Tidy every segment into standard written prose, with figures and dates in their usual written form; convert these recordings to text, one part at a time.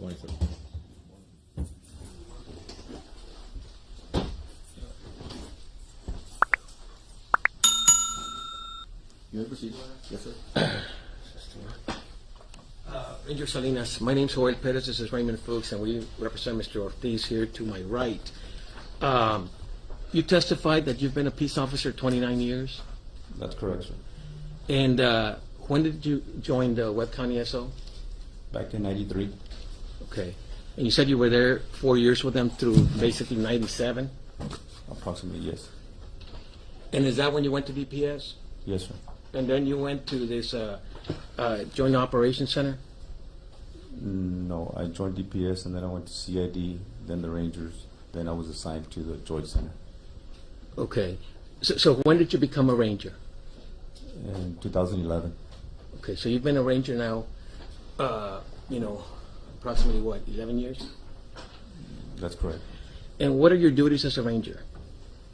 Morning, sir. You may proceed. Yes, sir. Ranger Salinas, my name's Joel Perez, this is Raymond Fuchs, and we represent Mr. Ortiz here to my right. You testified that you've been a peace officer 29 years, That's correct, sir. and when did you join the Webb County SO? Back in '93. Okay, and you said you were there 4 years with them through basically 97, Approximately, yes. and is that when you went to DPS? Yes, sir. And then you went to this Joint Operations Center? No, I joined DPS and then I went to CID, then the Rangers, then I was assigned to the Joint Center Okay, so when did you become a Ranger? in 2011. Okay, so you've been a Ranger now, approximately what, 11 years? That's correct. And what are your duties as a Ranger?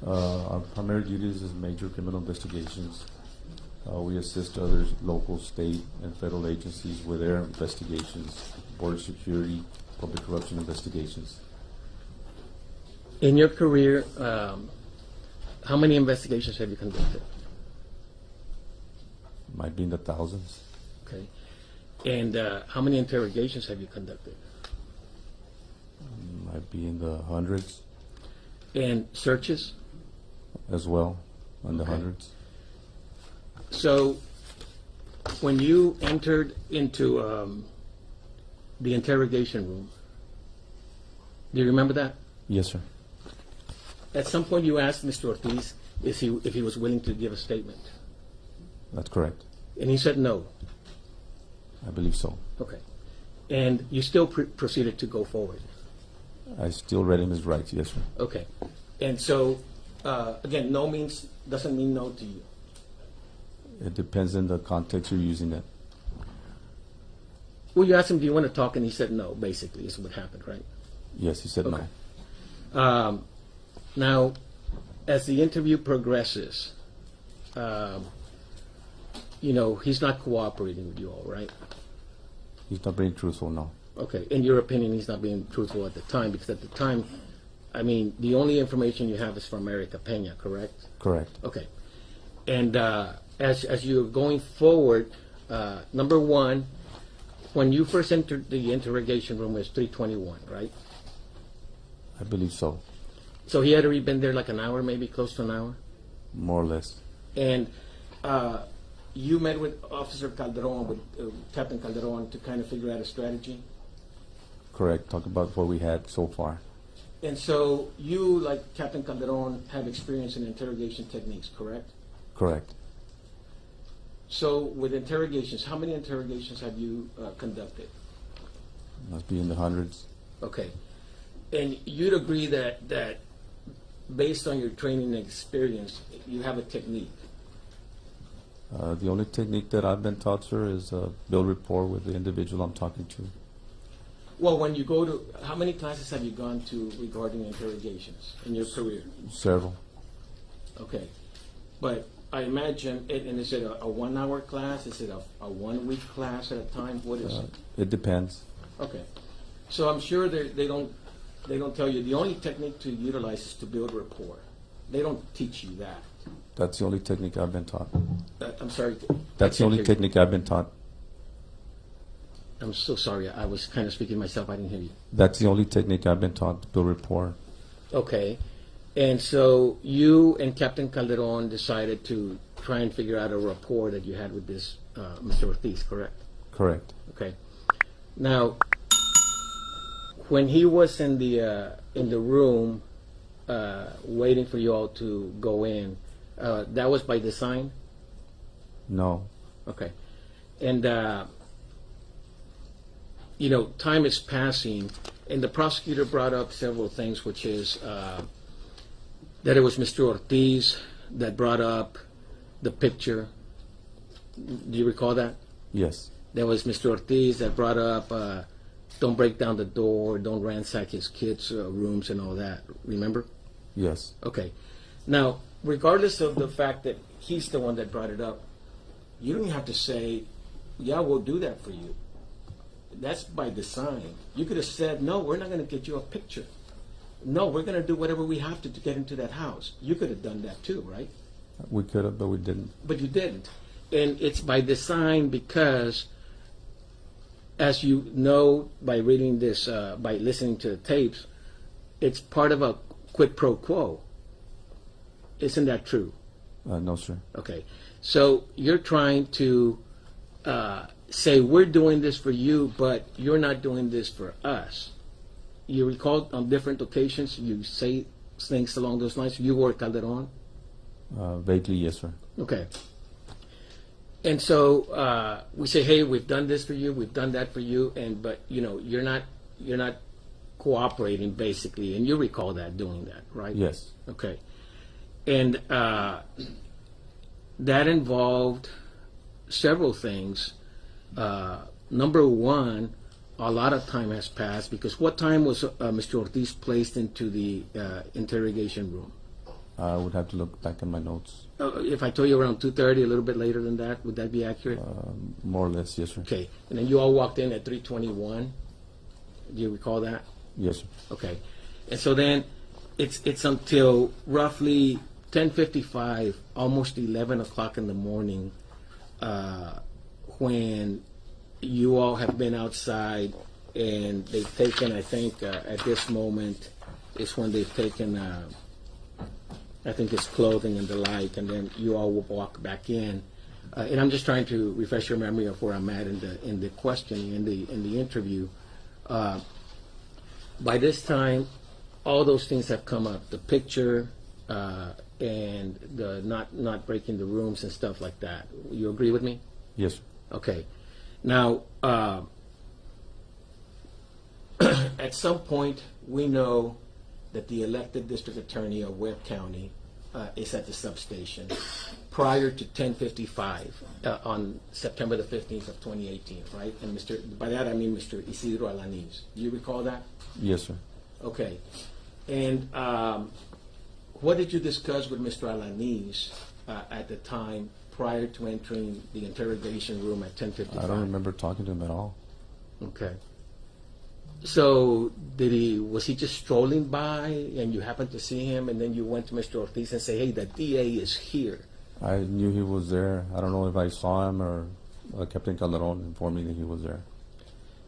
Our primary duties is major criminal investigations. We assist other local, state, and federal agencies with their investigations, border security, public corruption investigations. In your career, how many investigations have you conducted? Might be in the thousands. Okay. And how many interrogations have you conducted? Might be in the hundreds And searches? as well, in the Okay. hundreds. So when you entered into the interrogation room, do you remember that? Yes, sir. At some point you asked Mr. Ortiz if he was willing to give a statement, That's correct. and he said no. I believe so. Okay. And you still proceeded to go forward. I still read him his rights, yes, sir. Okay. And so, again, no doesn't mean no to you. It depends on the context you're using it. Well, you asked him, do you want to talk? And he said no, basically, is what happened, right? Yes, he said Okay. no. Now, as the interview progresses, he's not cooperating with you all, right? He's not being truthful, no. Okay. In your opinion, he's not being truthful at the time, because at the time, the only information you have is from Erica Pena, correct? Correct. Okay. And as you're going forward, number one, when you first entered the interrogation room, it was 321, right? I believe so, So he had already been there like an hour, maybe close to an hour? more or less. And you met with Officer Calderon, with Captain Calderon, to kind of figure out a strategy? Correct. Talk about what we had so far. And so you, like Captain Calderon, have experience in interrogation techniques, correct? Correct. So with interrogations, how many interrogations have you conducted? Must be in the hundreds. Okay. And you'd agree that based on your training and experience, you have a technique? The only technique that I've been taught, sir, is build rapport with the individual I'm talking to. Well, when you go to, how many classes have you gone to regarding interrogations in your career? Several. Okay. But I imagine, and is it a 1 hour class? Is it a 1 week class at a time? What is it? It depends. Okay. So I'm sure they don't tell you the only technique to utilize is to build rapport. They don't teach you that. That's the only technique I've been taught. I'm sorry. That's the only technique I've been taught. I'm so sorry. I was kind of speaking to myself. I didn't hear you. That's the only technique I've been taught, to build rapport. Okay. And so you and Captain Calderon decided to try and figure out a rapport that you had with this Mr. Ortiz, correct? Correct. Okay. Now, when he was in the room waiting for you all to go in, that was by design? No. Okay. And, time is passing, and the prosecutor brought up several things, which is that it was Mr. Ortiz that brought up the picture. Do you recall that? Yes. There was Mr. Ortiz that brought up, don't break down the door, don't ransack his kids' rooms and all that. Remember? Yes. Okay. Now, regardless of the fact that he's the one that brought it up, you don't have to say, yeah, we'll do that for you. That's by design. You could have said, no, we're not going to get you a picture. No, we're going to do whatever we have to get into that house. You could have done that too, right? We could have, but we didn't. But you didn't. And it's by design because, as you know by reading this, by listening to the tapes, it's part of a quid pro quo. Isn't that true? No, sir. Okay. So you're trying to say we're doing this for you, but you're not doing this for us. You recall on different occasions you say things along those lines. You were Calderon? Vaguely, yes, sir. Okay. And so we say, hey, we've done this for you, we've done that for you, but you're not cooperating basically, and you recall that doing that, right? Yes. Okay. And that involved several things. Number one, a lot of time has passed because what time was Mr. Ortiz placed into the interrogation room? I would have to look back in my notes. If I told you around 2:30, a little bit later than that, would that be accurate? More or less, yes, sir. Okay. And then you all walked in at 3:21. Do you recall that? Yes, sir. Okay. And so then it's until roughly 10:55, almost 11 o'clock in the morning, when you all have been outside and they've taken, I think, at this moment is when they've taken, I think it's clothing and the like, and then you all will walk back in. And I'm just trying to refresh your memory of where I'm at in the questioning, in the interview. By this time, all those things have come up: the picture, and the not breaking the rooms and stuff like that. You agree with me? Yes, sir. Okay. Now, at some point, we know that the elected district attorney of Webb County is at the substation prior to 10:55 on September the 15th of 2018, right? And by that I mean Mr. Isidro Alaniz. Do you recall that? Yes, sir. Okay. And what did you discuss with Mr. Alaniz at the time prior to entering the interrogation room at 10:55? I don't remember talking to him at all. Okay. So was he just strolling by and you happened to see him and then you went to Mr. Ortiz and say, hey, the DA is here? I knew he was there. I don't know if I saw him or Captain Calderon informed me that he was there.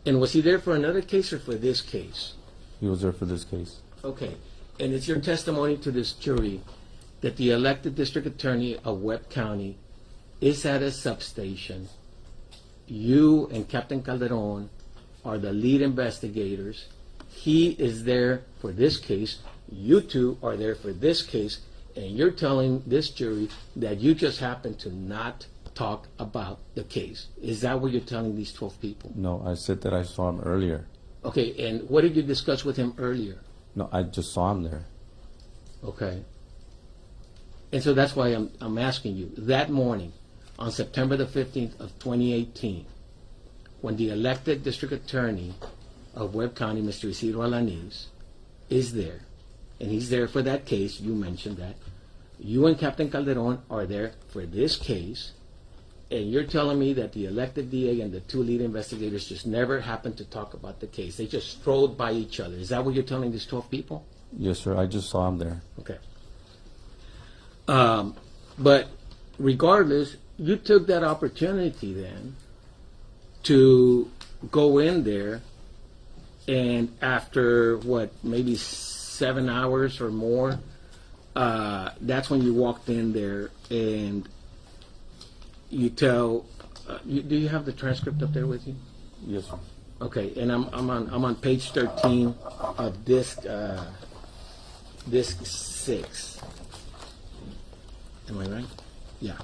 And was he there for another case or for this case? He was there for this case. Okay. And it's your testimony to this jury that the elected district attorney of Webb County is at a substation. You and Captain Calderon are the lead investigators. He is there for this case. You two are there for this case. And you're telling this jury that you just happened to not talk about the case. Is that what you're telling these 12 people? No, I said that I saw him earlier. Okay, and what did you discuss with him earlier? No, I just saw him there. Okay. And so that's why I'm asking you. That morning, on September the 15th of 2018, when the elected district attorney of Webb County, Mr. Isidro Alaniz, is there, and he's there for that case, you mentioned that, you and Captain Calderon are there for this case, and you're telling me that the elected DA and the two lead investigators just never happened to talk about the case. They just strolled by each other. Is that what you're telling these 12 people? Yes, sir. I just saw him there. Okay. But regardless, you took that opportunity then to go in there, and after maybe 7 hours or more, that's when you walked in there and you tell. Do you have the transcript up there with you? Yes, sir. Okay, and I'm on page 13 of disc 6. Am I right? Yeah.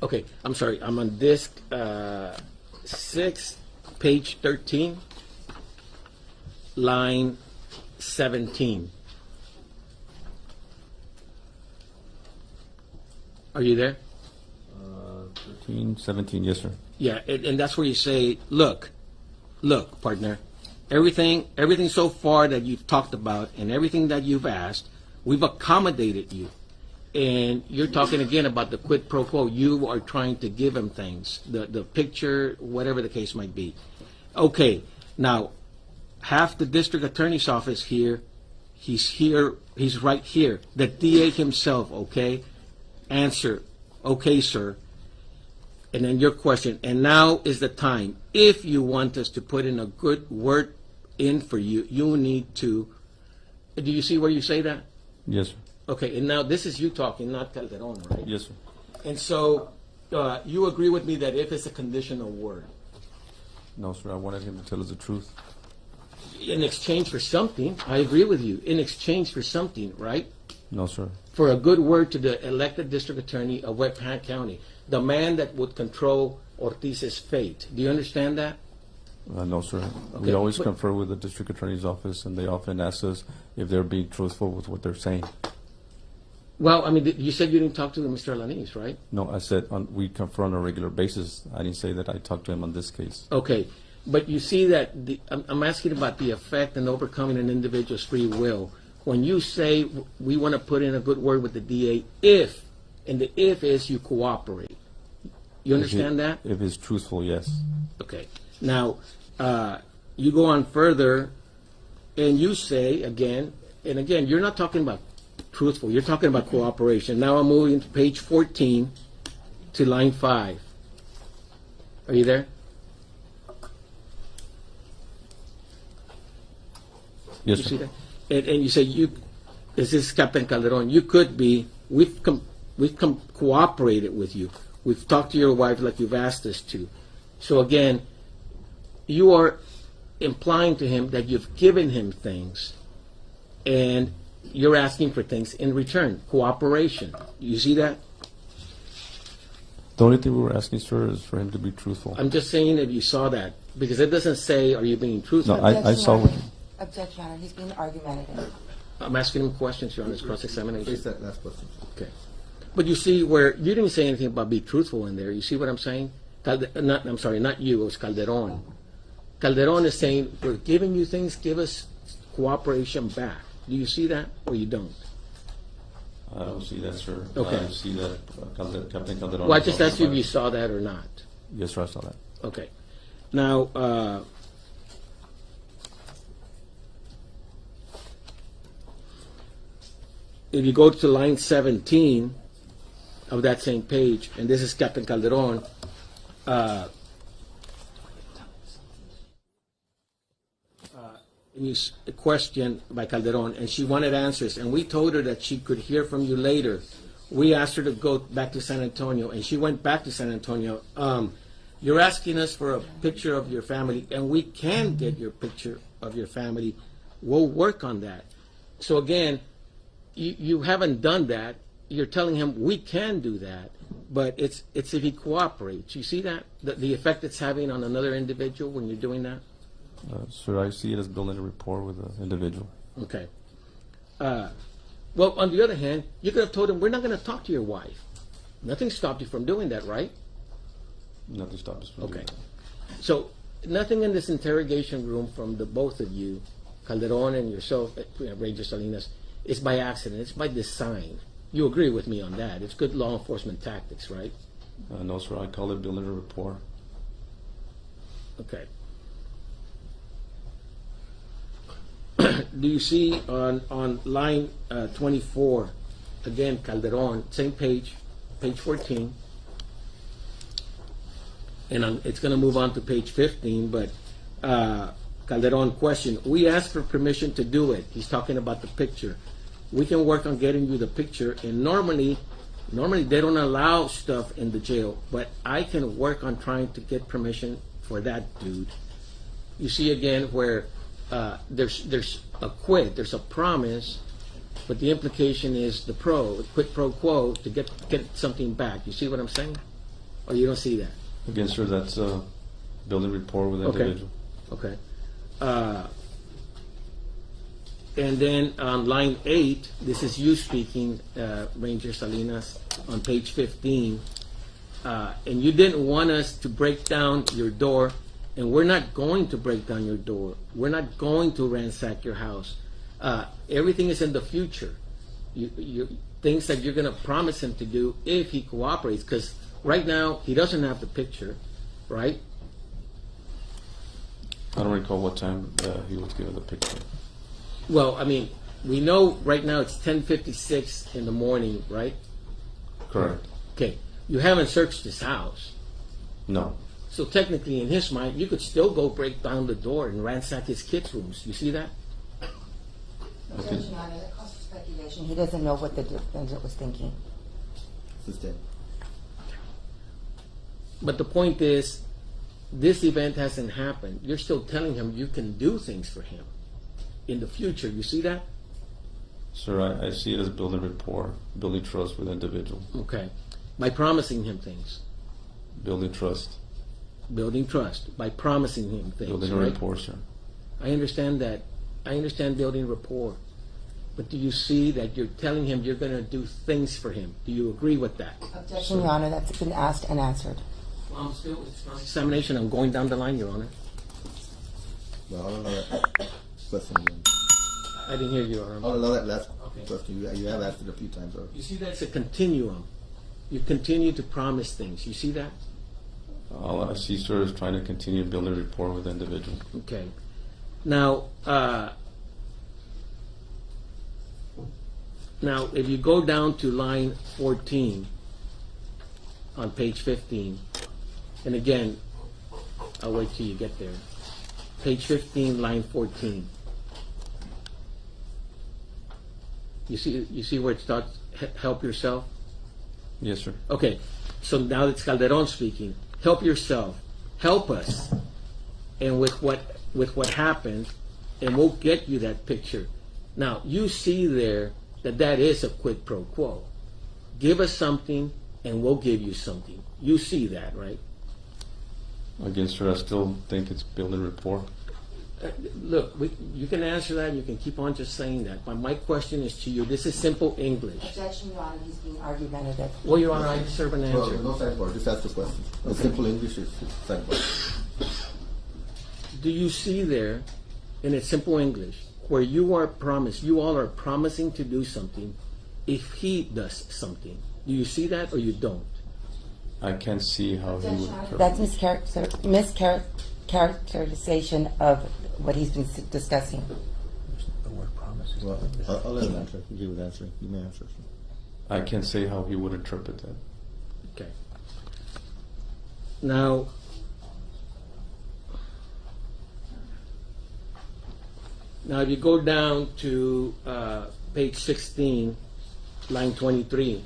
Okay, I'm sorry. I'm on disc 6, page 13, line 17. Are you there? 13, 17, yes, sir. Yeah, and that's where you say, look, partner, everything so far that you've talked about and everything that you've asked, we've accommodated you. And you're talking again about the quid pro quo. You are trying to give him things, the picture, whatever the case might be. Okay, now, half the district attorney's office here, he's right here. The DA himself, okay? Answer, okay, sir. And then your question, and now is the time. If you want us to put in a good word in for you, you need to, do you see where you say that? Yes, sir. Okay, and now this is you talking, not Calderon, right? Yes, sir. And so you agree with me that if it's a conditional word, No, sir, I wanted him to tell us the truth. in exchange for something, I agree with you, in exchange for something, right? No, sir. For a good word to the elected district attorney of West Palm County, the man that would control Ortiz's fate. Do you understand that? No, sir. Okay, We always but- confer with the district attorney's office, and they often ask us if they're being truthful with what they're saying. Well, I mean, you said you didn't talk to Mr. Alanis, right? No, I said we confer on a regular basis. I didn't say that I talked to him on this case. Okay, but you see that I'm asking about the effect and overcoming an individual's free will. When you say we want to put in a good word with the DA, and the if is you cooperate. You understand that? If it's truthful, yes. Okay. Now, you go on further, and you say again, and again, you're not talking about truthful. You're talking about cooperation. Now I'm moving to page 14 to line 5. Are you there? Yes, You sir. see that? And you say this is Captain Calderon. You could be. We've cooperated with you. We've talked to your wife like you've asked us to. So again, you are implying to him that you've given him things, and you're asking for things in return. Cooperation. You see that? The only thing we were asking, sir, is for him to be truthful. I'm just saying if you saw that, because it doesn't say are you being truthful. No, I saw what. Objection, Your Honor. He's being argumentative. I'm asking him questions, Your Honor. It's cross-examination. Please, that last question. Okay. But you see where you didn't say anything about be truthful in there. You see what I'm saying? I'm sorry, not you. It was Calderon. Calderon is saying, we're giving you things, give us cooperation back. Do you see that or you don't? I don't see that, sir. Okay. I see that Captain Calderon. Well, I is just talking asked you if about you it. saw that or not. Yes, sir, I saw that. Okay. Now, if you go to line 17 of that same page, and this is Captain Calderon, a question by Calderon, and she wanted answers, and we told her that she could hear from you later. We asked her to go back to San Antonio, and she went back to San Antonio. You're asking us for a picture of your family, and we can get your picture of your family. We'll work on that. So again, you haven't done that. You're telling him we can do that, but it's if he cooperates. You see that? The effect it's having on another individual when you're doing that? Sir, I see it as building a rapport with the individual. Okay. Well, on the other hand, you could have told him, we're not going to talk to your wife. Nothing stopped you from doing that, right? Nothing stops us from doing Okay. that. So, nothing in this interrogation room from the both of you, Calderon and yourself, Ranger Salinas, is by accident. It's by design. You agree with me on that. It's good law enforcement tactics, right? No, sir, I call it building a rapport. Okay. Do you see on line 24, again, Calderon, same page, page 14, and it's going to move on to page 15, but Calderon question, we asked for permission to do it. He's talking about the picture. We can work on getting you the picture, and normally they don't allow stuff in the jail, but I can work on trying to get permission for that dude. You see again where there's a quid, there's a promise, but the implication is the quid pro quo to get something back. You see what I'm saying? Or you don't see that? Again, sir, that's building rapport with the Okay. individual. Okay. And then on line 8, this is you speaking, Ranger Salinas, on page 15. And you didn't want us to break down your door, and we're not going to break down your door. We're not going to ransack your house. Everything is in the future. Things that you're going to promise him to do if he cooperates, because right now he doesn't have the picture, right? I don't recall what time he was given the picture. Well, I mean, we know right now it's 10:56 in the morning, right? Correct. Okay, you haven't searched his house. No. So technically, in his mind, you could still go break down the door and ransack his kids' rooms. You see that? Objection, Your Honor, that calls for speculation. He doesn't know what the defendant was thinking. Sustain. But the point is, this event hasn't happened. You're still telling him you can do things for him in the future. You see that? Sir, I see it as building rapport, building trust with the individual. Okay. By promising him things. Building trust. Building trust. By promising him things. Building a right? rapport, sir. I understand that. I understand building rapport. But do you see that you're telling him you're going to do things for him? Do you agree with that? Objection, Your Honor, that's been asked and answered. Well, I'm still, it's cross-examination. I'm going down the line, Your Honor. Well, I don't know that question again. I didn't hear you, Your Honor. I don't know that last Okay. question. You have asked it a few times already. You see that's a continuum. You continue to promise things. You see that? All I see, sir, is trying to continue building rapport with the individual. Okay. Now, if you go down to line 14 on page 15, and again, I'll wait till you get there. Page 15, line 14. You see where it starts, help yourself? Yes, sir. Okay, so now it's Calderon speaking. Help yourself. Help us. And with what happened, and we'll get you that picture. Now, you see there that is a quid pro quo. Give us something, and we'll give you something. You see that, right? Again, sir, I still think it's building rapport. Look, you can answer that. You can keep on just saying that. But my question is to you. This is simple English. Objection, Your Honor, he's being argumentative. Well, Your Honor, I deserve an Well, answer. no sidebar. Just ask the question. The simple English is sidebar. Do you see there, in its simple English, where you all are promising to do something if he does something? Do you see that or you don't? I can't see how he would. That's mischaracterization of what he's been discussing. Well, I'll let him answer. He was answering. You may answer. I can't say how he would interpret that. Okay. Now, if you go down to page 16, line 23.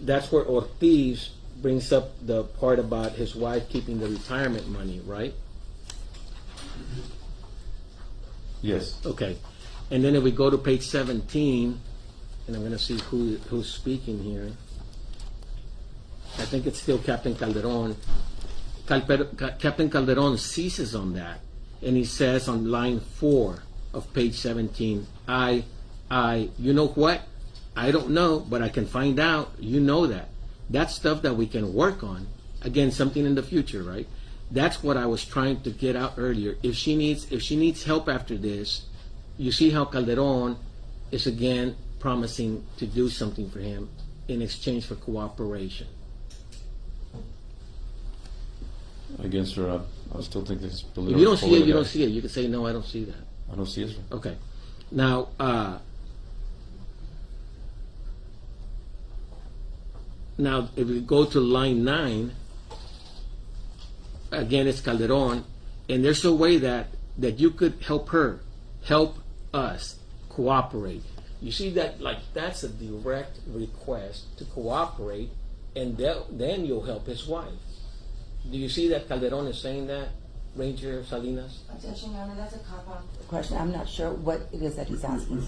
That's where Ortiz brings up the part about his wife keeping the retirement money, right? Yes. Okay. And then if we go to page 17, and I'm going to see who's speaking here. I think it's still Captain Calderon. Captain Calderon seizes on that, and he says on line 4 of page 17, you know what? I don't know, but I can find out. You know that. That's stuff that we can work on. Again, something in the future, right? That's what I was trying to get out earlier. If she needs help after this, you see how Calderon is again promising to do something for him in exchange for cooperation. Again, sir, I still think this is building If you don't rapport see it, with you the don't guy. see it. You can say, no, I don't see that. I don't see it, sir. Okay. Now, if we go to line 9, again, it's Calderon, and there's a way that you could help us cooperate. You see that, that's a direct request to cooperate, and then you'll help his wife. Do you see that Calderon is saying that, Ranger Salinas? Objection, Your Honor, that's a cop-out question. I'm not sure what it is that he's asking.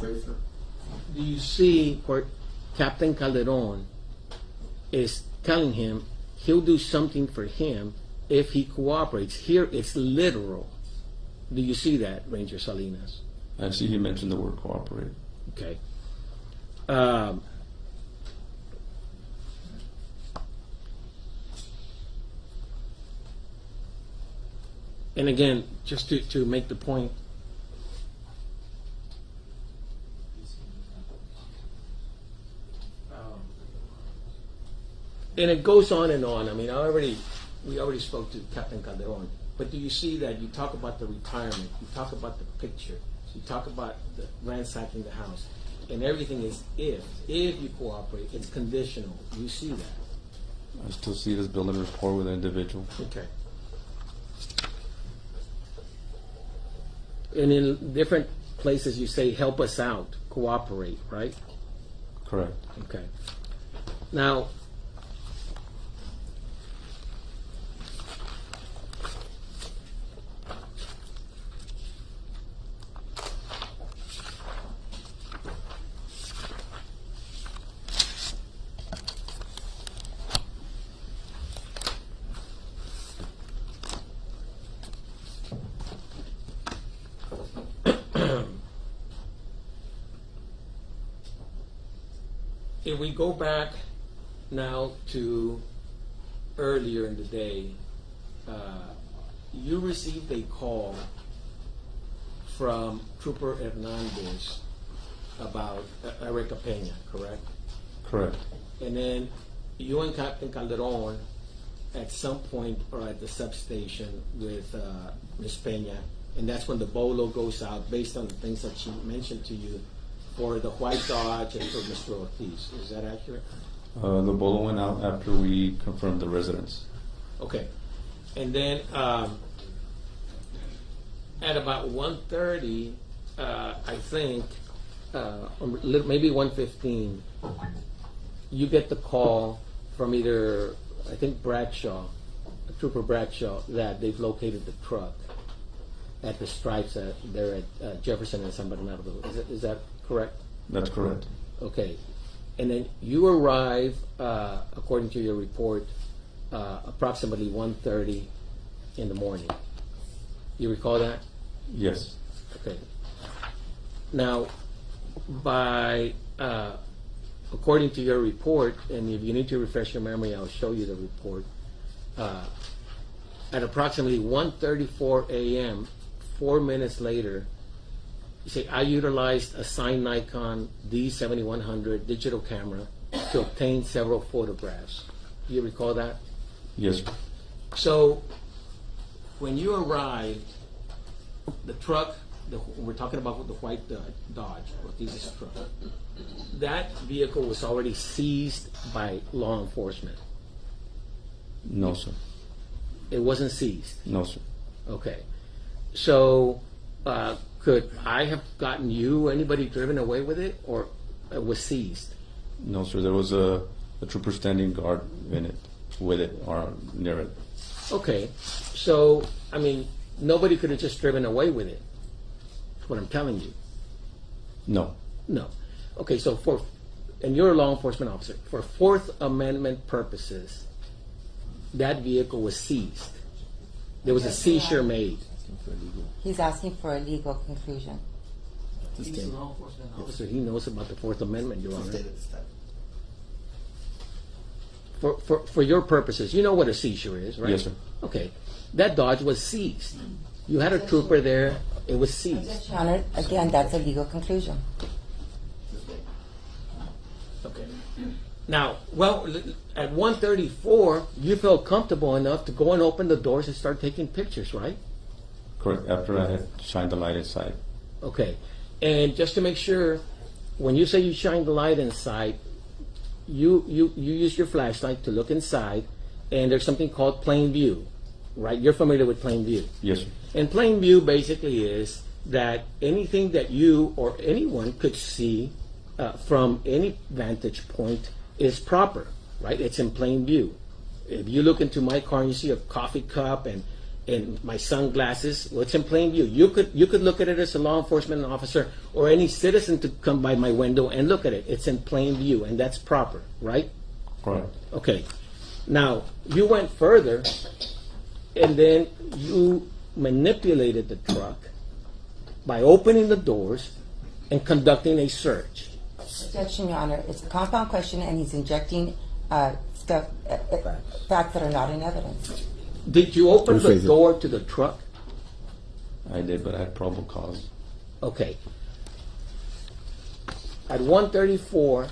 Do you see where Captain Calderon is telling him he'll do something for him if he cooperates. Here it's literal. Do you see that, Ranger Salinas? I see he mentioned the word cooperate. Okay. And again, just to make the point, and it goes on and on. I mean, we already spoke to Captain Calderon, but do you see that you talk about the retirement, you talk about the picture, you talk about the ransacking the house, and everything is if you cooperate, it's conditional. You see that. I still see this building rapport with the individual. Okay. And in different places you say, help us out, cooperate, right? Correct. Okay. Now, if we go back now to earlier in the day, you received a call from Trooper Hernandez about Erica Peña, correct? Correct. And then you and Captain Calderon at some point are at the substation with Ms. Peña, and that's when the bolo goes out based on the things that she mentioned to you for the white Dodge and for Mr. Ortiz. Is that accurate? The bolo went out after we confirmed the residence. Okay. And then at about 1:30, I think, or maybe 1:15, you get the call from either, I think Bradshaw, Trooper Bradshaw, that they've located the truck at the stripes there at Jefferson and San Bernardo. Is that correct? That's correct. Okay. And then you arrive, according to your report, approximately 1:30 in the morning. You recall that? Yes. Okay. Now, according to your report, and if you need to refresh your memory, I'll show you the report. At approximately 1:34 a.m., 4 minutes later, you say, I utilized a Sign Nikon D7100 digital camera to obtain several photographs. Do you recall that? Yes. So, when you arrived, the truck, we're talking about the white Dodge, Ortiz's truck, that vehicle was already seized by law enforcement. No, sir. It wasn't seized? No, sir. Okay. So, could I have gotten you or anybody driven away with it, or it was seized? No, sir. There was a trooper standing guard in it, with it, or near it. Okay. So, I mean, nobody could have just driven away with it. That's what I'm telling you. No. No. Okay, so and you're a law enforcement officer, for Fourth Amendment purposes, that vehicle was seized. There was a seizure made. He's asking for a legal conclusion. He's a law enforcement officer. He knows about the Fourth Amendment, Your Honor. For your purposes, you know what a seizure is, right? Yes, sir. Okay. That Dodge was seized. You had a trooper there. It was seized. Your Honor, again, that's a legal conclusion. Okay. Now, well, at 1:34, you felt comfortable enough to go and open the doors and start taking pictures, right? Correct. After I had shined the light inside. Okay. And just to make sure, when you say you shine the light inside, you use your flashlight to look inside, and there's something called plain view, right? You're familiar with plain view. Yes, sir. And plain view basically is that anything that you or anyone could see from any vantage point is proper, right? It's in plain view. If you look into my car and you see a coffee cup and my sunglasses, well, it's in plain view. You could look at it as a law enforcement officer or any citizen to come by my window and look at it. It's in plain view, and that's proper, right? Correct. Okay. Now, you went further, and then you manipulated the truck by opening the doors and conducting a search. Objection, Your Honor. It's a compound question, and he's injecting facts that are not in evidence. Did you open the Rephrase it. door to the truck? I did, but I had probable cause. Okay. At 1:34,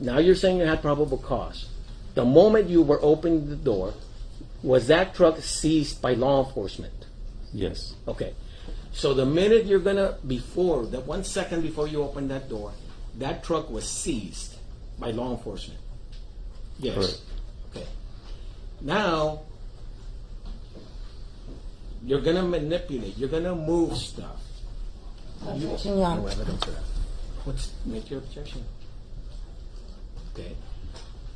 now you're saying you had probable cause. The moment you were opening the door, was that truck seized by law enforcement? Yes, Okay. So the minute you're gonna, before, that 1 second before you open that door, that truck was seized by law enforcement? Yes. Correct. Okay. Now, you're gonna manipulate, you're gonna move stuff. Objection, Your Honor. No evidence of that. Make your objection. Okay.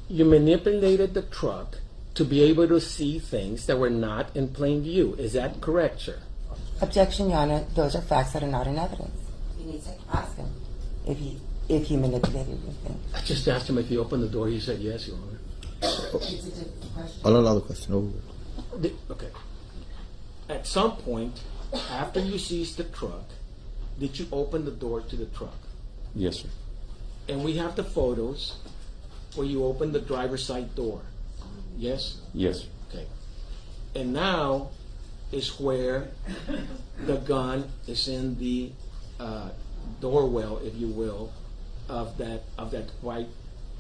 You manipulated the truck to be able to see things that were not in plain view. Is that correct, sir? Objection, Your Honor. Those are facts that are not in evidence. You need to ask him if he manipulated anything. I just asked him if he opened the door. He said yes, Your Honor. It's a different question. I'll allow the question over. Okay. At some point, after you seized the truck, did you open the door to the truck? yes, sir. And we have the photos where you opened the driver's side door. Yes? Yes, sir. Okay. And now is where the gun is in the door well, if you will, of that white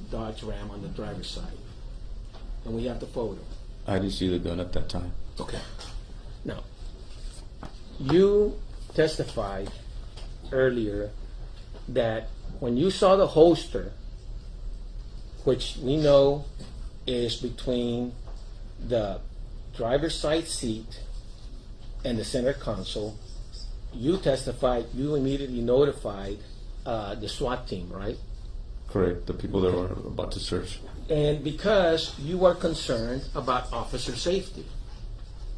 Dodge Ram on the driver's side. And we have the photo. I didn't see the gun at that time. Okay. Now, you testified earlier that when you saw the holster, which we know is between the driver's side seat and the center console, you testified you immediately notified the SWAT team, right? Correct, the people that were about to search. And because you were concerned about officer safety.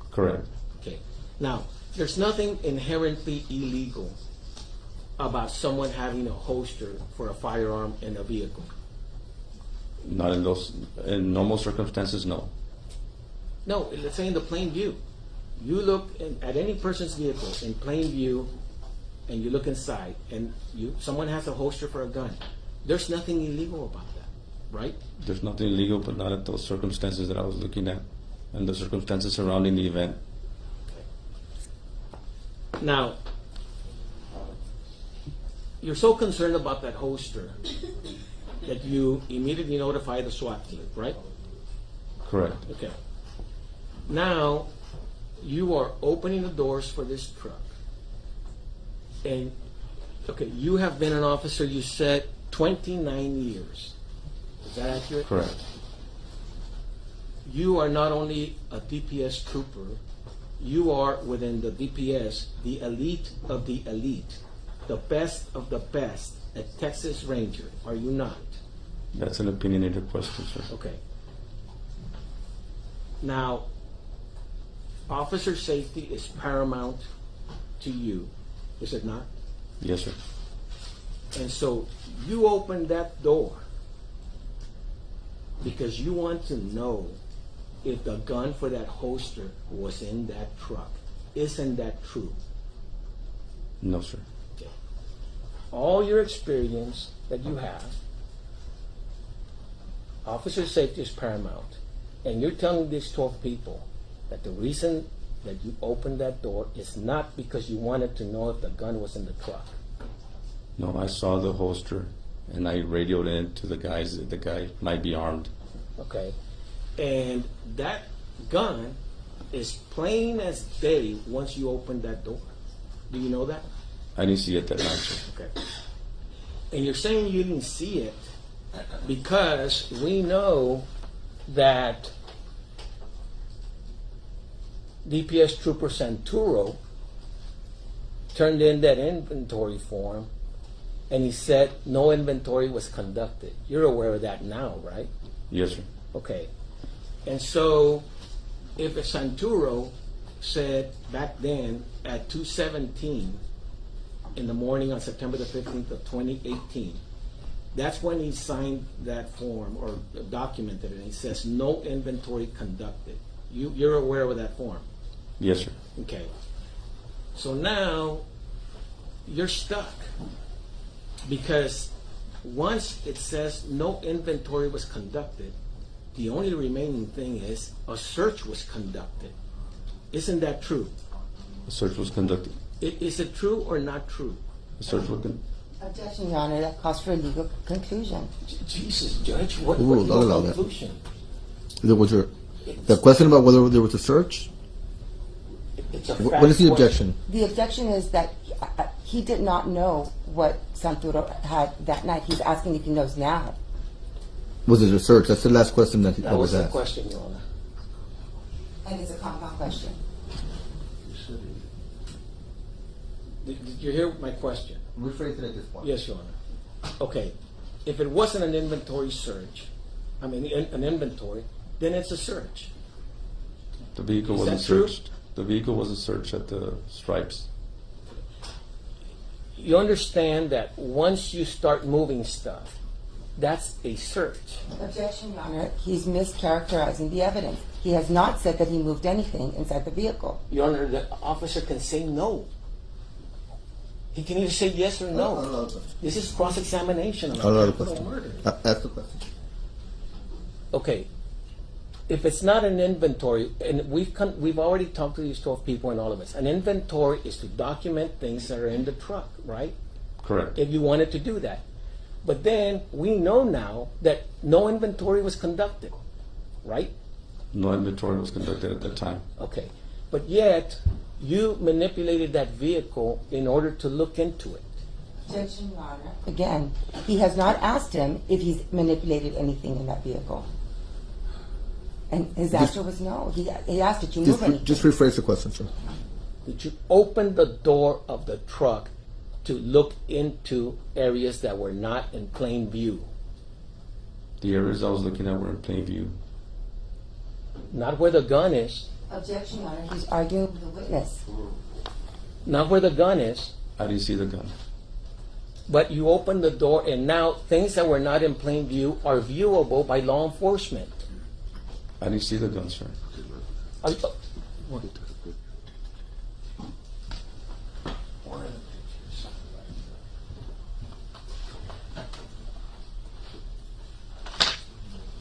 Correct. Okay. Now, there's nothing inherently illegal about someone having a holster for a firearm in a vehicle. Not in normal circumstances, no. No, let's say in the plain view. You look at any person's vehicle in plain view, and you look inside, and someone has a holster for a gun. There's nothing illegal about that, right? There's nothing illegal, but not at those circumstances that I was looking at, and the circumstances surrounding the event. Now, you're so concerned about that holster that you immediately notify the SWAT team, right? Correct. Okay. Now, you are opening the doors for this truck. And, okay, you have been an officer, you said, 29 years. Is that accurate? Correct. You are not only a DPS trooper, you are within the DPS, the elite of the elite, the best of the best, a Texas Ranger, are you not? That's an opinionated question, sir. Okay. Now, officer safety is paramount to you, is it not? Yes, sir. And so you open that door because you want to know if the gun for that holster was in that truck. Isn't that true? No, sir. Okay. All your experience that you have, officer safety is paramount. And you're telling these 12 people that the reason that you opened that door is not because you wanted to know if the gun was in the truck. No, I saw the holster, and I radioed in to the guys that the guy might be armed. Okay? And that gun is plain as day once you open that door. Do you know that? I didn't see it that night, sir. Okay. And you're saying you didn't see it because we know that DPS Trooper Santuro turned in that inventory form and he said no inventory was conducted. You're aware of that now, right? Yes, sir. Okay. And so if a Santuro said back then at 2:17 in the morning on September the 15th of 2018 That's when he signed that form or documented it. And he says no inventory conducted. You're aware of that form? Yes, sir. Okay. So now you're stuck because once it says no inventory was conducted, the only remaining thing is a search was conducted. Isn't that true? A search was conducted. Is it true or not true? A search was conducted. Objection, Your Honor. That calls for a legal conclusion. Jesus, Judge, what Ooh, legal don't allow that. conclusion? The question about whether there was a search? It's a What is the fact objection? The objection is that he did not know what Santoro had that night. He's asking if he knows now. Was it a search? That's the last question that That was was the asked. question, Your Honor. And it's a compound question. Did you hear my question? Rephrase it at this point. Yes, Your Honor. Okay. If it wasn't an inventory search, an inventory, then it's a search. The vehicle Is wasn't that true? searched. The vehicle wasn't searched at the stripes. You understand that once you start moving stuff, that's a search. Objection, Your Honor. He's mischaracterizing the evidence. He has not said that he moved anything inside the vehicle. Your Honor, the officer can say no. He can either say yes or no. This is cross-examination on I'll allow the capital question. murder. Ask the question. Okay. If it's not an inventory, and we've already talked to these 12 people and all of us, an inventory is to document things that are in the truck, right? Correct. If you wanted to do that. But then we know now that no inventory was conducted, right? No inventory was conducted at that time. Okay. But yet, you manipulated that vehicle in order to look into it. Objection, Your Honor. Again, he has not asked him if he's manipulated anything in that vehicle. And his answer was no. He asked, did you move anything? Just rephrase the question, sir. Did you open the door of the truck to look into areas that were not in plain view? The areas I was looking at were in plain view. Not where the gun is. Objection, Your Honor. He's arguing with the witness. Not where the gun is. I didn't see the gun. But you opened the door, and now things that were not in plain view are viewable by law enforcement. I didn't see the gun, sir. Are you-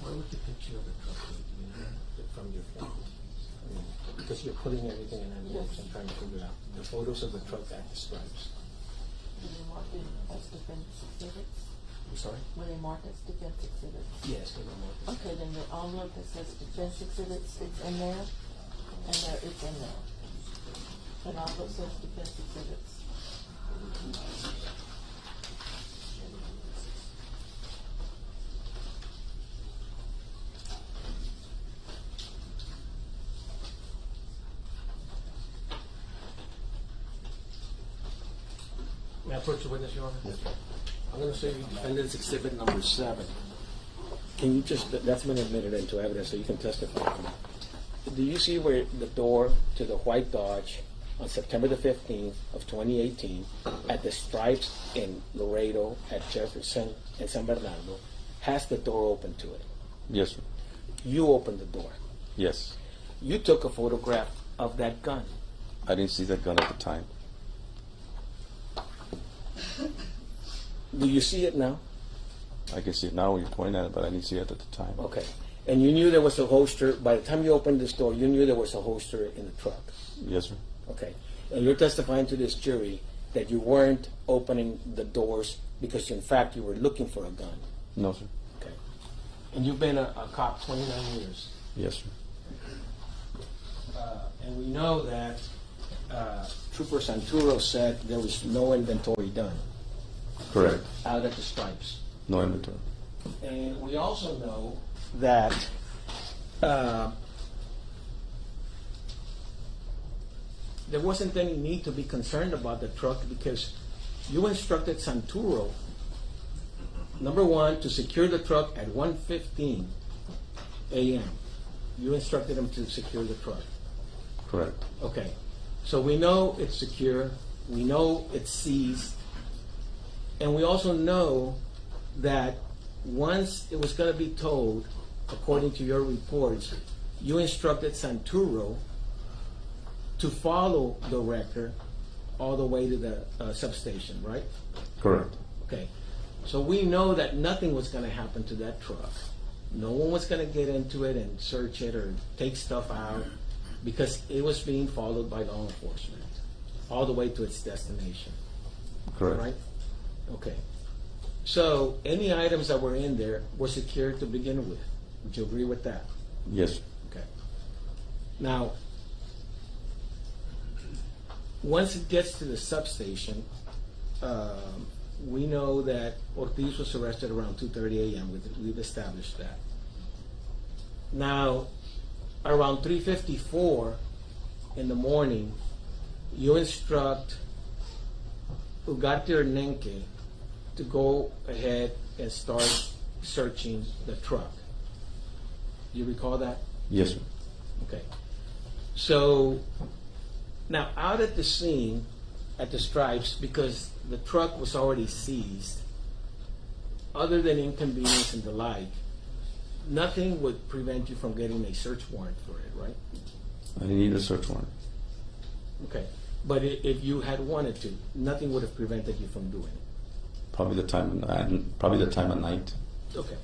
Where would the picture of the truck be from your phone? Because you're putting everything in envelopes. I'm trying to figure out the photos of the truck at the stripes. Were they marked as defense exhibits? I'm sorry? Were they marked as defense exhibits? Yes, they were marked. Okay, then the envelope that says defense exhibits is in there, and there it's in there. An envelope says defense exhibits. May I approach the witness, Your Honor? Yes, sir. I'm going to say you defendant's exhibit number 7. Can you just, that's been admitted into evidence, so you can testify. Do you see where the door to the white Dodge on September the 15th of 2018 at the stripes in Laredo at Jefferson and San Bernardo has the door open to it? Yes, sir. You opened the door. Yes. You took a photograph of that gun. I didn't see that gun at the time. Do you see it now? I can see it now when you're pointing at it, but I didn't see it at the time. Okay. And you knew there was a holster, by the time you opened this door, you knew there was a holster in the truck. Yes, sir. Okay. And you're testifying to this jury that you weren't opening the doors because, in fact, you were looking for a gun. No, sir. Okay. And you've been a cop 29 years. Yes, sir. And we know that Trooper Santuro said there was no inventory done Correct. out at the stripes. No inventory. And we also know that there wasn't any need to be concerned about the truck because you instructed Santuro, number one, to secure the truck at 1:15 a.m. You instructed him to secure the truck. Correct. Okay. So we know it's secure. We know it's seized. And we also know that once it was going to be towed, according to your reports, you instructed Santuro to follow the wrecker all the way to the substation, right? Correct. Okay. So we know that nothing was going to happen to that truck. No one was going to get into it and search it or take stuff out because it was being followed by law enforcement all the way to its destination. Correct. Right? Okay. So any items that were in there were secured to begin with. Would you agree with that? Yes. Okay. Now, once it gets to the substation, we know that Ortiz was arrested around 2:30 a.m. We've established that. Now, around 3:54 in the morning, you instruct Ugarte Hernenque to go ahead and start searching the truck. You recall that? Yes, sir. Okay. So now out at the scene, at the Stripes, because the truck was already seized, other than inconvenience and the like, nothing would prevent you from getting a search warrant for it, right? I need a search warrant. Okay. But if you had wanted to, nothing would have prevented you from doing it. Probably the time of night. Okay.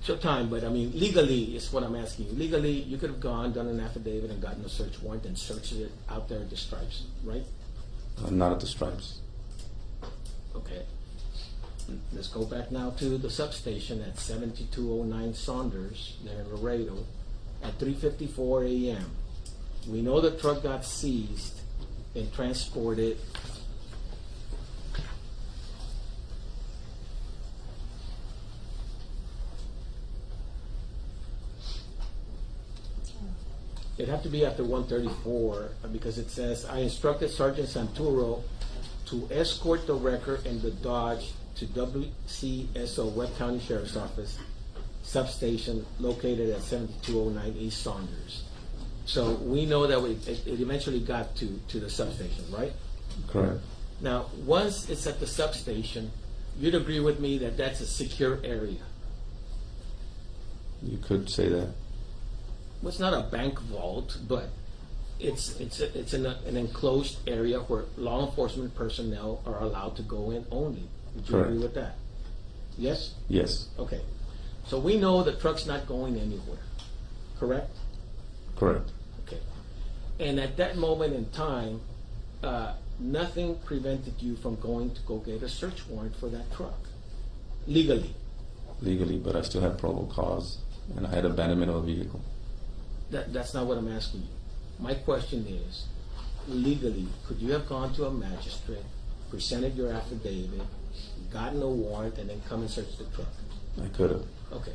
So time, but I mean, legally is what I'm asking you. Legally, you could have gone, done an affidavit, and gotten a search warrant and searched it out there at the Stripes, right? Not at the Stripes. Okay. Let's go back now to the substation at 7209 Saunders, there in Laredo, at 3:54 a.m. We know the truck got seized and transported. It'd have to be after 1:34 because it says, I instructed Sergeant Santuro to escort the wrecker and the Dodge to WCSO, Webb County Sheriff's Office, substation located at 7209 East Saunders. So we know that it eventually got to the substation, right? Correct. Now, once it's at the substation, you'd agree with me that that's a secure area. You could say that. Well, it's not a bank vault, but it's an enclosed area where law enforcement personnel are allowed to go in only. Would you agree with that? Yes? Yes. Okay. So we know the truck's not going anywhere, correct? Correct. Okay. And at that moment in time, nothing prevented you from going to go get a search warrant for that truck, legally. Legally, but I still have probable cause, and I had abandonment of a vehicle. That's not what I'm asking you. My question is, legally, could you have gone to a magistrate, presented your affidavit, gotten a warrant, and then come and search the truck? I could have. Okay.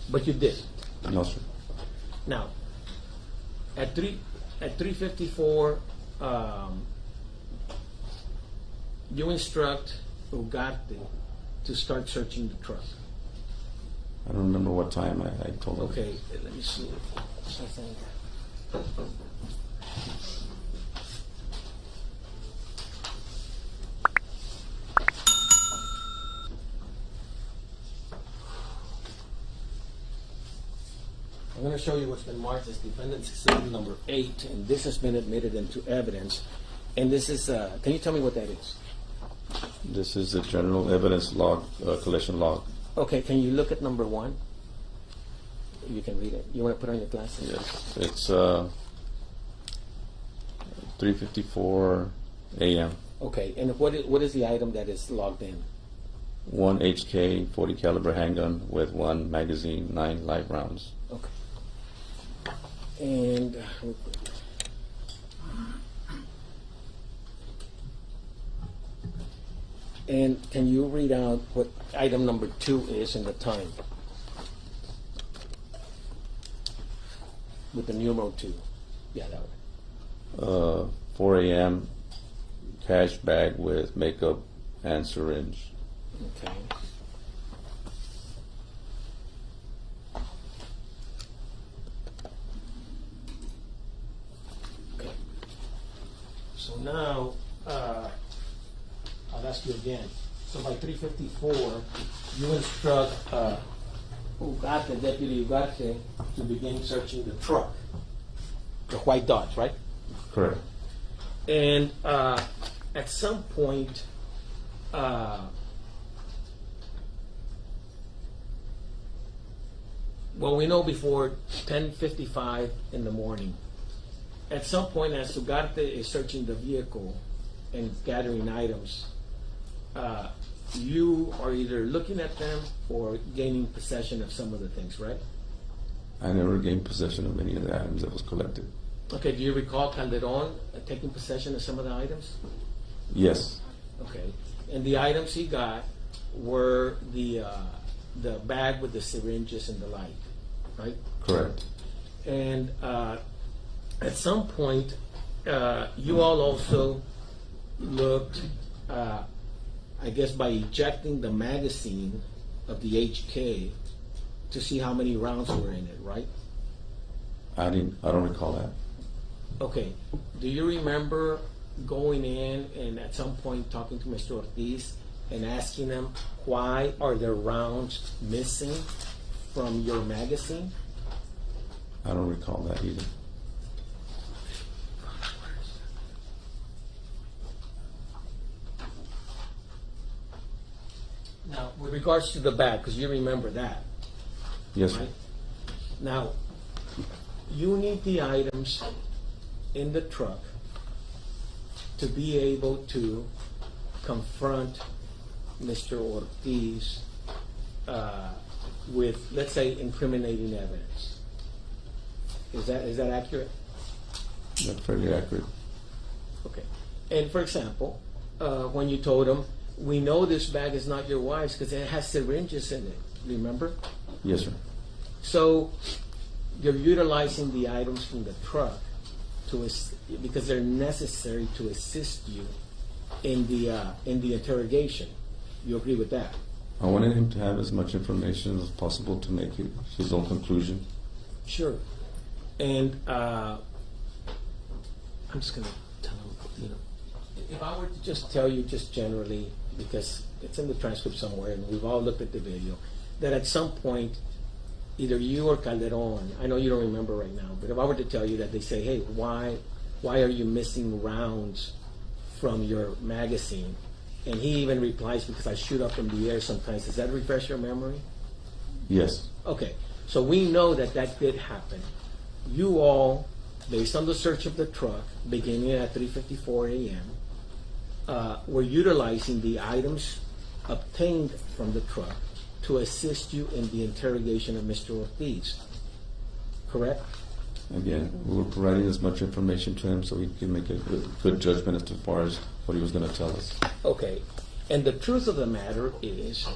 But you didn't. No, sir. Now, at 3:54, you instruct Ugarte to start searching the truck. I don't remember what time I told him. Okay, let me see. Something. I'm going to show you what's been marked as defendant's exhibit number 8, and this has been admitted into evidence. And this is, can you tell me what that is? This is the general evidence log, collection log. Okay, can you look at number 1? You can read it. You want to put on your glasses? Yes, it's 3:54 a.m. Okay, and what is the item that is logged in? 1 HK 40 caliber handgun with 1 magazine, 9 live rounds. Okay. And can you read out what item number 2 is and the time? With the numeral 2. Yeah, that one. 4 a.m. cash bag with makeup and syringe. Okay. Okay. So now, I'll ask you again. So by 3:54, you instruct Ugarte, Deputy Ugarte, to begin searching the truck, the white Dodge, right? Correct. And at some point, well, we know before 10:55 in the morning, at some point as Ugarte is searching the vehicle and gathering items, you are either looking at them or gaining possession of some of the things, right? I never gained possession of any of the items that was collected. Okay, do you recall Calderon taking possession of some of the items? Yes. Okay, and the items he got were the bag with the syringes and the like, right? Correct. And at some point, you all also looked, I guess, by ejecting the magazine of the HK to see how many rounds were in it, right? I don't recall that. Okay. Do you remember going in and at some point talking to Mr. Ortiz and asking him why are there rounds missing from your magazine? I don't recall that either. Now, with regards to the bag, because you remember that, Yes, sir. right? Now, you need the items in the truck to be able to confront Mr. Ortiz with, let's say, incriminating evidence. Is that accurate? That's fairly accurate. Okay. And for example, when you told him, we know this bag is not your wife's because it has syringes in it, remember? Yes, sir. So you're utilizing the items from the truck because they're necessary to assist you in the interrogation. You agree with that? I wanted him to have as much information as possible to make his own conclusion. Sure. And I'm just going to tell him, if I were to just tell you just generally, because it's in the transcript somewhere and we've all looked at the video, that at some point, either you or Calderon, I know you don't remember right now, but if I were to tell you that they say, hey, why are you missing rounds from your magazine? And he even replies, because I shoot up in the air sometimes. Does that refresh your memory? Yes. Okay, so we know that did happen. You all, based on the search of the truck, beginning at 3:54 a.m., were utilizing the items obtained from the truck to assist you in the interrogation of Mr. Ortiz, correct? Again, we were providing as much information to him so he could make a good judgment as far as what he was going to tell us. Okay, and the truth of the matter is,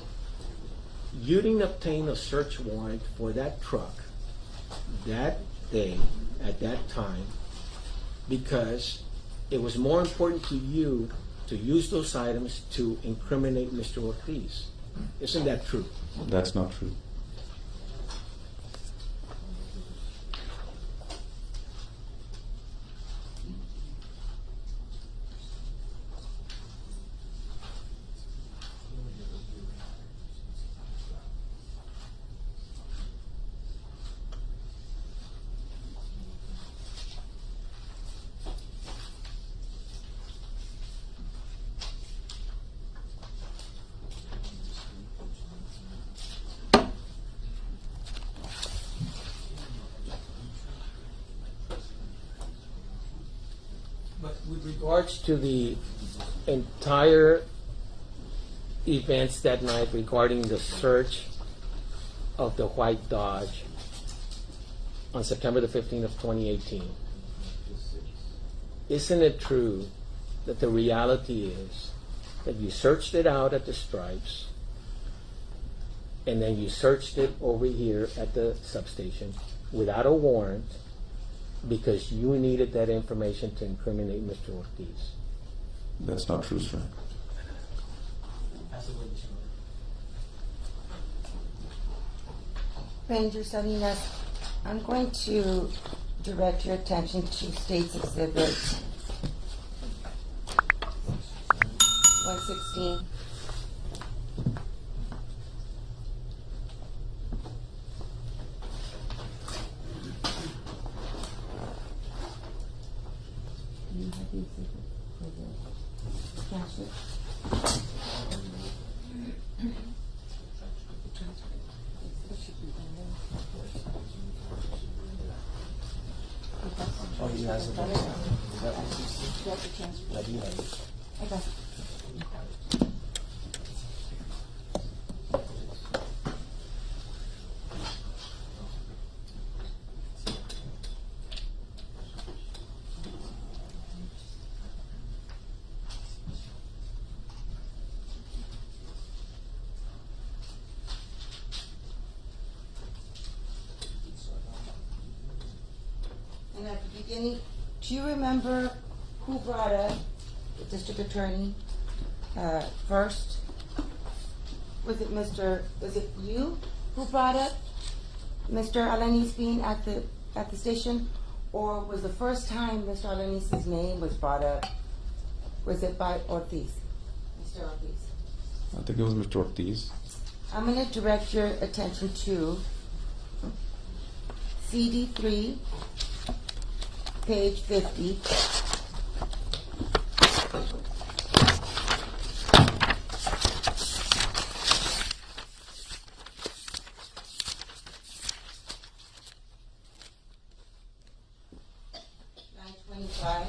you didn't obtain a search warrant for that truck that day, at that time, because it was more important to you to use those items to incriminate Mr. Ortiz. Isn't that true? That's not true. But with regards to the entire events that night regarding the search of the white Dodge on September the 15th of 2018, isn't it true that the reality is that you searched it out at the Stripes and then you searched it over here at the substation without a warrant because you needed that information to incriminate Mr. Ortiz? That's not true, sir. Ranger Salinas, I'm going to direct your attention to State's Exhibit 116. Actually. Oh, he has it. You have to transfer. I do have it. Okay. And at the beginning, do you remember who brought up the district attorney first? Was it you who brought up Mr. Alanis being at the station? Or was the first time Mr. Alanis's name was brought up, was it by Ortiz? Mr. Ortiz. I think it was Mr. Ortiz. I'm going to direct your attention to CD3, page 50. Line 25.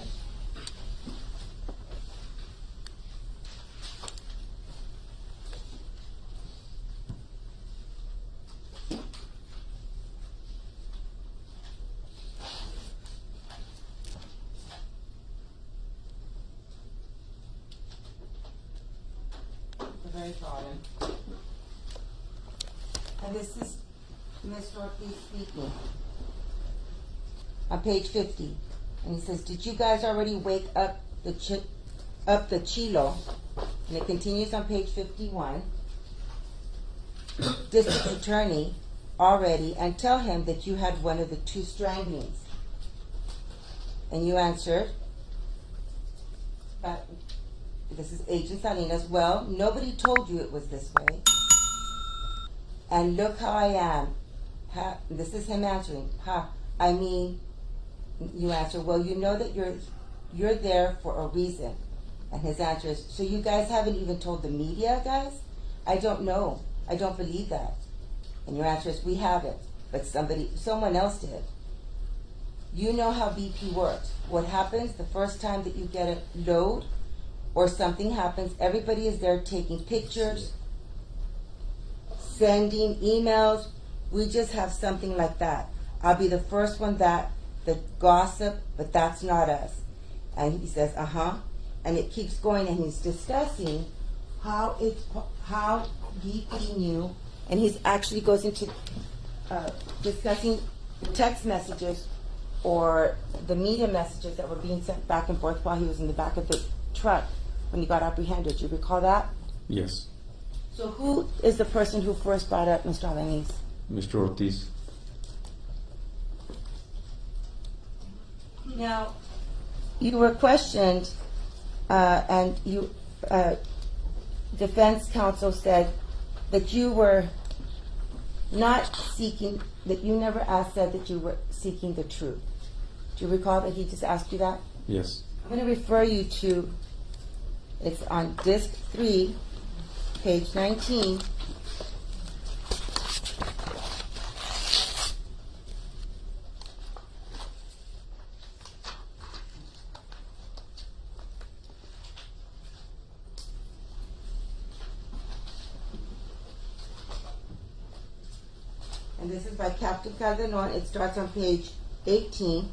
The very bottom. And this is Mr. Ortiz speaking. On page 50. And he says, did you guys already wake up the Chilo? And it continues on page 51. District attorney already, and tell him that you had one of the two stranglings. And you answered, this is Agent Salinas, well, nobody told you it was this way. And look how I am. This is him answering. I mean, you answer, well, you know that you're there for a reason. And his answer is, so you guys haven't even told the media, guys? I don't know. I don't believe that. And your answer is, we haven't, but someone else did. You know how BP works. What happens the first time that you get a load or something happens, everybody is there taking pictures, sending emails. We just have something like that. I'll be the first one that the gossip, but that's not us. And he says, and it keeps going, and he's discussing how BP knew, and he actually goes into discussing text messages or the media messages that were being sent back and forth while he was in the back of the truck when he got apprehended. Do you recall that? Yes. So who is the person who first brought up Mr. Alanis? Mr. Ortiz. Now, you were questioned, and you defense counsel said that you were not seeking, that you never said that you were seeking the truth. Do you recall that he just asked you that? Yes. I'm going to refer you to, it's on disc 3, page 19. And this is by Captain Calderon. It starts on page 18.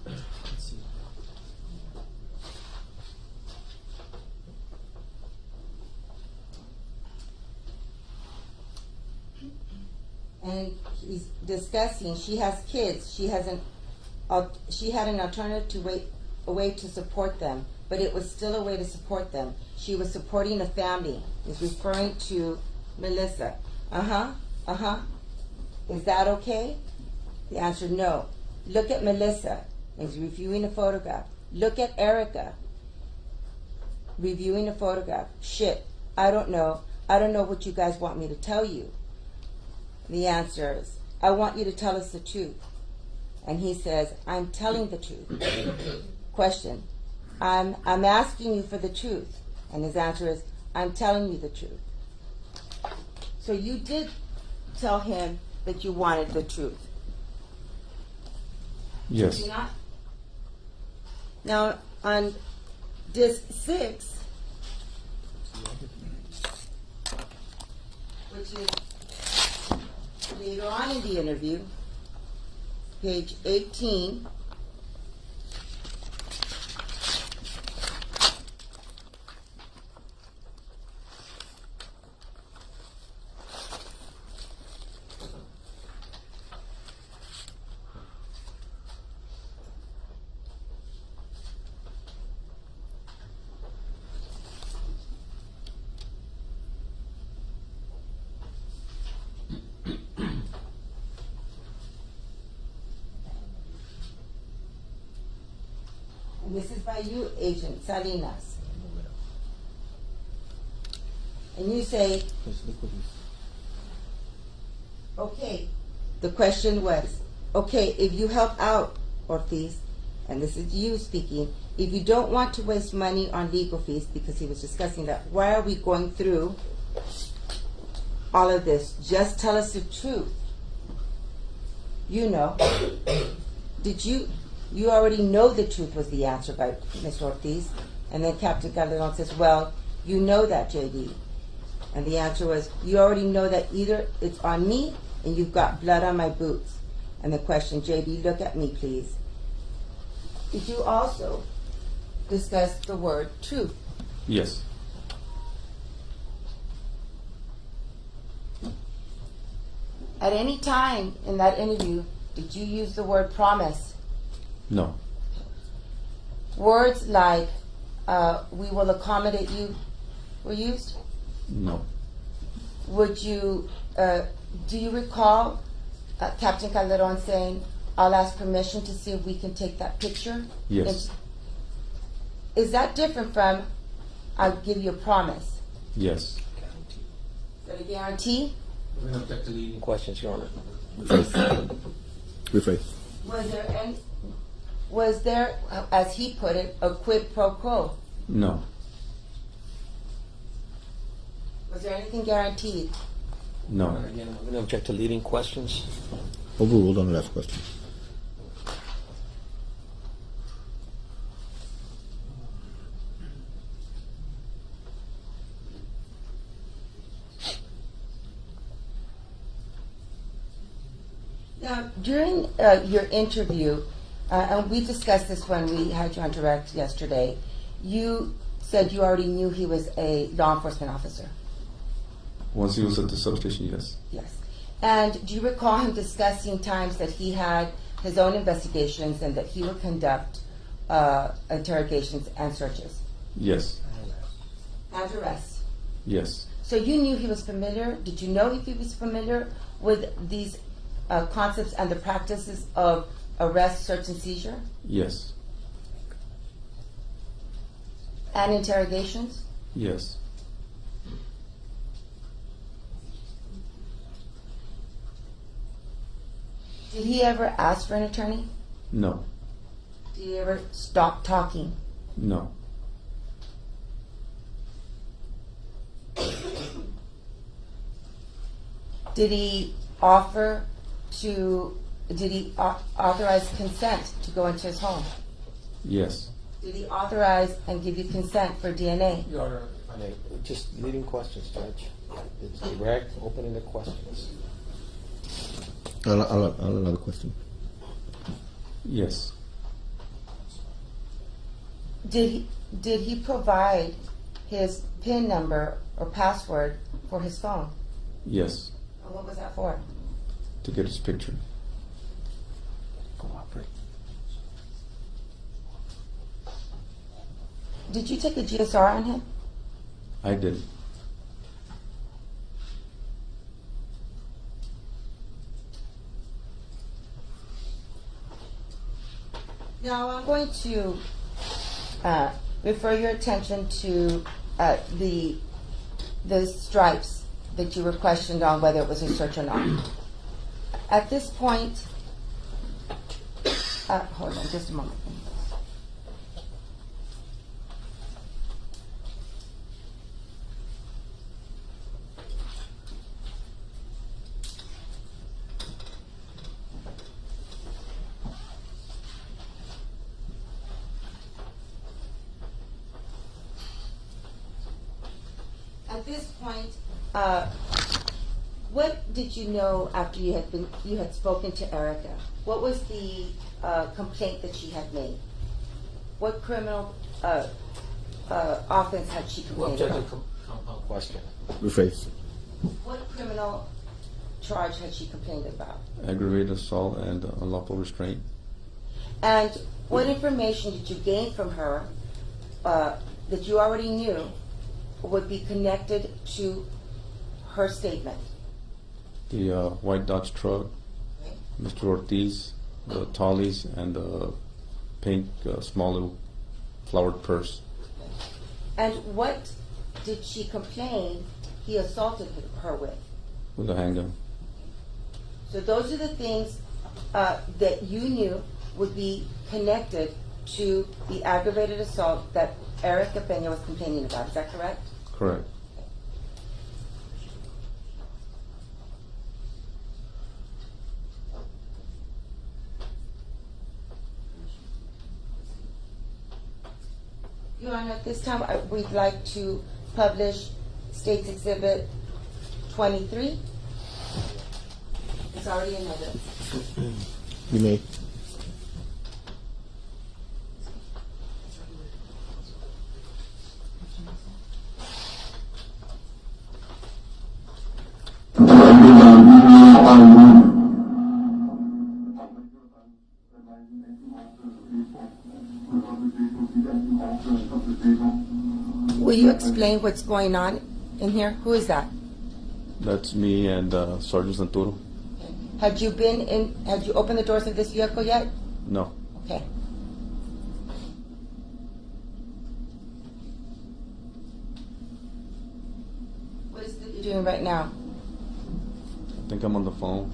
And he's discussing, she has kids. She had an alternative a way to support them, but it was still a way to support them. She was supporting a family. He's referring to Melissa. Is that okay? The answer, no. Look at Melissa. He's reviewing a photograph. Look at Erica. Reviewing a photograph. Shit, I don't know. I don't know what you guys want me to tell you. The answer is, I want you to tell us the truth. And he says, I'm telling the truth. Question, I'm asking you for the truth. And his answer is, I'm telling you the truth. So you did tell him that you wanted the truth. Yes. Did you not? Now, on disc 6, which is later on in the interview, page 18, and this is by you, Agent Salinas. And you say, okay, the question was, okay, if you help out, Ortiz, and this is you speaking, if you don't want to waste money on legal fees, because he was discussing that, why are we going through all of this? Just tell us the truth. You know. You already know the truth was the answer by Mr. Ortiz. And then Captain Calderon says, well, you know that, JD. And the answer was, you already know that either it's on me and you've got blood on my boots. And the question, JD, look at me, please. Did you also discuss the word truth? Yes. At any time in that interview, did you use the word promise? No. Words like, we will accommodate you, were used? No. Would you, do you recall Captain Calderon saying, I'll ask permission to see if we can take that picture? Yes. Is that different from, I'll give you a promise? Yes. Is that a guarantee? We're going to object to leading questions, Your Honor. Rephrase. Was there, as he put it, a quid pro quo? No. Was there anything guaranteed? No. Again, we're going to object to leading questions. Overruled on the last question. Now, during your interview, and we discussed this when we had you on direct yesterday, you said you already knew he was a law enforcement officer. Once he was at the substation, yes. Yes. And do you recall him discussing times that he had his own investigations and that he would conduct interrogations and searches? Yes. And arrests? Yes. So you knew he was familiar? Did you know if he was familiar with these concepts and the practices of arrest, search, and seizure? Yes. And interrogations? Yes. Did he ever ask for an attorney? No. Did he ever stop talking? No. Did he authorize consent to go into his home? Yes. Did he authorize and give you consent for DNA? Your Honor, I mean, just leading questions, Judge. It's direct, open-ended questions. I'll another question. Yes. Did he provide his PIN number or password for his phone? Yes. And what was that for? To get his picture. Cooperate. Did you take a GSR on him? I did. Now I'm going to refer your attention to the stripes that you were questioned on whether it was a search or not. At this point, hold on just a moment. At this point, what did you know after you had spoken to Erica? What was the complaint that she had made? What criminal offense had she Well, complained Judge, a about? compound question. Rephrase. What criminal charge had she complained about? Aggravated assault and unlawful restraint. And what information did you gain from her that you already knew would be connected to her statement? The white Dodge truck, Mr. Ortiz, the tallies, and the pink small little flowered purse. And what did she complain he assaulted her with? With a handgun. So those are the things that you knew would be connected to the aggravated assault that Erica Peña was complaining about. Is that correct? Correct. Your Honor, at this time, we'd like to publish State's Exhibit 23. It's already in evidence. You may. Will you explain what's going on in here? Who is that? That's me and Sergeant Santoro. Had you opened the doors of this vehicle yet? No. Okay. What is it you're doing right now? I think I'm on the phone.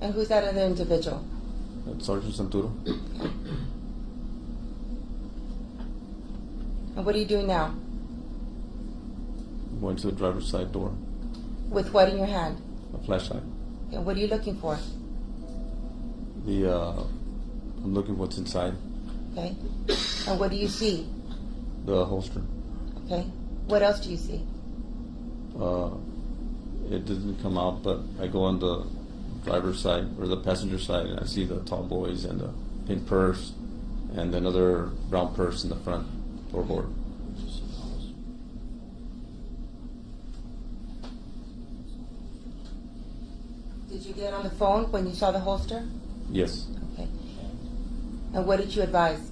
And who's that other individual? That's Sergeant Santoro. And what are you doing now? I'm going to the driver's side door. With what in your hand? A flashlight. And what are you looking for? I'm looking what's inside. Okay. And what do you see? The holster. Okay. What else do you see? It didn't come out, but I go on the driver's side or the passenger side, and I see the tall boys and the pink purse and another brown purse in the front floorboard. Did you get on the phone when you saw the holster? Yes. Okay. And what did you advise?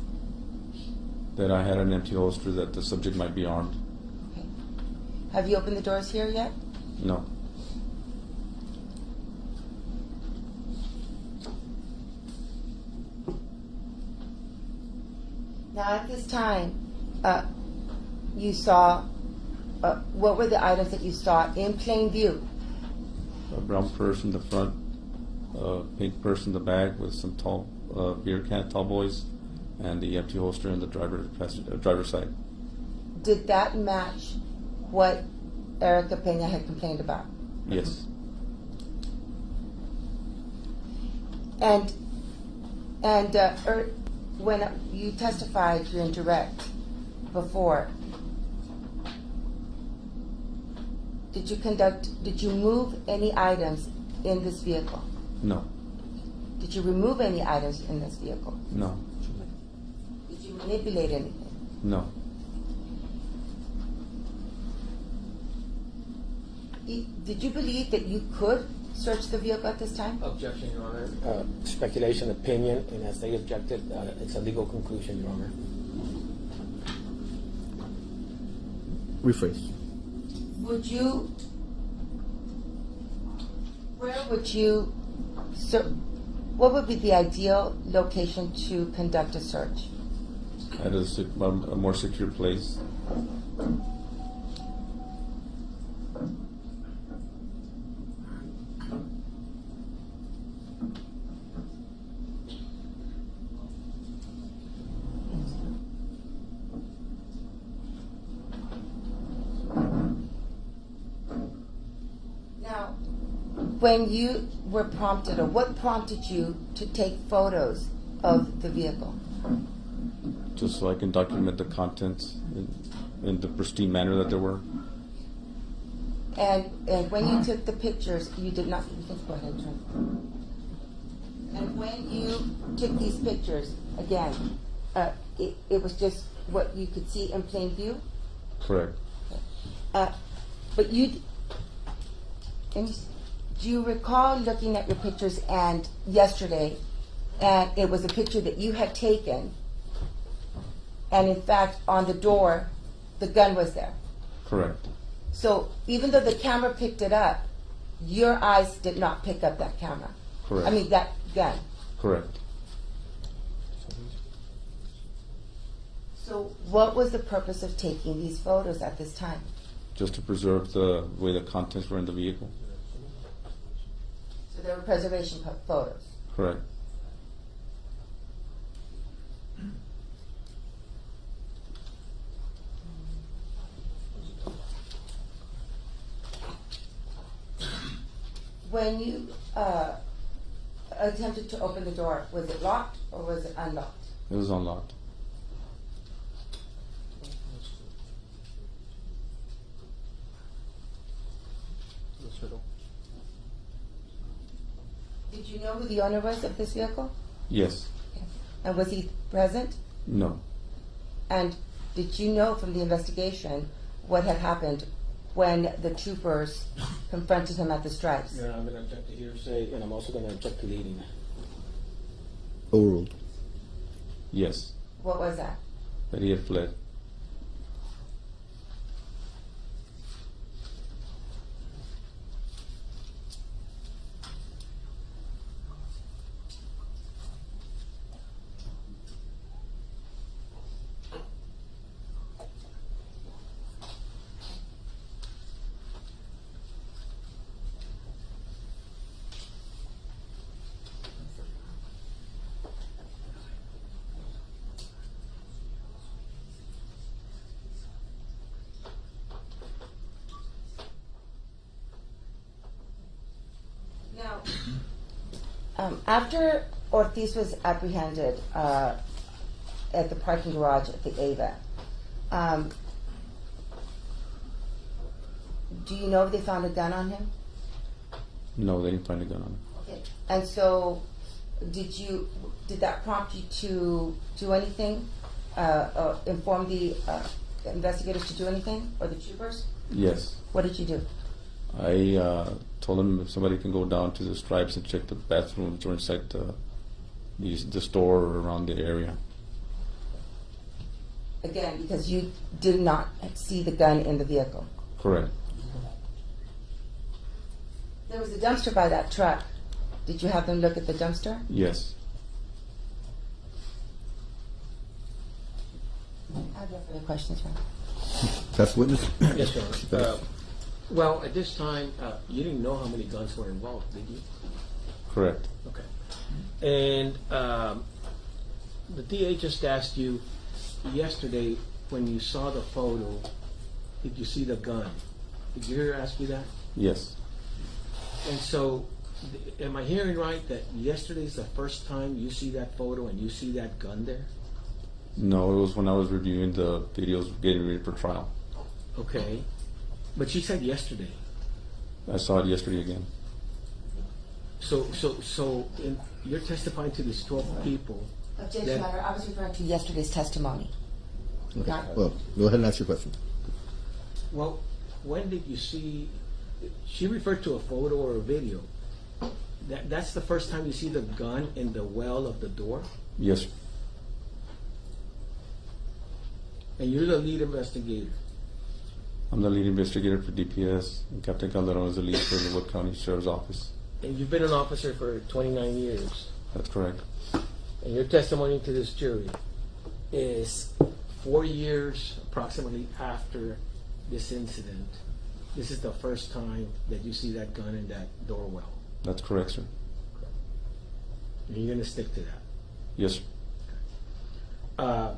That I had an empty holster, that the subject might be armed. Okay. Have you opened the doors here yet? No. Now, at this time, you saw, what were the items that you saw in plain view? A brown purse in the front, a pink purse in the back with some tall beer can, tall boys, and the empty holster in the driver's side. Did that match what Erica Peña had complained about? Yes. And when you testified during direct before, did you move any items in this vehicle? No. Did you remove any items in this vehicle? No. Did you manipulate anything? No. Did you believe that you could search the vehicle at this time? Objection, Your Honor. Speculation, opinion, and as they objected, it's a legal conclusion, Your Honor. Rephrase. What would be the ideal location to conduct a search? At a more secure place. Now, when you were prompted, or what prompted you to take photos of the vehicle? just so I can document the contents in the pristine manner that they were. And when you took the pictures, you did not. You can go ahead, John. And when you took these pictures, again, it was just what you could see in plain view. Correct. But do you recall looking at your pictures and yesterday, and it was a picture that you had taken, and in fact on the door, the gun was there. Correct. So even though the camera picked it up, your eyes did not pick up that camera. Correct. I mean that gun. Correct. So what was the purpose of taking these photos at this time? Just to preserve the way the contents were in the vehicle. So they were preservation photos. Correct. When you attempted to open the door, was it locked or was it unlocked? It was unlocked. Did you know who the owner was of this vehicle? Yes. And was he present? No. And did you know from the investigation what had happened when the troopers confronted him at the stripes? Yeah, I'm going to object to hearsay, and I'm also going to object to leading. Overruled. Yes. What was that? That he had fled. Now, after Ortiz was apprehended at the parking garage at the Ava, do you know if they found a gun on him? No, they didn't find a gun on him. Okay. And so, did that prompt you to do anything, or inform the investigators to do anything, or the troopers? Yes. What did you do? I told them if somebody can go down to the stripes and check the bathrooms or inside the store or around the area. Again, because you did not see the gun in the vehicle. Correct. There was a dumpster by that truck. Did you have them look at the dumpster? Yes. I have no further questions, Ron. Test witness? Yes, Your Honor. Well, at this time, you didn't know how many guns were involved, did you? Correct. Okay. And the DA just asked you yesterday when you saw the photo, did you see the gun? Did you hear her ask you that? Yes. And so, am I hearing right that yesterday's the first time you see that photo and you see that gun there? No, it was when I was reviewing the videos getting ready for trial. Okay. But she said yesterday. I saw it yesterday again. So you're testifying to these 12 people. Objection, Matter. I was referring to yesterday's testimony. Okay. Not- Well, go ahead and ask your question. Well, when did you see? She referred to a photo or a video. That's the first time you see the gun in the well of the door, Yes. and you're the lead investigator. I'm the lead investigator for DPS, and Captain Calderon is the lead for the Wood County Sheriff's Office. And you've been an officer for 29 years. That's correct. And your testimony to this jury is 4 years approximately after this incident. This is the first time that you see that gun in that door well. That's correct, sir. And you're going to stick to that. Yes, sir.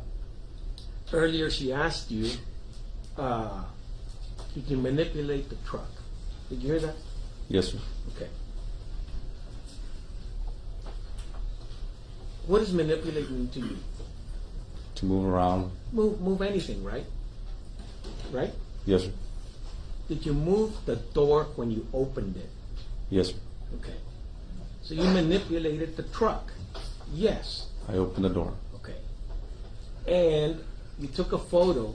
Earlier she asked you, you can manipulate the truck. Did you hear that? Yes, sir. Okay. What does manipulate mean to you? To move around. Move anything, right? Right? Yes, sir. Did you move the door when you opened it? Yes, sir. Okay. So you manipulated the truck? Yes. I opened the door. Okay. And you took a photo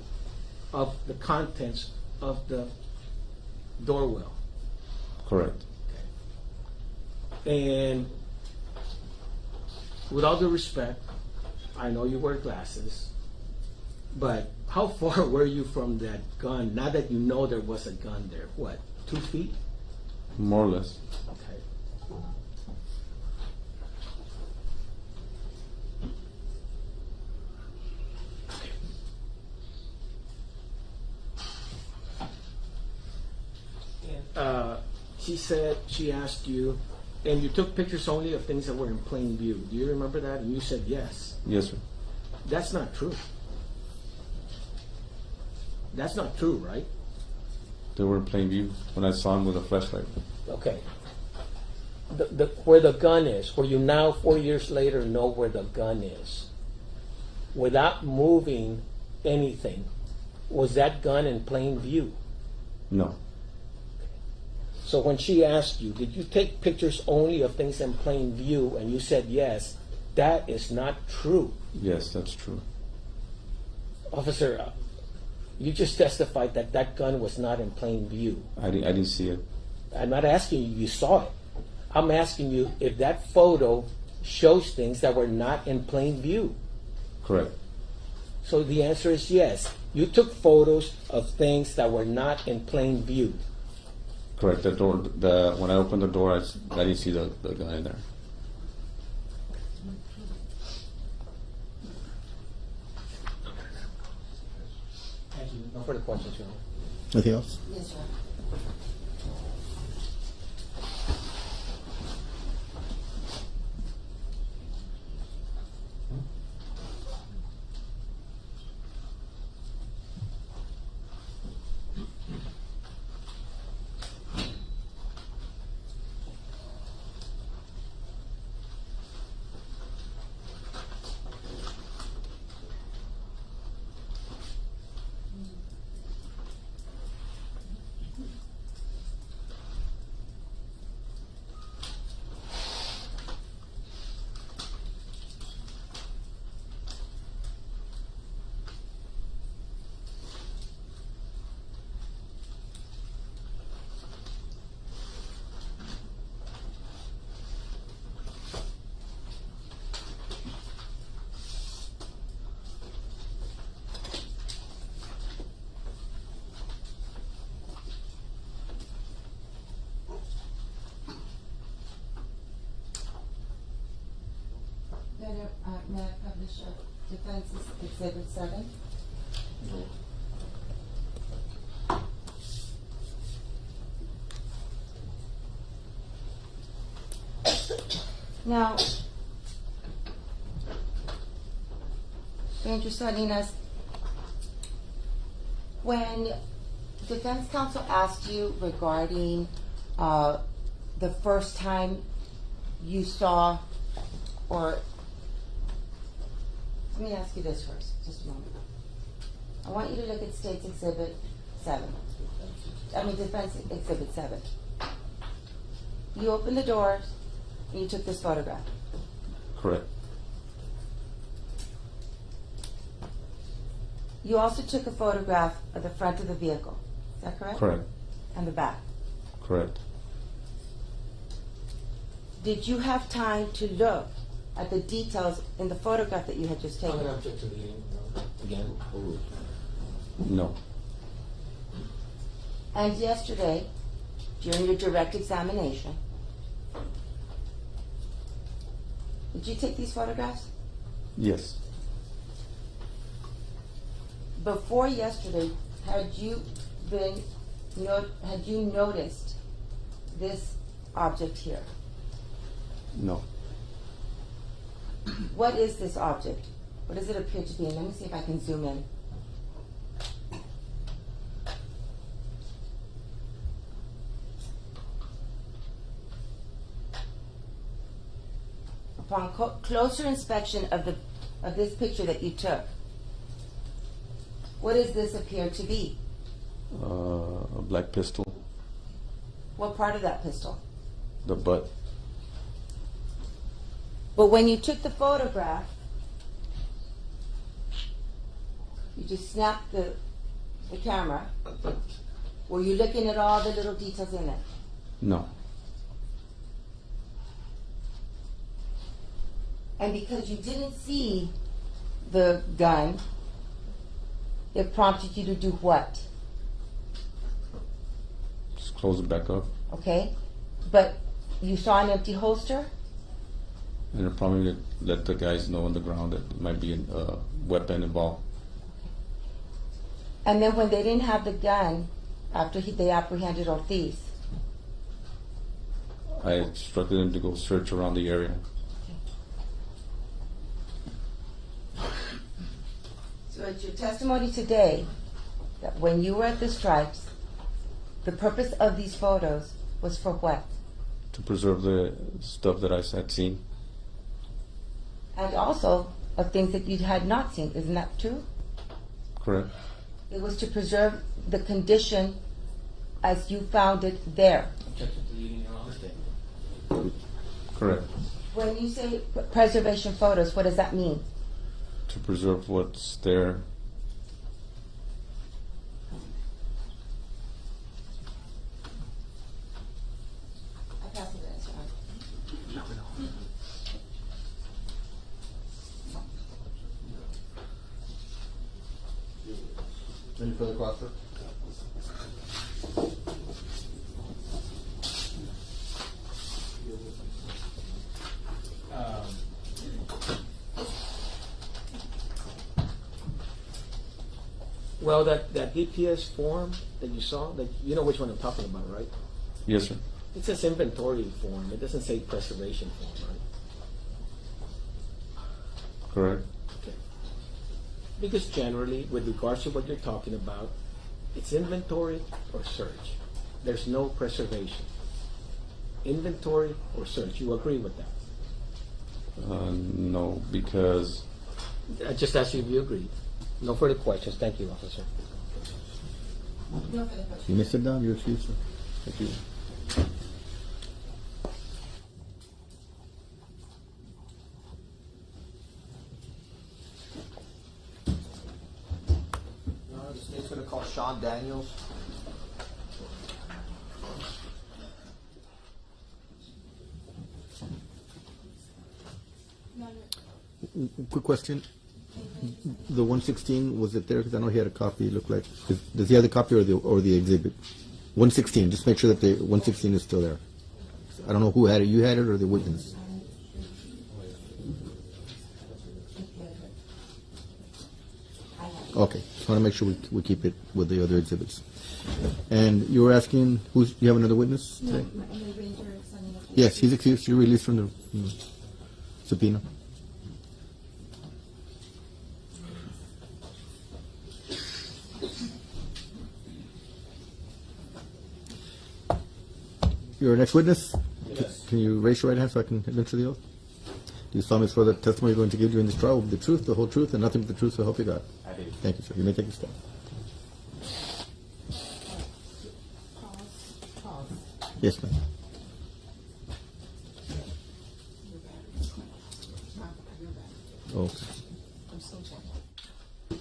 of the contents of the door well? Correct. And with all due respect, I know you wear glasses, but how far were you from that gun? Now that you know there was a gun there, what, 2 feet? More or less. Okay. She said, she asked you, and you took pictures only of things that were in plain view. Do you remember that? And you said yes. Yes, sir. That's not true. That's not true, right? They were in plain view when I saw him with a flashlight. Okay. Where the gun is, where you now, 4 years later, know where the gun is, without moving anything, was that gun in plain view? No. So when she asked you, did you take pictures only of things in plain view, and you said yes, that is not true. Yes, that's true. Officer, you just testified that that gun was not in plain view. I didn't see it. I'm not asking you, you saw it. I'm asking you if that photo shows things that were not in plain view. Correct. So the answer is yes. You took photos of things that were not in plain view. Correct. When I opened the door, I didn't see the gun in there. Thank you. No further questions, Your Honor. Anything else? Yes, sir. May I publish Defense Exhibit 7? Now, Andrew Salinas, when defense counsel asked you regarding the first time you saw, or let me ask you this first, just a moment. I want you to look at State's Exhibit 7. Defense Exhibit 7. You opened the doors and you took this photograph. Correct. You also took a photograph of the front of the vehicle. Is that correct? Correct. And the back. Correct. Did you have time to look at the details in the photograph that you had just taken? I'm going to object to the again. No. And yesterday, during your direct examination, did you take these photographs? Yes. Before yesterday, had you noticed this object here? No. What is this object? What does it appear to be? And let me see if I can zoom in. Upon closer inspection of this picture that you took, What does this appear to be? A black pistol, What part of that pistol? the butt. But when you took the photograph, you just snapped the camera. Were you looking at all the little details in it? No. And because you didn't see the gun, it prompted you to do what? Just close it back up. Okay? But you saw an empty holster? And it'll probably let the guys know on the ground that there might be a weapon involved. And then when they didn't have the gun, after they apprehended Ortiz, I instructed them to go search around the area. so it's your testimony today that when you were at the Stripes, the purpose of these photos was for what? To preserve the stuff that I had seen. And also of things that you had not seen. Isn't that true? Correct. It was to preserve the condition as you found it there. Objection to leading your honor statement. Correct. When you say preservation photos, what does that mean? To preserve what's there. I pass it as well. Any further questions? Well, that DPS form that you saw, that you know which one I'm talking about, right? Yes, sir. It says inventory form. It doesn't say preservation form, right? Correct. Okay. Because generally, with regards to what you're talking about, it's inventory or search. There's no preservation. Inventory or search. You agree with that? No, because I just asked you if you agreed. No further questions. Thank you, officer. You may sit down. You're excused, sir. Thank you. The state's going to call Sean Daniels. Quick question. The 116, was it there? Because I know he had a copy. It looked like. Does he have the copy or the exhibit? 116. Just make sure that the 116 is still there. I don't know who had it. You had it or the witness? Okay. Just want to make sure we keep it with the other exhibits. And you were asking, you have another witness today? Yes, he's accused. You're released from the subpoena. Your next witness? Yes. Can you raise your right hand so I can administer the oath? Do you solemnly swear that the testimony you're going to give during this trial will be the truth, the whole truth, and nothing but the truth, so help you God? I do. Thank you, sir. You may take a step. Pause. Yes, ma'am. Okay. I'm so sorry.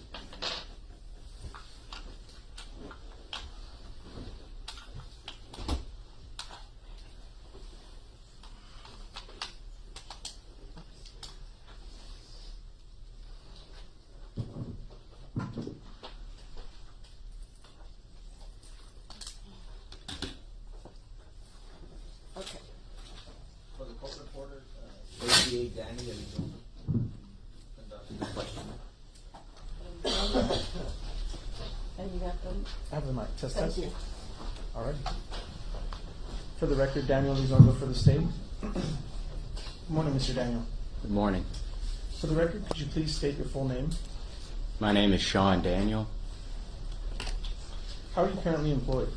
Okay. For the court reporter, APA Danny Elizondo. Conducting the question. And you got them? I have the mic. Test, Thank test. you. All right. For the record, Daniel Elizondo for the state. Good morning, Mr. Daniel. Good morning. For the record, could you please state your full name? My name is Sean Daniel. How are you currently employed?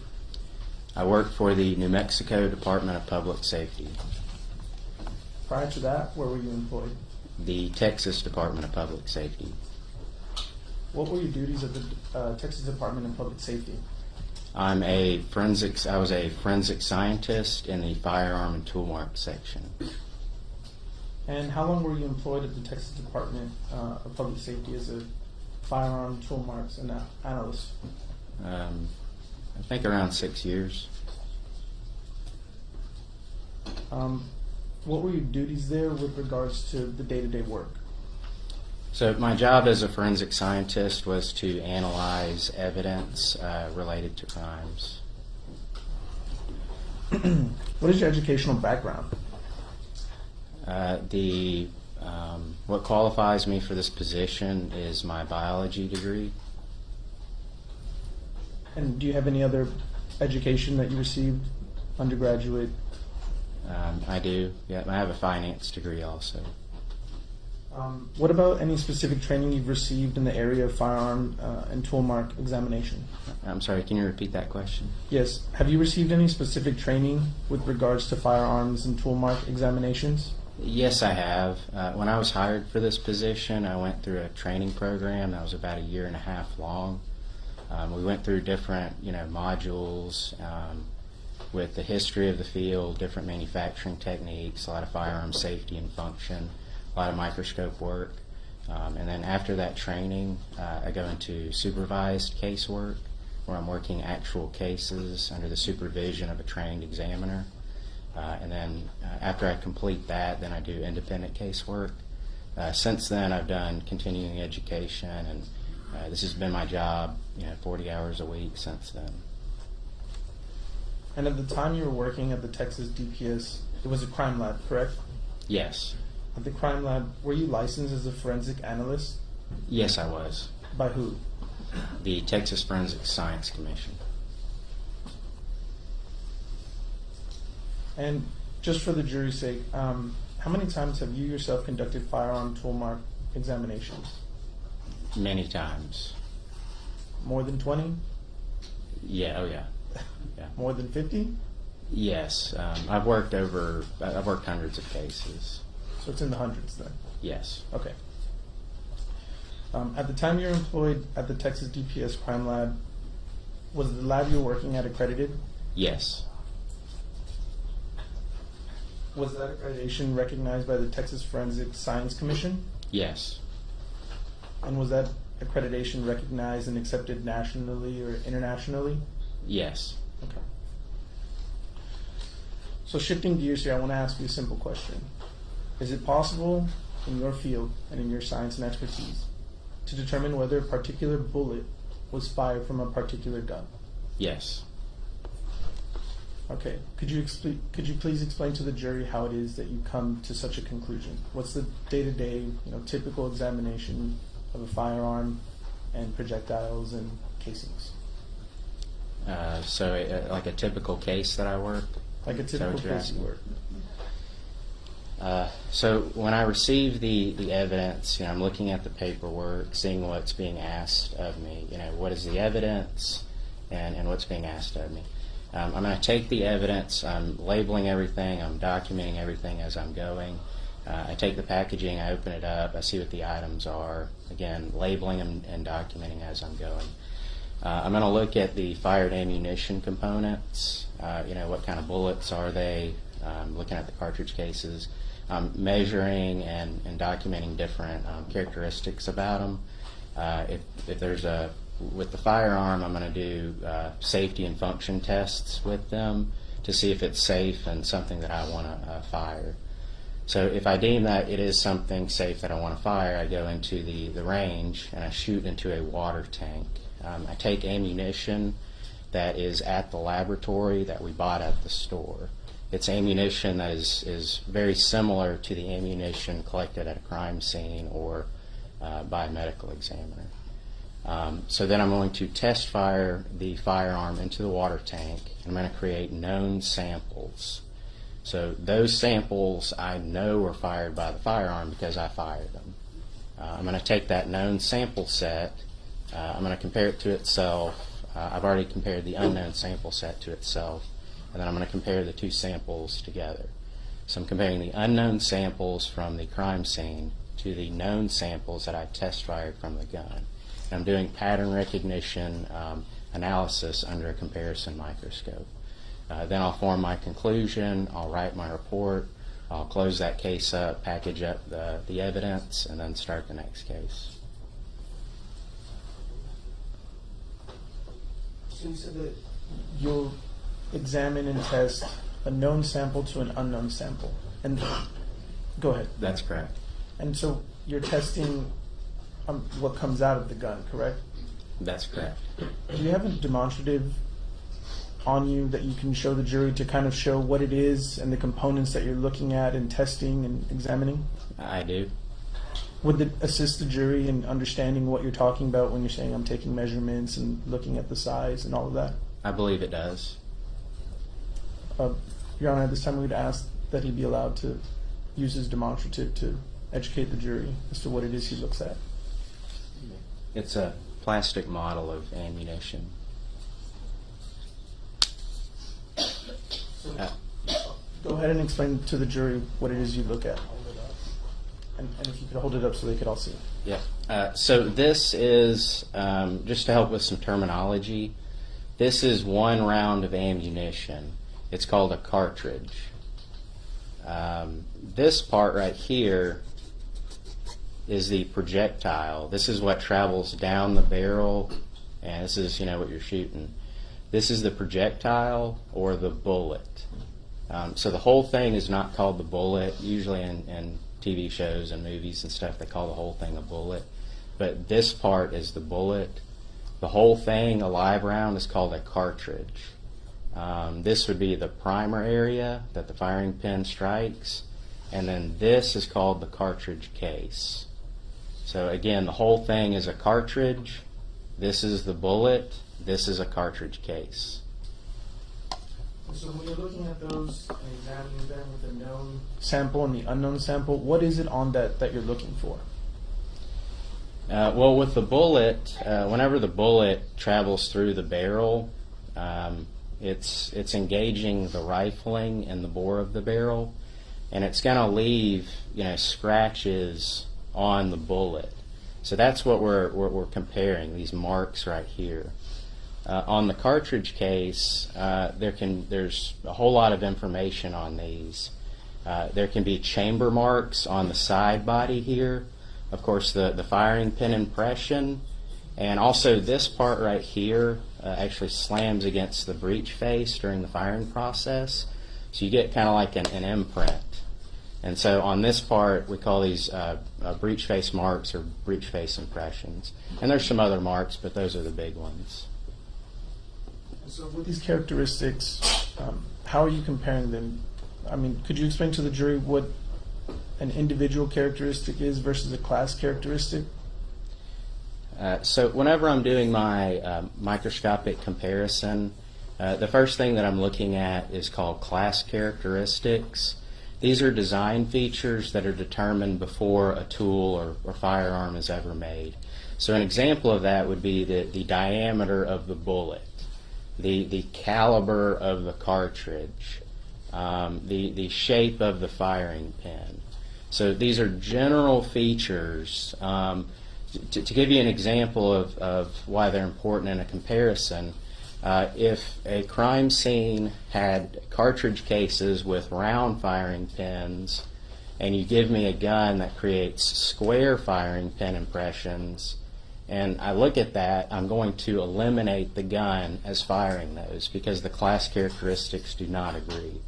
I work for the New Mexico Department of Public Safety, Prior to that, where were you employed? the Texas Department of Public Safety. What were your duties at the Texas Department of Public Safety? I was a forensic scientist in the firearm and tool mark section. And how long were you employed at the Texas Department of Public Safety as a firearm, tool marks, and analyst? I think around 6 years. What were your duties there with regards to the day-to-day work? So my job as a forensic scientist was to analyze evidence related to crimes. What is your educational background? What qualifies me for this position is my biology degree. And do you have any other education that you received, undergraduate? I do. Yeah, I have a finance degree also. What about any specific training you've received in the area of firearm and tool mark examination? I'm sorry, can you repeat that question? Yes. Have you received any specific training with regards to firearms and tool mark examinations? Yes, I have. When I was hired for this position, I went through a training program that was about 1.5 years long. We went through different, modules with the history of the field, different manufacturing techniques, a lot of firearm safety and function, a lot of microscope work. And then after that training, I go into supervised casework, where I'm working actual cases under the supervision of a trained examiner. And then after I complete that, then I do independent casework. Since then, I've done continuing education, and this has been my job, 40 hours a week since then. And at the time you were working at the Texas DPS, it was a crime lab, correct? Yes. At the crime lab, were you licensed as a forensic analyst? Yes, I was. By who? The Texas Forensic Science Commission. And just for the jury's sake, how many times have you yourself conducted firearm tool mark examinations? Many times. More than 20? Yeah, oh yeah. Yeah. More than 50? Yes. I've worked hundreds of cases. So it's in the hundreds then? Yes. Okay. At the time you were employed at the Texas DPS crime lab, was the lab you were working at accredited? Yes. Was that accreditation recognized by the Texas Forensic Science Commission? Yes. And was that accreditation recognized and accepted nationally or internationally? Yes. Okay. So shifting gears here, I want to ask you a simple question. Is it possible in your field and in your science and expertise to determine whether a particular bullet was fired from a particular gun? Yes. Okay. Could you please explain to the jury how it is that you come to such a conclusion? What's the day-to-day, typical examination of a firearm and projectiles and casings? Like a typical case that I work? Like a typical case you work. So when I receive the evidence, I'm looking at the paperwork, seeing what's being asked of me. What is the evidence and what's being asked of me. I'm going to take the evidence, I'm labeling everything, I'm documenting everything as I'm going. I take the packaging, I open it up, I see what the items are, again, labeling them and documenting as I'm going. I'm going to look at the fired ammunition components, what kind of bullets are they, looking at the cartridge cases, measuring and documenting different characteristics about them. If there's with the firearm, I'm going to do safety and function tests with them to see if it's safe and something that I want to fire. So if I deem that it is something safe that I want to fire, I go into the range and I shoot into a water tank. I take ammunition that is at the laboratory that we bought at the store. It's ammunition that is very similar to the ammunition collected at a crime scene or by a medical examiner. So then I'm going to test fire the firearm into the water tank, and I'm going to create known samples. So those samples I know were fired by the firearm because I fired them. I'm going to take that known sample set, I'm going to compare it to itself. I've already compared the unknown sample set to itself, and then I'm going to compare the two samples together. So I'm comparing the unknown samples from the crime scene to the known samples that I test fired from the gun. And I'm doing pattern recognition analysis under a comparison microscope. Then I'll form my conclusion, I'll write my report, I'll close that case up, package up the evidence, and then start the next case. So you said that you'll examine and test a known sample to an unknown sample. And go ahead. That's correct. And so you're testing what comes out of the gun, correct? That's correct. Do you have a demonstrative on you that you can show the jury to kind of show what it is and the components that you're looking at and testing and examining? I do. Would it assist the jury in understanding what you're talking about when you're saying I'm taking measurements and looking at the size and all of that? I believe it does. Your Honor, at this time we would ask that he be allowed to use his demonstrative to educate the jury as to what it is he looks at. It's a plastic model of ammunition. Go ahead and explain to the jury what it is you look at. And if you could hold it up so they could all see. Yeah. So this is, just to help with some terminology, this is one round of ammunition. It's called a cartridge. This part right here is the projectile. This is what travels down the barrel, and this is, what you're shooting. This is the projectile or the bullet. So the whole thing is not called the bullet. Usually in TV shows and movies and stuff, they call the whole thing a bullet. But this part is the bullet. The whole thing, a live round, is called a cartridge. This would be the primer area that the firing pin strikes, and then this is called the cartridge case. So again, the whole thing is a cartridge. This is the bullet. This is a cartridge case. So when you're looking at those and examining them with the known sample and the unknown sample, what is it on that you're looking for? Well, with the bullet, whenever the bullet travels through the barrel, it's engaging the rifling and the bore of the barrel, and it's going to leave scratches on the bullet. So that's what we're comparing, these marks right here. On the cartridge case, there's a whole lot of information on these. There can be chamber marks on the side body here, of course the firing pin impression, and also this part right here actually slams against the breech face during the firing process, so you get kind of like an imprint. And so on this part, we call these breech face marks or breech face impressions. And there's some other marks, but those are the big ones. So with these characteristics, how are you comparing them? I mean, could you explain to the jury what an individual characteristic is versus a class characteristic? So whenever I'm doing my microscopic comparison, the first thing that I'm looking at is called class characteristics. These are design features that are determined before a tool or firearm is ever made. So an example of that would be the diameter of the bullet, the caliber of the cartridge, the shape of the firing pin. So these are general features. To give you an example of why they're important in a comparison, if a crime scene had cartridge cases with round firing pins and you give me a gun that creates square firing pin impressions, and I look at that, I'm going to eliminate the gun as firing those because the class characteristics do not agree.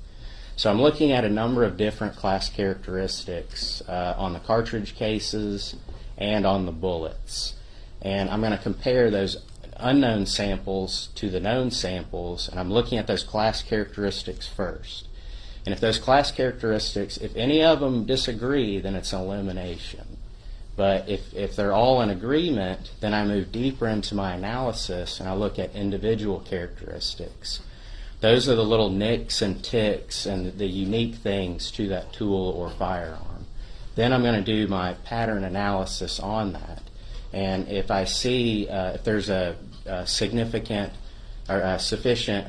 So I'm looking at a number of different class characteristics on the cartridge cases and on the bullets. And I'm going to compare those unknown samples to the known samples, and I'm looking at those class characteristics first. And if those class characteristics, if any of them disagree, then it's an elimination. But if they're all in agreement, then I move deeper into my analysis and I look at individual characteristics. Those are the little nicks and ticks and the unique things to that tool or firearm. Then I'm going to do my pattern analysis on that. And if I see if there's a significant or a sufficient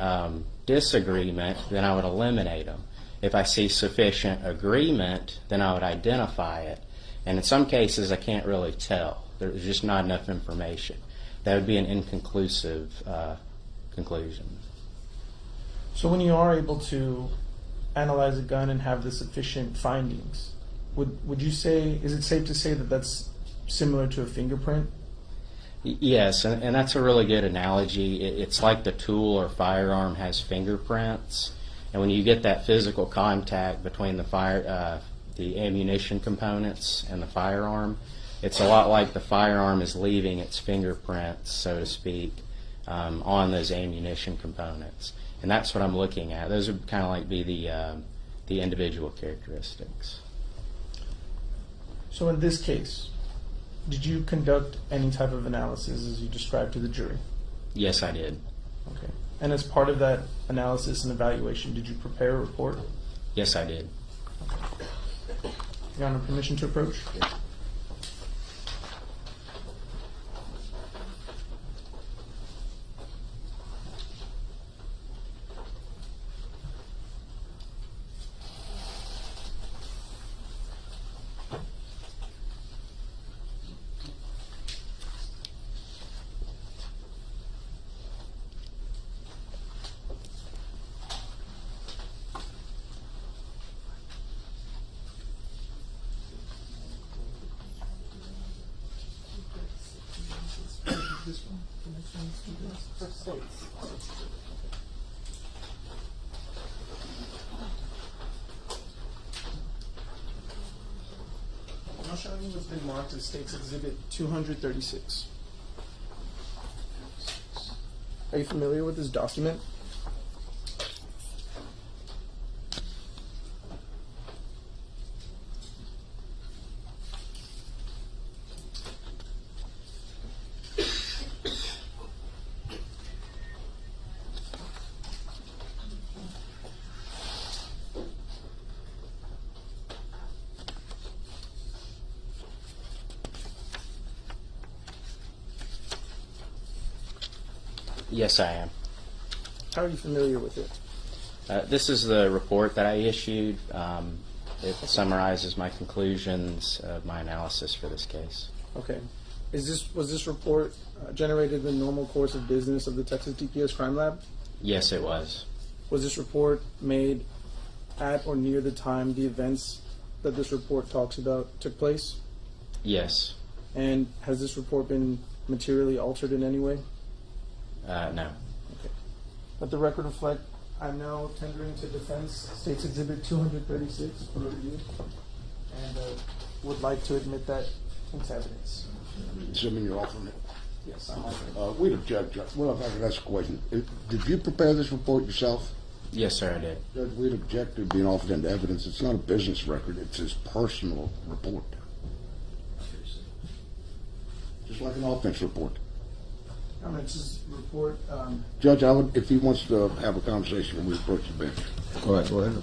disagreement, then I would eliminate them. If I see sufficient agreement, then I would identify it. And in some cases, I can't really tell. There's just not enough information. that would be an inconclusive conclusion. So when you are able to analyze a gun and have the sufficient findings, would you say, is it safe to say that that's similar to a fingerprint? Yes, and that's a really good analogy. It's like the tool or firearm has fingerprints, and when you get that physical contact between the ammunition components and the firearm, it's a lot like the firearm is leaving its fingerprints, so to speak, on those ammunition components. And that's what I'm looking at. Those would kind of like be the individual characteristics. So in this case, did you conduct any type of analysis as you described to the jury? Yes, I did. Okay. And as part of that analysis and evaluation, did you prepare a report? Yes, I did. Your Honor, permission to approach? Yes. For states. I'm showing you what's been marked as State's Exhibit 236. Are you familiar with this document? Yes, I am. How are you familiar with it? This is the report that I issued. It summarizes my conclusions of my analysis for this case. Okay. Was this report generated in the normal course of business of the Texas DPS Crime Lab? Yes, it was. Was this report made at or near the time the events that this report talks about took place? Yes. And has this report been materially altered in any way? No. Okay. Let the record reflect, I'm now tendering to defense State's Exhibit 236 for review, and would like to admit that into evidence. Assuming you're offering it. Yes, I'm offering. We'd object, Judge. Well, if I could ask a question. Did you prepare this report yourself? Yes, sir, I did. Judge, we'd object to it being offered into evidence. It's not a business record. It's his personal report. Just like an offense report. I mean, it's just report. Judge, if he wants to have a conversation, when we approach the bench. All right, go ahead.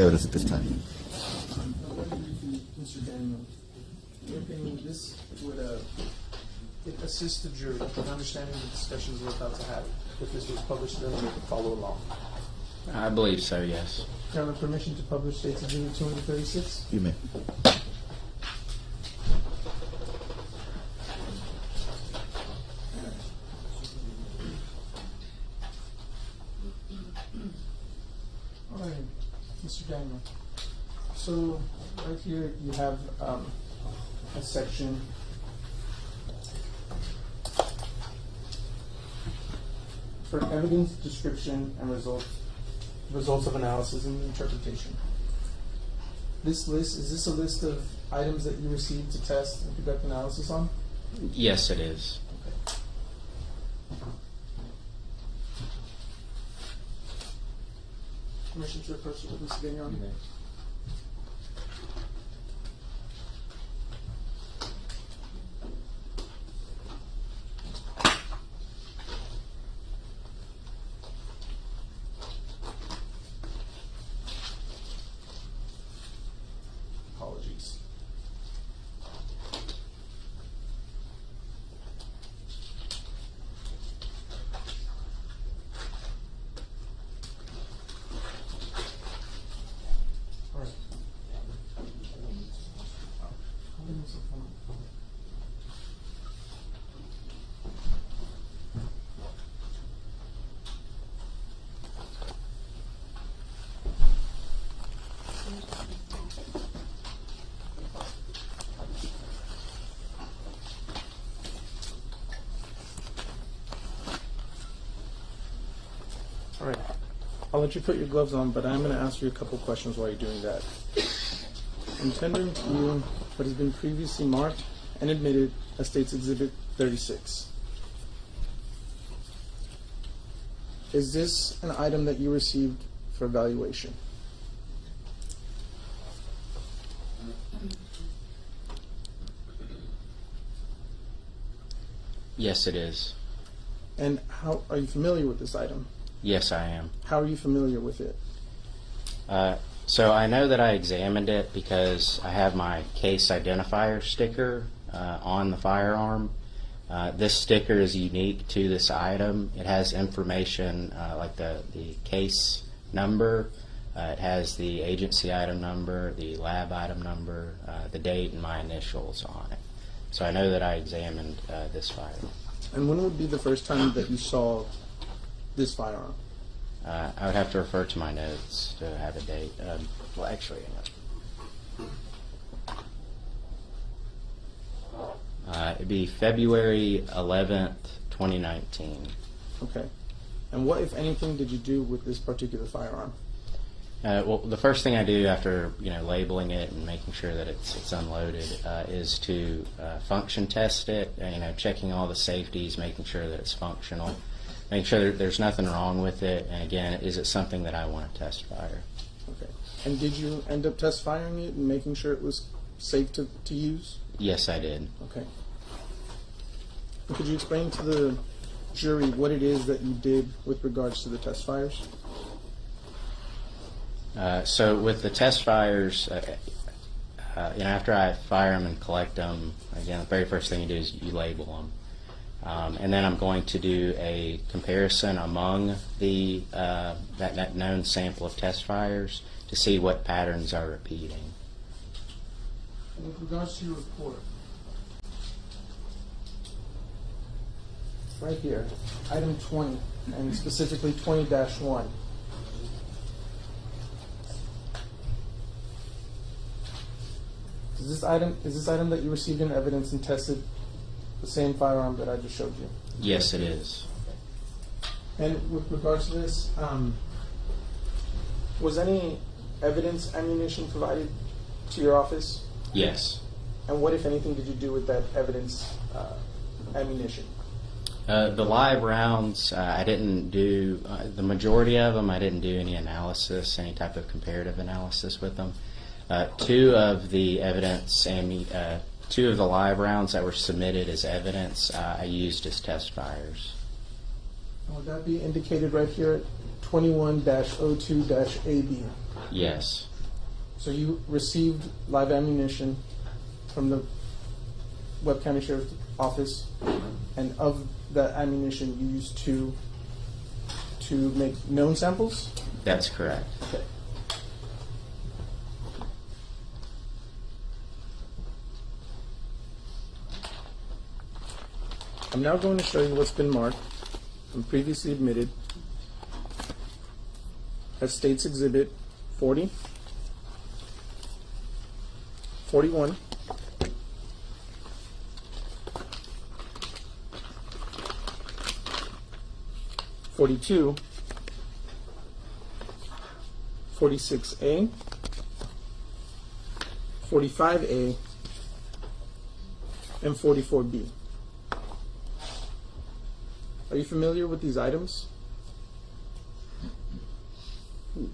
evidence at this time. Mr. Daniel, in your opinion, this would it assist the jury in understanding the discussions we're about to have if this was published, then they could follow along. I believe so, yes. Can I have permission to publish State's Exhibit 236? You may. All right, Mr. Daniel. So right here you have a section for evidence, description, and results of analysis and interpretation. This list, is this a list of items that you received to test and conduct analysis on? Yes, it is. Permission to approach the witness again, Your Honor? Apologies. All right. All right. I'll let you put your gloves on, but I'm going to ask you a couple questions while you're doing that. I'm tendering to you what has been previously marked and admitted as State's Exhibit 36. Is this an item that you received for evaluation? Yes, it is. And how are you familiar with this item? Yes, I am. How are you familiar with it? So I know that I examined it because I have my case identifier sticker on the firearm. This sticker is unique to this item. It has information like the case number. It has the agency item number, the lab item number, the date, and my initials on it. So I know that I examined this firearm. And when would be the first time that you saw this firearm? I would have to refer to my notes to have a date. Well, actually, it'd be February 11th, 2019. Okay. And what, if anything, did you do with this particular firearm? Well, the first thing I do after labeling it and making sure that it's unloaded is to function test it. Checking all the safeties, making sure that it's functional, making sure that there's nothing wrong with it. And again, is it something that I want to test fire? Okay. And did you end up test firing it and making sure it was safe to use? Yes, I did. Okay. And could you explain to the jury what it is that you did with regards to the test fires? So with the test fires, after I fire them and collect them, again, the very first thing you do is you label them. And then I'm going to do a comparison among the that known sample of test fires to see what patterns are repeating. And with regards to your report, right here, item 20, and specifically 20-1. Is this item that you received in evidence and tested the same firearm that I just showed you? Yes, it is. And with regards to this, was any evidence ammunition provided to your office? Yes. And what, if anything, did you do with that evidence ammunition? The live rounds, I didn't do, the majority of them, I didn't do any analysis, any type of comparative analysis with them. Two of the live rounds that were submitted as evidence, I used as test fires. And would that be indicated right here at 21-02-AB? Yes. So you received live ammunition from the Webb County Sheriff's Office, and of that ammunition you used to make known samples? That's correct. Okay. I'm now going to show you what's been marked and previously admitted as State's Exhibit 40, 41, 42, 46A, 45A, and 44B. Are you familiar with these items?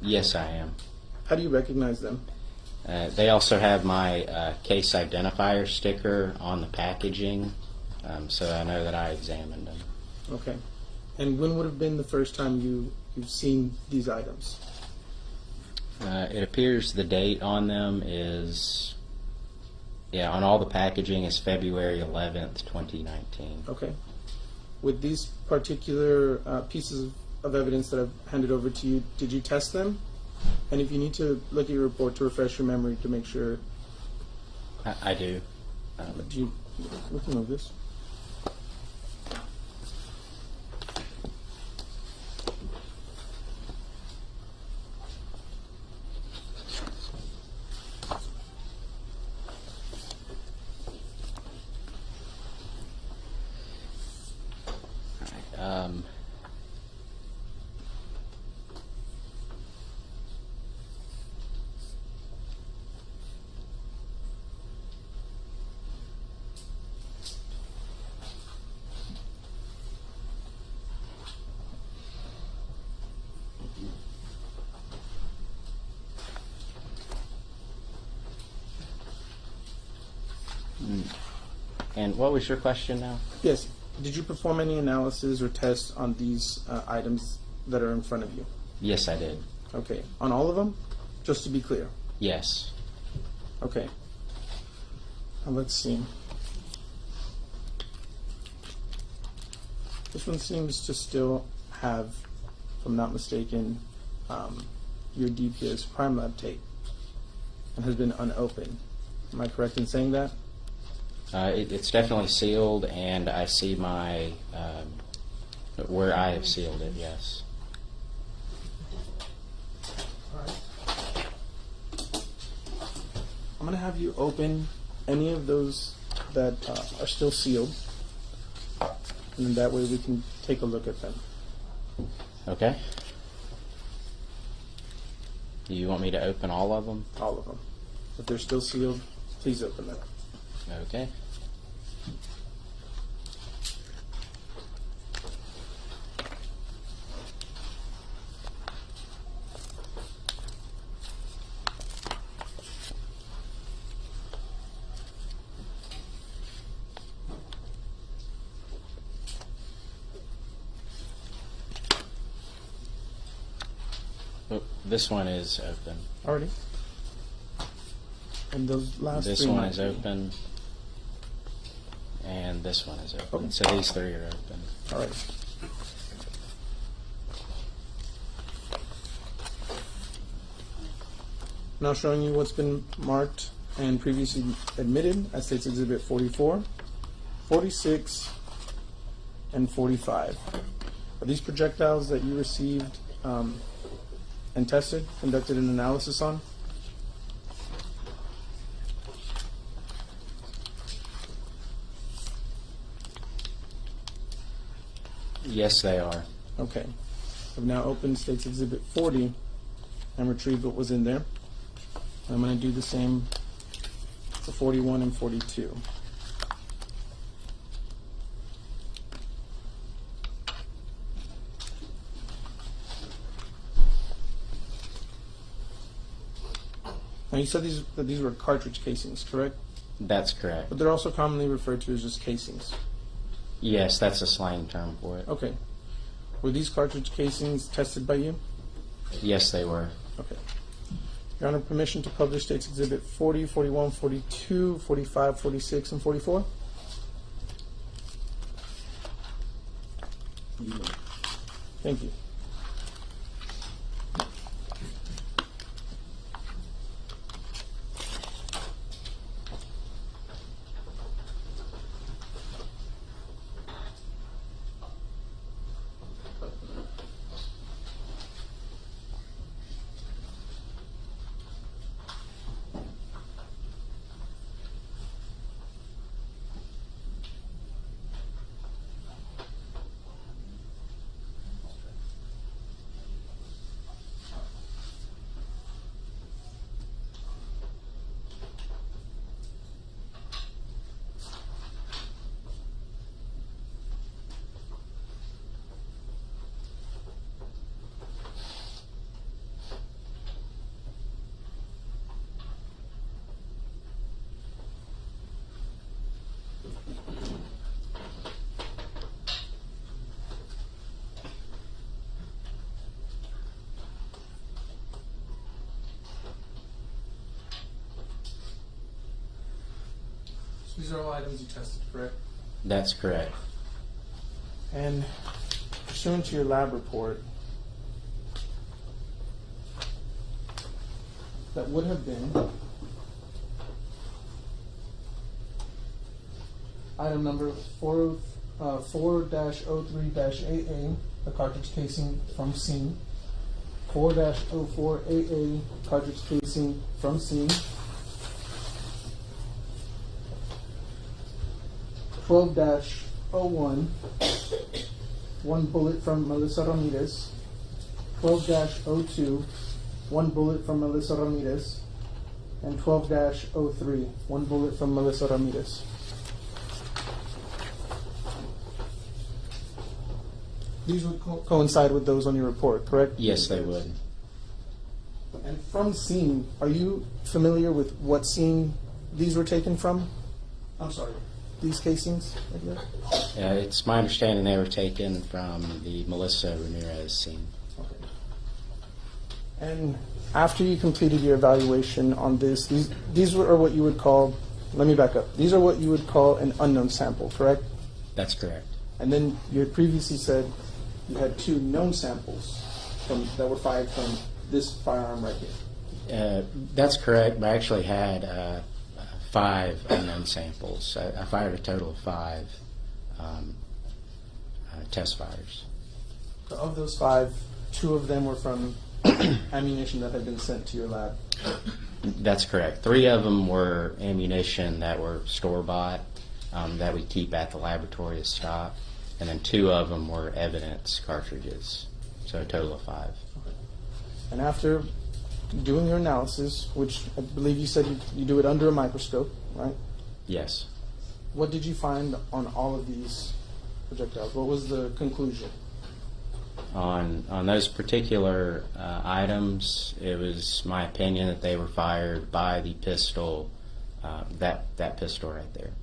Yes, I am. How do you recognize them? They also have my case identifier sticker on the packaging, so I know that I examined them. Okay. And when would have been the first time you've seen these items? It appears the date on them is, on all the packaging is February 11th, 2019. Okay. With these particular pieces of evidence that I've handed over to you, did you test them? And if you need to look at your report to refresh your memory to make sure. I do. Do you, we can move this. And what was your question now? Yes. Did you perform any analysis or tests on these items that are in front of you? Yes, I did. Okay. On all of them? Just to be clear. Yes. Okay. Now let's see. This one seems to still have, if I'm not mistaken, your DPS crime lab tape and has been unopened. Am I correct in saying that? It's definitely sealed, and I see my where I have sealed it. Yes. I'm going to have you open any of those that are still sealed, and then that way we can take a look at them. Okay. Do you want me to open all of them? All of them. If they're still sealed, please open them. Okay. Oh, this one is open. Already. And those last This three one might is be. open. And this one is open. Okay. So these three are open. All right. Now showing you what's been marked and previously admitted as State's Exhibit 44, 46, and 45. Are these projectiles that you received and tested, conducted an analysis on? Yes, they are. Okay. I've now opened State's Exhibit 40 and retrieved what was in there. I'm going to do the same for 41 and 42. Now you said that these were cartridge casings, correct? That's correct. But they're also commonly referred to as just casings. Yes, that's a slang term for it. Okay. Were these cartridge casings tested by you? Yes, they were. Okay. Your Honor, permission to publish State's Exhibit 40, 41, 42, 45, 46, and 44? Thank you. These are all items you tested, correct? That's correct. And pursuant to your lab report, that would have been item number 4-03-AA, a cartridge casing from scene, 4-04-AA, cartridge casing from scene, 12-01, one bullet from Melissa Ramirez, 12-02, one bullet from Melissa Ramirez, and 12-03, one bullet from Melissa Ramirez. These would coincide with those on your report, correct? Yes, they would. And from scene, are you familiar with what scene these were taken from? I'm sorry, these casings right here? It's my understanding they were taken from the Melissa Ramirez scene. Okay. And after you completed your evaluation on this, these are what you would call, let me back up, these are what you would call an unknown sample, correct? That's correct. And then you had previously said you had 2 known samples that were fired from this firearm right here. That's correct, but I actually had 5 unknown samples. I fired a total of 5 test fires. So of those 5, 2 of them were from ammunition that had been sent to your lab. That's correct. 3 of them were ammunition that were store-bought that we keep at the laboratory as stock, and then 2 of them were evidence cartridges, so a total of 5. Okay. And after doing your analysis, which I believe you said you do it under a microscope, right? Yes. What did you find on all of these projectiles? What was the conclusion? On those particular items, it was my opinion that they were fired by the pistol, that pistol right there.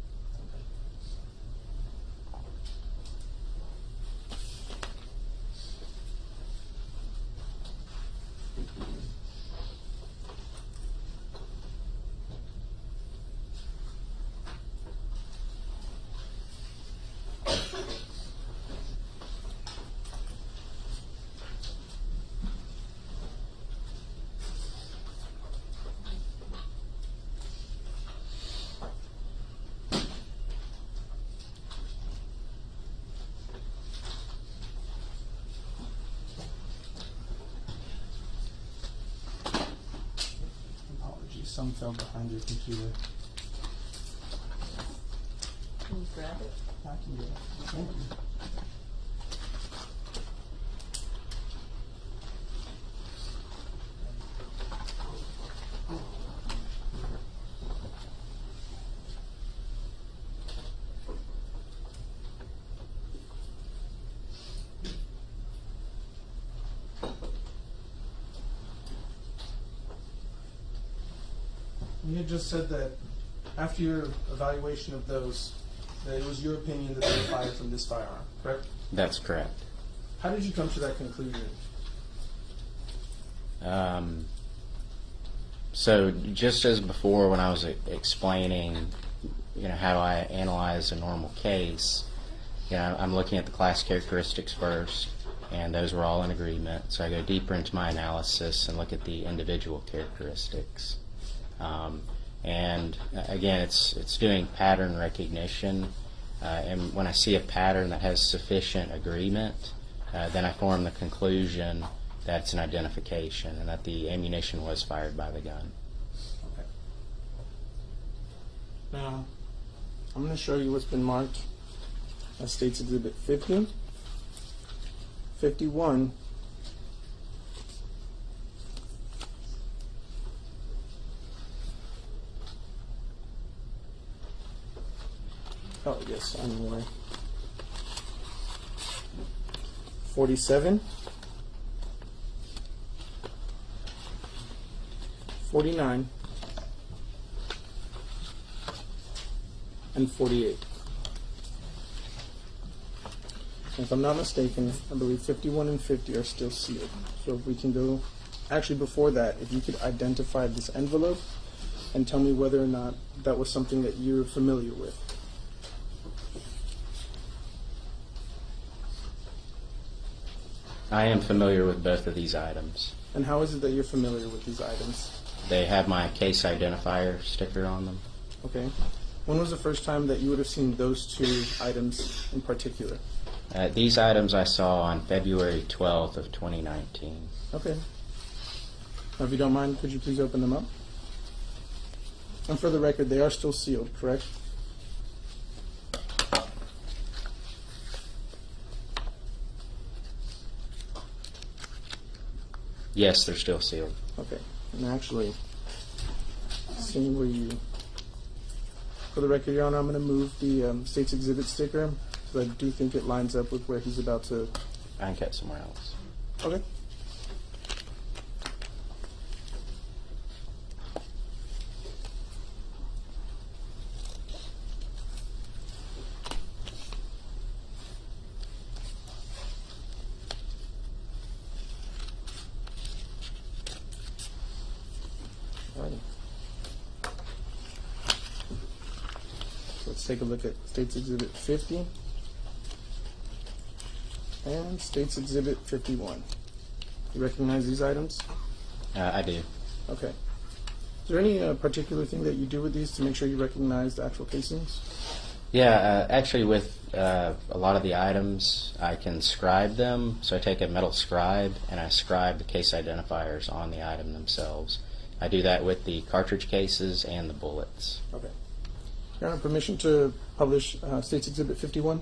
Some fell behind your computer. Can you grab it? I can do that. Thank you. You had just said that after your evaluation of those, that it was your opinion that they were fired from this firearm, correct? That's correct. How did you come to that conclusion? So just as before when I was explaining, how I analyze a normal case, I'm looking at the class characteristics first, and those were all in agreement. So I go deeper into my analysis and look at the individual characteristics. And again, it's doing pattern recognition. And when I see a pattern that has sufficient agreement, then I form the conclusion that it's an identification and that the ammunition was fired by the gun. Okay. Now, I'm going to show you what's been marked as State's Exhibit 50, 51, oh yes, anyway, 47, 49, and 48. If I'm not mistaken, I believe 51 and 50 are still sealed. So if we can go, actually before that, if you could identify this envelope and tell me whether or not that was something that you're familiar with. I am familiar with both of these items. And how is it that you're familiar with these items? They have my case identifier sticker on them. Okay. When was the first time that you would have seen those two items in particular? These items I saw on February 12th of 2019. Okay. Now, if you don't mind, could you please open them up? And for the record, they are still sealed, correct? Yes, they're still sealed. Okay. And actually, seeing where you... For the record, Your Honor, I'm going to move the State's Exhibit sticker, because I do think it lines up with where he's about to... I can cut somewhere else. Okay. Alrighty. Let's take a look at State's Exhibit 50 and State's Exhibit 51. You recognize these items? I do. Okay. Is there any particular thing that you do with these to make sure you recognize the actual casings? Yeah, actually with a lot of the items, I can scribe them. So I take a metal scribe and I scribe the case identifiers on the item themselves. I do that with the cartridge cases and the bullets. Okay. Your Honor, permission to publish State's Exhibit 51?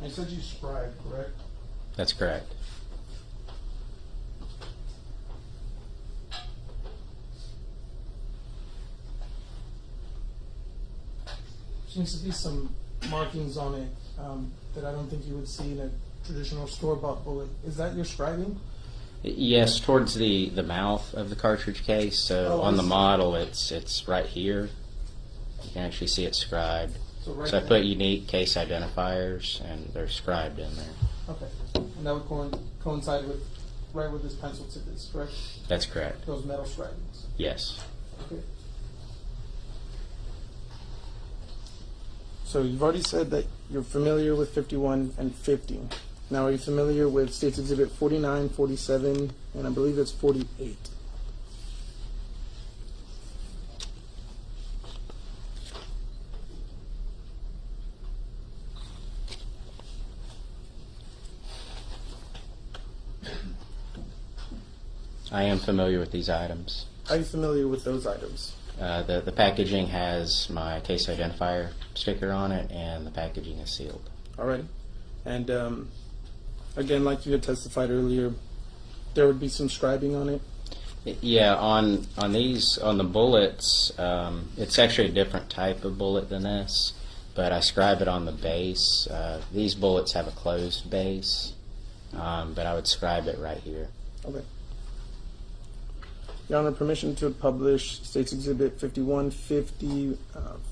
I said you scribe, correct? That's correct. There seems to be some markings on it that I don't think you would see in a traditional store-bought bullet. Is that your scribing? Yes, towards the mouth of the cartridge case. So on the model, it's right here. You can actually see it scribed. So, right So I there. put unique case identifiers, and they're scribed in there. Okay. And that would coincide with right where this pencil tip is, correct? That's correct. Those metal scribings. Yes. Okay. So you've already said that you're familiar with 51 and 50. Now, are you familiar with State's Exhibit 49, 47, and I believe it's 48? I am familiar with these items. Are you familiar with those items? The packaging has my case identifier sticker on it, and the packaging is sealed. Alrighty. And again, like you had testified earlier, there would be some scribing on it. Yeah, on the bullets, it's actually a different type of bullet than this, but I scribe it on the base. These bullets have a closed base, but I would scribe it right here. Okay. Your Honor, permission to publish State's Exhibit 51, 50,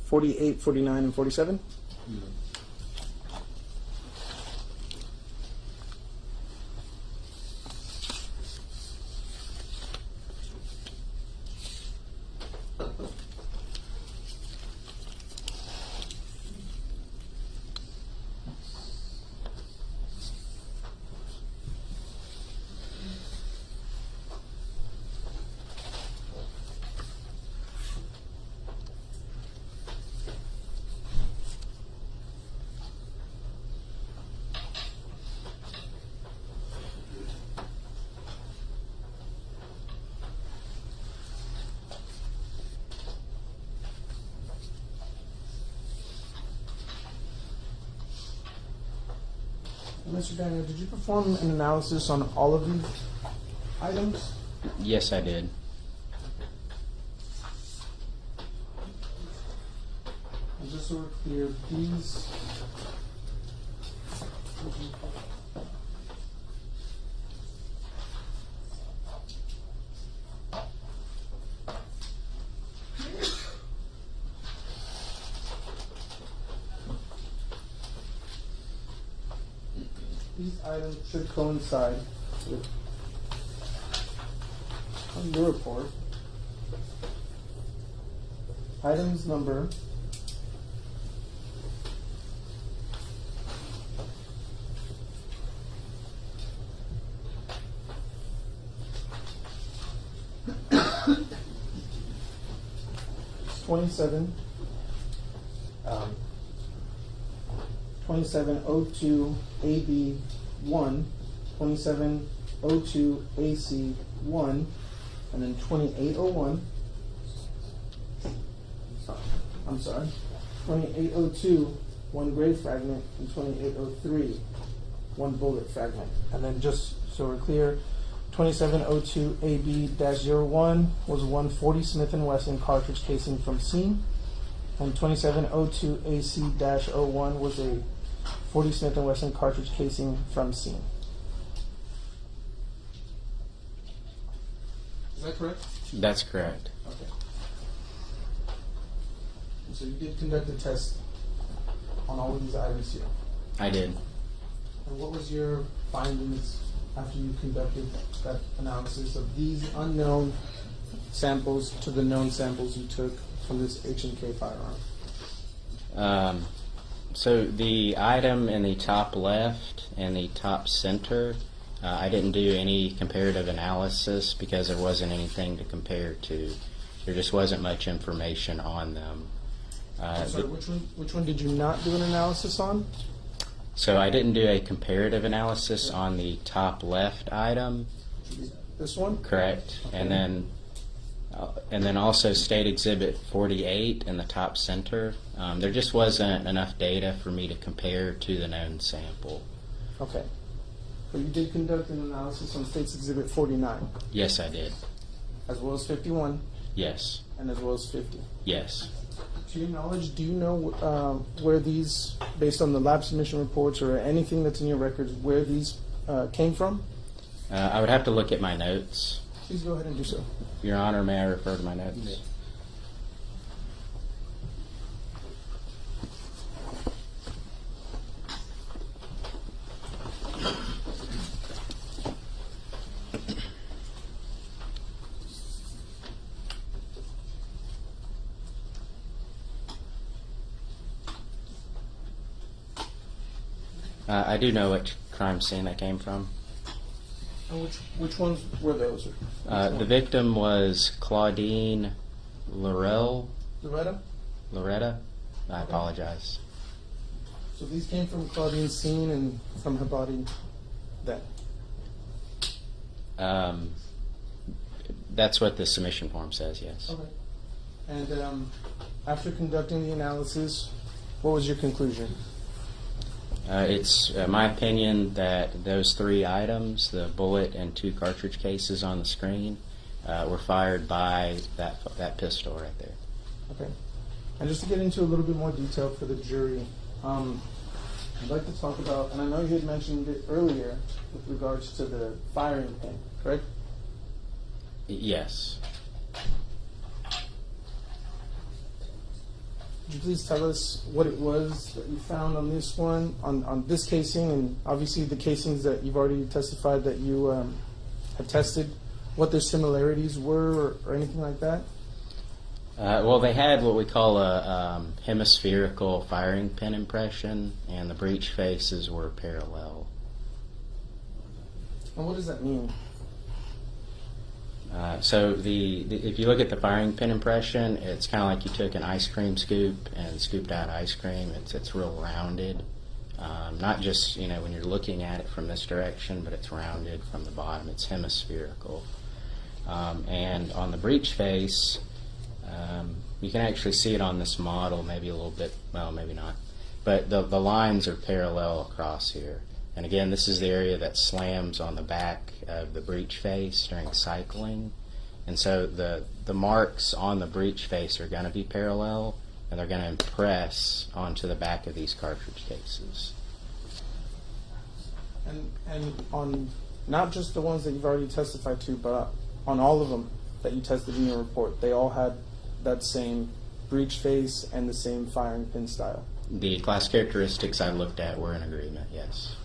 48, 49, and 47? Mr. Daniel, did you perform an analysis on all of these items? Yes, I did. And just so we're clear, these. These items should coincide with your report. Items number 2702 AB 1, 2702 AC 1, and then 2801. I'm sorry, 2802, one grave fragment, and 2803, one bullet fragment. And then just so we're clear, 2702 AB-01 was one 40 Smith & Wesson cartridge casing from scene, and 2702 AC-01 was a 40 Smith & Wesson cartridge casing from scene. Is that correct? That's correct. Okay. So you did conduct a test on all of these items here. I did. And what was your findings after you conducted that analysis of these unknown samples to the known samples you took from this H&K firearm? So the item in the top left and the top center, I didn't do any comparative analysis because there wasn't anything to compare to. There just wasn't much information on them. Sorry, which one did you not do an analysis on? So I didn't do a comparative analysis on the top left item. This one? Correct. Okay. And then also State Exhibit 48 in the top center. There just wasn't enough data for me to compare to the known sample. Okay. But you did conduct an analysis on State's Exhibit 49, Yes, I did. as well as 51, Yes. and as well as 50. Yes. To your knowledge, do you know where these, based on the lab submission reports or anything that's in your records, where these came from? I would have to look at my notes. Please go ahead and do so. Your Honor, may I refer to my notes? I do know which crime scene that came from. And which ones were those? The victim was Claudine Loretta. Loretta? I apologize. So these came from Claudine's scene and from her body then? That's what the submission form says, yes. Okay. And after conducting the analysis, what was your conclusion? It's my opinion that those three items, the bullet and two cartridge cases on the screen, were fired by that pistol right there. Okay. And just to get into a little bit more detail for the jury, I'd like to talk about, and I know you had mentioned it earlier with regards to the firing pin, correct? Yes. Could you please tell us what it was that you found on this one, on this casing, and obviously the casings that you've already testified that you have tested, what their similarities were or anything like that? Well, they had what we call a hemispherical firing pin impression, and the breech faces were parallel. And what does that mean? So if you look at the firing pin impression, it's kind of like you took an ice cream scoop and scooped out ice cream. It's real rounded, not just when you're looking at it from this direction, but it's rounded from the bottom. It's hemispherical, and on the breech face, you can actually see it on this model, maybe a little bit. Well, maybe not, but the lines are parallel across here. And again, this is the area that slams on the back of the breech face during cycling. And so the marks on the breech face are going to be parallel, and they're going to impress onto the back of these cartridge cases. And on not just the ones that you've already testified to, but on all of them that you tested in your report, they all had that same breech face and the same firing pin style. The class characteristics I looked at were in agreement, yes.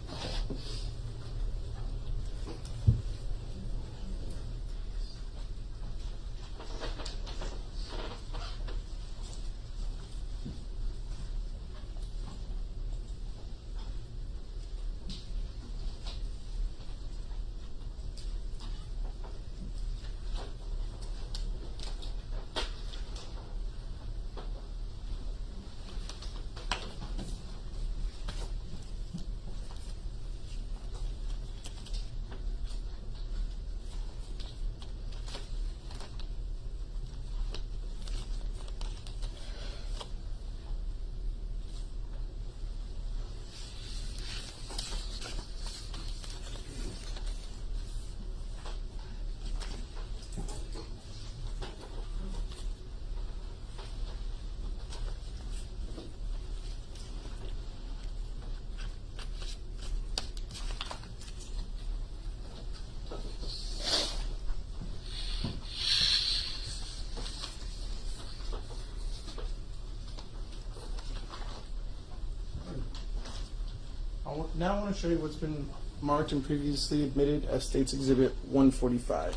Now I want to show you what's been marked and previously admitted as State's Exhibit 145.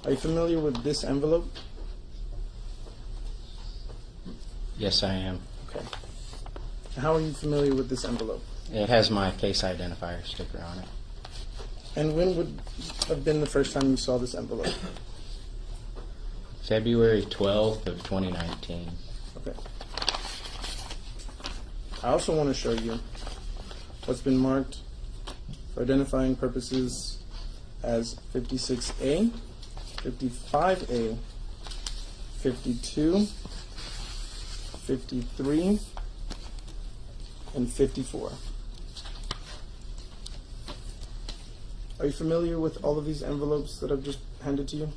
Are you familiar with this envelope? Yes, I am. Okay. How are you familiar with this envelope? It has my case identifier sticker on it. And when would have been the first time you saw this envelope? February 12th of 2019. Okay. I also want to show you what's been marked for identifying purposes as 56A, 55A, 52, 53, and 54. Are you familiar with all of these envelopes that I've just handed to you?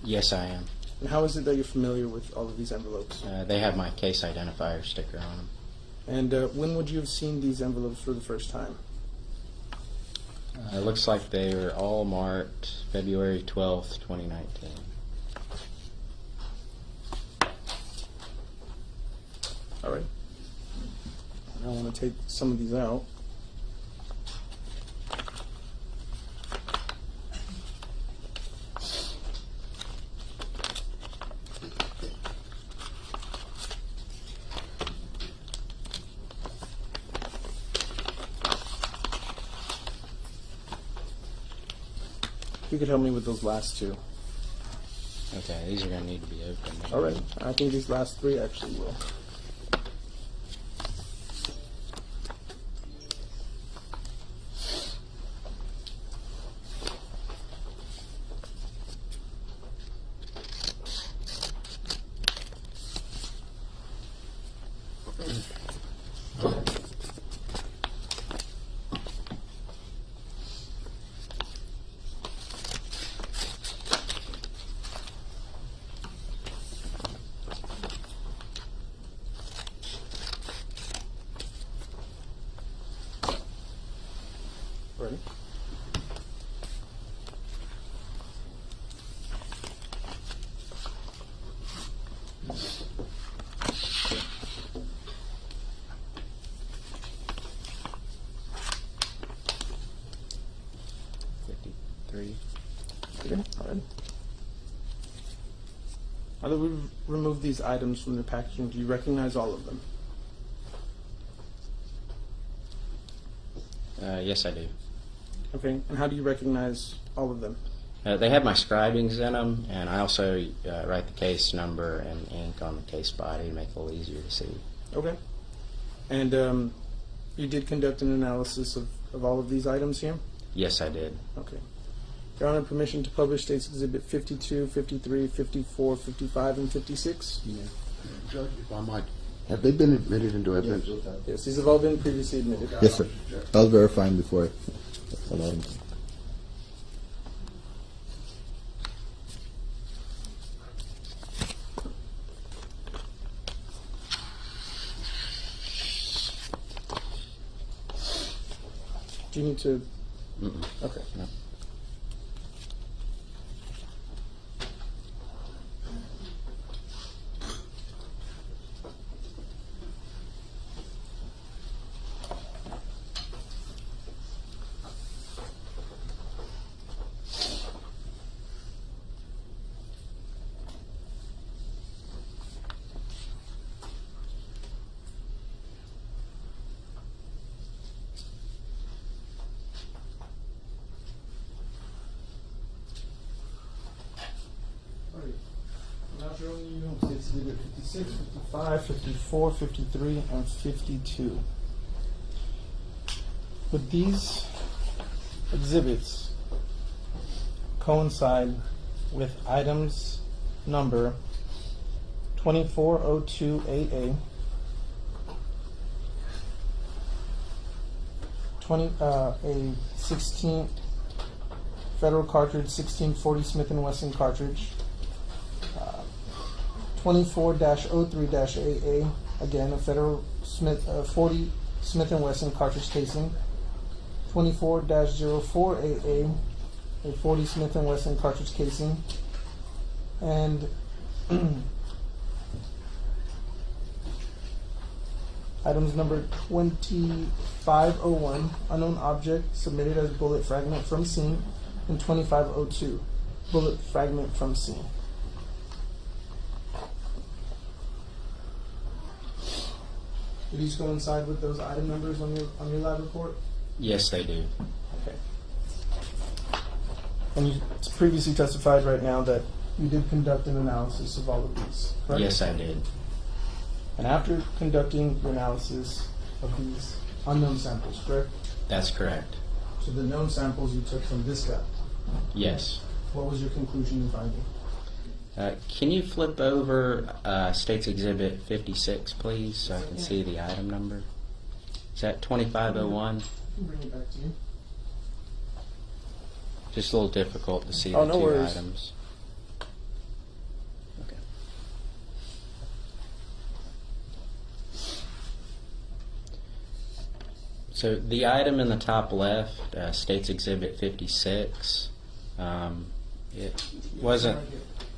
Yes, I am. And how is it that you're familiar with all of these envelopes? They have my case identifier sticker on them. And when would you have seen these envelopes for the first time? It looks like they were all marked February 12th, 2019. All right. I want to take some of these out. You could help me with those last two. Okay, these are going to need to be opened. All right. I think these last three actually will. Ready? Three. Okay. All right. Now that we've removed these items from the packaging, do you recognize all of them? Yes, I do. Okay. And how do you recognize all of them? They have my scribings in them, and I also write the case number and ink on the case body to make it a little easier to see. Okay. And You did conduct an analysis of all of these items here? Yes, I did. Okay. Your Honor, permission to publish State's Exhibit 52, 53, 54, 55, and 56? Judge, if I might, have they been admitted into evidence? Yes, these have all been previously admitted. Yes, sir. I'll verify them before I allow them. Do you need to? Mm-mm. Okay. No. Now showing you State's Exhibit 56, 55, 54, 53, and 52. Would these exhibits coincide with items number 2402AA, a 16 Federal cartridge, 1640 Smith & Wesson cartridge, 24-03-AA, again a Federal 40 Smith & Wesson cartridge casing, 24-04-AA, a 40 Smith & Wesson cartridge casing, and items number 2501, unknown object submitted as bullet fragment from scene, and 2502, bullet fragment from scene. Do these coincide with those item numbers on your lab report? Yes, they do. Okay. And you previously testified right now that you did conduct an analysis of all of these, correct? Yes, I did. And after conducting the analysis of these unknown samples, correct? That's correct. So the known samples you took from this guy. Yes. What was your conclusion and finding? Can you flip over State's Exhibit 56, please, so I can see the item number? Is that 2501? I can bring it back to you. Just a little difficult to see Oh, the no two worries. items. Okay. So the item in the top left, State's Exhibit 56, it wasn't.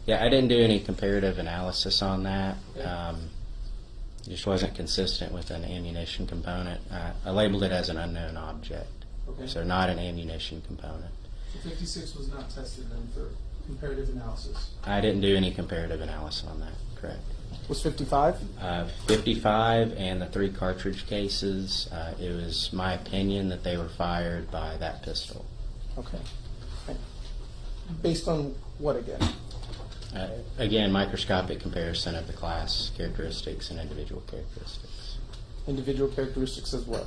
Yeah, I didn't do any comparative analysis on that. It just wasn't consistent with an ammunition component. I labeled it as an unknown object, Okay. so not an ammunition component. So 56 was not tested then for comparative analysis. I didn't do any comparative analysis on that, correct. Was 55? 55 and the 3 cartridge cases, it was my opinion that they were fired by that pistol. Okay. Based on what again? Again, microscopic comparison of the class characteristics and individual characteristics. Individual characteristics as well.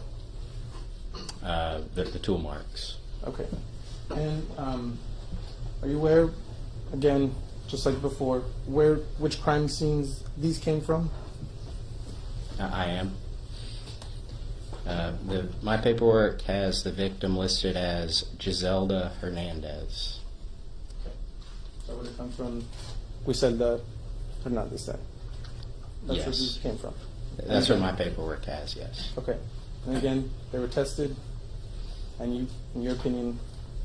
The tool marks. Okay. And are you aware, again, just like before, which crime scenes these came from? I am. My paperwork has the victim listed as Giselda Hernandez. That would have come from, we said that, or not this time? That's where Yes. these came from. That's what my paperwork has, yes. Okay. And again, they were tested, and you, in your opinion,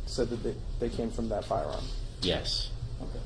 said that they came from that firearm. Yes. Okay.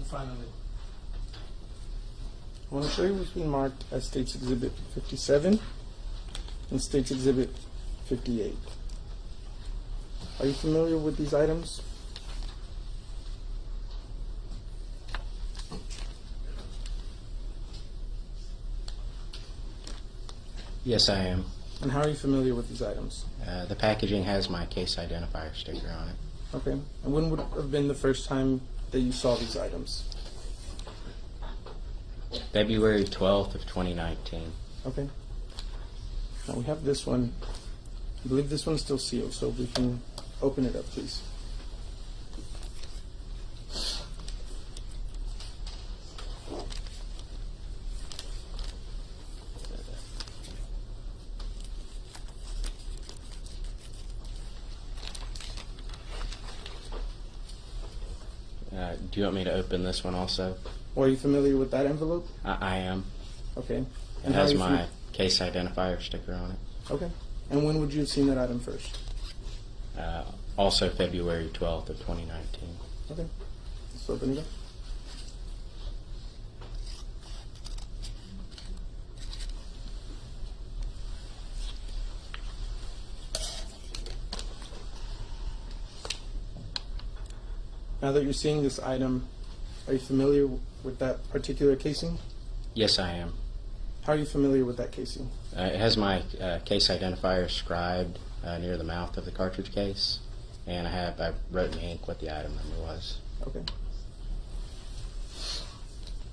finally, I want to show you what's being marked as State's Exhibit 57 and State's Exhibit 58. Are you familiar with these items? Yes, I am. And how are you familiar with these items? The packaging has my case identifier sticker on it. Okay. And when would have been the first time that you saw these items? February 12th of 2019. Okay. Now we have this one. I believe this one's still sealed, so we can open it up, please. Do you want me to open this one also? Or are you familiar with that envelope? I am. Okay. It how are has you my case identifier sticker on it. Okay. And when would you have seen that item first? Also February 12th of 2019. Okay. Let's open it up. Now that you're seeing this item, are you familiar with that particular casing? Yes, I am. How are you familiar with that casing? It has my case identifier scribed near the mouth of the cartridge case, and I wrote in ink what the item number was. Okay.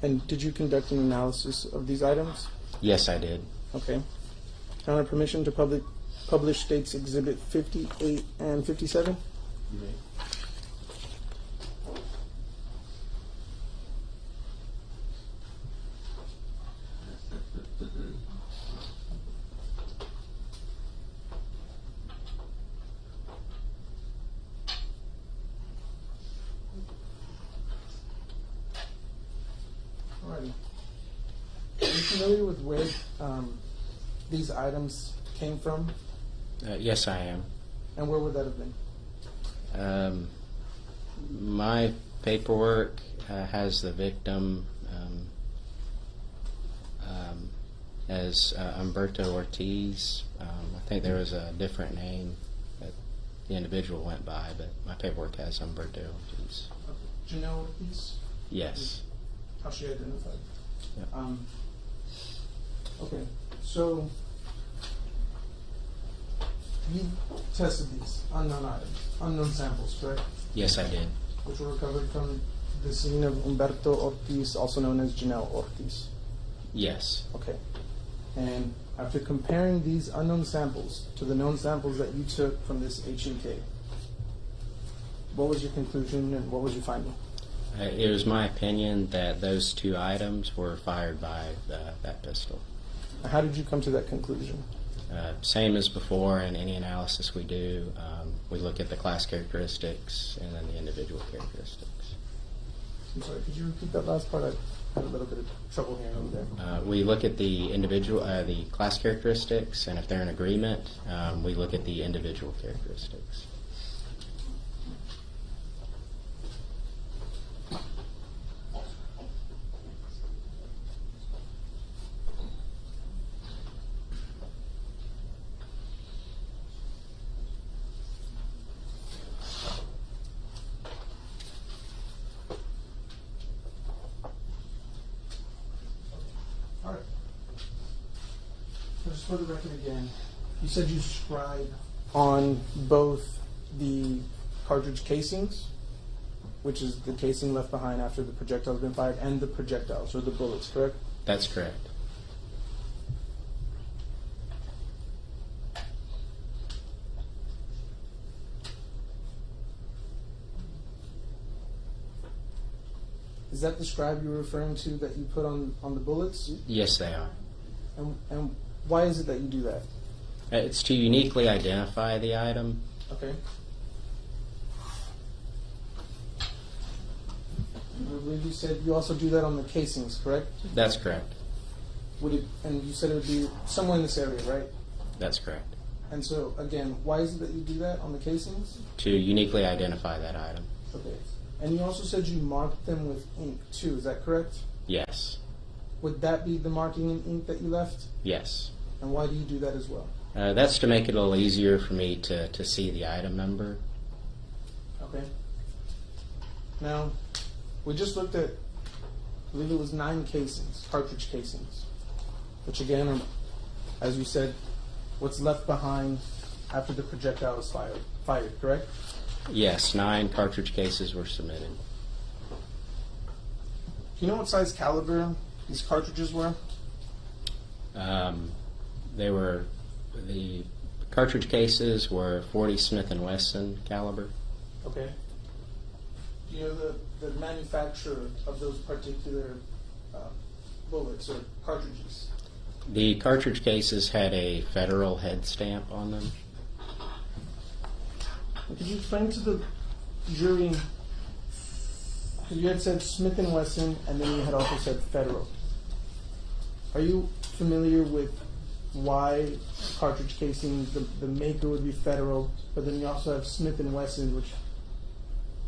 And did you conduct an analysis of these items? Yes, I did. Okay. Can I have permission to publish States Exhibit 58 and 57? Alrighty. Are you familiar with where these items came from? Yes, I am. And where would that have been? My paperwork has the victim as Humberto Ortiz. I think there was a different name that the individual went by, but my paperwork has Humberto Ortiz. Janelle Ortiz? Yes. How she identified? Yeah. Okay, so you tested these unknown items, unknown samples, correct? Yes, I did. Which were recovered from the scene of Humberto Ortiz, also known as Janelle Ortiz. Yes. Okay. And after comparing these unknown samples to the known samples that you took from this H&K, what was your conclusion and what was your finding? It was my opinion that those two items were fired by that pistol. How did you come to that conclusion? Same as before in any analysis we do, we look at the class characteristics and then the individual characteristics. I'm sorry, could you repeat that last part? I had a little bit of trouble hearing you there. We look at the individual, the class characteristics, and if they're in agreement, we look at the individual characteristics. All right. So just for the record again, you said you scribe on both the cartridge casings, which is the casing left behind after the projectile has been fired, and the projectiles, or the bullets, correct? That's correct. Is that the scribe you're referring to that you put on the bullets? Yes, they are. And why is it that you do that? It's to uniquely identify the item. Okay. I believe you said you also do that on the casings, correct? That's correct. Would it? And you said it would be somewhere in this area, right? That's correct. And so again, why is it that you do that on the casings? To uniquely identify that item. Okay. And you also said you marked them with ink too, is that correct? Yes. Would that be the marking in ink that you left? Yes. And why do you do that as well? That's to make it a little easier for me to see the item number. Okay. Now, we just looked at, I believe it was 9 casings, cartridge casings, which again are, as you said, what's left behind after the projectile is fired, correct? Yes, 9 cartridge cases were submitted. Do you know what size caliber these cartridges were? The cartridge cases were 40 Smith & Wesson caliber. Okay. Do you know the manufacturer of those particular bullets or cartridges? The cartridge cases had a federal head stamp on them. Could you explain to the jury, because you had said Smith & Wesson and then you had also said federal. Are you familiar with why cartridge casing, the maker would be federal, but then you also have Smith & Wesson, which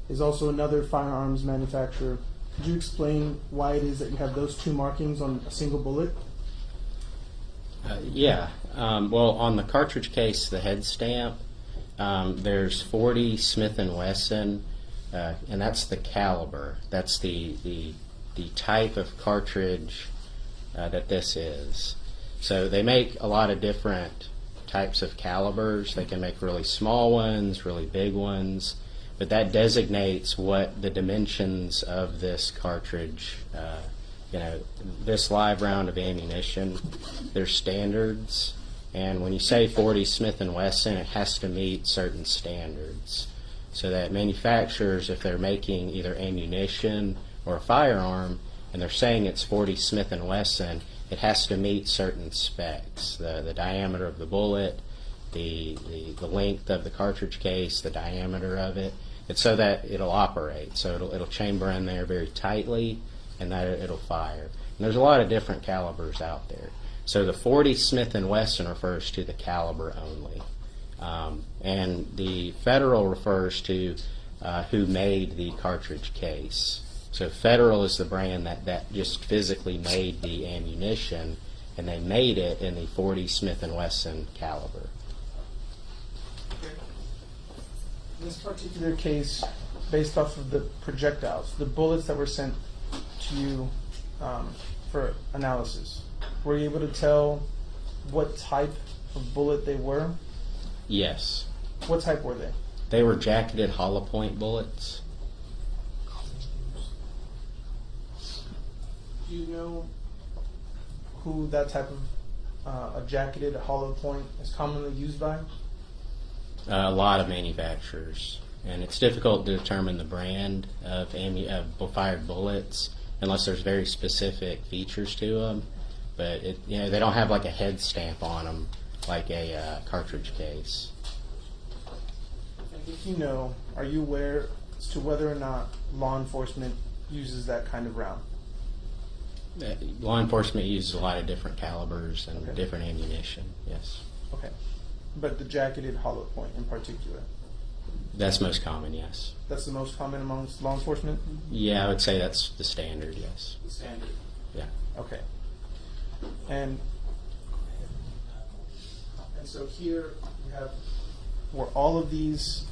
is also another firearms manufacturer. Could you explain why it is that you have those 2 markings on a single bullet? Yeah. Well, on the cartridge case, the head stamp, there's 40 Smith & Wesson, and that's the caliber. That's the type of cartridge that this is. So they make a lot of different types of calibers. They can make really small ones, really big ones, but that designates what the dimensions of this cartridge, this live round of ammunition, there's standards, and when you say 40 Smith & Wesson, it has to meet certain standards. So that manufacturers, if they're making either ammunition or a firearm, and they're saying it's 40 Smith & Wesson, it has to meet certain specs. The diameter of the bullet, the length of the cartridge case, the diameter of it. It's so that it'll operate. So it'll chamber in there very tightly, and that it'll fire. And there's a lot of different calibers out there. So the 40 Smith & Wesson refers to the caliber only. And the federal refers to who made the cartridge case. So Federal is the brand that just physically made the ammunition, and they made it in the 40 Smith & Wesson caliber. In this particular case, based off of the projectiles, the bullets that were sent to you for analysis, were you able to tell what type of bullet they were? Yes. What type were they? They were jacketed hollow point bullets. Do you know who that type of a jacketed hollow point is commonly used by? A lot of manufacturers, and it's difficult to determine the brand of fired bullets unless there's very specific features to them. But they don't have like a head stamp on them like a cartridge case. And if you know, are you aware as to whether or not law enforcement uses that kind of round? Law enforcement uses a lot of different calibers and Okay. different ammunition, yes. Okay. But the jacketed hollow point in particular? That's most common, yes. That's the most common amongst law enforcement? Yeah, I would say that's the standard, yes. The standard. Yeah. Okay. And so here you have where all of these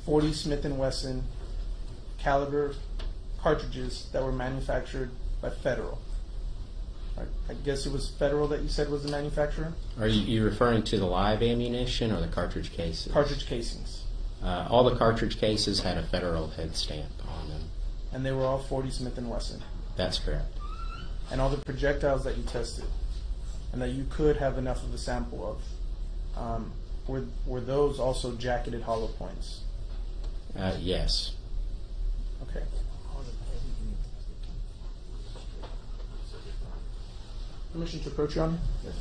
40 Smith & Wesson caliber cartridges that were manufactured by Federal. I guess it was Federal that you said was the manufacturer? Are you referring to the live ammunition or the cartridge cases? Cartridge casings. All the cartridge cases had a Federal head stamp on them. And they were all 40 Smith & Wesson. That's correct. And all the projectiles that you tested and that you could have enough of a sample of, were those also jacketed hollow points? Yes. Okay. Permission to approach, Your Honor? Yes.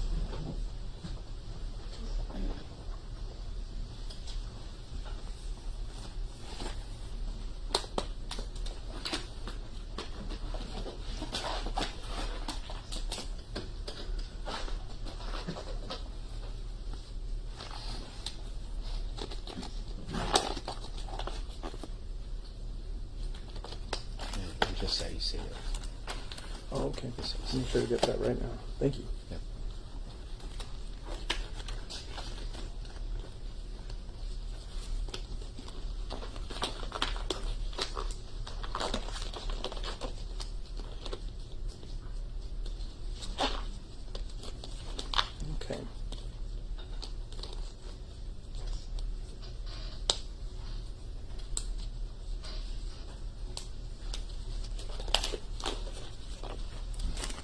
Oh, okay. Make sure to get that right now. Thank you. Yep. Okay.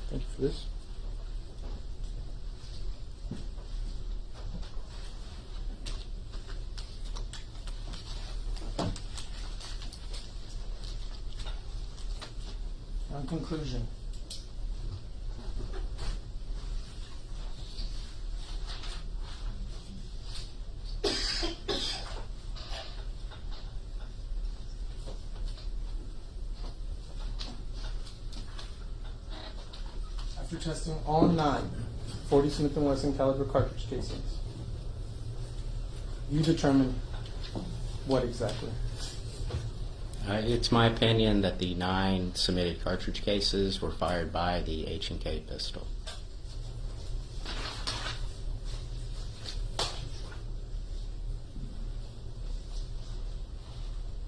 Thank you for this. On conclusion. After testing all 9 .40 Smith & Wesson caliber cartridge casings, you determine what exactly? It's my opinion that the 9 submitted cartridge cases were fired by the H&K pistol.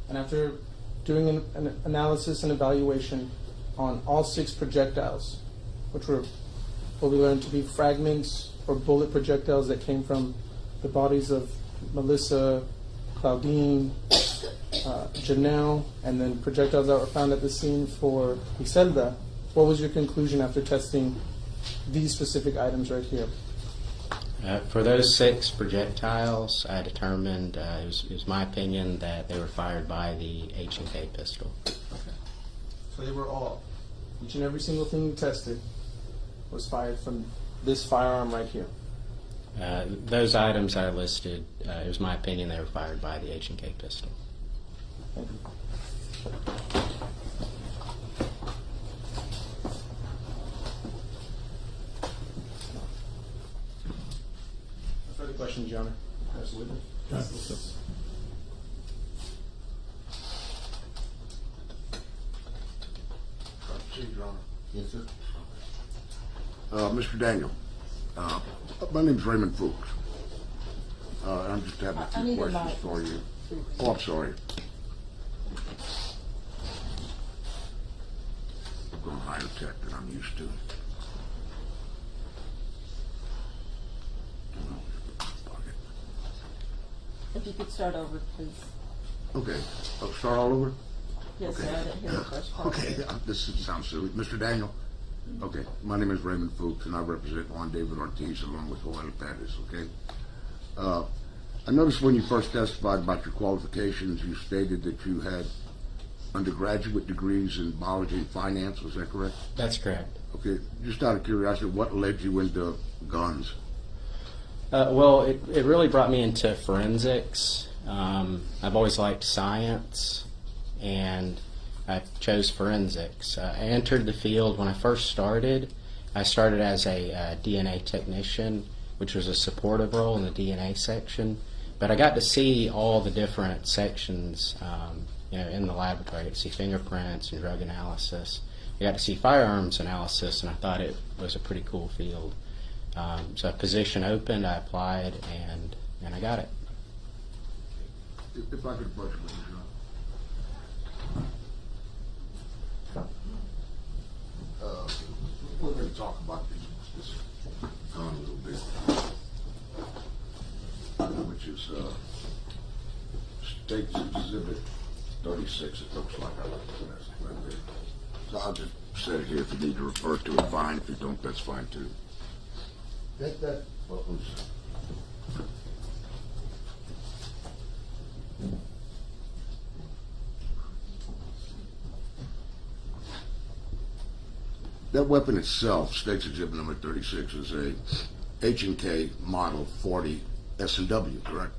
And after doing an analysis and evaluation on all 6 projectiles, which were what we learned to be fragments or bullet projectiles that came from the bodies of Melissa, Claudine, Janelle, and then projectiles that were found at the scene for Iselda, what was your conclusion after testing these specific items right here? For those 6 projectiles, I determined, it was my opinion that they were fired by the H&K pistol. Okay. So they were all, each and every single thing you tested was fired from this firearm right here. Those items I listed, it was my opinion they were fired by the H&K pistol. Thank you. No further questions, Your Honor. Absolutely. Proceed, Your Honor. Yes, sir. Mr. Daniel, my name's Raymond Fuchs. I'm just having a I few need a questions mic. for you. Oh, I'm sorry. I'm going higher tech than I'm used to. If you could start over, please. Okay, I'll start all over? Yes, sir, Okay. I didn't hear the first part. Okay, this sounds silly. Mr. Daniel? Okay, my name is Raymond Fuchs, and I represent Juan David Ortiz along with Joel Perez, okay? I noticed when you first testified about your qualifications, you stated that you had undergraduate degrees in biology and finance, was that correct? That's correct. Okay, just out of curiosity, what led you into guns? Well, it really brought me into forensics. I've always liked science, and I chose forensics. I entered the field when I first started. I started as a DNA technician, which was a supportive role in the DNA section. But I got to see all the different sections in the laboratory. I got to see fingerprints and drug analysis. I got to see firearms analysis, and I thought it was a pretty cool field. So a position opened, I applied, and I got it. If I could approach you, we're going to talk about this gun a little bit, which is State's Exhibit 36, it looks like. I like it right there. So I'll just set it here. If you need to refer to it, fine. If you don't, that's fine too. That what was... That weapon itself, State's Exhibit number 36, is a H&K Model 40 S&W, correct?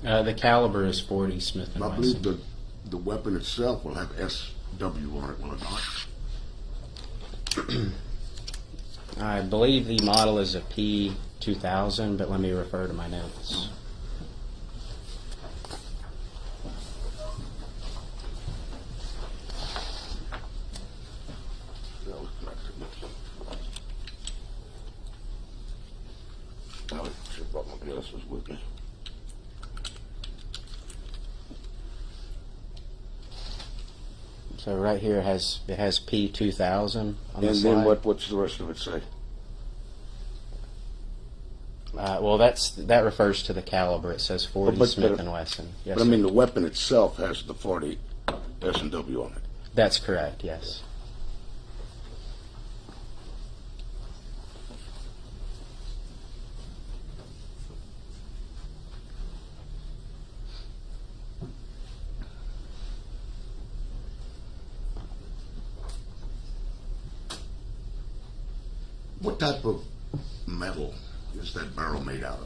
The caliber is 40 Smith & I Wesson. believe the weapon itself will have SW on it, will it not? I believe the model is a P2000, but let me refer to my notes. got my glasses with me. So right here it has P2000 on the And slide. then what's the rest of it say? Well, that refers to the caliber. It says 40 But- Smith & Wesson. Yes, But I sir. mean, the weapon itself has the 40 S&W on it. That's correct, yes. What type of metal is that barrel made out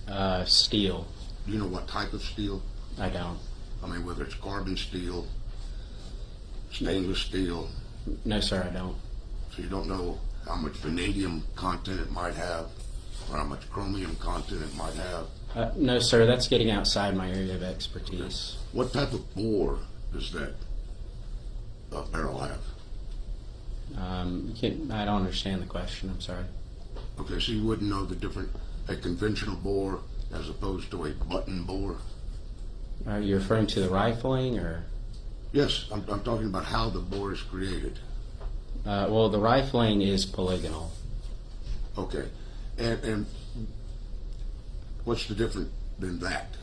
of? Steel. Do you know what type of steel? I don't. I mean, whether it's carbon steel, stainless steel, No, sir, I don't. so you don't know how much vanadium content it might have, or how much chromium content it might have. No, sir, that's getting outside my area of expertise. What type of bore does that barrel have? I don't understand the question. I'm sorry. Okay, so you wouldn't know the difference, a conventional bore as opposed to a button bore? Are you referring to the rifling, or? Yes, I'm talking about how the bore is created. Well, the rifling is polygonal. Okay, and what's the difference than that?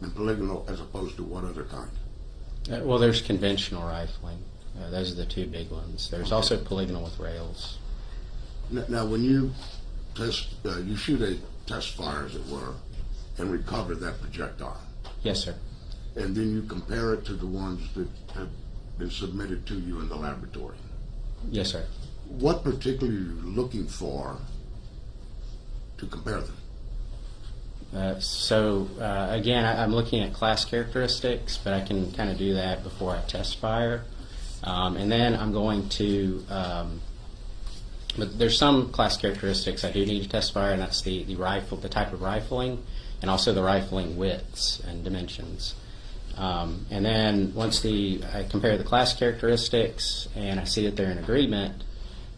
Than polygonal as opposed to what other kind? Well, there's conventional rifling. Those are the two big ones. There's also polygonal with rails. Now, when you test, you shoot a test fire, as it were, and recover that projectile, Yes, sir. and then you compare it to the ones that have been submitted to you in the laboratory. Yes, sir. What particularly are you looking for to compare them? Again, I'm looking at class characteristics, but I can kind of do that before I test fire. And then I'm going to, but there's some class characteristics I do need to test fire, and that's the type of rifling, and also the rifling widths and dimensions. And then once I compare the class characteristics and I see that they're in agreement,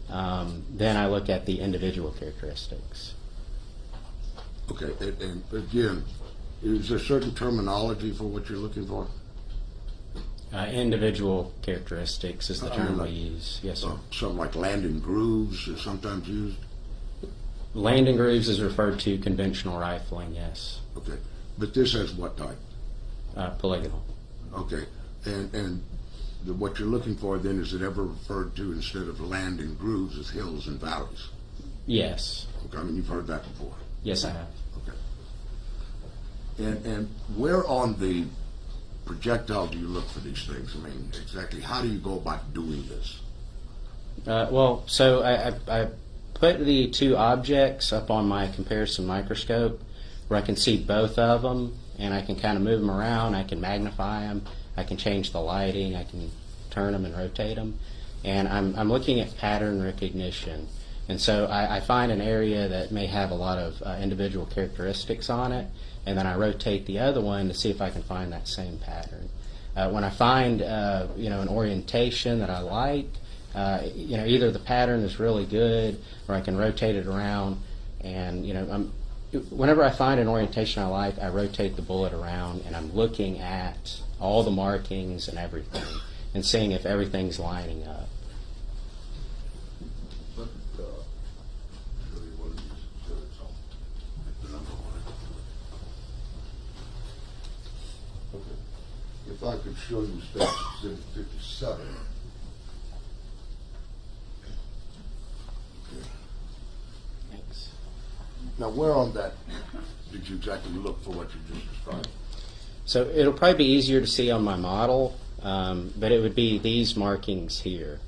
then I look at the individual characteristics. Okay, and again, is there certain terminology for what you're looking for? Individual characteristics is the I mean, term we like, use. Yes, sir. Something like landing grooves is sometimes used? Landing grooves is referred to conventional rifling, yes. Okay, but this has what type? Polygonal. Okay, and what you're looking for then, is it ever referred to instead of landing grooves as hills and valleys? Yes. Okay, I mean, you've heard that before. Yes, I have. Okay. And where on the projectile do you look for these things? I mean, exactly how do you go about doing this? So I put the two objects up on my comparison microscope where I can see both of them, and I can kind of move them around. I can magnify them. I can change the lighting. I can turn them and rotate them. And I'm looking at pattern recognition. And so I find an area that may have a lot of individual characteristics on it, and then I rotate the other one to see if I can find that same pattern. When I find an orientation that I like, either the pattern is really good, or I can rotate it around. And whenever I find an orientation I like, I rotate the bullet around, and I'm looking at all the markings and everything, and seeing if everything's lining up. If I could show you State Exhibit 57. Okay. Thanks. Now, where on that did you exactly look for what you just described? So it'll probably be easier to see on my model, but it would be these markings here.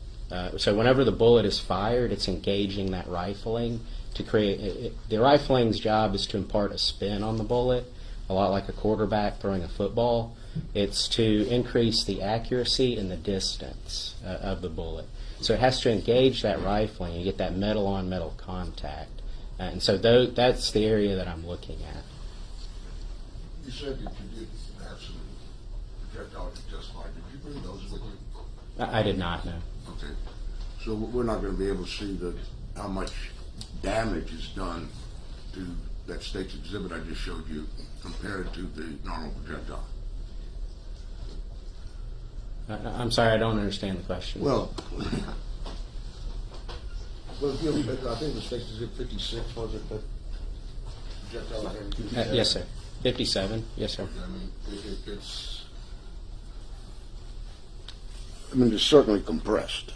So whenever the bullet is fired, it's engaging that rifling to create. The rifling's job is to impart a spin on the bullet, a lot like a quarterback throwing a football. It's to increase the accuracy and the distance of the bullet. So it has to engage that rifling and get that metal-on-metal contact. And so that's the area that I'm looking at. You said that you did have some projectiles you just fired. Did you bring those with you? I did not know. Okay. So we're not going to be able to see how much damage is done to that state's exhibit I just showed you compared to the normal projectile? I'm sorry, I don't understand the question. Well, if you look at, I think the state's exhibit 56, was it, the projectile here? Yes, sir. 57. Yes, sir. I mean, it's certainly compressed.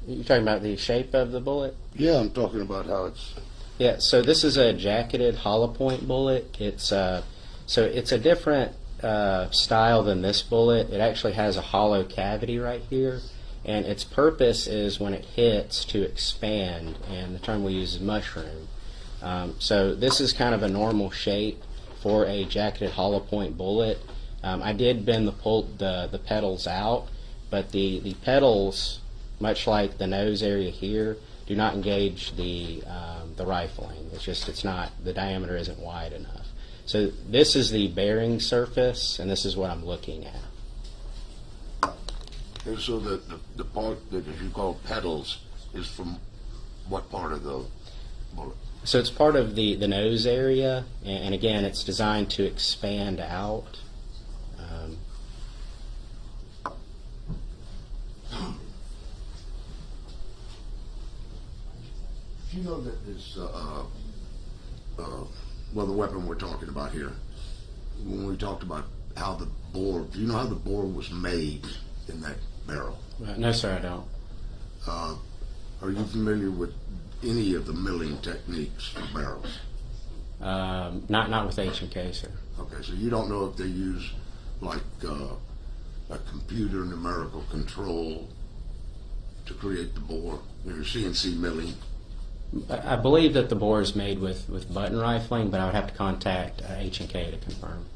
You're talking about the shape of the bullet? Yeah, I'm talking about how it's. Yeah, so this is a jacketed hollow point bullet. It's so it's a different style than this bullet. It actually has a hollow cavity right here, and its purpose is when it hits to expand, and the term we use is mushroom. So this is kind of a normal shape for a jacketed hollow point bullet. I did bend the petals out, but the petals, much like the nose area here, do not engage the rifling. It's not, the diameter isn't wide enough. So this is the bearing surface, and this is what I'm looking at. And so the part that you call petals is from what part of the bullet? So it's part of the nose area, and again, it's designed to expand out. Do you know that this, well, the weapon we're talking about here, when we talked about how the bore, do you know how the bore was made in that barrel? No, sir, I don't. Are you familiar with any of the milling techniques for barrels? Not with H&K, sir. Okay, so you don't know if they use like a computer numerical control to create the bore, CNC milling? I believe that the bore is made with button rifling, but I would have to contact H&K to confirm.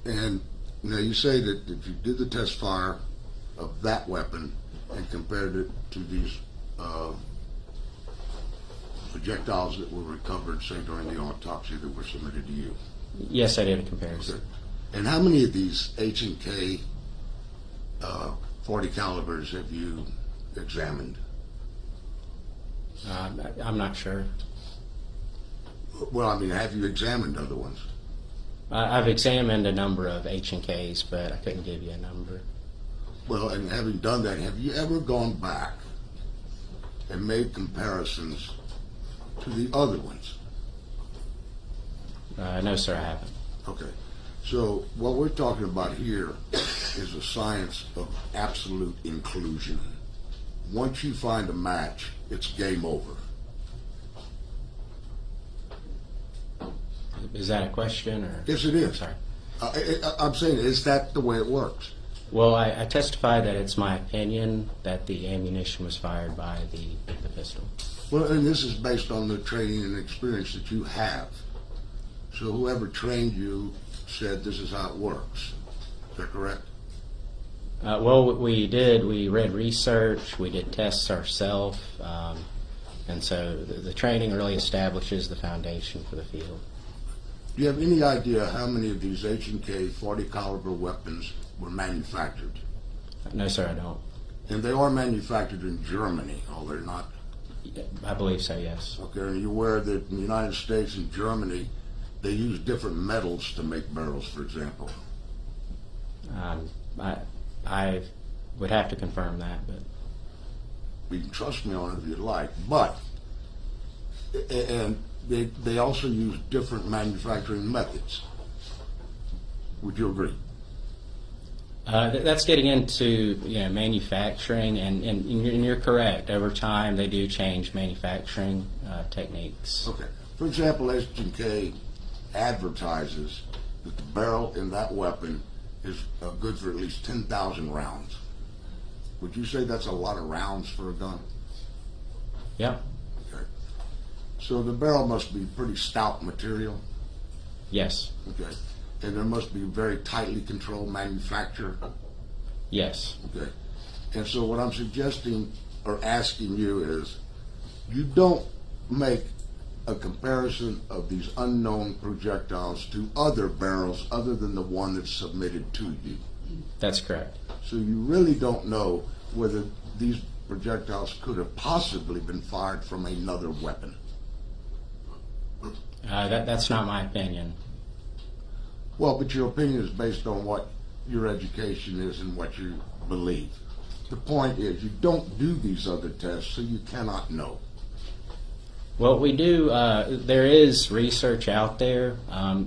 And now you say that you did the test fire of that weapon and compared it to these projectiles that were recovered, say, during the autopsy that were submitted to you. Yes, I did a comparison. Okay. And how many of these H&K 40 calibers have you examined? I'm not sure. Well, I mean, have you examined other ones? I've examined a number of H&Ks, but I couldn't give you a number. Well, and having done that, have you ever gone back and made comparisons to the other ones? No, sir, I haven't. Okay. So what we're talking about here is a science of absolute inclusion. Once you find a match, it's game over. Is that a question, or? Yes, it is. I'm sorry. I'm saying, is that the way it works? Well, I testify that it's my opinion that the ammunition was fired by the pistol. Well, and this is based on the training and experience that you have. So whoever trained you said this is how it works. Is that correct? Well, what we did, we read research, we did tests ourselves, and so the training really establishes the foundation for the field. Do you have any idea how many of these H&K 40 caliber weapons were manufactured? No, sir, I don't. And they are manufactured in Germany, are they not? I believe so, yes. Okay, are you aware that in the United States and Germany, they use different metals to make barrels, for example? I would have to confirm that, but You can trust me on it if you'd like, but, and they also use different manufacturing methods. Would you agree? that's getting into manufacturing, and you're correct. Over time, they do change manufacturing techniques. Okay. For example, H&K advertises that the barrel in that weapon is good for at least 10,000 rounds. Would you say that's a lot of rounds for a gun? Yeah. Okay. So the barrel must be pretty stout material? Yes. Okay. And there must be very tightly controlled manufacture? Yes. Okay. And so what I'm suggesting or asking you is, you don't make a comparison of these unknown projectiles to other barrels other than the one that's submitted to you. That's correct. So you really don't know whether these projectiles could have possibly been fired from another weapon. That's not my opinion. Well, but your opinion is based on what your education is and what you believe. The point is, you don't do these other tests, so you cannot know. Well, we do. There is research out there.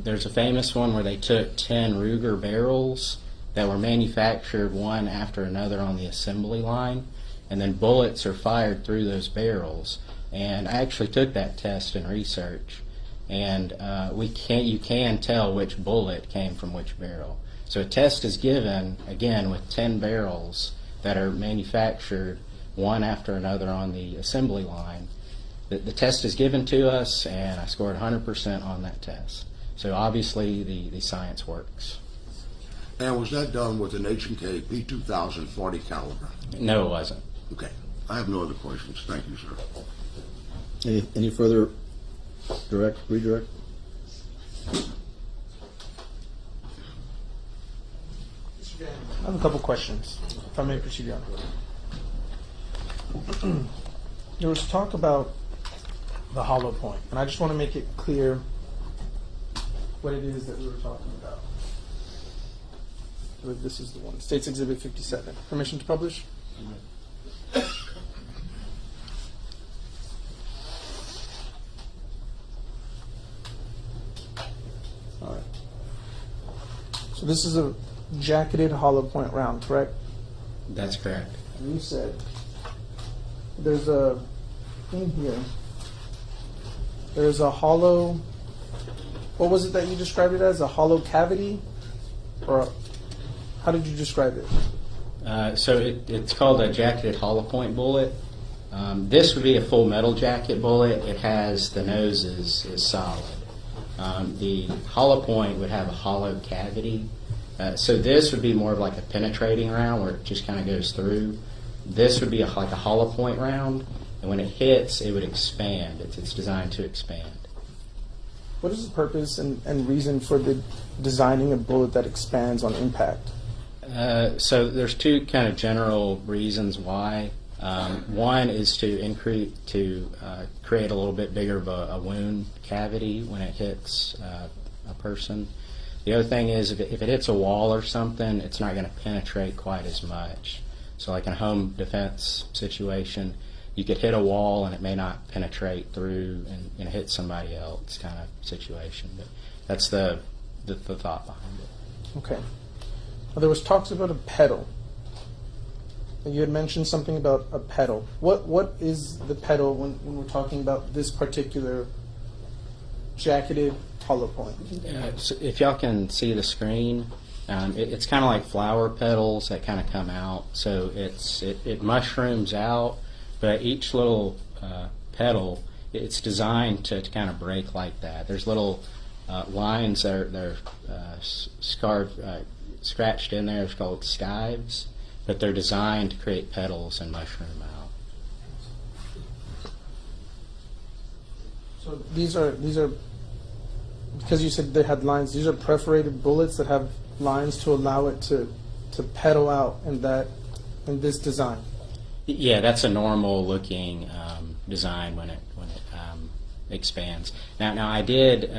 There's a famous one where they took 10 Ruger barrels that were manufactured one after another on the assembly line, and then bullets are fired through those barrels. And I actually took that test in research, and you can tell which bullet came from which barrel. So a test is given, again, with 10 barrels that are manufactured one after another on the assembly line. The test is given to us, and I scored 100% on that test. So obviously the science works. And was that done with an H&K P2000 40 caliber? No, it wasn't. Okay. I have no other questions. Thank you, sir. Any further redirect? I have a couple questions, if I may proceed, Your Honor. There was talk about the hollow point, and I just want to make it clear what it is that we were talking about. I believe this is the one, State's Exhibit 57. Permission to publish? All right. So this is a jacketed hollow point round, correct? That's correct. And you said there's a, in here, there's a hollow, what was it that you described it as? A hollow cavity? Or how did you describe it? So it's called a jacketed hollow point bullet. This would be a full metal jacket bullet. It has, the nose is solid. The hollow point would have a hollow cavity. So this would be more of like a penetrating round where it just kind of goes through. This would be like a hollow point round, and when it hits, it would expand. It's designed to expand. What is the purpose and reason for the designing a bullet that expands on impact? So there's two kind of general reasons why. One is to create a little bit bigger of a wound cavity when it hits a person. The other thing is if it hits a wall or something, it's not going to penetrate quite as much. So like in a home defense situation, you could hit a wall and it may not penetrate through and hit somebody else kind of situation. But that's the thought behind it. Okay. Now, there was talks about a pedal. You had mentioned something about a pedal. What is the pedal when we're talking about this particular jacketed hollow point? So if y'all can see the screen, it's kind of like flower petals that kind of come out. So it mushrooms out, but each little petal, it's designed to kind of break like that. There's little lines that are scratched in there. It's called skives, but they're designed to create petals and mushroom out. So these are because you said they had lines. These are perforated bullets that have lines to allow it to petal out in this design. Yeah, that's a normal looking design when it expands. Now I did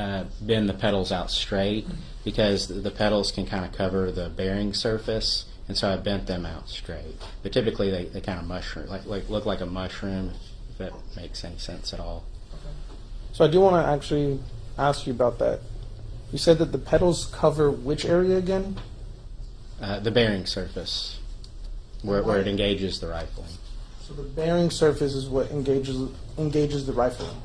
bend the petals out straight because the petals can kind of cover the bearing surface, and so I bent them out straight. But typically they kind of mushroom, like look like a mushroom, if that makes any sense at all. So I do want to actually ask you about that. You said that the petals cover which area again? The bearing surface, where it engages the rifling. So the bearing surface is what engages the rifling.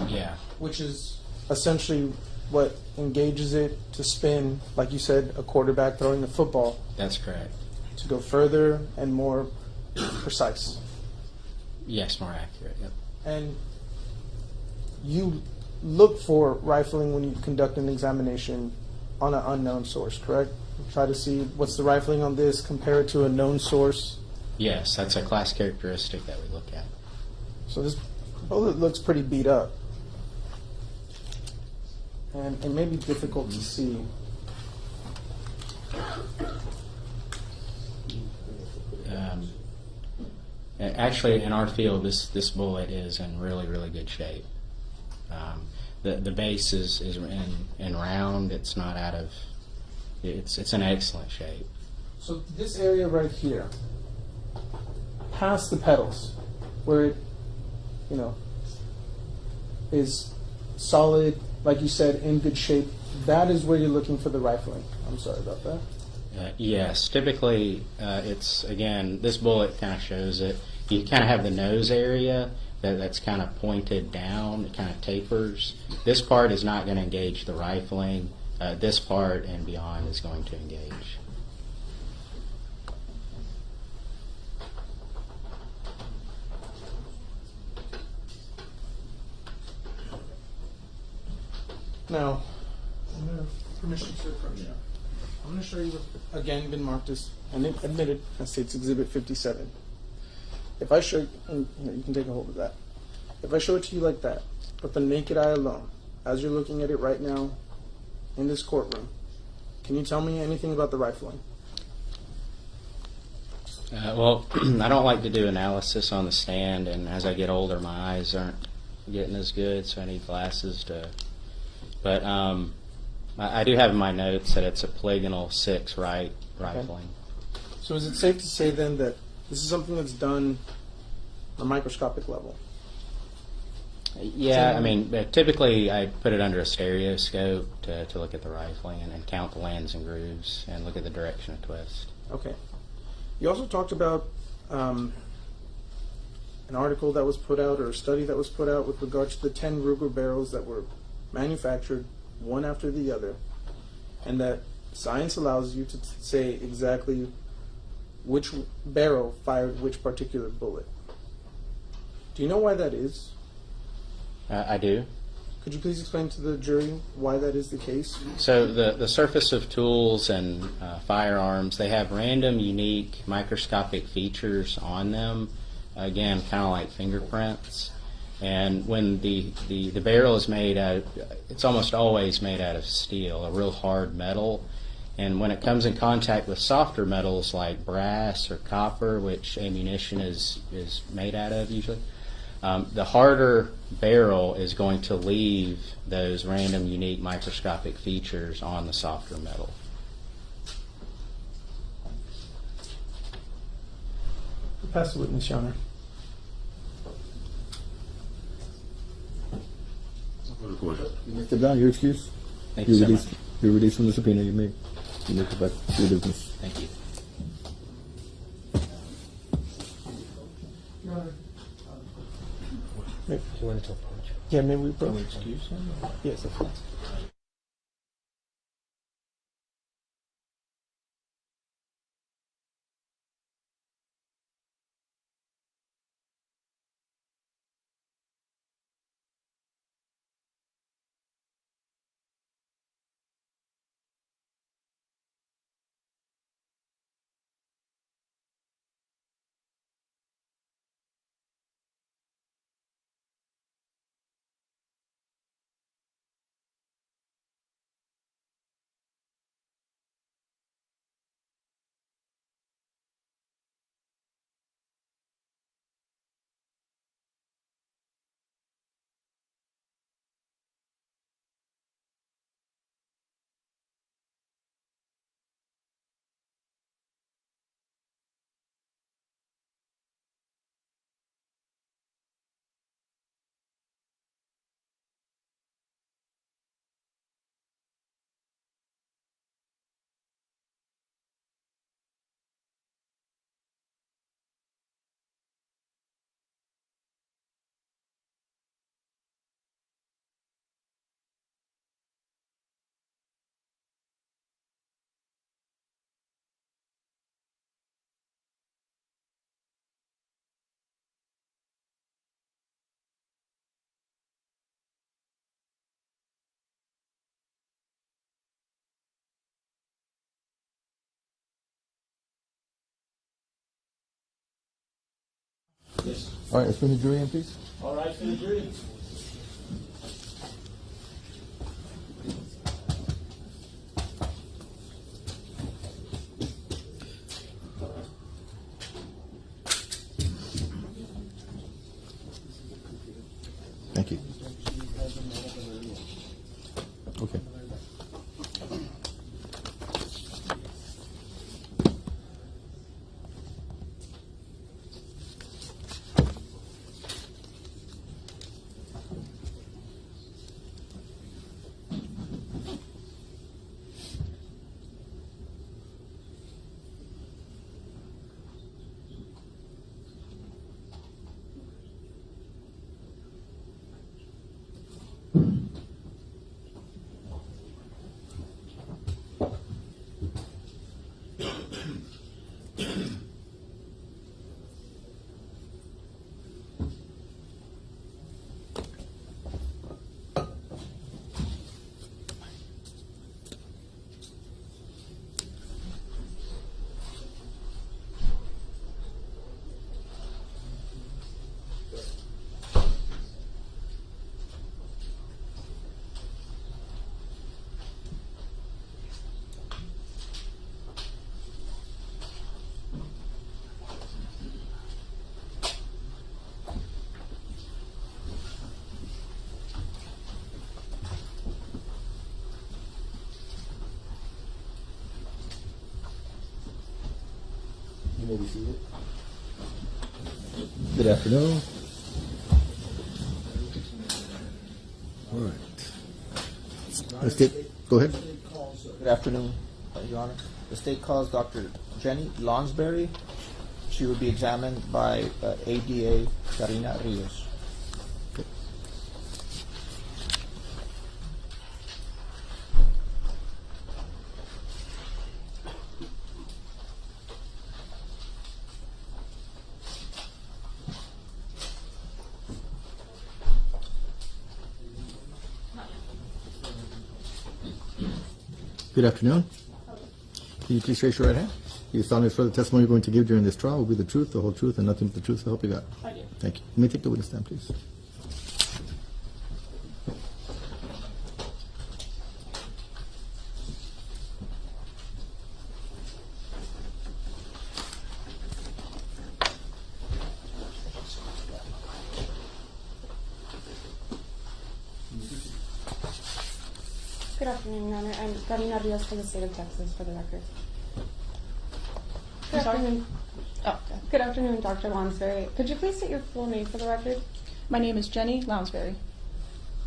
Yeah. Which is essentially what engages it to spin, like you said, a quarterback throwing a football. That's correct. To go further and more precise. Yes, more accurate. Yep. And you look for rifling when you conduct an examination on an unknown source, correct? You try to see what's the rifling on this, compare it to a known source. Yes, that's a class characteristic that we look at. So this bullet looks pretty beat up. And it may be difficult to see. Actually, in our field, this bullet is in really, really good shape. The base is in round. It's not out of. It's in excellent shape. So this area right here, past the pedals, where it, is solid, like you said, in good shape, that is where you're looking for the rifling. I'm sorry about that. Yes, typically it's, again, this bullet kind of shows it. You kind of have the nose area that's kind of pointed down, it kind of tapers. This part is not going to engage the rifling. This part and beyond is going to engage. Now, I'm going to permission to approach you. I'm going to show you what, again, been marked as, and admitted, as states Exhibit 57. If I show you, and you can take a hold of that. If I show it to you like that, with the naked eye alone, as you're looking at it right now in this courtroom, can you tell me anything about the rifling? Well, I don't like to do analysis on the stand, and as I get older, my eyes aren't getting as good, so I need glasses to. But I do have in my notes that it's a polygonal 6 right rifling. So is it safe to say then that this is something that's done on a microscopic level? Yeah, I mean, typically I put it under a stereoscope to look at the rifling and count the lands and grooves and look at the direction of twist. Okay. You also talked about an article that was put out, or a study that was put out with regards to the 10 Ruger barrels that were manufactured one after the other, and that science allows you to say exactly which barrel fired which particular bullet. Do you know why that is? I do. Could you please explain to the jury why that is the case? So the surface of tools and firearms, they have random, unique, microscopic features on them, again, kind of like fingerprints. And when the barrel is made out, it's almost always made out of steel, a real hard metal. And when it comes in contact with softer metals like brass or copper, which ammunition is made out of usually, the harder barrel is going to leave those random, unique, microscopic features on the softer metal. Pass the witness, Your Honor. Mr. Brown, your excuse? Thank you so much. You're released from the subpoena. You may go back to your business. Thank you. You wanted to approach? Yeah, maybe we approach. Excuse him? Yes, of course. Yes. All right, let's bring the jury in, please. All right, for the jury. Thank you. Okay. You may be seated. Good afternoon. All right. Go ahead. Good afternoon, Your Honor. The state calls Dr. Jenny Lonsberry. She will be examined by ADA Karina Rios. Good afternoon. Can you please raise your right hand? You solemnly swear the testimony you're going to give during this trial will be the truth, the whole truth, and nothing but the truth, so help you God. I do. Thank you. You may take the witness stand, please. Good afternoon, Your Honor. I'm Karina Rios for the state of Texas, for the record. Good afternoon. Oh, Good afternoon, Dr. Lonsberry. Could you please state your full name for the record? my name is Jenny Lounsbury.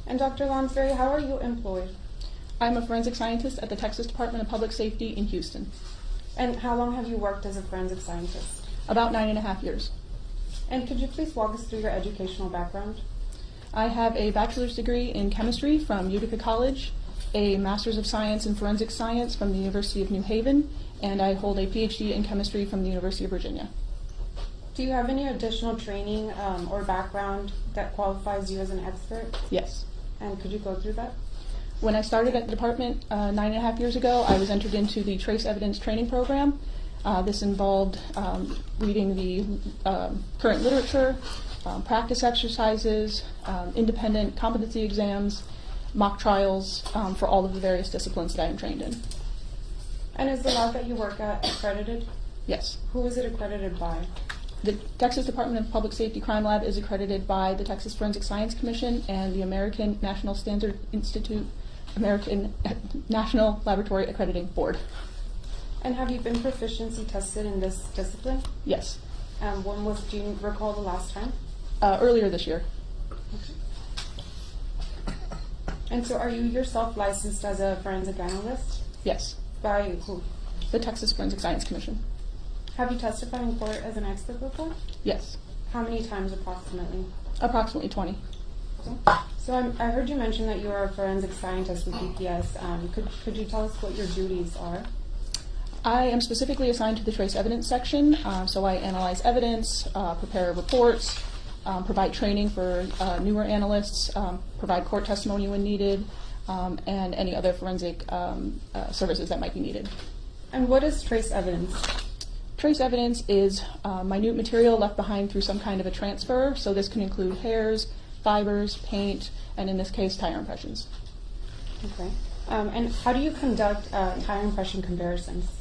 And Dr. Lonsberry, how are you employed? I'm a forensic scientist at the Texas Department of Public Safety in Houston. And how long have you worked as a forensic scientist? About 9.5 years. And could you please walk us through your educational background? I have a bachelor's degree in chemistry from Utica College, a master's of science in forensic science from the University of New Haven, and I hold a PhD in chemistry from the University of Virginia. Do you have any additional training or background that qualifies you as an expert? Yes. And could you go through that? When I started at the department 9.5 years ago, I was entered into the Trace Evidence Training Program. This involved reading the current literature, practice exercises, independent competency exams, mock trials for all of the various disciplines that I am trained in. And is the lab that you work at accredited? Yes. Who is it accredited by? The Texas Department of Public Safety Crime Lab is accredited by the Texas Forensic Science Commission and the American National Standard Institute, American National Laboratory Accrediting Board. And have you been proficiency tested in this discipline? Yes. When was, do you recall the last time? Earlier this year. And so are you yourself licensed as a forensic analyst? Yes. By who? The Texas Forensic Science Commission. Have you testified in court as an expert before? Yes. How many times approximately? Approximately 20. So I heard you mention that you are a forensic scientist with DPS. Could you tell us what your duties are? I am specifically assigned to the trace evidence section, so I analyze evidence, prepare reports, provide training for newer analysts, provide court testimony when needed, and any other forensic services that might be needed. And what is trace evidence? Trace evidence is minute material left behind through some kind of a transfer, so this can include hairs, fibers, paint, and in this case, tire impressions. Okay. And how do you conduct tire impression comparisons?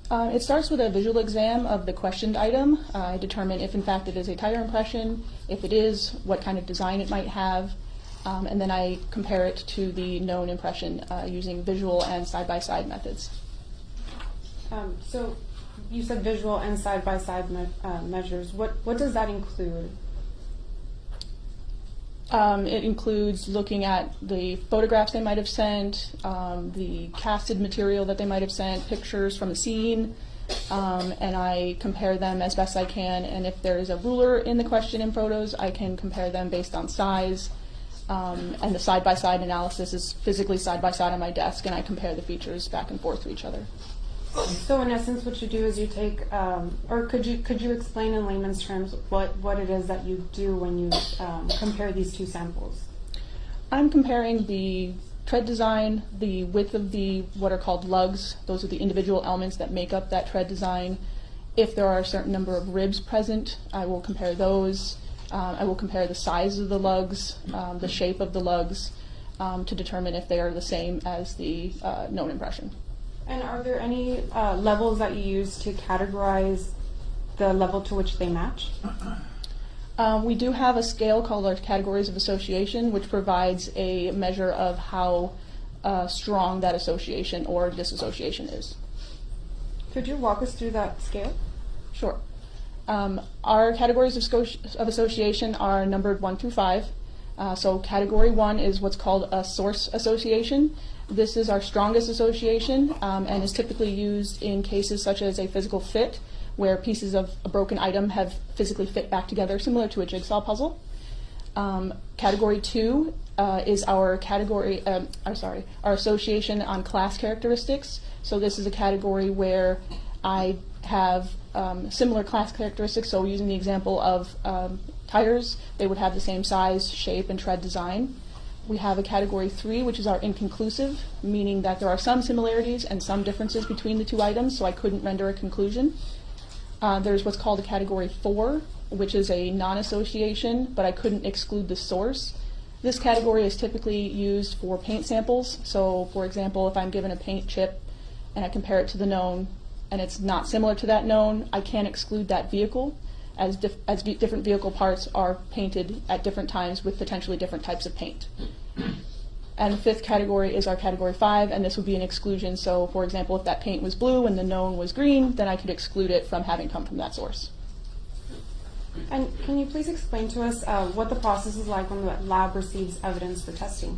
It starts with a visual exam of the questioned item. I determine if in fact it is a tire impression, if it is, what kind of design it might have, and then I compare it to the known impression using visual and side-by-side methods. So you said visual and side-by-side measures. What does that include? It includes looking at the photographs they might have sent, the casted material that they might have sent, pictures from the scene, and I compare them as best I can. And if there is a ruler in the question in photos, I can compare them based on size. And the side-by-side analysis is physically side-by-side on my desk, and I compare the features back and forth to each other. So in essence, what you do is you take, or could you explain in layman's terms what it is that you do when you compare these two samples? I'm comparing the tread design, the width of the what are called lugs. Those are the individual elements that make up that tread design. If there are a certain number of ribs present, I will compare those. I will compare the size of the lugs, the shape of the lugs, to determine if they are the same as the known impression. And are there any levels that you use to categorize the level to which they match? We do have a scale called our categories of association, which provides a measure of how strong that association or disassociation is. Could you walk us through that scale? Sure. Our categories of association are numbered 1 through 5. So category 1 is what's called a source association. This is our strongest association and is typically used in cases such as a physical fit, where pieces of a broken item have physically fit back together, similar to a jigsaw puzzle. Category 2 is our our association on class characteristics. So this is a category where I have similar class characteristics. So using the example of tires, they would have the same size, shape, and tread design. We have a category 3, which is our inconclusive, meaning that there are some similarities and some differences between the two items, so I couldn't render a conclusion. There's what's called a category 4, which is a non-association, but I couldn't exclude the source. This category is typically used for paint samples. So, for example, if I'm given a paint chip and I compare it to the known, and it's not similar to that known, I can't exclude that vehicle, as different vehicle parts are painted at different times with potentially different types of paint. And the 5th category is our category 5, and this would be an exclusion. So, for example, if that paint was blue and the known was green, then I could exclude it from having come from that source. And can you please explain to us what the process is like when the lab receives evidence for testing?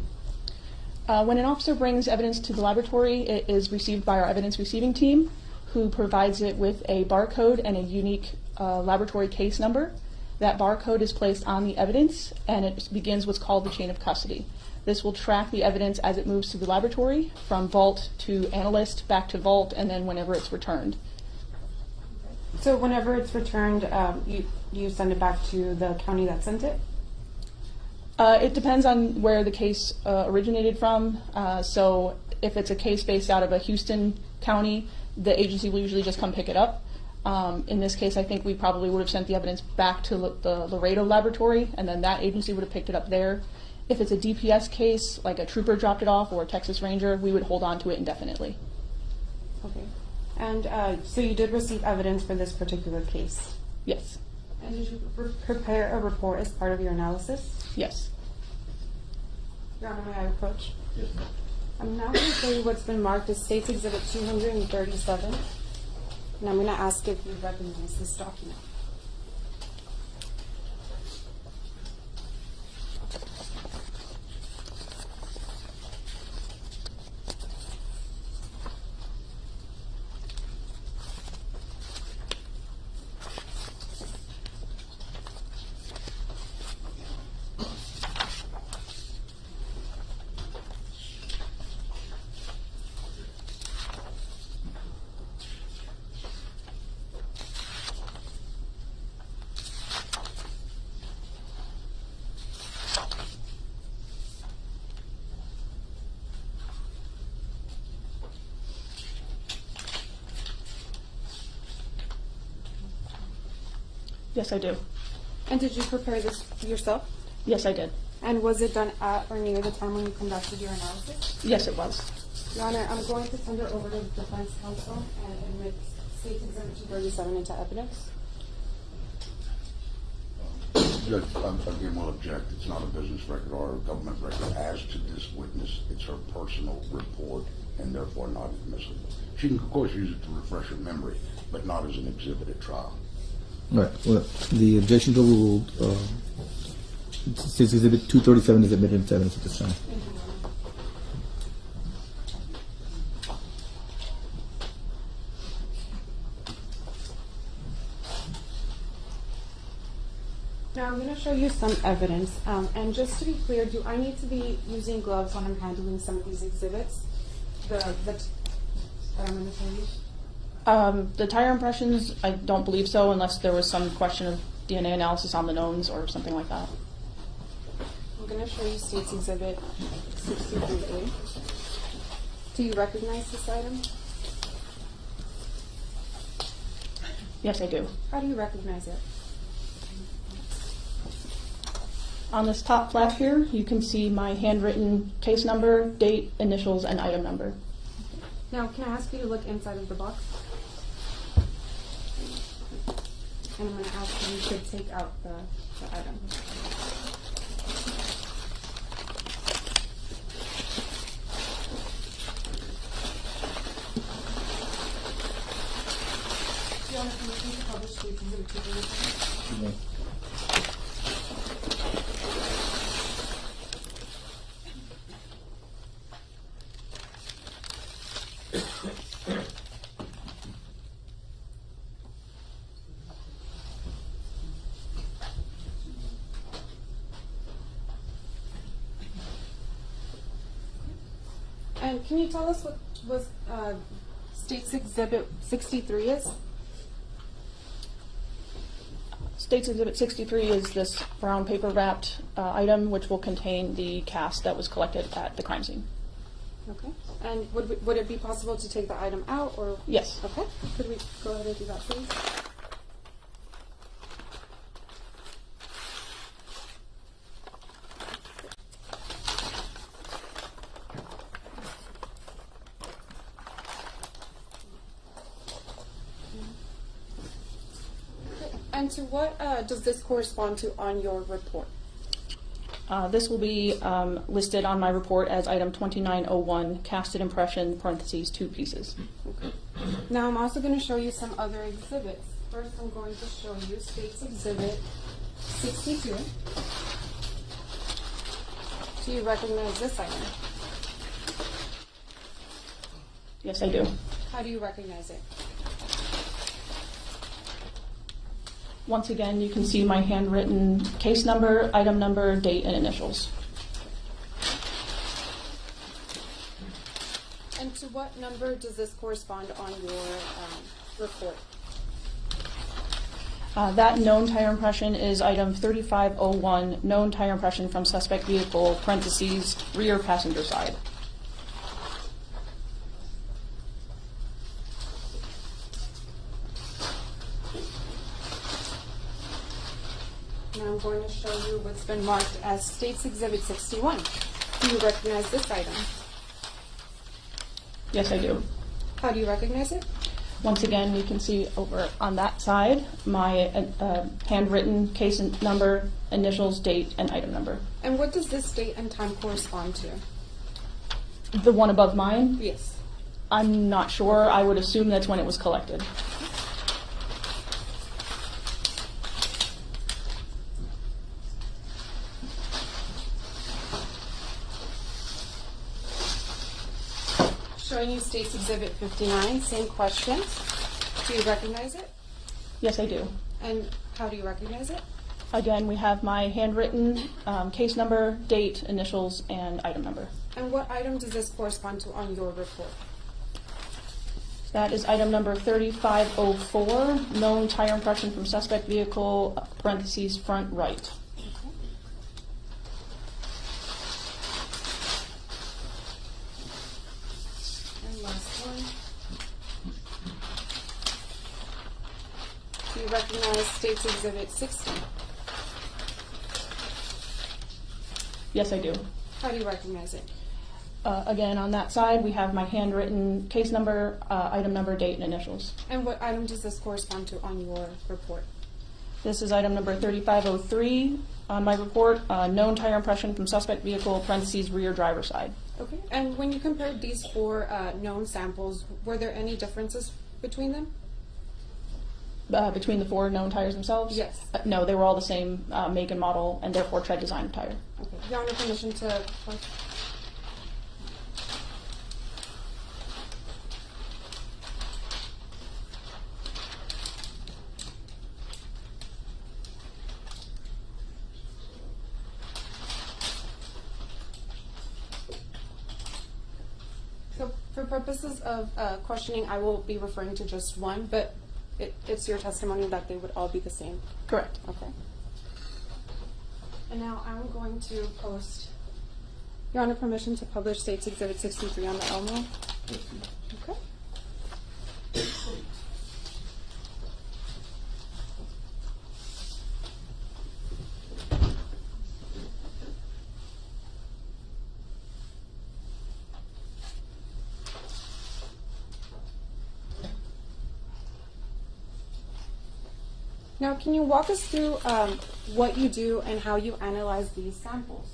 When an officer brings evidence to the laboratory, it is received by our evidence receiving team, who provides it with a barcode and a unique laboratory case number. That barcode is placed on the evidence, and it begins what's called the chain of custody. This will track the evidence as it moves through the laboratory, from vault to analyst, back to vault, and then whenever it's returned. So whenever it's returned, you send it back to the county that sent it? It depends on where the case originated from. So if it's a case based out of a Houston county, the agency will usually just come pick it up. In this case, I think we probably would have sent the evidence back to the Laredo laboratory, and then that agency would have picked it up there. If it's a DPS case, like a trooper dropped it off or a Texas Ranger, we would hold on to it indefinitely. Okay. And so you did receive evidence for this particular case? Yes. And did you prepare a report as part of your analysis? Yes. Your Honor, may I approach? Yes, ma'am. I'm now going to show you what's been marked as State's Exhibit 237. And I'm going to ask if you recognize this document. Yes, I do. And did you prepare this yourself? Yes, I did. And was it done at or near the time when you conducted your analysis? Yes, it was. Your Honor, I'm going to send it over to the defense counsel and admit State's Exhibit 237 into evidence. Judge, again, will object. It's not a business record or a government record as to this witness. It's her personal report and therefore not admissible. She can, of course, use it to refresh her memory, but not as an exhibit at trial. All right. Well, the objection to overruled. Since Exhibit 237 is admitted into evidence at this time. Now I'm going to show you some evidence, and just to be clear, do I need to be using gloves when I'm handling some of these exhibits? That I'm going to show you? The tire impressions, I don't believe so, unless there was some question of DNA analysis on the knowns or something like that. I'm going to show you State's Exhibit 63A. Do you recognize this item? Yes, I do. How do you recognize it? On this top flap here, you can see my handwritten case number, date, initials, and item number. Now, can I ask you to look inside of the box? And I'm going to ask you to take out the item. Do you want to permission to publish State's Exhibit 237? And can you tell us what was State's Exhibit 63 is? State's Exhibit 63 is this brown paper wrapped item which will contain the cast that was collected at the crime scene. Okay. And would it be possible to take the item out, or? Yes. Okay. Could we go ahead and do that, please? And to what does this correspond to on your report? This will be listed on my report as item 2901, casted impression, parentheses, 2 pieces. Okay. Now I'm also going to show you some other exhibits. First I'm going to show you State's Exhibit 62. Do you recognize this item? Yes, I do. How do you recognize it? Once again, you can see my handwritten case number, item number, date, and initials. And to what number does this correspond on your report? That known tire impression is item 3501, known tire impression from suspect vehicle, parentheses, rear passenger side. Now I'm going to show you what's been marked as State's Exhibit 61. Do you recognize this item? Yes, I do. How do you recognize it? Once again, you can see over on that side my handwritten case number, initials, date, and item number. And what does this date and time correspond to? The one above mine? Yes. I'm not sure. I would assume that's when it was collected. Showing you State's Exhibit 59, same question. Do you recognize it? Yes, I do. And how do you recognize it? Again, we have my handwritten case number, date, initials, and item number. And what item does this correspond to on your report? That is item number 3504, known tire impression from suspect vehicle, parentheses, front right. Last one. Do you recognize State's Exhibit 60? Yes, I do. How do you recognize it? Again, on that side, we have my handwritten case number, item number, date, and initials. And what item does this correspond to on your report? This is item number 3503 on my report, known tire impression from suspect vehicle, parentheses, rear driver side. Okay. And when you compared these four known samples, were there any differences between them? Between the four known tires themselves? Yes. No, they were all the same make and model, and therefore tread design of tire. Okay. Your Honor, permission to... So for purposes of questioning, I will be referring to just one, but it's your testimony that they would all be the same. Correct. Okay. And now I'm going to post, Your Honor, permission to publish State's Exhibit 63 on the Elmo. Okay. Now, can you walk us through what you do and how you analyze these samples?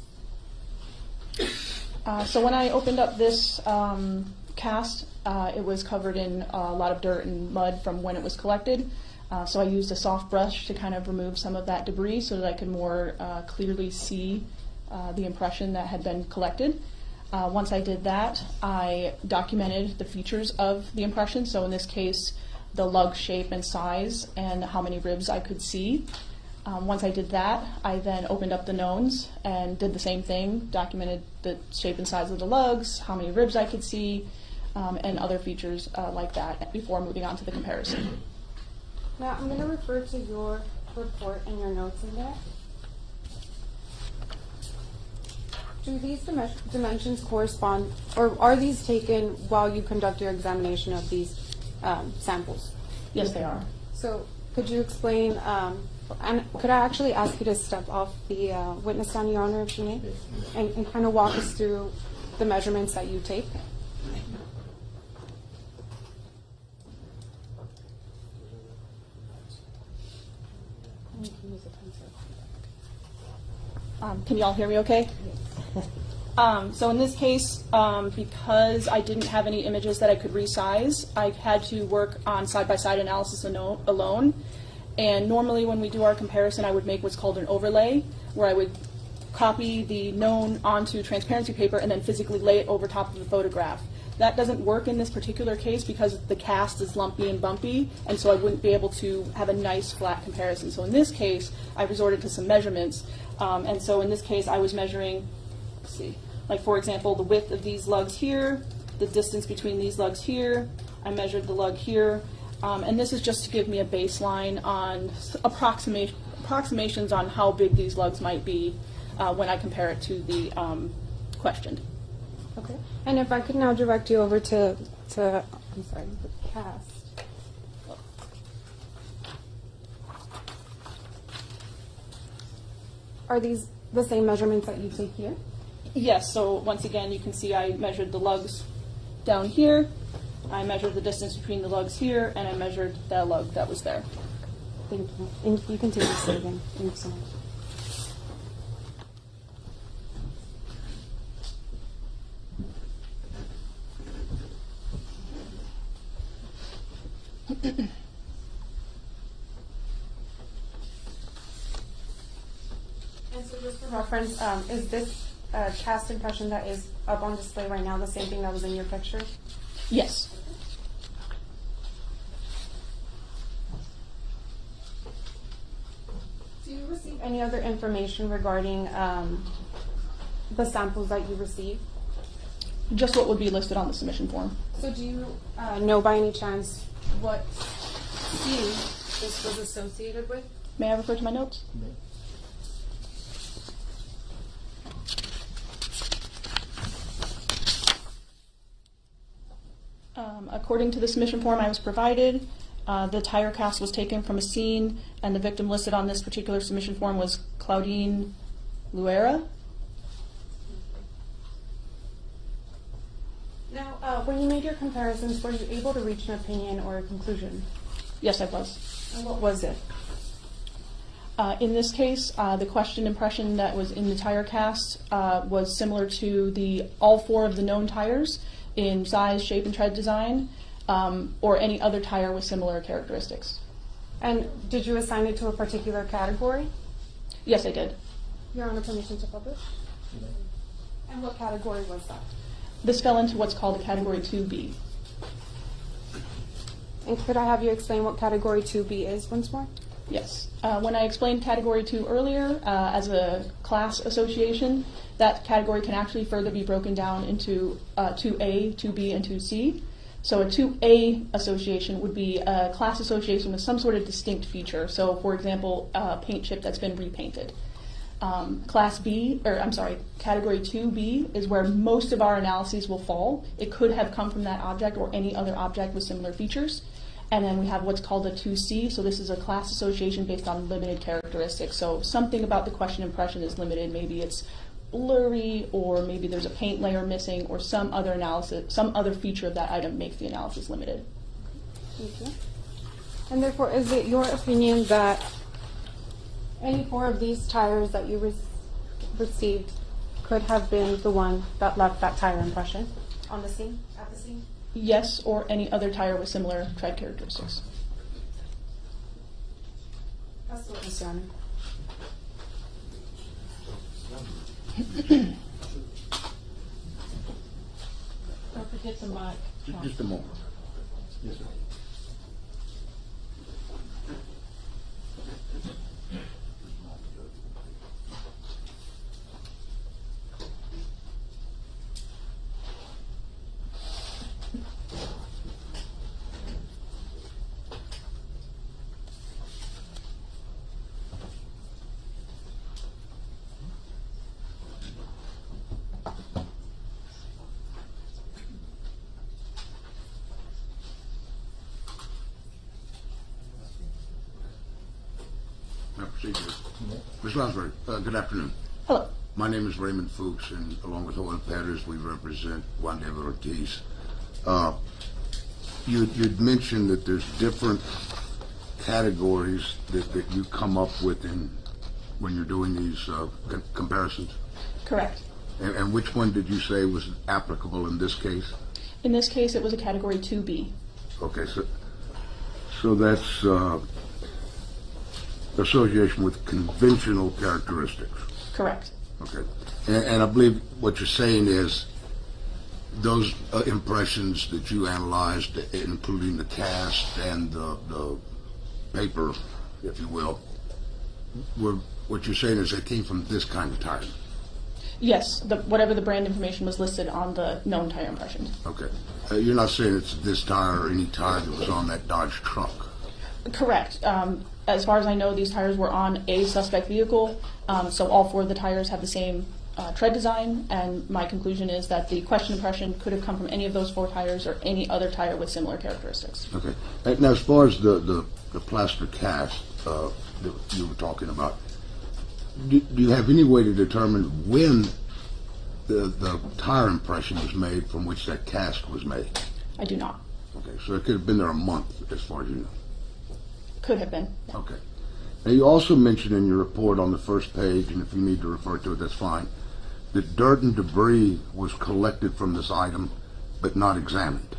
So when I opened up this cast, it was covered in a lot of dirt and mud from when it was collected. So I used a soft brush to kind of remove some of that debris so that I could more clearly see the impression that had been collected. Once I did that, I documented the features of the impression. So in this case, the lug shape and size and how many ribs I could see. Once I did that, I then opened up the knowns and did the same thing, documented the shape and size of the lugs, how many ribs I could see, and other features like that before moving on to the comparison. Now, I'm going to refer to your report and your notes in there. Do these dimensions correspond, or are these taken while you conduct your examination of these samples? Yes, they are. So could you explain, and could I actually ask you to step off the witness stand, Your Honor, if you may, and kind of walk us through the measurements that you take? Can you all hear me okay? So in this case, because I didn't have any images that I could resize, I had to work on side-by-side analysis alone. And normally when we do our comparison, I would make what's called an overlay, where I would copy the known onto transparency paper and then physically lay it over top of the photograph. That doesn't work in this particular case because the cast is lumpy and bumpy, and so I wouldn't be able to have a nice flat comparison. So in this case, I resorted to some measurements. And so in this case, I was measuring, let's see, like for example, the width of these lugs here, the distance between these lugs here. I measured the lug here. And this is just to give me a baseline on approximations on how big these lugs might be when I compare it to the questioned. Okay. And if I could now direct you over to I'm sorry, the cast. Are these the same measurements that you take here? Yes, so once again, you can see I measured the lugs down here, I measured the distance between the lugs here, and I measured that lug that was there. Thank you. And you can take this again. Thank you so much. And so just for reference, is this cast impression that is up on display right now the same thing that was in your picture? Yes. Do you receive any other information regarding the samples that you received? Just what would be listed on the submission form. So do you know by any chance what scene this was associated with? May I refer to my notes? According to the submission form I was provided, the tire cast was taken from a scene, and the victim listed on this particular submission form was Claudine Luera. Now, when you made your comparisons, were you able to reach an opinion or a conclusion? Yes, I was. And what was it? In this case, the question impression that was in the tire cast was similar to all 4 of the known tires in size, shape, and tread design, or any other tire with similar characteristics. And did you assign it to a particular category? Yes, I did. Your Honor, permission to publish? And what category was that? This fell into what's called a Category 2B. And could I have you explain what Category 2B is once more? Yes. When I explained Category 2 earlier, as a class association, that category can actually further be broken down into 2A, 2B, and 2C. So a 2A association would be a class association with some sort of distinct feature. So, for example, a paint chip that's been repainted. Category 2B is where most of our analyses will fall. It could have come from that object or any other object with similar features. And then we have what's called a 2C, so this is a class association based on limited characteristics. So something about the question impression is limited. Maybe it's blurry, or maybe there's a paint layer missing, or some other feature of that item makes the analysis limited. Thank you. And therefore, is it your opinion that any 4 of these tires that you received could have been the one that left that tire impression on the scene, at the scene? Yes, or any other tire with similar tread characteristics. That's the witness, Your Honor. Don't forget the mic. Just a moment. Yes, sir. Ms. Lansbury, good afternoon. Hello. My name is Raymond Fuchs, and along with Joel Perez, we represent Juan David Ortiz. You'd mentioned that there's different categories that you come up with when you're doing these comparisons? Correct. And which one did you say was applicable in this case? In this case, it was a Category 2B. Okay, so that's association with conventional characteristics. Correct. Okay, and I believe what you're saying is those impressions that you analyzed, including the cast and the paper, if you will, what you're saying is they came from this kind of tire. Yes, whatever the brand information was listed on the known tire impressions. Okay, you're not saying it's this tire or any tire that was on that Dodge truck. Correct. As far as I know, these tires were on a suspect vehicle, so all 4 of the tires have the same tread design, and my conclusion is that the question impression could have come from any of those 4 tires or any other tire with similar characteristics. Okay. Now, as far as the plaster cast that you were talking about, do you have any way to determine when the tire impression was made from which that cast was made? I do not. Okay, so it could have been there a month, as far as you know. Could have been. Okay. Now, you also mentioned in your report on the first page, and if you need to refer to it, that's fine, that dirt and debris was collected from this item, but not examined.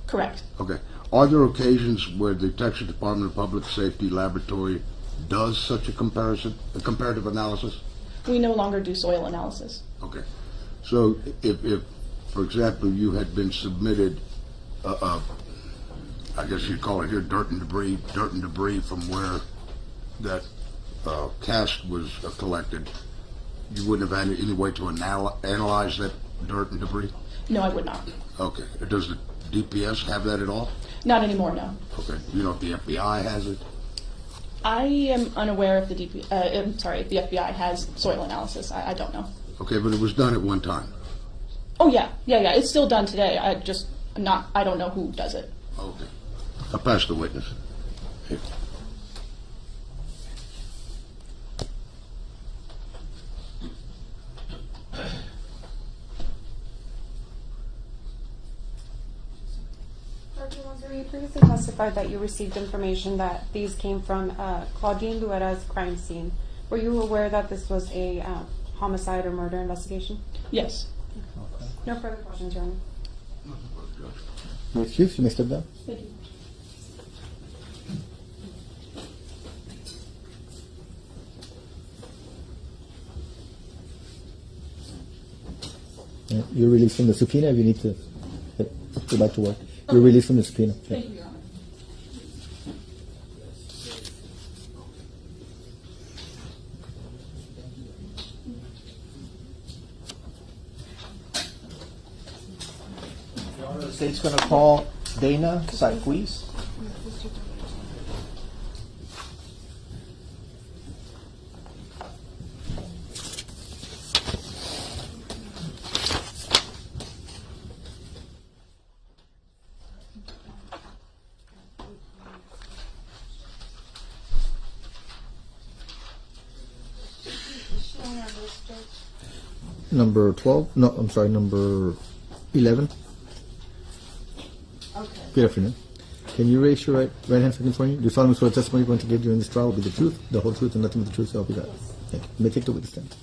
Correct. Okay. Are there occasions where the Texas Department of Public Safety Laboratory does such a comparative analysis? We no longer do soil analysis. Okay. So if for example, you had been submitted, I guess you'd call it here dirt and debris from where that cast was collected, you wouldn't have had any way to analyze that dirt and debris? No, I would not. Okay. Does the DPS have that at all? Not anymore, no. Okay. You know if the FBI has it? I am unaware if if the FBI has soil analysis. I don't know. Okay, but it was done at one time. Oh yeah. It's still done today. I don't know who does it. Okay. I'll pass the witness. Here. Sergeant Lansbury, Sir, you previously testified that you received information that these came from Claudine Luera's crime scene. Were you aware that this was a homicide or murder investigation? Yes. No further questions, Your Honor. Your excuse, you may step down. Thank you. You're released from the subpoena if you need to go back to work. You're released from the subpoena. Thank you, Your Honor. The state's going to call Dana Sarquis. Number 12? No, I'm sorry, number 11. Okay. Good afternoon. Can you raise your right hand second for me? Do you solemnly swear the testimony you're going to give during this trial will be the truth, the whole truth, and nothing but the truth, so help you God? Thank you. You may take the witness stand.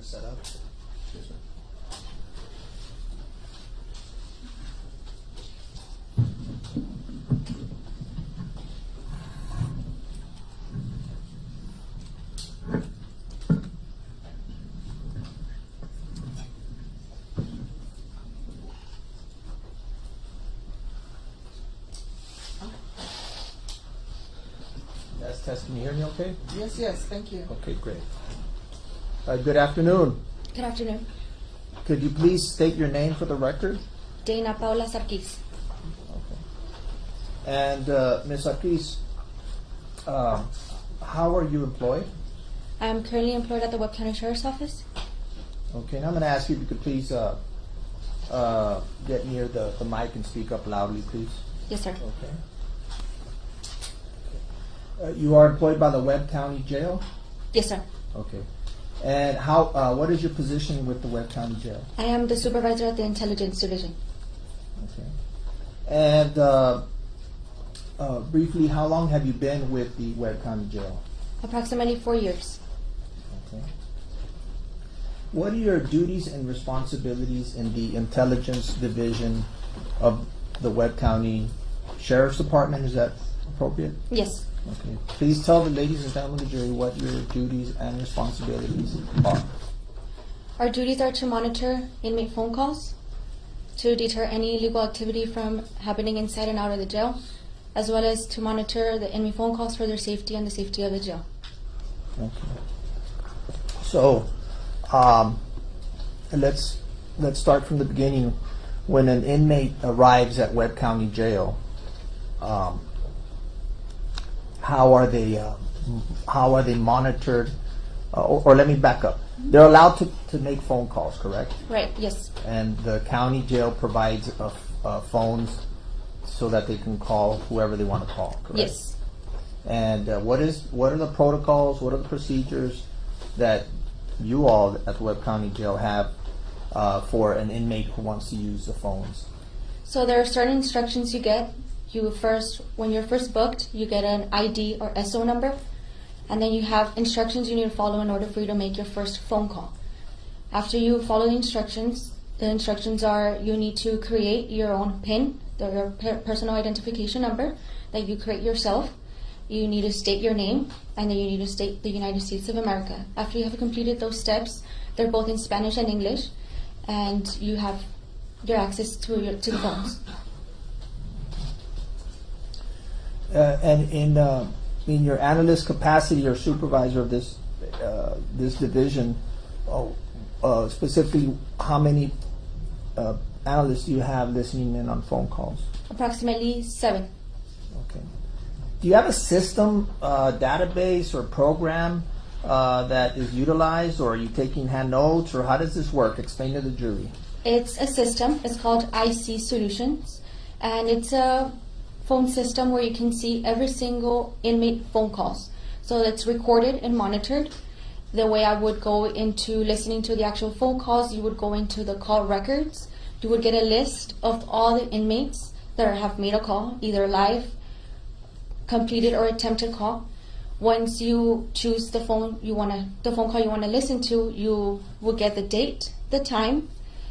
Set up. That's testing. You hear me okay? Yes, yes, thank you. Okay, great. Good afternoon. Good afternoon. Could you please state your name for the record? Dana Paula Sarquis. And Ms. Ortiz, how are you employed? I'm currently employed at the Webb County Sheriff's Office. Okay, and I'm going to ask you if you could please get near the mic and speak up loudly, please. Yes, sir. Okay. You are employed by the Webb County Jail? Yes, sir. Okay. And how? What is your position with the Webb County Jail? I am the supervisor at the Intelligence Division. Okay. And briefly, how long have you been with the Webb County Jail? Approximately 4 years. Okay. What are your duties and responsibilities in the Intelligence Division of the Webb County Sheriff's Department? Is that appropriate? Yes. Okay. Please tell the ladies and gentlemen of the jury what your duties and responsibilities are. Our duties are to monitor inmate phone calls, to deter any illegal activity from happening inside and out of the jail, as well as to monitor the inmate phone calls for their safety and the safety of the jail. Okay. So, let's start from the beginning. When an inmate arrives at Webb County Jail, how are they monitored? Or let me back up. They're allowed to make phone calls, correct? Right, yes. And the county jail provides phones so that they can call whoever they want to call, correct? Yes. And what are the protocols, what are the procedures that you all at the Webb County Jail have for an inmate who wants to use the phones? So there are certain instructions you get. When you're first booked, you get an ID or SO number, and then you have instructions you need to follow in order for you to make your first phone call. After you follow the instructions are you need to create your own PIN, your personal identification number that you create yourself. You need to state your name, and then you need to state the United States of America. After you have completed those steps, they're both in Spanish and English, and you have your access to the phones. And in your analyst capacity or supervisor of this division, specifically, how many analysts do you have listening in on phone calls? Approximately 7. Okay. Do you have a system, database, or program that is utilized, or are you taking hand notes, or how does this work? Explain to the jury. It's a system. It's called IC Solutions, and it's a phone system where you can see every single inmate phone calls. So it's recorded and monitored. The way I would go into listening to the actual phone calls, you would go into the call records. You would get a list of all the inmates that have made a call, either live, completed, or attempted call. Once you choose the phone call you want to listen to, you will get the date, the time,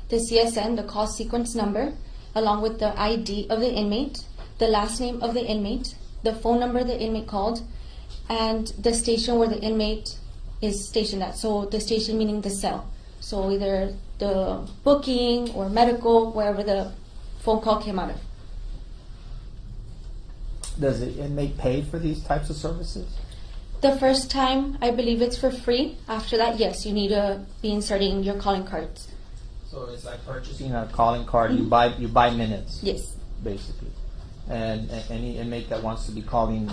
the CSN, the call sequence number, along with the ID of the inmate, the last name of the inmate, the phone number the inmate called, and the station where the inmate is stationed at. So the station meaning the cell. So either the booking or medical, wherever the phone call came out of. Does the inmate pay for these types of services? The first time, I believe it's for free. After that, yes, you need to be inserting your calling cards. So it's like purchasing a calling card. You buy minutes. Yes. Basically, and any inmate that wants to be calling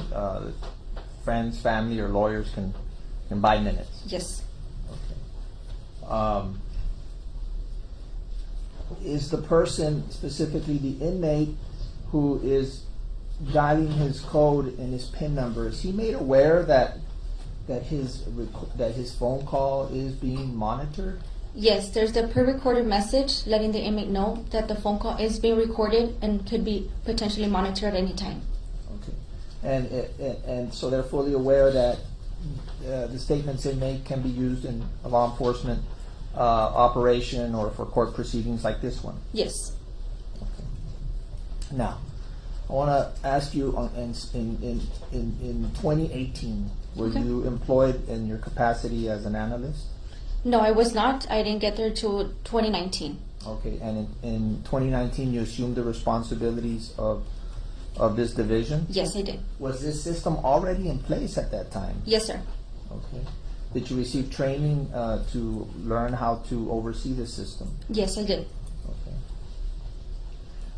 friends, family, or lawyers can buy minutes. Yes. Okay. Is the person, specifically the inmate, who is dialing his code and his PIN number, is he made aware that his phone call is being monitored? Yes, there's the pre-recorded message letting the inmate know that the phone call is being recorded and could be potentially monitored at any time. Okay, and so they're fully aware that the statements they make can be used in a law enforcement operation or for court proceedings like this one. Yes. Okay. Now, I want to ask you, in 2018, were you employed in your capacity as an analyst? No, I was not. I didn't get there till 2019. Okay, and in 2019, you assumed the responsibilities of this division? Yes, I did. Was this system already in place at that time? Yes, sir. Okay. Did you receive training to learn how to oversee the system? Yes, I did. Okay.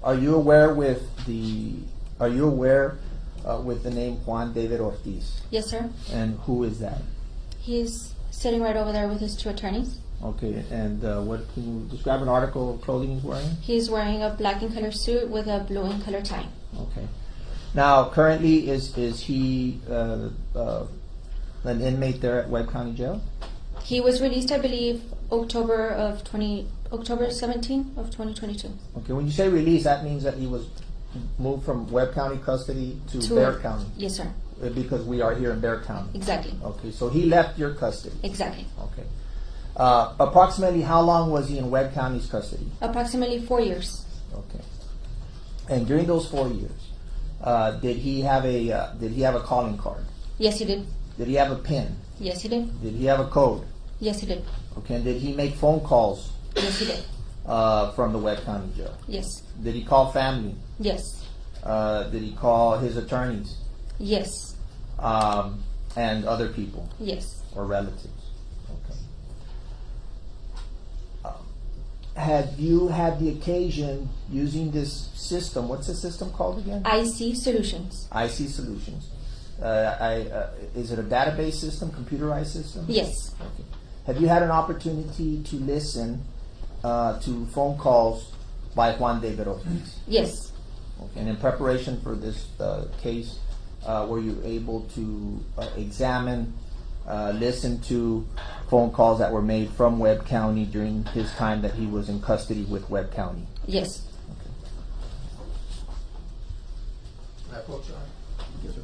Are you aware with the name Juan David Ortiz? Yes, sir. And who is that? He's sitting right over there with his two attorneys. Okay, and what can you describe an article of clothing he's wearing? He's wearing a black and color suit with a blue and color tie. Okay. Now, currently, is he an inmate there at Webb County Jail? He was released, I believe, October 17 of 2022. Okay, when you say release, that means that he was moved from Webb County custody to Bexar County. Yes, sir. Because we are here in Bexar County. Exactly. Okay, so he left your custody. Exactly. Okay. Approximately how long was he in Webb County's custody? Approximately 4 years. Okay. And during those 4 years, did he have a calling card? Yes, he did. Did he have a PIN? Yes, he did. Did he have a code? Yes, he did. Okay, and did he make phone calls? Yes, he did. From the Webb County Jail? Yes. Did he call family? Yes. Did he call his attorneys? Yes. And other people? Yes. Or relatives? Okay. Have you had the occasion using this system? What's the system called again? IC Solutions. IC Solutions. Is it a database system, computerized system? Yes. Okay. Have you had an opportunity to listen to phone calls by Juan David Ortiz? Yes. Okay. And in preparation for this case, were you able to examine, listen to phone calls that were made from Webb County during his time that he was in custody with Webb County? Yes. Okay. Can I approach you? Yes, sir.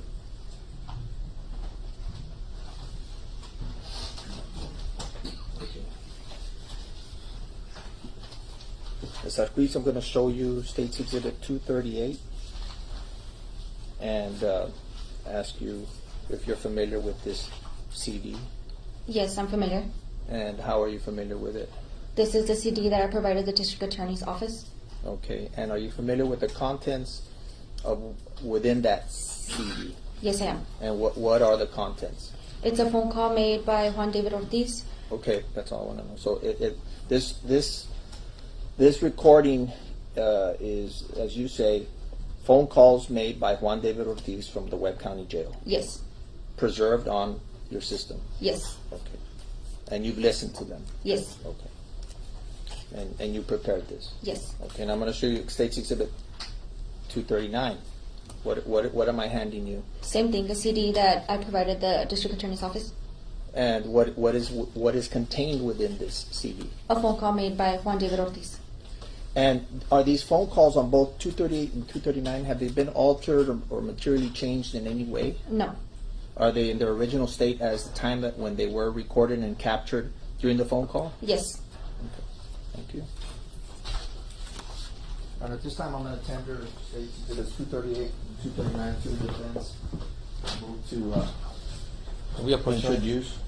Ms. Accuse, I'm going to show you State's Exhibit 238 and ask you if you're familiar with this CD. Yes, I'm familiar. And how are you familiar with it? This is the CD that I provided the district attorney's office. Okay, and are you familiar with the contents of within that CD? Yes, I am. And what are the contents? It's a phone call made by Juan David Ortiz. Okay, that's all I want to know. So this recording is, as you say, phone calls made by Juan David Ortiz from the Webb County Jail, Yes. preserved on your system. Yes. Okay. And you've listened to them. Yes. Okay. And you prepared this. Yes. Okay. And I'm going to show you State's Exhibit 239. What am I handing you? Same thing, the CD that I provided the district attorney's office. And what is contained within this CD? A phone call made by Juan David Ortiz. And are these phone calls on both 238 and 239, have they been altered or materially changed in any way? No. Are they in their original state as the time that when they were recorded and captured during the phone call? Yes. Thank you. And at this time, I'm going to tender State's Exhibits 238 and 239 to the defense. Move to We approach introduce.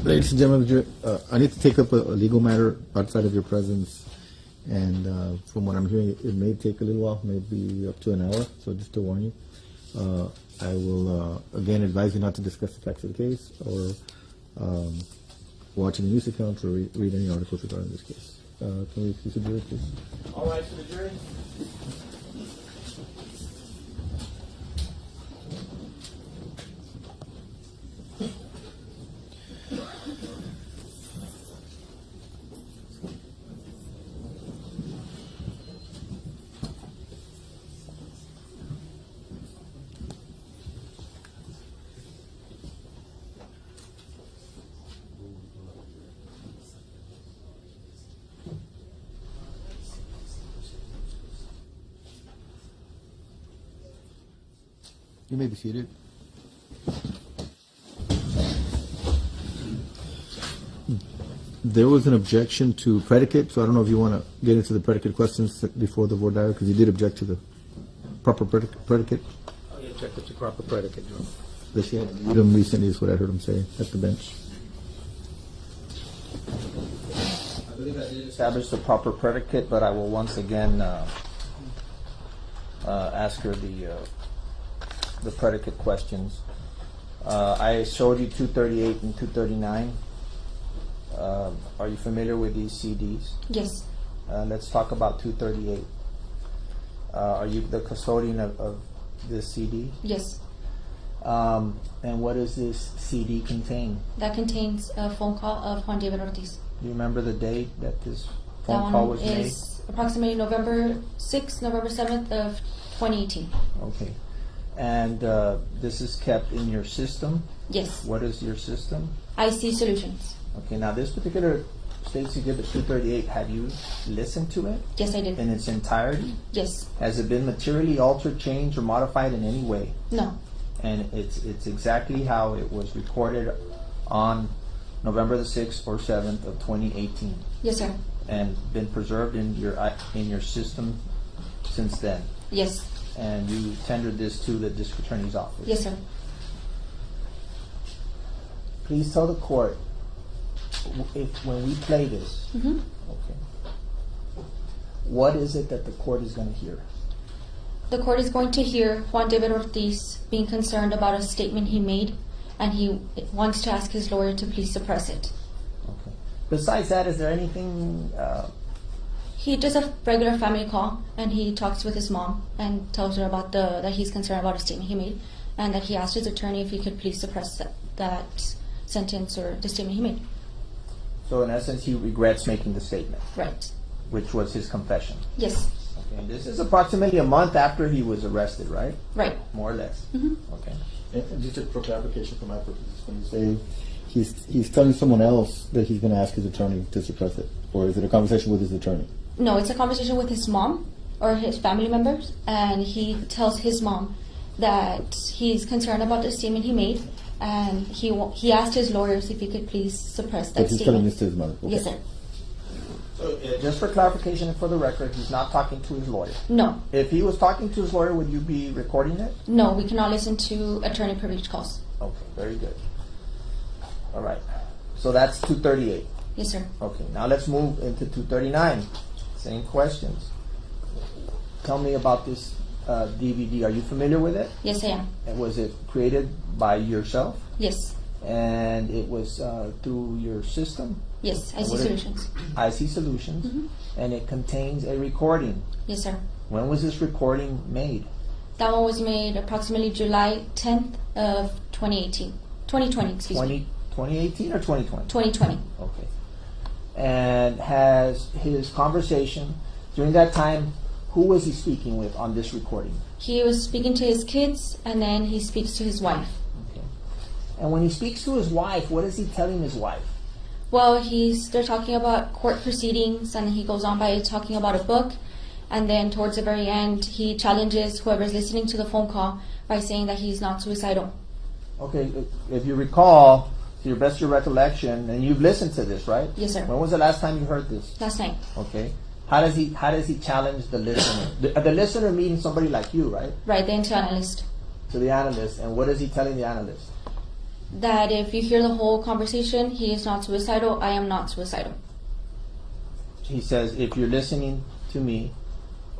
Ladies and gentlemen, I need to take up a legal matter outside of your presence, and from what I'm hearing, it may take a little while, maybe up to an hour, so just to warn you. I will, again, advise you not to discuss the facts of the case, or watch any news accounts, or read any articles regarding this case. Can we excuse the jury, please? All right, to the jury. You may be seated. There was an objection to predicate, so I don't know if you want to get into the predicate questions before the voir dire, because you did object to the proper predicate. I objected to proper predicate, Your Honor. That she had read them recently is what I heard him say at the bench. I believe I did establish the proper predicate, but I will once again ask her the predicate questions. I showed you 238 and 239. Are you familiar with these CDs? Yes. Let's talk about 238. Are you the custodian of this CD? Yes. And what does this CD contain? That contains a phone call of Juan David Ortiz. Do you remember the date that this That phone call one was made? is approximately November 6th, November 7th of 2018. Okay. And this is kept in your system? Yes. What is your system? IC Solutions. Okay, now this particular State's Exhibit 238, have you listened to it Yes, I did. in its entirety? Yes. Has it been materially altered, changed, or modified in any way? No. And it's exactly how it was recorded on November the 6th or 7th of 2018, Yes, sir. and been preserved in your system since then. Yes. And you tendered this to the district attorney's office. Yes, sir. Please tell the court when we play this. Mm-hmm. Okay. What is it that the court is going to hear? The court is going to hear Juan David Ortiz being concerned about a statement he made, and he wants to ask his lawyer to please suppress it. Okay. Besides that, is there anything? He does a regular family call, and he talks with his mom and tells her about that he's concerned about a statement he made, and that he asked his attorney if he could please suppress that sentence or the statement he made. So in essence, he regrets making the statement, Right. which was his confession. Yes. Okay. And this is approximately a month after he was arrested, right? Right. More or less. Mm-hmm. Okay. And just for clarification for my purposes, when you say he's telling someone else that he's going to ask his attorney to suppress it, or is it a conversation with his attorney? No, it's a conversation with his mom or his family members, and he tells his mom that he's concerned about the statement he made, and he asked his lawyers if he could please suppress that But he's telling statement. this to his mother. Okay. Yes, sir. So just for clarification and for the record, he's not talking to his lawyer. No, If he was talking to his lawyer, would you be recording it? no, we cannot listen to attorney privilege calls. Okay, very good. All right. So that's 238. Yes, sir. Okay, now let's move into 239. Same questions. Tell me about this DVD. Are you familiar with it? Yes, I am. And was it created by yourself? Yes, And it was through your system? yes, IC What is- Solutions. IC Solutions. Mhm. And it contains a recording. Yes, sir. When was this recording made? That one was made approximately July 10th of 2018. 2020, excuse me. 2018 or 2020? 2020. Okay. And has his conversation during that time, who was he speaking with on this recording? He was speaking to his kids, and then he speaks to his wife. Okay. And when he speaks to his wife, what is he telling his wife? Well, they're talking about court proceedings, and he goes on by talking about a book, and then towards the very end, he challenges whoever's listening to the phone call by saying that he's not suicidal. Okay, if you recall, to your best of your recollection, and you've listened to this, right? Yes, sir. When was the last time you heard this? Last night. Okay. How does he challenge the listener? The listener meaning somebody like you, right? Right, the analyst. To the analyst, and what is he telling the analyst? that if you hear the whole conversation, he is not suicidal, I am not suicidal. He says, if you're listening to me,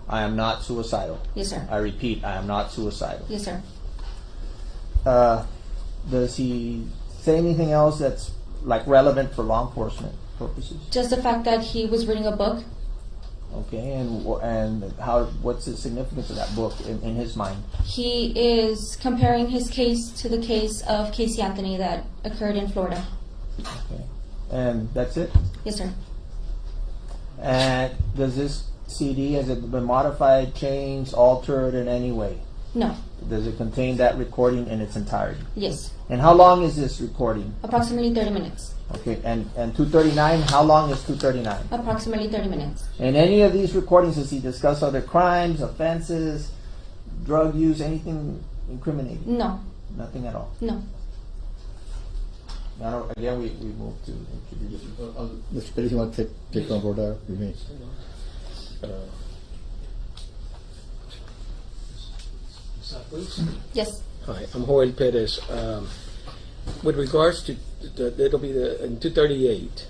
I am not suicidal. Yes, sir. I repeat, I am not suicidal. Yes, sir. Does he say anything else that's like relevant for law enforcement purposes? Just the fact that he was reading a book. Okay, and how? What's the significance of that book in his mind? He is comparing his case to the case of Casey Anthony that occurred in Florida. Okay, and that's it. Yes, sir. And does this CD, has it been modified, changed, altered in any way? No. Does it contain that recording in its entirety? Yes. And how long is this recording? Approximately 30 minutes. Okay, and 239, how long is 239? Approximately 30 minutes. In any of these recordings, does he discuss other crimes, offenses, drug use, anything incriminating? No. Nothing at all? No. Now, again, we move to introduce. Mr. Perez, you want to take on board our remain? Yes. Hi, I'm Joel Perez. With regards to, it'll be in 238.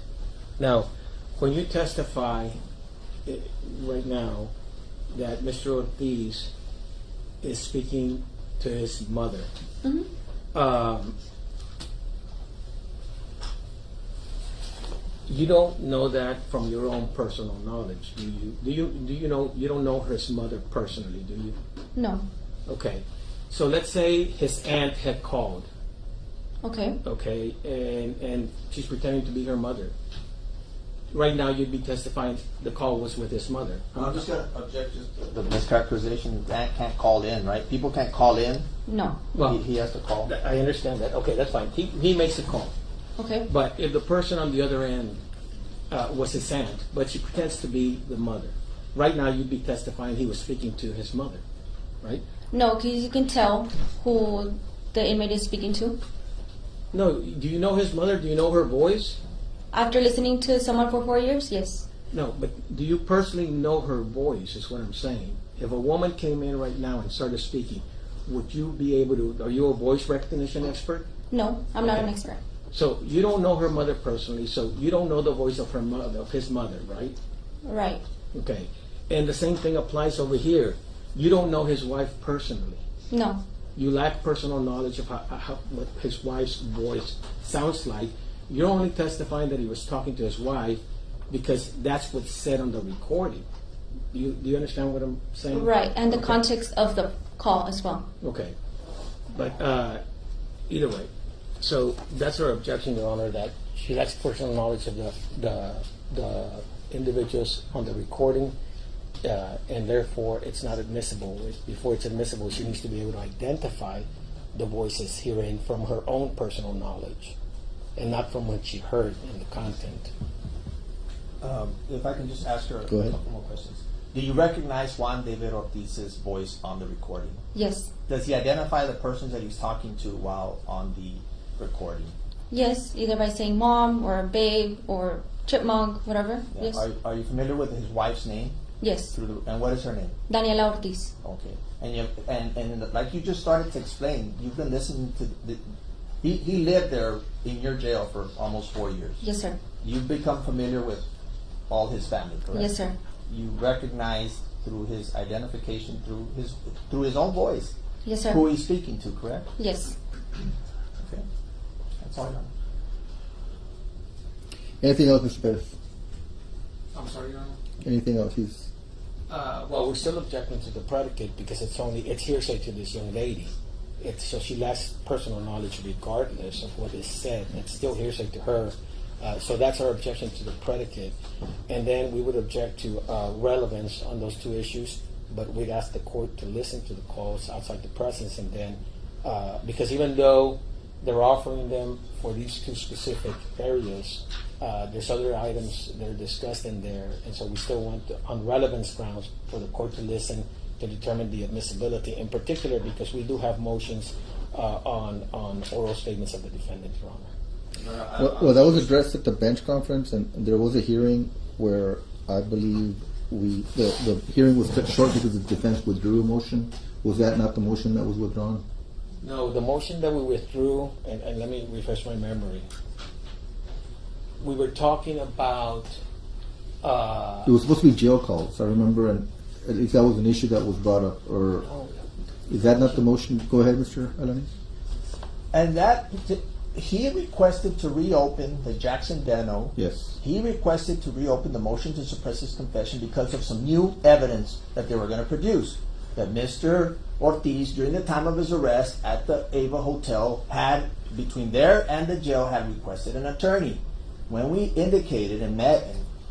Now, when you testify right now that Mr. Ortiz is speaking to his mother, you don't know that from your own personal knowledge, do you? Do you know, you don't know his mother personally, do you? No. Okay. So let's say his aunt had called. Okay. Okay, and she's pretending to be her mother. Right now, you'd be testifying the call was with his mother. I'm just going to object to the mischaracterization. Aunt can't call in, right? People can't call in. No. Well, He has to call. I understand that. Okay, that's fine. He makes a call. Okay. But if the person on the other end was his aunt, but she pretends to be the mother, right now you'd be testifying he was speaking to his mother, right? No, because you can tell who the inmate is speaking to. No, do you know his mother? Do you know her voice? After listening to someone for 4 years, yes. No, but do you personally know her voice, is what I'm saying. If a woman came in right now and started speaking, would you be able to, are you a voice recognition expert? No, I'm not an expert. So you don't know her mother personally, so you don't know the voice of her mother, of his mother, right? Right. Okay. And the same thing applies over here. You don't know his wife personally. No. You lack personal knowledge of how what his wife's voice sounds like. You're only testifying that he was talking to his wife because that's what's said on the recording. Do you understand what I'm saying? Right, and the Okay. context of the call as well. Okay. But either way, so that's our objection, Your Honor, that she lacks personal knowledge of the individuals on the recording, and therefore it's not admissible. Before it's admissible, she needs to be able to identify the voices herein from her own personal knowledge and not from what she heard in the content. If I can just ask her a Go ahead. couple more questions. Do you recognize Juan David Ortiz's voice on the recording? Yes. Does he identify the persons that he's talking to while on the recording? Yes, either by saying mom or babe or chipmunk, whatever. Yeah. Yes. Are you familiar with his wife's name? Yes. And what is her name? Daniela Ortiz. Okay. And like you just started to explain, you've been listening to he lived there in your jail for almost 4 years. Yes, sir. You've become familiar with all his family, correct? Yes, sir. You recognize through his identification, through his own voice, Yes, sir. who he's speaking to, correct? Yes. Okay. That's all I know. Anything else, Mr. Perez? I'm sorry, Your Honor? Anything else? Well, we're still objecting to the predicate because it's hearsay to this young lady. So she lacks personal knowledge regardless of what is said. It's still hearsay to her. So that's our objection to the predicate. And then we would object to relevance on those two issues, but we'd ask the court to listen to the calls outside the presence, and then, because even though they're offering them for these two specific areas, there's other items that are discussed in there, and so we still want, on relevance grounds, for the court to listen to determine the admissibility, in particular because we do have motions on oral statements of the defendant, Your Honor. Well, that was addressed at the bench conference, and there was a hearing where I believe the hearing was cut short because the defense withdrew a motion. Was that not the motion that was withdrawn? No, the motion that we withdrew, and let me refresh my memory. We were talking about, It was supposed to be jail calls, I remember, and at least that was an issue that was brought up, or is that not the motion? Go ahead, Mr. Alani. And that, he requested to reopen the Jackson Deno. Yes. He requested to reopen the motion to suppress his confession because of some new evidence that they were going to produce. That Mr. Ortiz, during the time of his arrest at the Ava Hotel, had, between there and the jail, had requested an attorney. When we indicated and met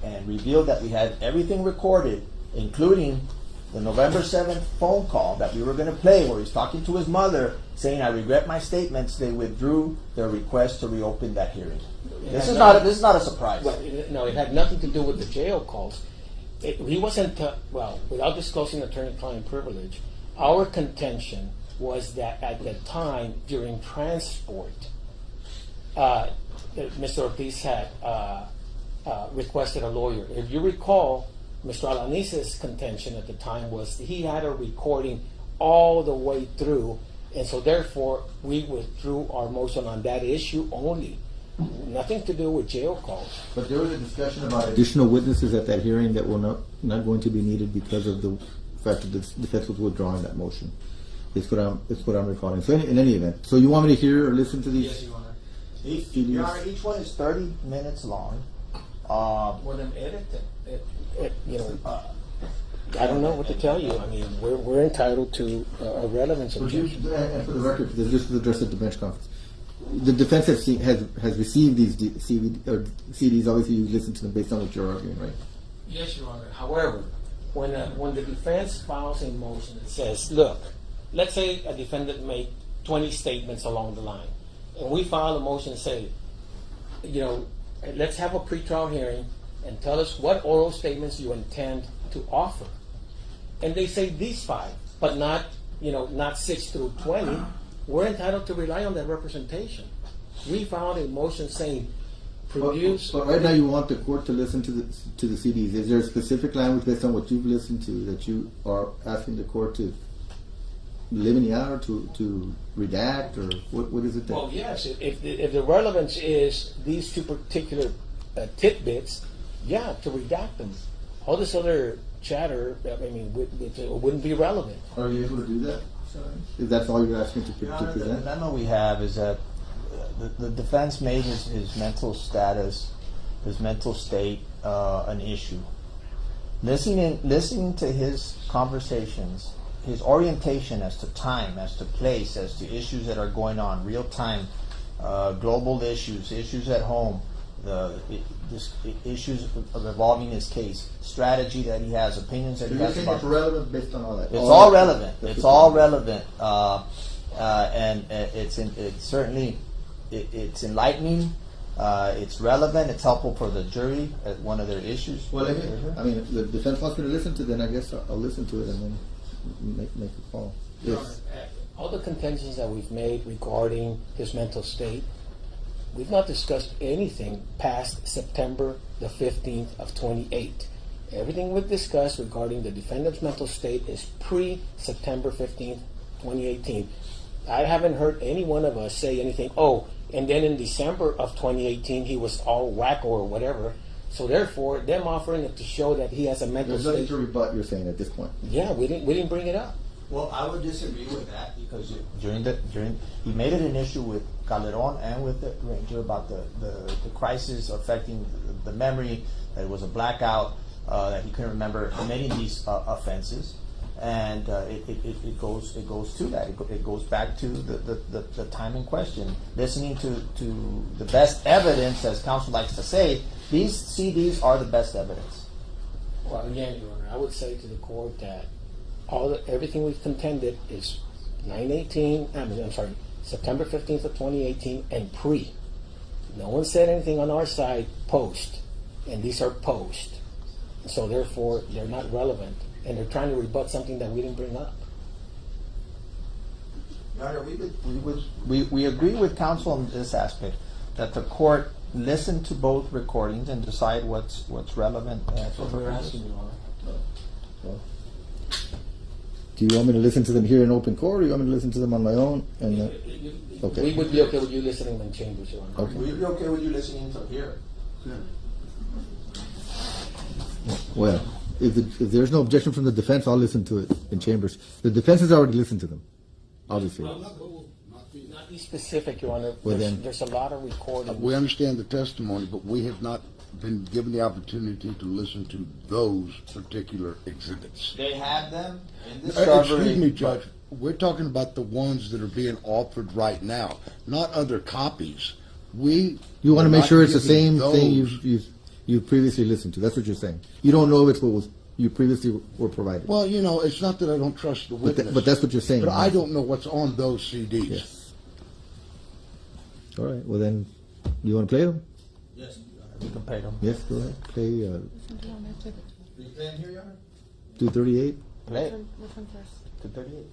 and revealed that we had everything recorded, including the November 7th phone call that we were going to play where he's talking to his mother saying, I regret my statements, they withdrew their request to reopen that hearing. This is not a surprise. Well, no, it had nothing to do with the jail calls. He wasn't, without disclosing attorney-client privilege, our contention was that at the time, during transport, Mr. Ortiz had requested a lawyer. If you recall, Mr. Alani's contention at the time was he had a recording all the way through, and so therefore we withdrew our motion on that issue only. Nothing to do with jail calls. But there was a discussion about additional witnesses at that hearing that were not going to be needed because of the fact that the defense was withdrawing that motion. It's what I'm recalling. So in any event, so you want me to hear or listen to these? Yes, Your Honor. Your Honor, each one is 30 minutes long. Well, then edit it. I don't know what to tell you. I mean, we're entitled to a relevance objection. And for the record, because this was addressed at the bench conference, the defense has received these CDs. Obviously, you listen to them based on what you're arguing, right? Yes, Your Honor. However, when the defense files a motion that says, look, let's say a defendant made 20 statements along the line, and we file a motion and say, let's have a pretrial hearing and tell us what oral statements you intend to offer. And they say these 5, but not 6 through 20. We're entitled to rely on that representation. We filed a motion saying, produce. But right now, you want the court to listen to the CDs. Is there a specific language based on what you've listened to that you are asking the court to eliminate or to redact, or what is it? Well, yes. If the relevance is these 2 particular tidbits, to redact them. All this other chatter, it wouldn't be relevant. Are you able to do that? If that's all you're asking to present? The memo we have is that the defense made his mental status, his mental state, an issue. Listening to his conversations, his orientation as to time, as to place, as to issues that are going on, real time, global issues at home, issues involving his case, strategy that he has, opinions that he has. You're saying it's relevant based on all that? It's all relevant. It's all relevant, and it's certainly it's enlightening. It's relevant. It's helpful for the jury at one of their issues. Well, if the defense wants me to listen to it, then I guess I'll listen to it and then make a call. Yes. All the contentions that we've made regarding his mental state, we've not discussed anything past September the 15th of 28. Everything we've discussed regarding the defendant's mental state is pre-September 15th, 2018. I haven't heard any one of us say anything, and then in December of 2018 he was all wacko or whatever. So therefore, them offering it to show that he has a mental state. There's nothing to rebut, you're saying, at this point. Yeah, we didn't bring it up. Well, I would disagree with that because he made it an issue with Calderon and with the Ranger about the crisis affecting the memory, that it was a blackout, that he couldn't remember committing these offenses, and it goes to that. It goes back to the time in question. Listening to the best evidence, as counsel likes to say, these CDs are the best evidence. Well, again, Your Honor, I would say to the court that everything we've contended is September 15th of 2018 and pre. No one said anything on our side post, and these are post. So therefore, they're not relevant, and they're trying to rebut something that we didn't bring up. Your Honor, we agree with counsel on this aspect, that the court listen to both recordings and decide what's relevant. That's what we're asking, Your Honor. Do you want me to listen to them here in open court, or you want me to listen to them on my own? And okay. We would be okay with you listening in chambers, Your Honor. Okay. We'd be okay with you listening to here. Well, if there's no objection from the defense, I'll listen to it in chambers. The defense has already listened to them, obviously. Not be specific, Your Honor. Well, There's a lot of recordings. We understand the testimony, but we have not been given the opportunity to listen to those particular exhibits. They had them in discovery. Excuse me, Judge. We're talking about the ones that are being offered right now, not other copies. You want to make sure it's the same those. thing you've previously listened to. That's what you're saying. You don't know if it's what you previously were provided. Well, you know, it's not that I don't trust the witness. But that's what you're saying. But I don't know what's on those CDs. Yes. All right. Well, then, you want to play them? Yes, we can play them. Yes, go ahead. Play Are you playing here, Your Honor? 238. Play it. Which one first? 238.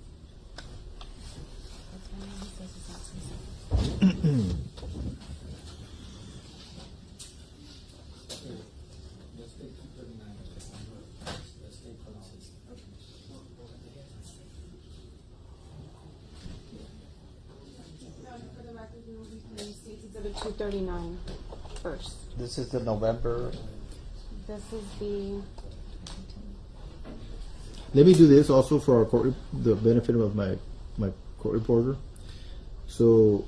For the record, we will be playing State's Exhibit 239 first. This is the November. This is the... Let me do this also for our the benefit of my court reporter. So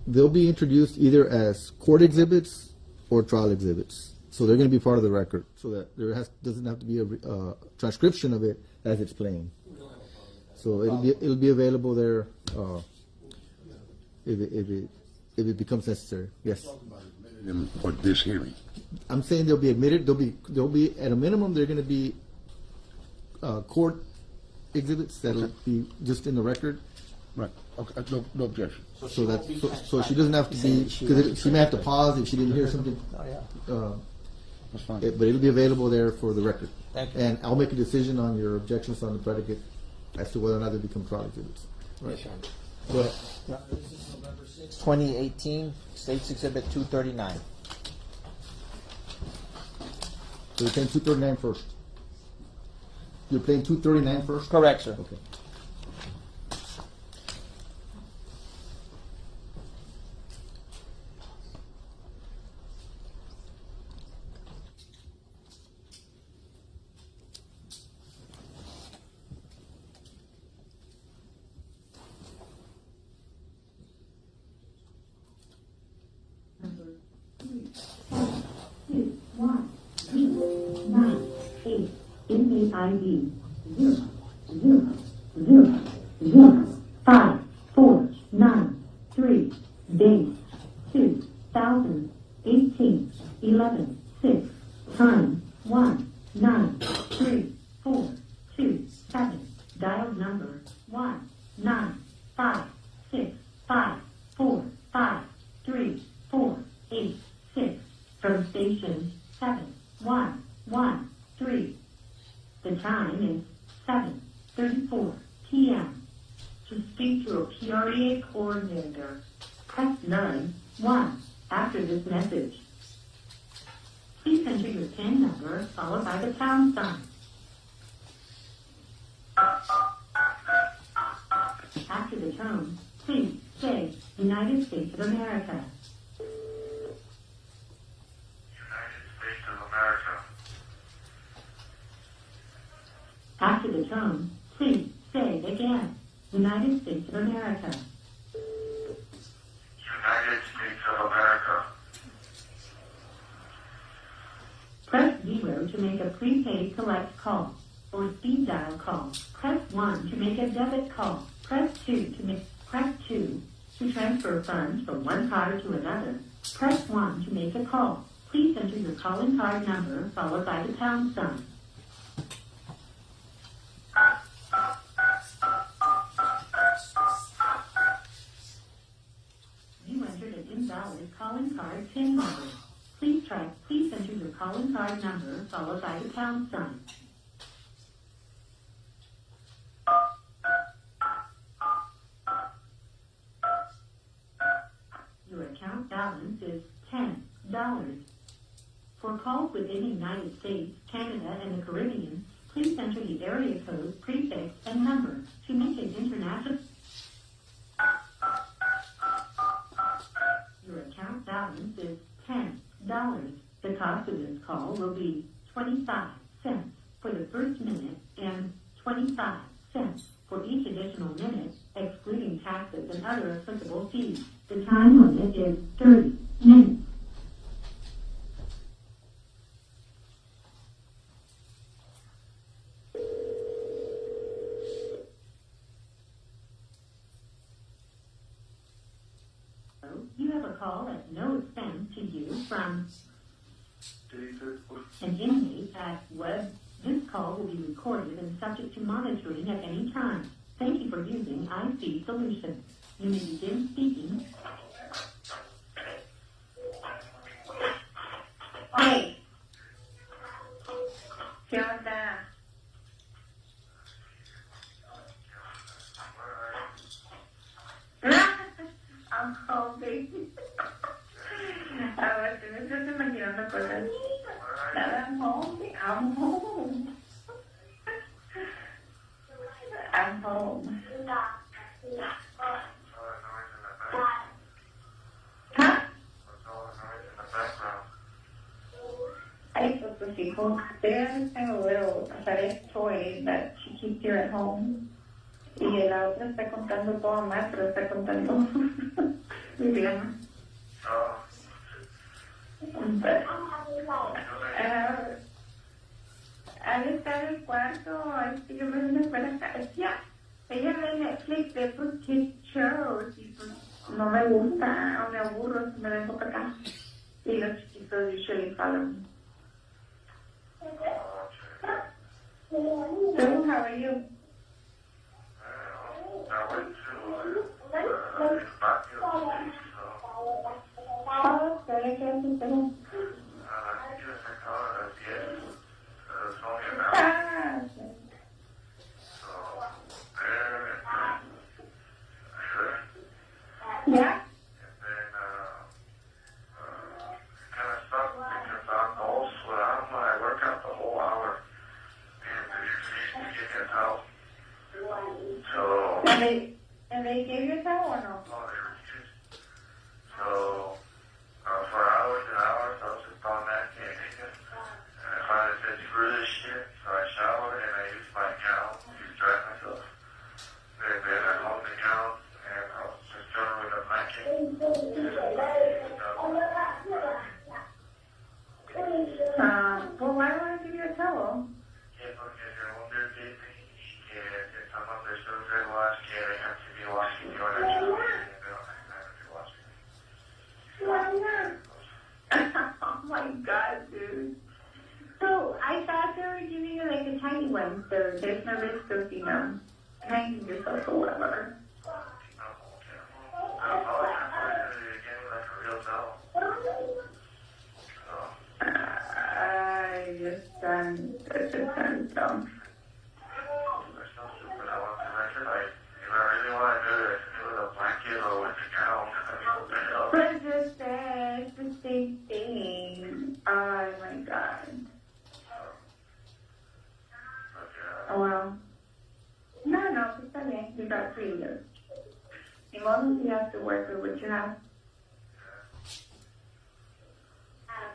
they'll be introduced either as court exhibits or trial exhibits. So they're going to be part of the record, so that there doesn't have to be a transcription of it as it's playing. So it'll be available there if it becomes necessary. Yes. For this hearing. I'm saying they'll be admitted. They'll be at a minimum. They're going to be court exhibits that'll be just in the record. Right. Okay. No objection. So she doesn't have to be, because she may have to pause if she didn't hear something. Oh, yeah. That's fine. But it'll be available there for the record. Thank you. And I'll make a decision on your objections on the predicate as to whether or not they become trial exhibits. Yes, Your Honor. Go ahead. This is November 6, 2018, State's Exhibit 239. So you're playing 239 first. You're playing 239 first? Correct, sir. Okay. Inmate ID 0005493. Date 2018 11/6. Time 193427. Dial number 19565453486. From station 7113. The time is 7:34 p.m. To speak to a PREA coordinator, press 9-1 after this message. Please enter your PIN number followed by the pound sign. After the tone, please say United States of America. After the tone, please say again, United States of America. United States of America. Press 0 to make a prepaid collect call or speed dial call. Press 1 to make a debit call. Press 2 to transfer funds from one card to another. Press 1 to make a call. Please enter your calling card number followed by the pound sign. You entered an invalid calling card PIN number. Please enter your calling card number followed by the pound sign. Your account balance is $10. For calls within the United States, Canada, and the Caribbean, Please enter the area code, prefix, and number to make an international. Your account balance is $10. The cost of this call will be 25 cents for the first minute and 25 cents for each additional minute, excluding taxes and other applicable fees. The time limit is 30 minutes. You have a call at no expense to you from an inmate at Web. This call will be recorded and subject to monitoring at any time. Thank you for using IC Solutions. You may begin speaking. Hey. ¿Qué onda? I'm home, baby. A ver, te me estás imaginando cosas. Nada, I'm home. I'm home. I'm home. Huh? Ay, pues tus hijos. They understand a little. O sea, it's toy that she keeps here at home. Y la otra está contando todo mal, pero está contando Viviana. Al estar en el cuarto, yo me vine para acá. Ella ve Netflix de pues kids shows y pues no me gusta o me aburro si me vengo para acá. Y los chiquitos usually follow me. So, how are you? I went to Oh, ¿qué le quieres hacer? Ah, okay. Yeah? And they gave you a towel or no? So, for hours and hours, I was just on that candy. And I finally said, screw this shit. So I showered and I used my gown to dry myself. And then I hung the gown and I was just throwing with a blanket. Well, why do I give you a towel? Yeah, because you're wounded, baby. And some of their shoes they wash, they have to be washing your shoes. They don't have to be washing. Oh my god, dude. So I thought they were giving you like a tiny one, so there's no risk of, hanging yourself or whatever. I just done dumb. But it's the same thing. Oh my god. Oh well. No, está bien. You got 3 years. As long as you have to work with what you have.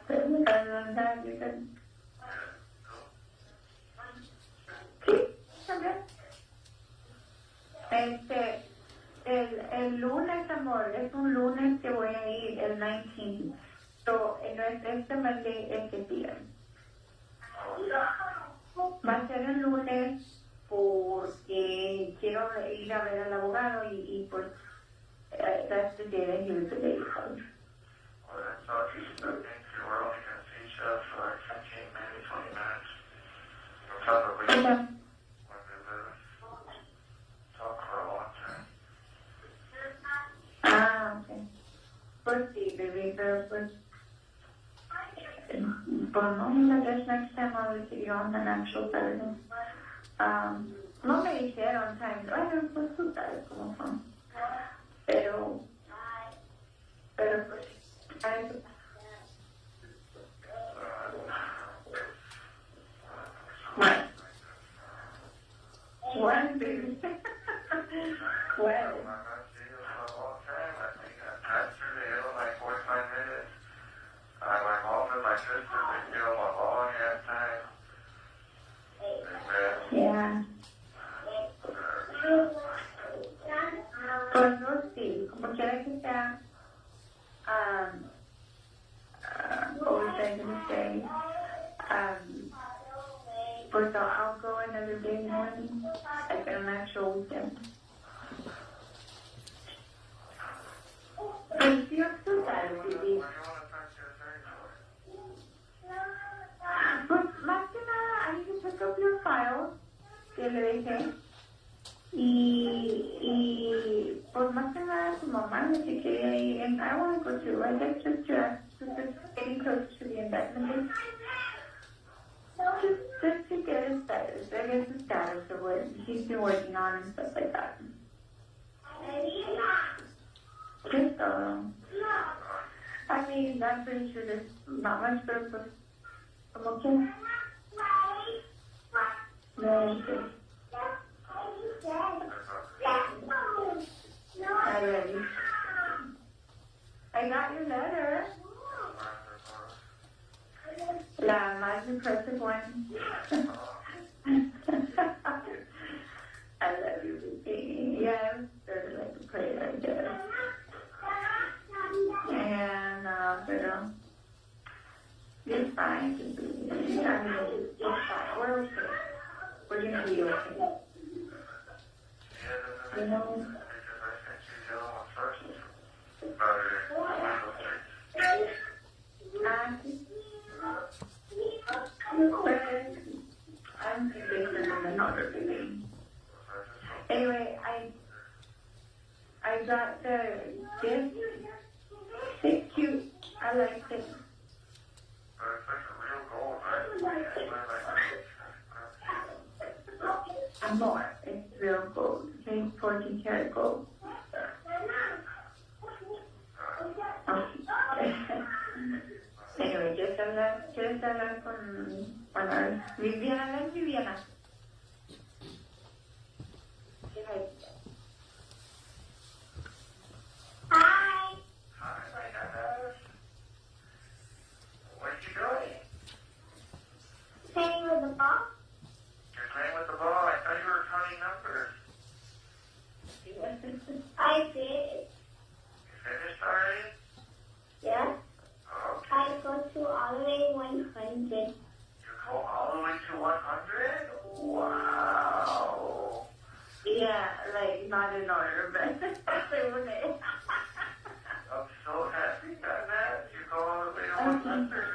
But other than that, you're good. Sí, está bien. El lunes, amor, es un lunes que voy a ir, el 19th. So, no es este Monday, es que sigue. Va a ser el lunes porque quiero ir a ver al abogado y pues, that's the day that he was the day before. Well, that's all you think. We're only going to see each other for like 15, maybe 20 minutes. We'll probably Okay. talk for a long time. Ah, okay. Pues sí, baby, pero pues no me guess next time I'll visit you on an actual Saturday. No me dijeron times, bueno, pues tú sabes cómo son. Pero pues, a eso. Bueno, como quiera que sea, what was I going to say? But I'll go another day morning, like an actual weekend. Pues yo tú sabes, Vivi. Pues más que nada, I need to pick up your file que le dejé. Y pues más que nada tu mamá me dice que and I want to go too. I guess just getting close to the indictment. Just to get a status, I guess the status of what he's been working on and stuff like that. Just I mean, I'm pretty sure there's not much, but como que no sé. I got your letter. La más impressive one. I love you, baby. Yes, there's like a prayer, I guess. And, pero it's fine to be. I mean, it's fine. We're okay. We're gonna be okay. You know? I'm different than another baby. Anyway, I got the gift. It's cute. I like it. More. It's real gold. Okay, 14 karat gold. Anyway, ¿quieres hablar con Viviana? ¿Ves Viviana? Hi. Hi, my nose. What are you doing? Playing with the ball? You're playing with the ball. I thought you were counting numbers. I did. You finished already? Yeah. Okay. I go to all the way 100. You go all the way to 100? Wow. Yeah, like not in order, but I'm so happy about that. You go all the way to 100.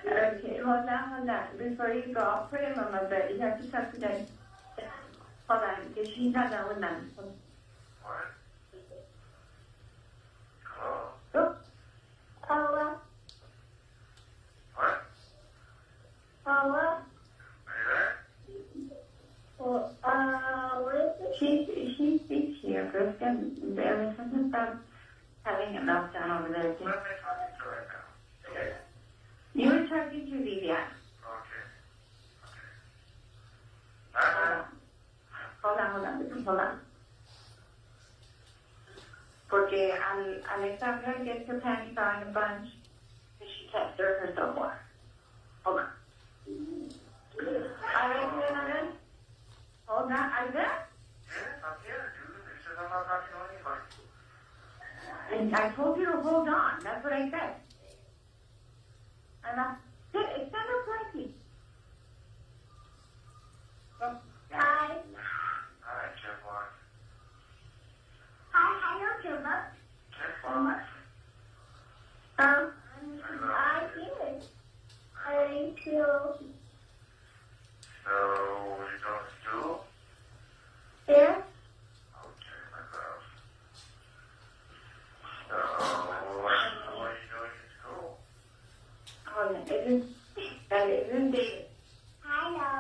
Okay, hold on. Before you go, I'll put him on my bed. You have to talk to them. Hold on, because she's not done with them. What? Hello? Oh. Hello? What? Hello? Are you there? Well, what is it? She speaks here, but there is something about having a meltdown over there. What am I talking to right now? Okay. You were talking to Vivian. Okay. Okay. Hold on. Porque Alexandra gets her panties on in a bunch and she can't stir herself more. Hold on. All right, Leonard? Hold on. Are you there? Yes, I'm here, dude. They said I'm not talking to anybody. And I told you to hold on. That's what I said. And stand up quietly. Hi. Hi, Chipmunk. Hi, hello, Chipmunk. Chipmunk. I did. Thank you. So, you going to school? Yeah? Okay, my love. So, what are you doing in school? That isn't David. Hello.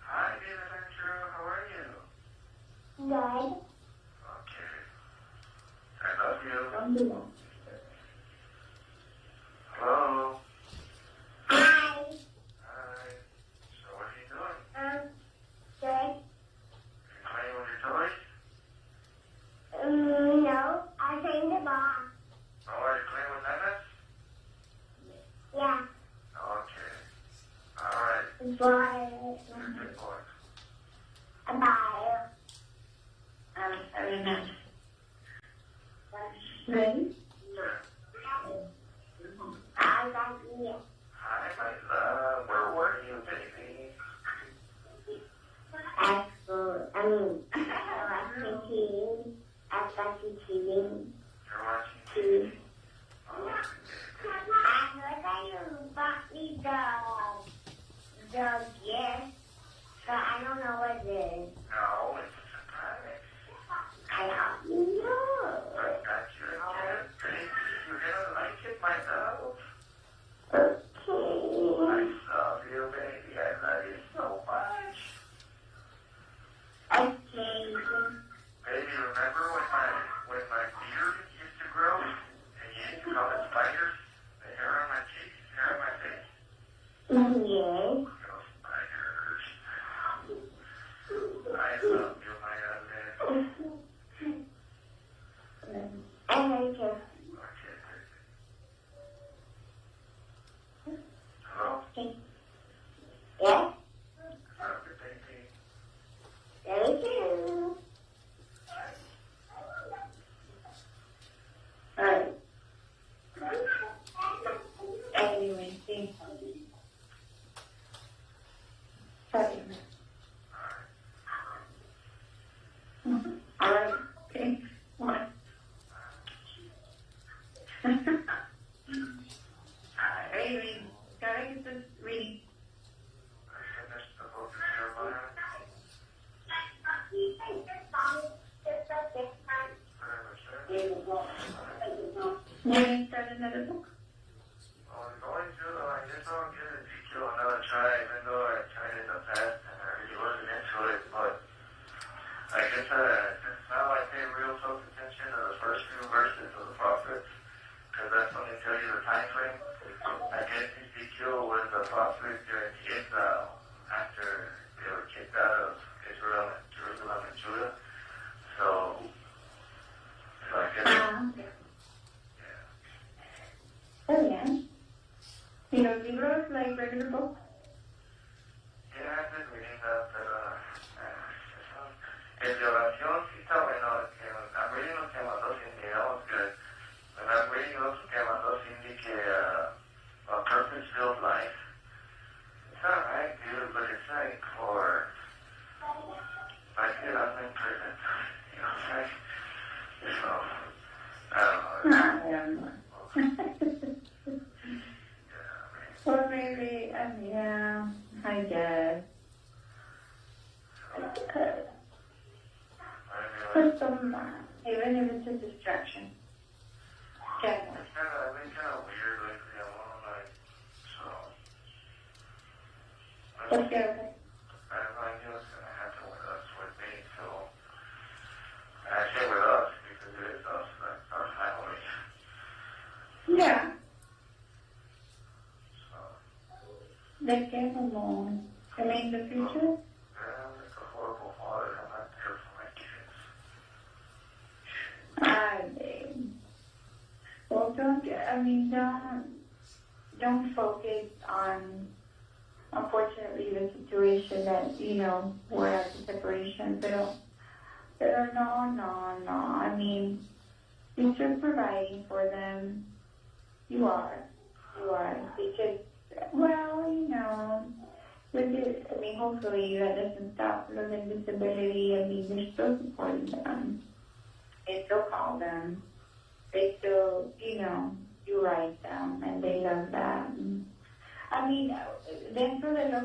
Hi, David Andrew. How are you? Good. Okay. I love you. Don't do that. Hello. Hi. Hi. So, what are you doing? Good. You playing with your toys? No, I playing the ball. Oh, are you playing with Nana? Yeah. Okay. All right. Bye. You're a good boy. Bye. I don't know. Ready? Hi, my love. Where were you, baby? I was thinking, I was watching TV. You're watching TV. I heard that you bought me the gift, but I don't know what it is. No, it's a surprise. I don't know. I got you a gift, baby. You're gonna like it, my love. Okay. I love you, baby. I love you so much. Okay. Baby, remember when my beard used to grow and you used to call it spiders? The hair on my cheeks, hair on my face? Yes. Those spiders. I love you, my husband. I like you. Okay, baby. Hello? Okay. Yeah? Love you, baby. Thank you. Alright. Anyway, thank you. Sorry. Alright, thanks. What? Anyway, gotta get this reading. I finished the book of Jeremiah. Very much there. You didn't start another book? I was going to, I just don't give Ezekiel another try, even though I tried it in the past and I really wasn't into it, but I guess since now I pay real close attention to the first few verses of the prophets, because that's when they tell you the time frame. I guess Ezekiel was the prophet during the exile, after they were kicked out of Israel and Jerusalem and Judah. So I guess, Okay. Oh, yeah. You know, libros like regular books? yeah, I've been reading that, but el de oración sí está bueno. I'm reading los que mandó Cindy, that was good. And I'm reading those que mandó Cindy que a purpose-filled life. It's alright, dude, but it's like for, I feel I'm in prison. You know what I'm saying? So, I don't know. Or maybe, yeah, I guess. Put some, even if it's a distraction. Yeah. It's kind of weird lately. I'm on like, so. Okay. I have no idea what's going to happen with us, with me, so. I say with us because it is us, like our family. Yeah. So, They came along. I mean, the future? I'm like a horrible father. I'm not there for my kids. Well, don't focus on, unfortunately, the situation that, we're at the separation, but no. I mean, you're just providing for them. You are. Because, hopefully that doesn't stop learning disability. I mean, they're still supporting them. They still call them. They still, you write them, and they love that. I mean, dentro de la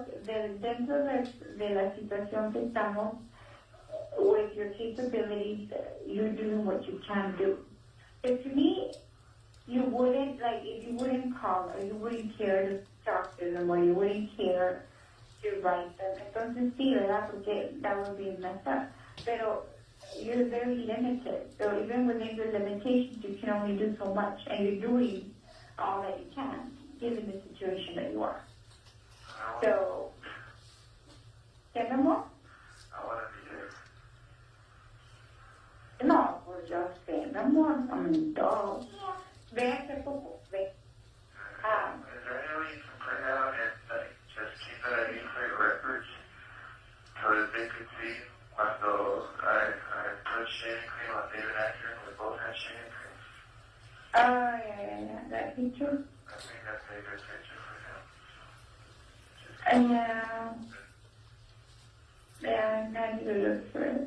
situación que estamos, with your capabilities, you're doing what you can do. But to me, you wouldn't, if you wouldn't call or you wouldn't care to talk to them or you wouldn't care to write them, entonces sí, ¿verdad? Porque that would be messed up. Pero you're very limited. So even within your limitations, you can only do so much, and you're doing all that you can, given the situation that you are. So, ¿qué, mi amor? I want to be there. No, pues yo sé, mi amor, dos. Ve hace poco, ve. Is there any way you can print out and just keep it at E-Plate Records so that they could see cuando I put shaving cream on David Akron, we both had shaving cream. yeah, that picture. I think that's a good picture for him. Yeah, I need to look for it.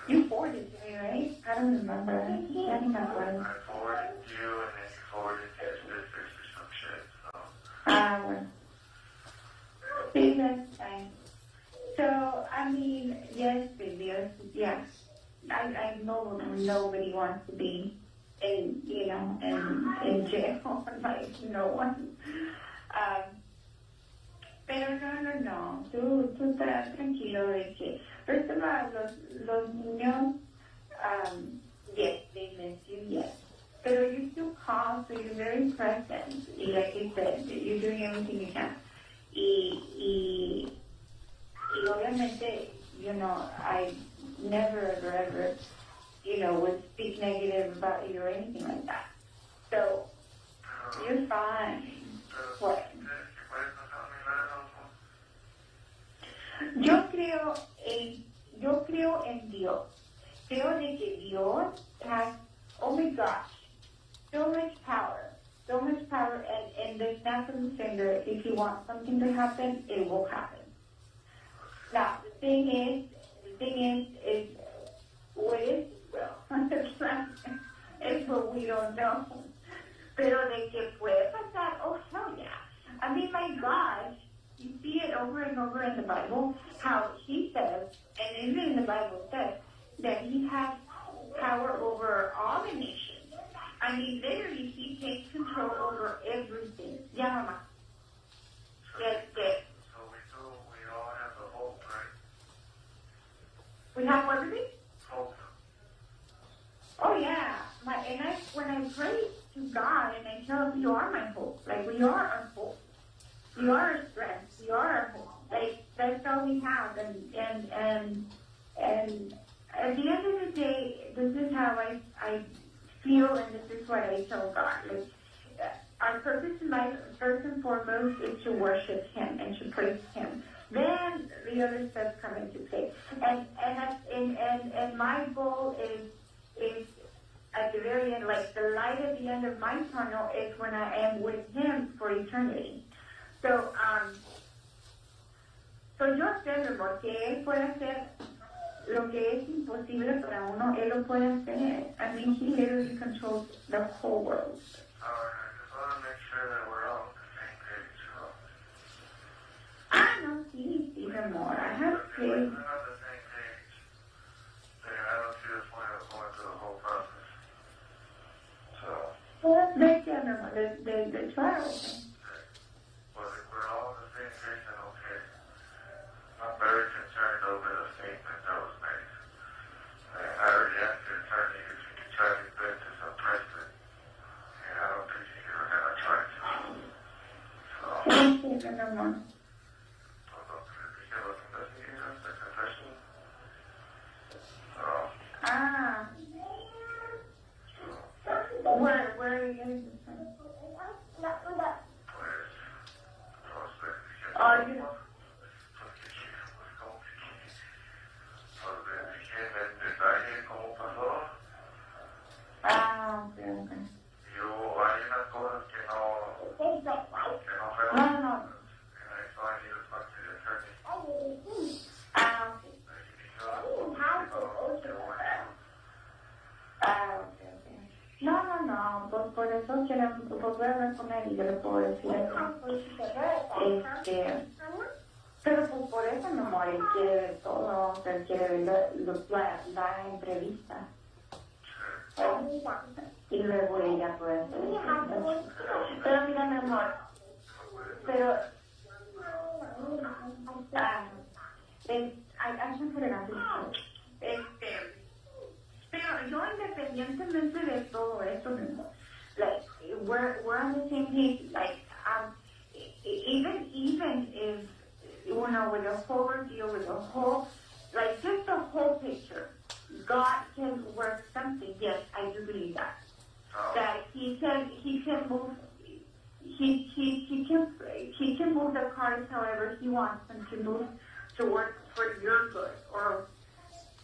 You forwarded it to me, right? I don't remember. I think I was. I forwarded you, and then you forwarded his districts or some shit. So. Well. See, that's fine. So, I mean, yes, baby, yes. I know nobody wants to be in, you know, in jail, like no one. Pero no. Tú estás tranquilo de que, first of all, los niños, yes, they miss you, yes. Pero you still calm, so you're very present. Y like you said, you're doing everything you can. Y obviamente, you know, I never ever, you know, would speak negative about you or anything like that. So, you're fine. What? Yo creo en Dios. Creo de que Dios has, oh my gosh, so much power, and there's nothing saying that if you want something to happen, it will happen. Now, the thing is what is, well, it's what we don't know. Pero de que puede pasar, oh hell yeah. I mean, my gosh, you see it over and over in the Bible, how he says, and even in the Bible says, that he has power over all the nations. I mean, literally, he takes control over everything. Yeah, Mama. Yes. So we all have the hope, right? We have everything? Hope. Oh yeah. When I pray to God and I tell him, you are my hope. Like, we are our hope. You are our strength. You are our hope. Like, that's all we have. And at the end of the day, this is how I feel, and this is what I tell God. Like, our purpose in life, first and foremost, is to worship Him and to praise Him. Then the other steps come into play. And my goal is at the very end, like the light at the end of my tunnel is when I am with Him for eternity. So yo sé, mi amor, que Él puede hacer lo que es imposible para uno, Él lo puede hacer. I mean, He literally controls the whole world. I just want to make sure that we're all on the same page. No, sí, mi amor. I have If we're not on the same page, then I don't see the point of going through the whole process. So, well, let's get the trial. but if we're all on the same page, then okay. I'm very concerned over the statement that was made. I already asked the attorney if he could try his best to suppress it. And I don't think he's ever going to try to. So, Thank you, mi amor. Where are you getting this from? Oh, you... Okay. Hay unas cosas que no No. No, pues por eso quiero volver a hablar con él y yo le puedo decir eso. Pero pues por eso, mi amor, él quiere ver todo, él quiere ver la entrevista. Y luego ella puede hacer eso. Pero mira, mi amor, pero pero yo independientemente de todo esto, like we're on the same page. Like even if you know, with the whole ordeal, with the whole, like just the whole picture, God can work something. Yes, I do believe that. That He can move. He can move the cards however He wants them to move to work for your good or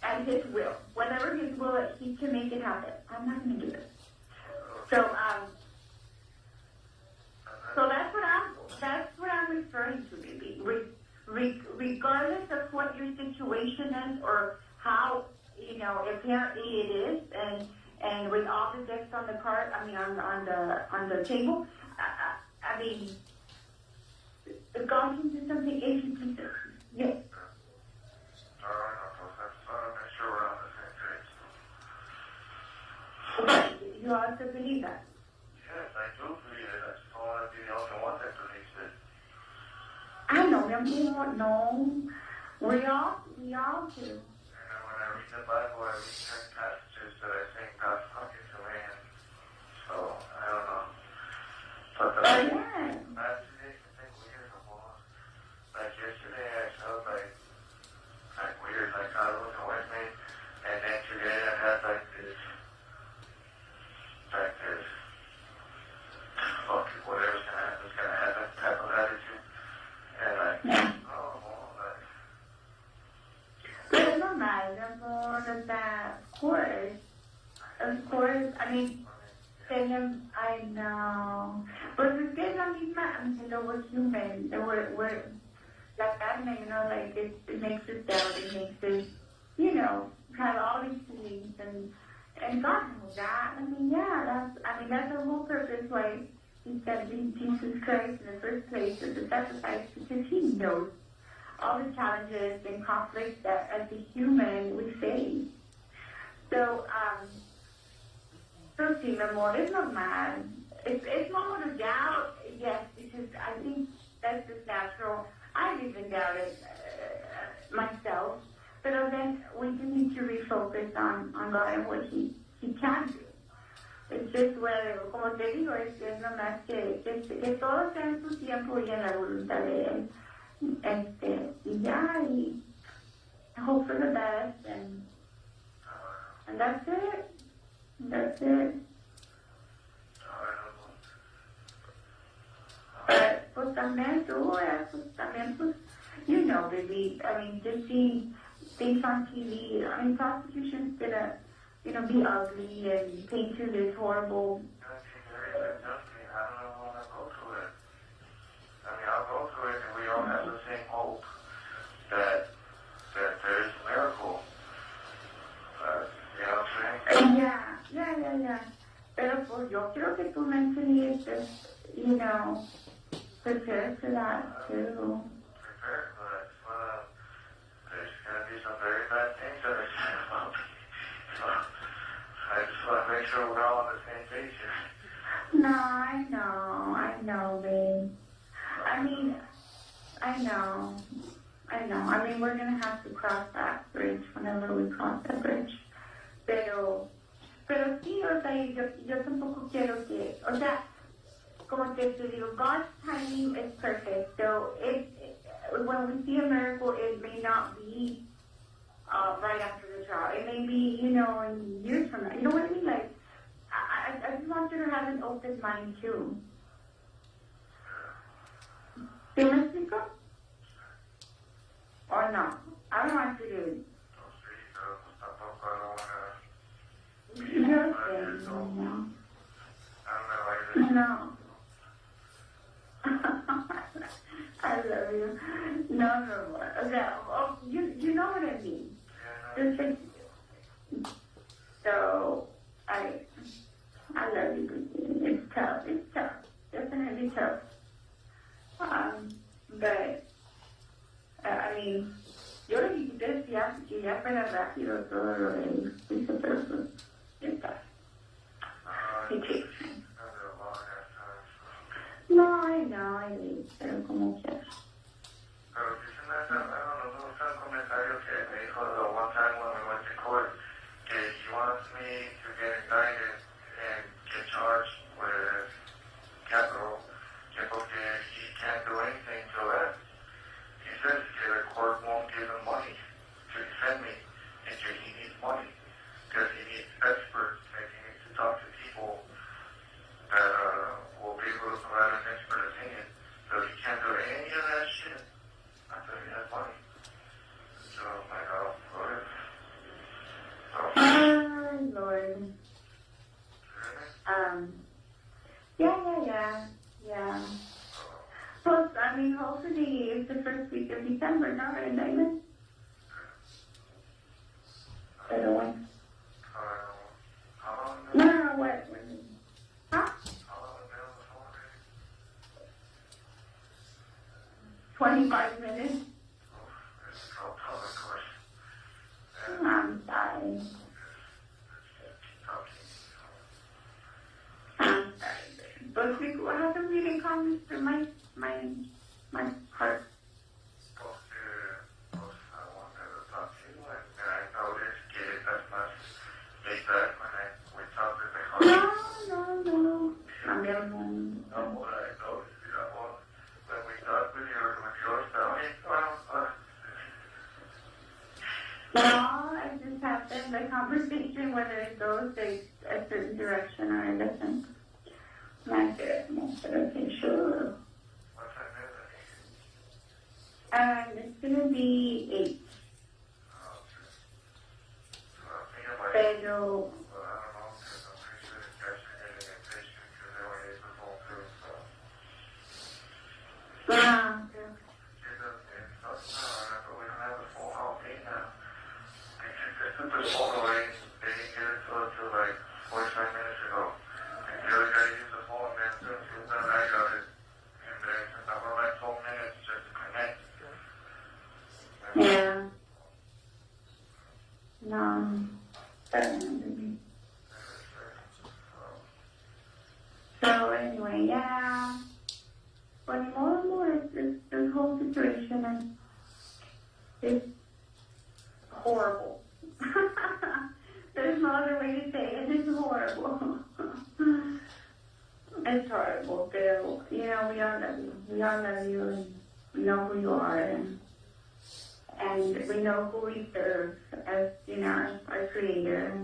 at His will. Whatever His will, He can make it happen. I'm not going to do this. So that's what I'm referring to, maybe. Regardless of what your situation is or how, apparently it is, and with all the decks on the card, on the table, I mean, if God can do something, if you can do, yes. You also believe that? Yes, I do believe it. I just don't want to be the only one that believes it. I know, mi amor, no. We all do. And then when I read the Bible, I read certain passages that I think God's talking to me, and so, I don't know. But the last few days have been weird, almost. Like yesterday, I felt like weird, like God wasn't with me, and then today I had like this, fucking whatever's gonna happen is gonna happen type of attitude. And like, But it's not bad, amor, that of course, I mean, I know. But es que es la misma, we're human, we're la carne, like it makes us doubt, it makes us, have all these feelings, and God knows that. That's the whole purpose why He sent Jesus Christ in the first place as a sacrifice, because He knows all the challenges and conflicts that as a human we face. So, sí, mi amor, it's not mad. It's not a doubt, yes, because I think that's just natural. I've even doubted myself. But then we do need to refocus on God and what He can do. It's just whether, como te digo, es nomás que todo sea en su tiempo y en la voluntad de Él. Y ya, y hope for the best, and that's it. That's it. But pues también tú, baby, just seeing things on TV, prosecution's gonna, be ugly and paint you this horrible. I don't want to go through it. I'll go through it, and we all have the same hope that there is a miracle. You know what I'm saying? Yeah. Pero pues yo creo que tú mentally is just, prepared for that too. Prepared, but there's going to be some very bad things that are said about me. So I just want to make sure we're all on the same page here. No, I know, babe. I know. We're going to have to cross that bridge whenever we cross that bridge. Pero sí, yo tampoco quiero que, como te digo, God's timing is perfect. So when we see a miracle, it may not be right after the trial. It may be, in years from now. You know what I mean? Like, I just want you to have an open mind too. ¿Sí me explico? Or no? I don't want you to. No. I love you. No. Okay. Oh, you know what I mean. So I love you. It's tough. Definitely tough. But yo lo que quité decía que ya fuera rápido todo lo del juicio, pero pues ya está. No, I know, pero como quieras. Pero dicen I don't know, un comentario que me dijo the one time when we went to court, que he wants me to get indicted and get charged with capital, que porque he can't do anything to that. He says that the court won't give him money to defend me, and he needs money because he needs experts and he needs to talk to people that will be able to provide an expert opinion. So he can't do any of that shit until he has money. So I'm like, oh, Lord. Lord. Yeah. Plus, I mean, hopefully it's the first week of December, no, right, David? Pero bueno. No, what? Huh? 25 minutes. I'm sorry. But we haven't really come to my heart. No. I'm the only one. No, I just happened the conversation, whether it goes a certain direction or it doesn't. Not good. Okay, sure. It's gonna be 8. Pero yeah. No. So anyway, yeah. But more and more, this whole situation is horrible. There's no other way to say it. It's horrible. It's horrible, Bill. You know, we all love you. We all love you, and we know who you are, and we know who we serve as, you know, our Creator.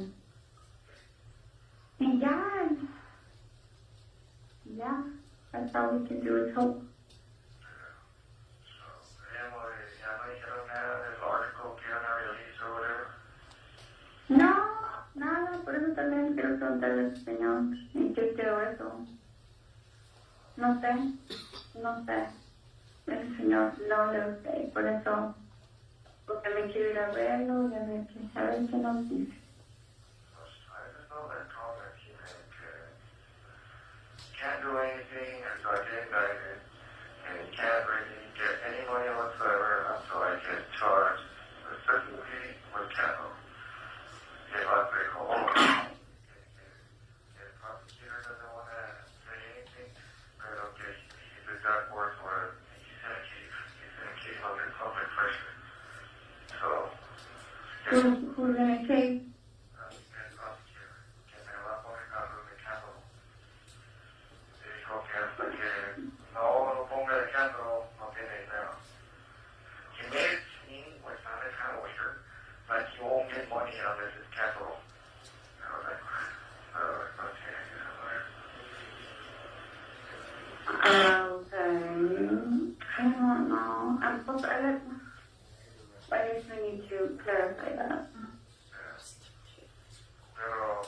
And God, yeah, that's all we can do is hope. No, nada, por eso también quiero preguntarle al Señor en qué quedó eso. No sé. El Señor no lo sé, por eso, porque me quiero ir a verlo y a ver qué nos dice. Can't do anything until I get indicted, and he can't really get any money whatsoever until I get charged with certain fee with capital. If I say, the prosecutor doesn't want to say anything, but okay, he's a dark horse where he's going to keep under public pressure. So, Who's going to take? I don't know. I'm supposed to, I guess we need to clarify that. Pero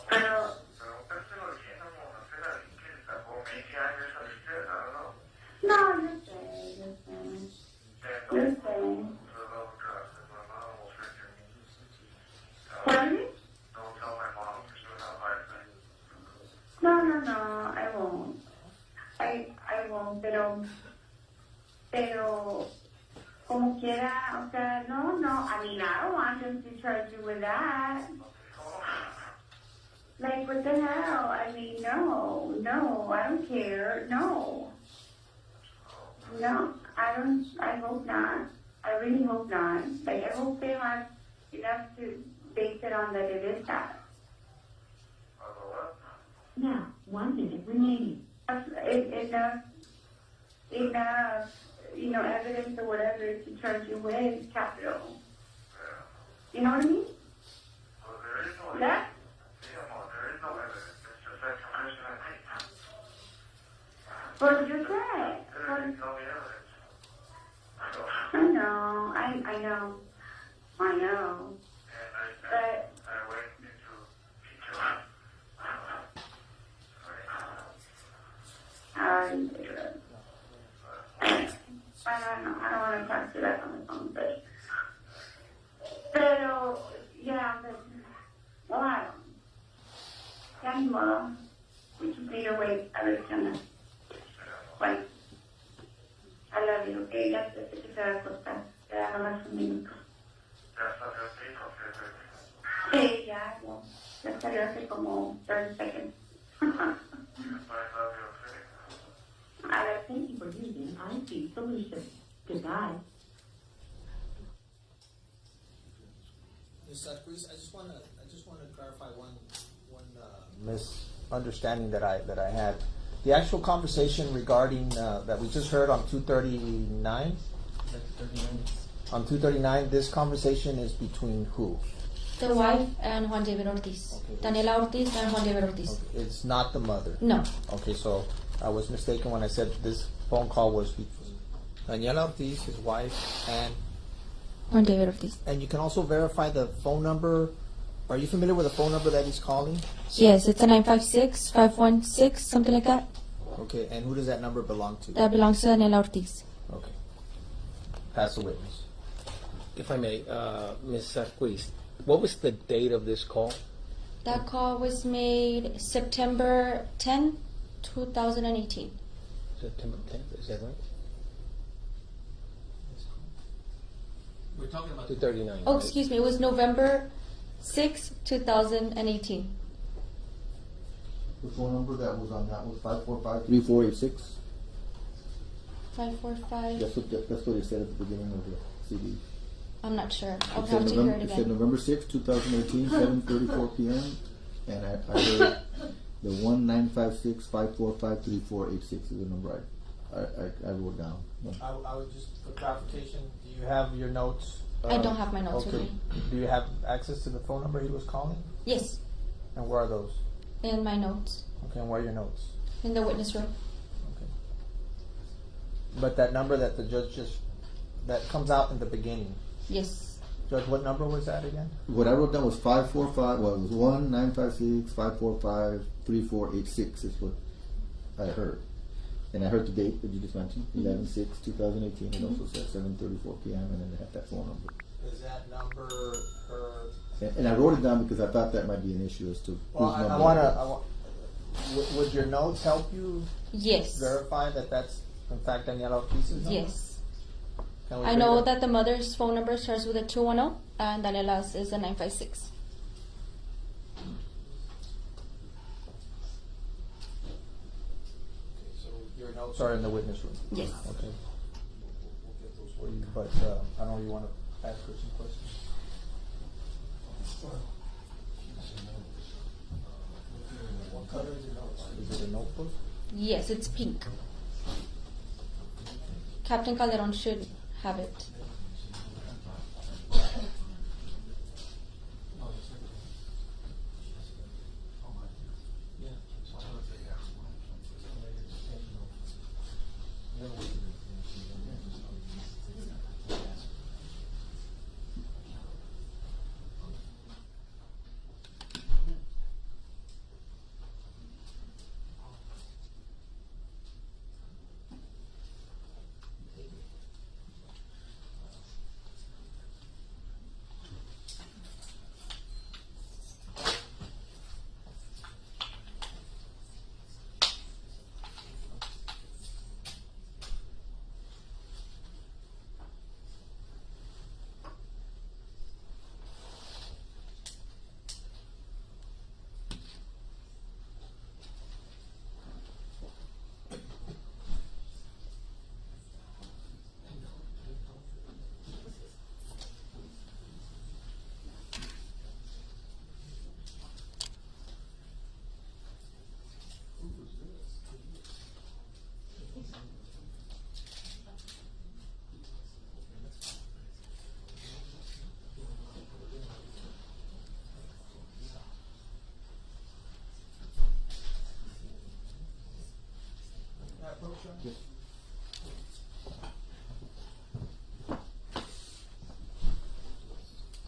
no, yo sé. Pardon me? No, I won't. I won't, pero como quiera, o sea, no, I mean, I don't want them to charge you with that. Like, what the hell? I mean, no, I don't care, no, I hope not. I really hope not. Like, I hope they have enough to base it on that it is that. Now, 1 minute remaining. Enough, you know, evidence or whatever to charge you with capital. You know what I mean? That? But you said. I know. But We can need to wait. A ver qué onda. Bueno. I love you, okay? Ya sé que se va a acostar. Te da nomás un minuto. ¿Ya estás así o Sí, ya salió hace como 30 seconds. A ver, Thank you for using IT Solutions. Goodbye. Ms. Cruz, I just want to clarify one misunderstanding that I had. The actual conversation regarding that we just heard on 239. On 239, this conversation is between who? The wife and Juan David Ortiz. Okay. Daniela Ortiz and Juan David Ortiz. Okay. It's not the mother. No. Okay, so I was mistaken when I said this phone call was between Daniela Ortiz, his wife, and Juan David Ortiz. And you can also verify the phone number. Are you familiar with the phone number that he's calling? Yes, it's a 956-516, something like that. Okay, and who does that number belong to? That belongs to Daniela Ortiz. Okay. Pass the witness. If I may, Ms. Accuse, what was the date of this call? That call was made September 10, 2018. September 10th, is that right? We're talking about 239. Oh, excuse me, it was November 6, 2018. the phone number that was on that was 545-3486. 545. That's what it said at the beginning of the CD. I'm not sure. I'll It have said to hear it It said again. November 6, 2018, 7:34 p.m. And I heard the 1-956-545-3486 is the number I wrote down. I would just, for clarification, do you have your notes? I don't have my notes with okay. me. Do you have access to the phone number he was calling? Yes, And where are those? in my notes, Okay, and where are your notes? in the witness room. Okay. But that number that the judge that comes out in the beginning, Yes. Judge, what number was that again? What I wrote down was 545. Well, it was 1-956-545-3486 is what I heard. And I heard the date that you just mentioned, 11/6/2018. It also said 7:34 p.m. and then they had that phone number. Is that number her? And I wrote it down because I thought that might be an issue as to Well, whose I number. want. Would your notes help you Yes. verify that that's in fact Daniela Ortiz's number? Yes. Can we I bring know it- that the mother's phone number starts with a 210 and Daniela's is a 956. So your notes are in the witness room? Yes. Okay. We'll get those for you, but I know you want to ask her some questions. What color is your notes? Is it a notebook? Yes, it's pink. Captain Calderon should have it.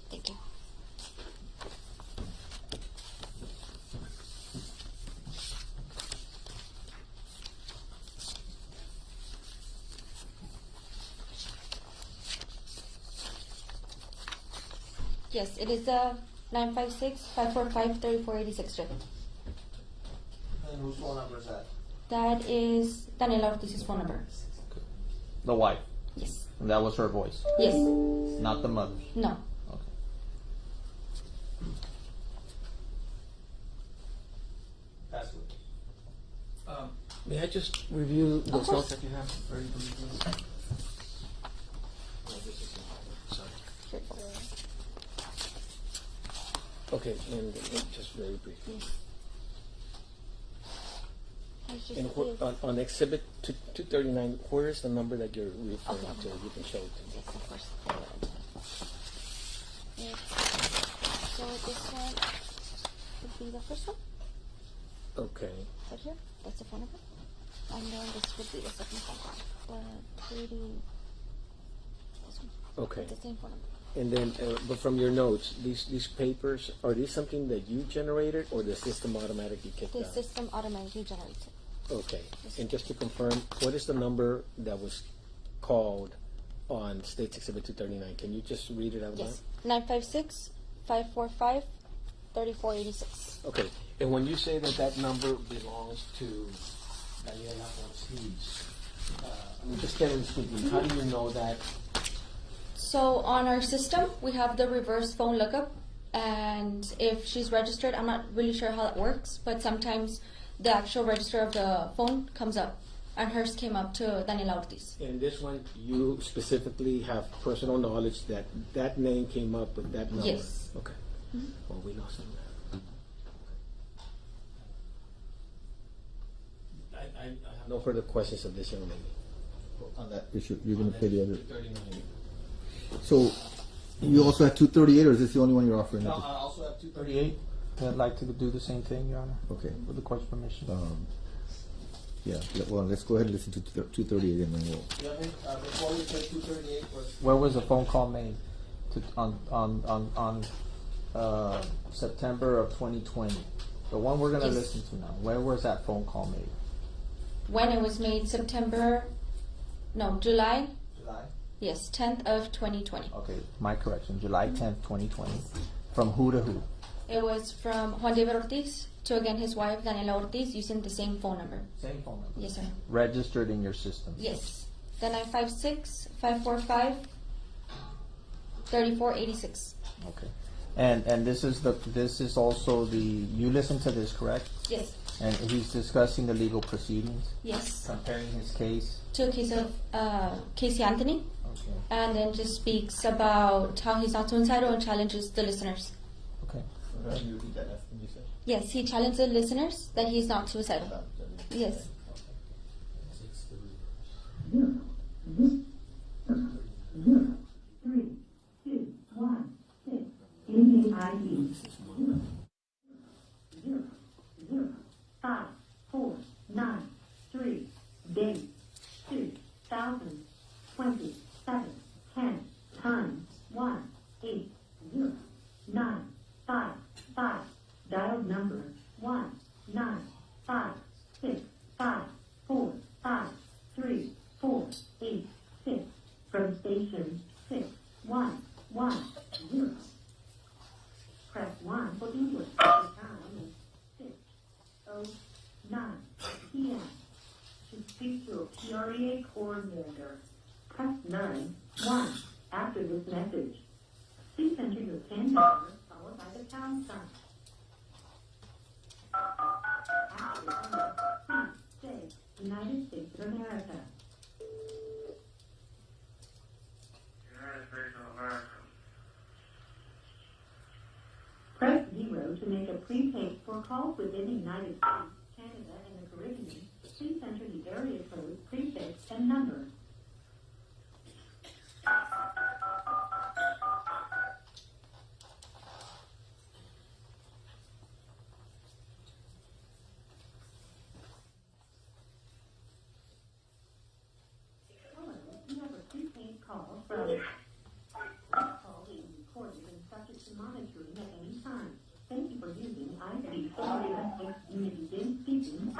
Thank you. Yes, it is 956-545-3486, Judge. And whose phone number is that? That is Daniela Ortiz's phone number. The wife. Yes. And that was her voice. Yes. Not the mother. No. Okay. Password. May I just review those course. notes that you have very briefly? Oh, this is sorry. Okay, and just very briefly. And on Exhibit 239, where is the number that you're referring to? You can show it to me. Yes, of course. So this one would be the first one. Okay. Right here. That's the phone number. And then this would be the second phone. Including this one. Okay. The same phone number. And then, but from your notes, these papers, are these something that you generated or the system automatically kicked The out? system automatically generates it. Okay. And just to confirm, what is the number that was called on State's Exhibit 239? Can you just read it out loud? Yes. 956-545-3486. Okay. And when you say that that number belongs to Daniela Ortiz, just generally speaking, how do you know that? So on our system, we have the reverse phone lookup, and if she's registered, I'm not really sure how that works, but sometimes the actual register of the phone comes up, and hers came up to Daniela Ortiz. In this one, you specifically have personal knowledge that that name came up with that number? Yes. Okay. Well, we lost that. I have no further questions of this young lady. On that issue, you're going to play the other. 239. So, you also have 238, or is this the only one you're offering? No, I also have 238. I'd like to do the same thing, Your Honor. Okay. With the court's permission. Yeah, well, let's go ahead and listen to 238 and then we'll... Before we take 238, where was the phone call made? On September of 2020. The one we're going to listen to now. Where was that phone call made? When it was made July? July? Yes, 10th of 2020. Okay, my correction. July 10th, 2020. From who to who? It was from Juan David Ortiz to, again, his wife, Daniela Ortiz, using the same phone number. Same phone number? Yes, sir. Registered in your system? Yes. The 956-545-3486. Okay. And this is also you listen to this, correct? Yes. And he's discussing the legal proceedings? Yes. Comparing his case? To a case of Casey Anthony. Okay. And then just speaks about how he's not suicidal and challenges the listeners. Okay. Can you repeat that last thing you said? Yes, he challenged the listeners that he's not suicidal. Yes. 0, 3, 2, 1, 6. Ending ID 0, 0, 0, 5, 4, 9, 3. Date 2027 10 time 1 8 0 9 5 5. Dialed number 1 9 5 6 5 4 5 3 4 8 6. From station 6 1 1 0. Press 1 for English. The time is 6:09 p.m. To speak to a PREA coordinator, press 9 1 after this message. Please enter your PIN number followed by the pound sign. After the number, please say United States of America. United States of America. Press 0 to make a prepaid for calls within the United States, Canada, and the Caribbean. Please enter the area code, prefix, and number. Hello, you have a prepaid call from... This call is recorded and subject to monitoring at any time. Thank you for using ID Unity Game Speaking.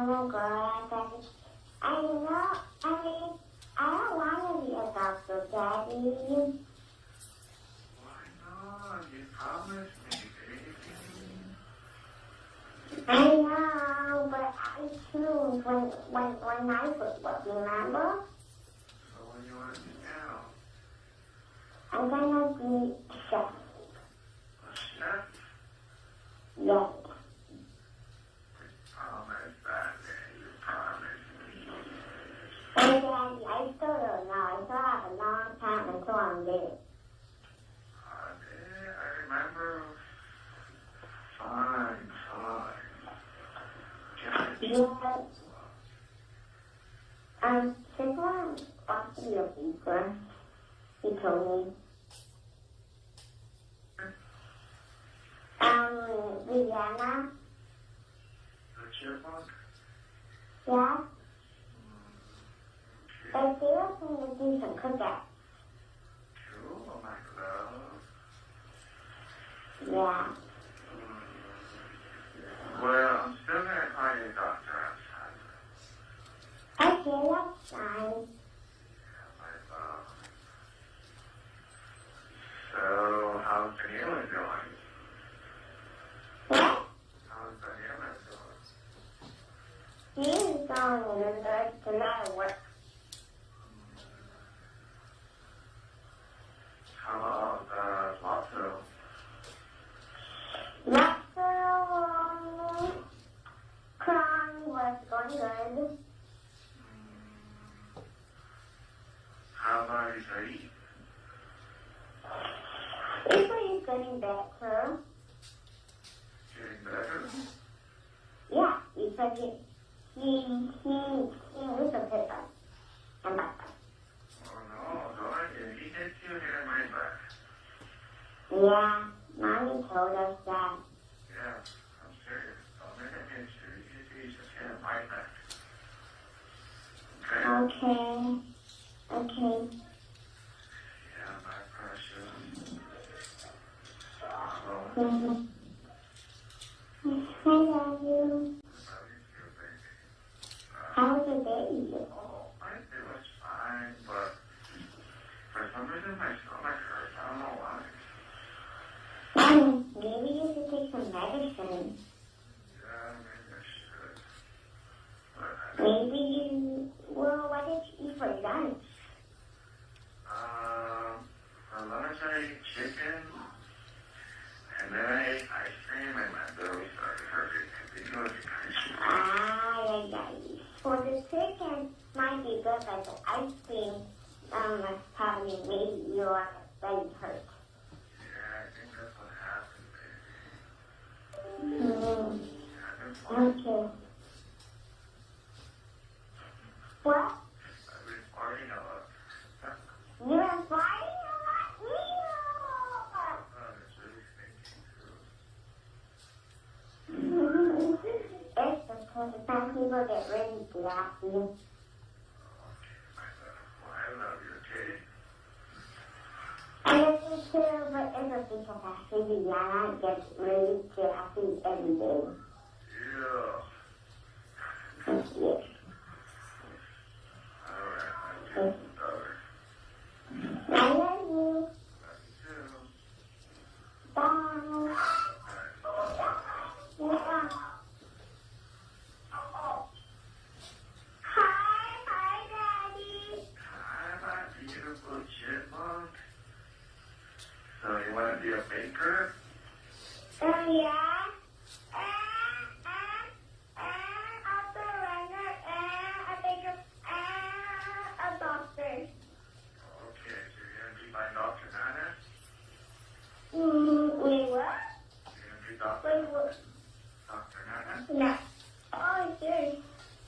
oh God, I know, I mean, I don't want to be a doctor, Daddy. Why not? You promised me, baby. I know, but I choose when I was what, remember? So what do you want to do now? I'm gonna be chef. A chef? Yes. Promise that, man. You promised me. Oh, Daddy, I still don't know. I still have a long time until I'm there. I remember. Fine, fine. Yes. Someone wants to be a beaker. He told me. Vienna. The chipmunk? Yeah. But they were going to do some cookouts. Cool, my love. Yeah. Well, I'm still going to call you a doctor outside. Okay, that's fine. My love. So, how's Daniela doing? What? How's Daniela doing? He's going to matter work. How about Lotso? Lotso, Kron was going good. How about Isaí? He's getting better. Getting better? Yeah, because he was a pizza. And back. Oh no, don't he hit you here in my back? Yeah, Mommy told us that. Yeah, I'm serious. Don't make a hit you. He's just hit my back. Okay? Okay. Yeah, my precious. Mm-hmm. I love you. How was your day? Oh, my day was fine, but for some reason my stomach hurts. I don't know why. Maybe you should take some medicine. Yeah, maybe I should. Maybe you... Well, what did you eat for lunch? For lunch I ate chicken, and then I ate ice cream, and my belly started hurting. Because For the chicken, might be good, but the ice cream, probably maybe your belly hurt. yeah, I think that's what happened, baby. Okay. What? I've been farting a lot. You're farting a lot? Oh, it's really stinking too. It's because some people get really gassy. I love you, okay? I love you too, but it's because actually Diana gets really gassy every day. Yeah. Yes. Alright, I love you. Love you too. Bye. Yeah. Hi, Daddy. Hi, my beautiful chipmunk. So you want to be a baker? Yeah. Also a runner, a baker, a doctor. Okay, so you're going to be my Dr. Nana? Wait, what? You're going to be Dr. Wait, what? Dr. Nana? No. Oh, sure.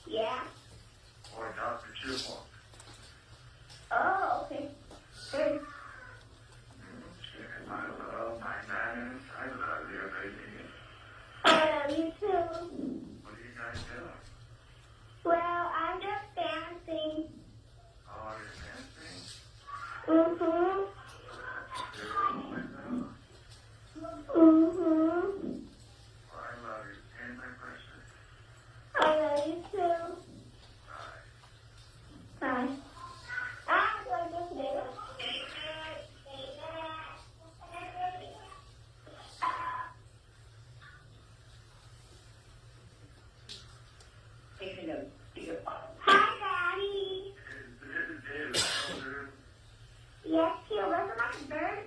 Yeah. Or Dr. Chipmunk? Oh, okay. Sure. Okay, my love, my Nana. I love you, baby. I love you too. What are you guys doing? Well, I'm just dancing. Oh, you're dancing? Mm-hmm. Mm-hmm. Oh, I love you. And my precious. I love you too. Hi, Daddy. Yes, you look like a bird.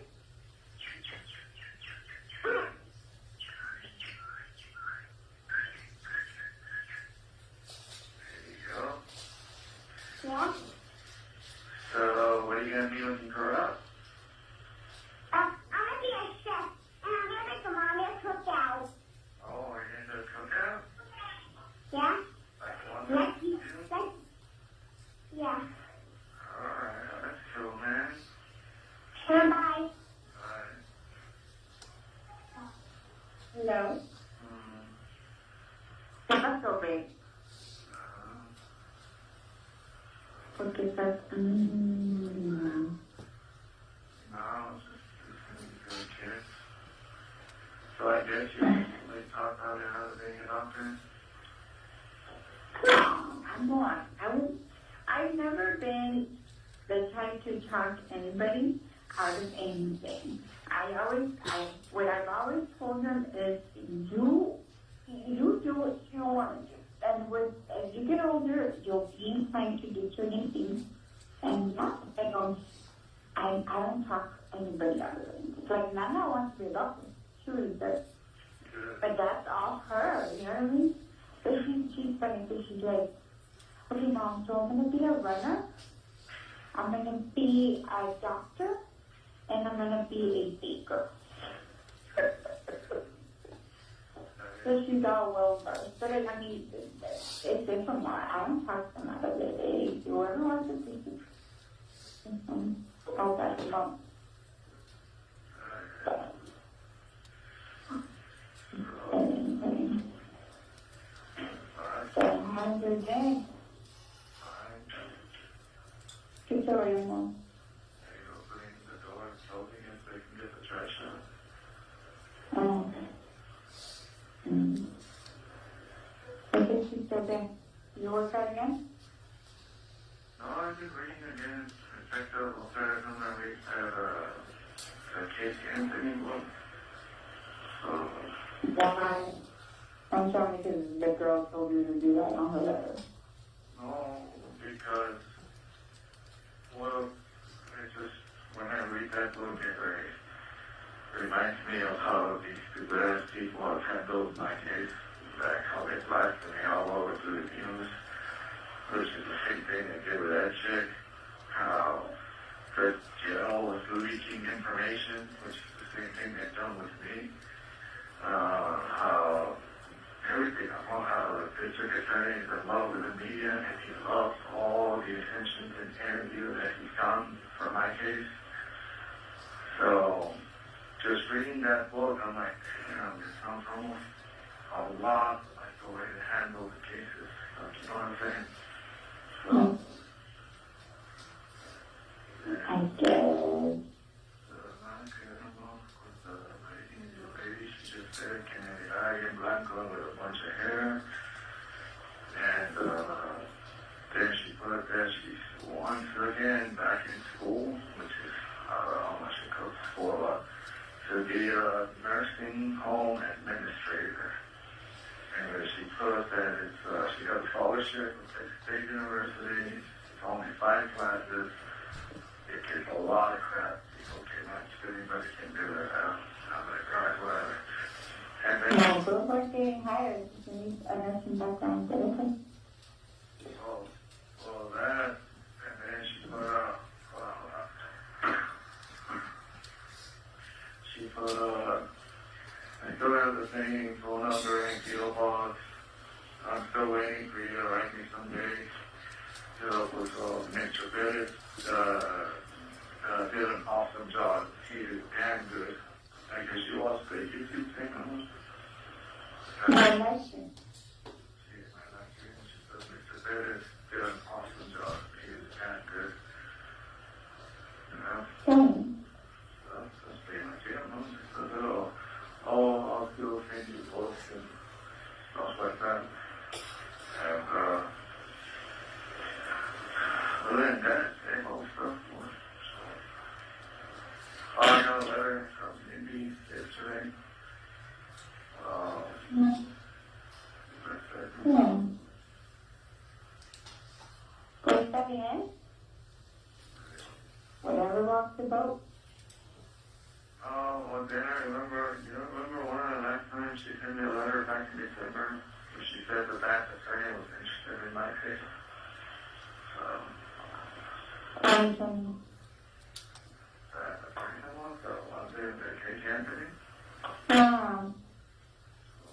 Yeah? So, what are you going to be when you grow up? I'm gonna be a chef, and I'm gonna make a mommy a cookout. Oh, are you into a cookout? Yeah? Like one Like, yeah. Alright, that's cool, man. Bye. Alright. No. That's so big. Porque estás... No, it's just good kids. So I guess you they talk about how to being a doctor? I'm not. I've never been the type to talk anybody out of anything. What I've always told them is you do what you want to do. And as you get older, you'll be inclined to do certain things. And yeah, I don't talk anybody out of it. Like Nana wants to be a doctor. She really does. But that's all her, you know what I mean? But she's funny because she's like, okay, Mom, so I'm going to be a runner, I'm going to be a doctor, and I'm going to be a baker. So she's all well versed. But I mean, it's different. I don't talk to them out of it. They do whatever wants to do. Oh, that's Mom. So, how's your day? Good story, Mom. They opening the door, hoping if they can get the trash out. Oh. I think she's still there. You work out again? No, I've been reading again. I picked up a third of my week at a case Anthony book. So, Why? I'm sorry because the girl told you to do that on her letter. no, because, well, it just, when I read that book, it reminds me of how these stupid-ass people have handled my case, like how they blasted me all over through the news, which is the same thing they did with that chick, how the jail was leaking information, which is the same thing they've done with me, how everything, how the district attorney is in love with the media, and he loves all the attention and interview that he's gotten for my case. So, just reading that book, I'm like, damn, this sounds almost a lot like the way they handle the cases. Like, you know what I'm saying? So, I guess. She just said, can I get blanco with a bunch of hair? And then she put that she's once again back in school, which is how much it goes for, to be a nursing home administrator. And she put that it's, she got a scholarship at State University, it's only 5 classes. It gets a lot of crap. People cannot, anybody can do it. I'm like, all right, whatever. And then, No, girls are getting hired. You need a nursing background. well, that, and then she put I still have the same phone number and PO box. I'm still waiting for you to write me someday. So Mr. Bennett did an awesome job. He is damn good. I guess you watch the YouTube thing, huh? I like it. Mr. Bennett did an awesome job. He is damn good. You know? That's pretty much it. I'll still send you books and stuff like that. And other than that, same old stuff. I got a letter from Indy yesterday. bien? Whatever rocks the boat. Oh, well, then I remember, you remember one of the last times she sent me a letter back in December where she said that attorney was interested in my case. And, That attorney I want, the one the case Anthony.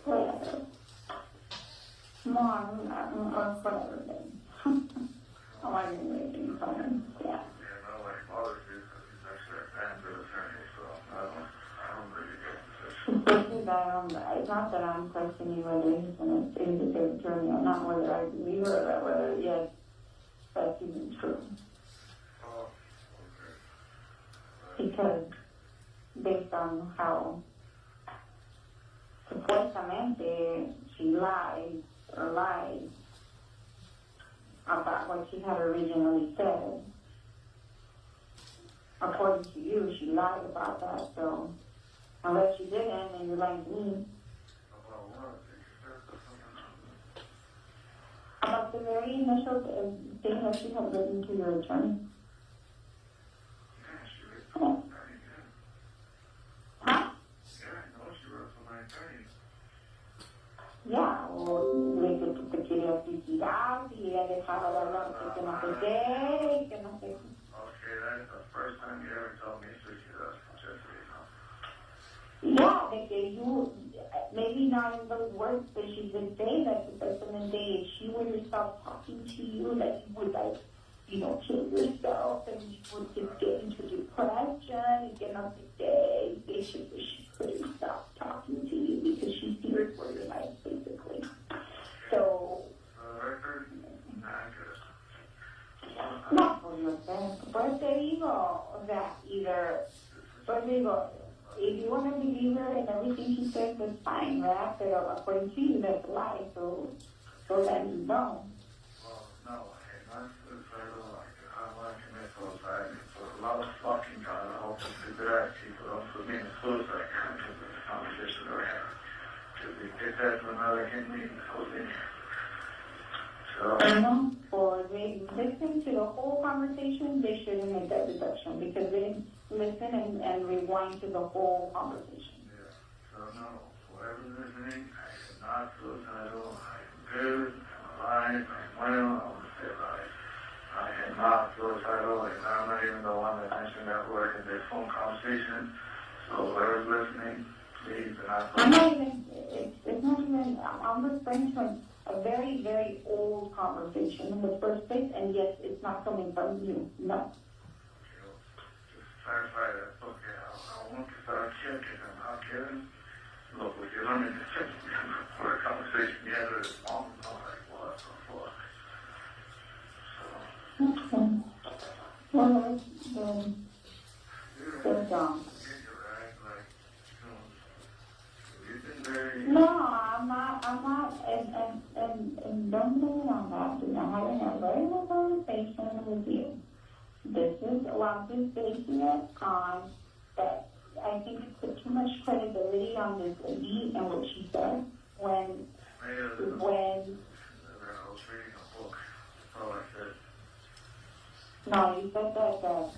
whatever. Mom, whatever then. I'm not even making fun. Yeah. Yeah, no, my father did because he's actually a fan to the attorney, so I don't really get this. Especially that, it's not that I'm questioning whether he's going to stay the same attorney or not, whether I believe her or whether, yes, that's even true. Oh, okay. Because based on how supuestamente she lied about what she had originally said. According to you, she lied about that, so unless she didn't, then you're lying to me. About the very initial thing that she had written to your attorney. Huh? Ya, o de que tú te querías suicidar, si ella dejaba de hablar, que no sé qué, que no sé qué. Okay, that's the first time you ever told me to do that, just so you know. Yeah, de que you, maybe not in those words that she did say that, but then if she were to stop talking to you, that you would like, kill yourself and you would just get into depression, you know, she couldn't stop talking to you because she feared for your life, basically. So, no, pues yo sé, pues te digo, o sea, pues digo, if you want to believe her and everything she says, that's fine, right? Pero according to you, that's a lie, so let me know. Well, no, I'm not suicidal, I want to commit suicide, for a lot of fucking time, I hope that there are people don't put me in a suicide because of the conversation we're having. Because we get that to another hit me, goes in here. So, Or they listen to the whole conversation, they shouldn't make that deduction because they didn't listen and rewind to the whole conversation. yeah, so no, whoever's listening, I am not suicidal, I am good, I'm alive, I'm well, I'm still alive. I am not suicidal, and I'm not even the one that mentioned that word in this phone conversation. So whoever's listening, please do not. I'm not even, it's not even, I'm referring to a very, very old conversation in the first place, and yes, it's not coming from you, no. Just clarify that, okay, I want to start checking, I'm not kidding. Look, if you're learning to check for a conversation you had with his mom, I'm like, what the fuck? Okay. Well, then, they're dumb. No, I'm not, and don't blame it on that. I'm having a very good conversation with you. This is, well, I'm just basing it on that I think you put too much credibility on this lady and what she said when. I was reading a book, that's all I said. No, you said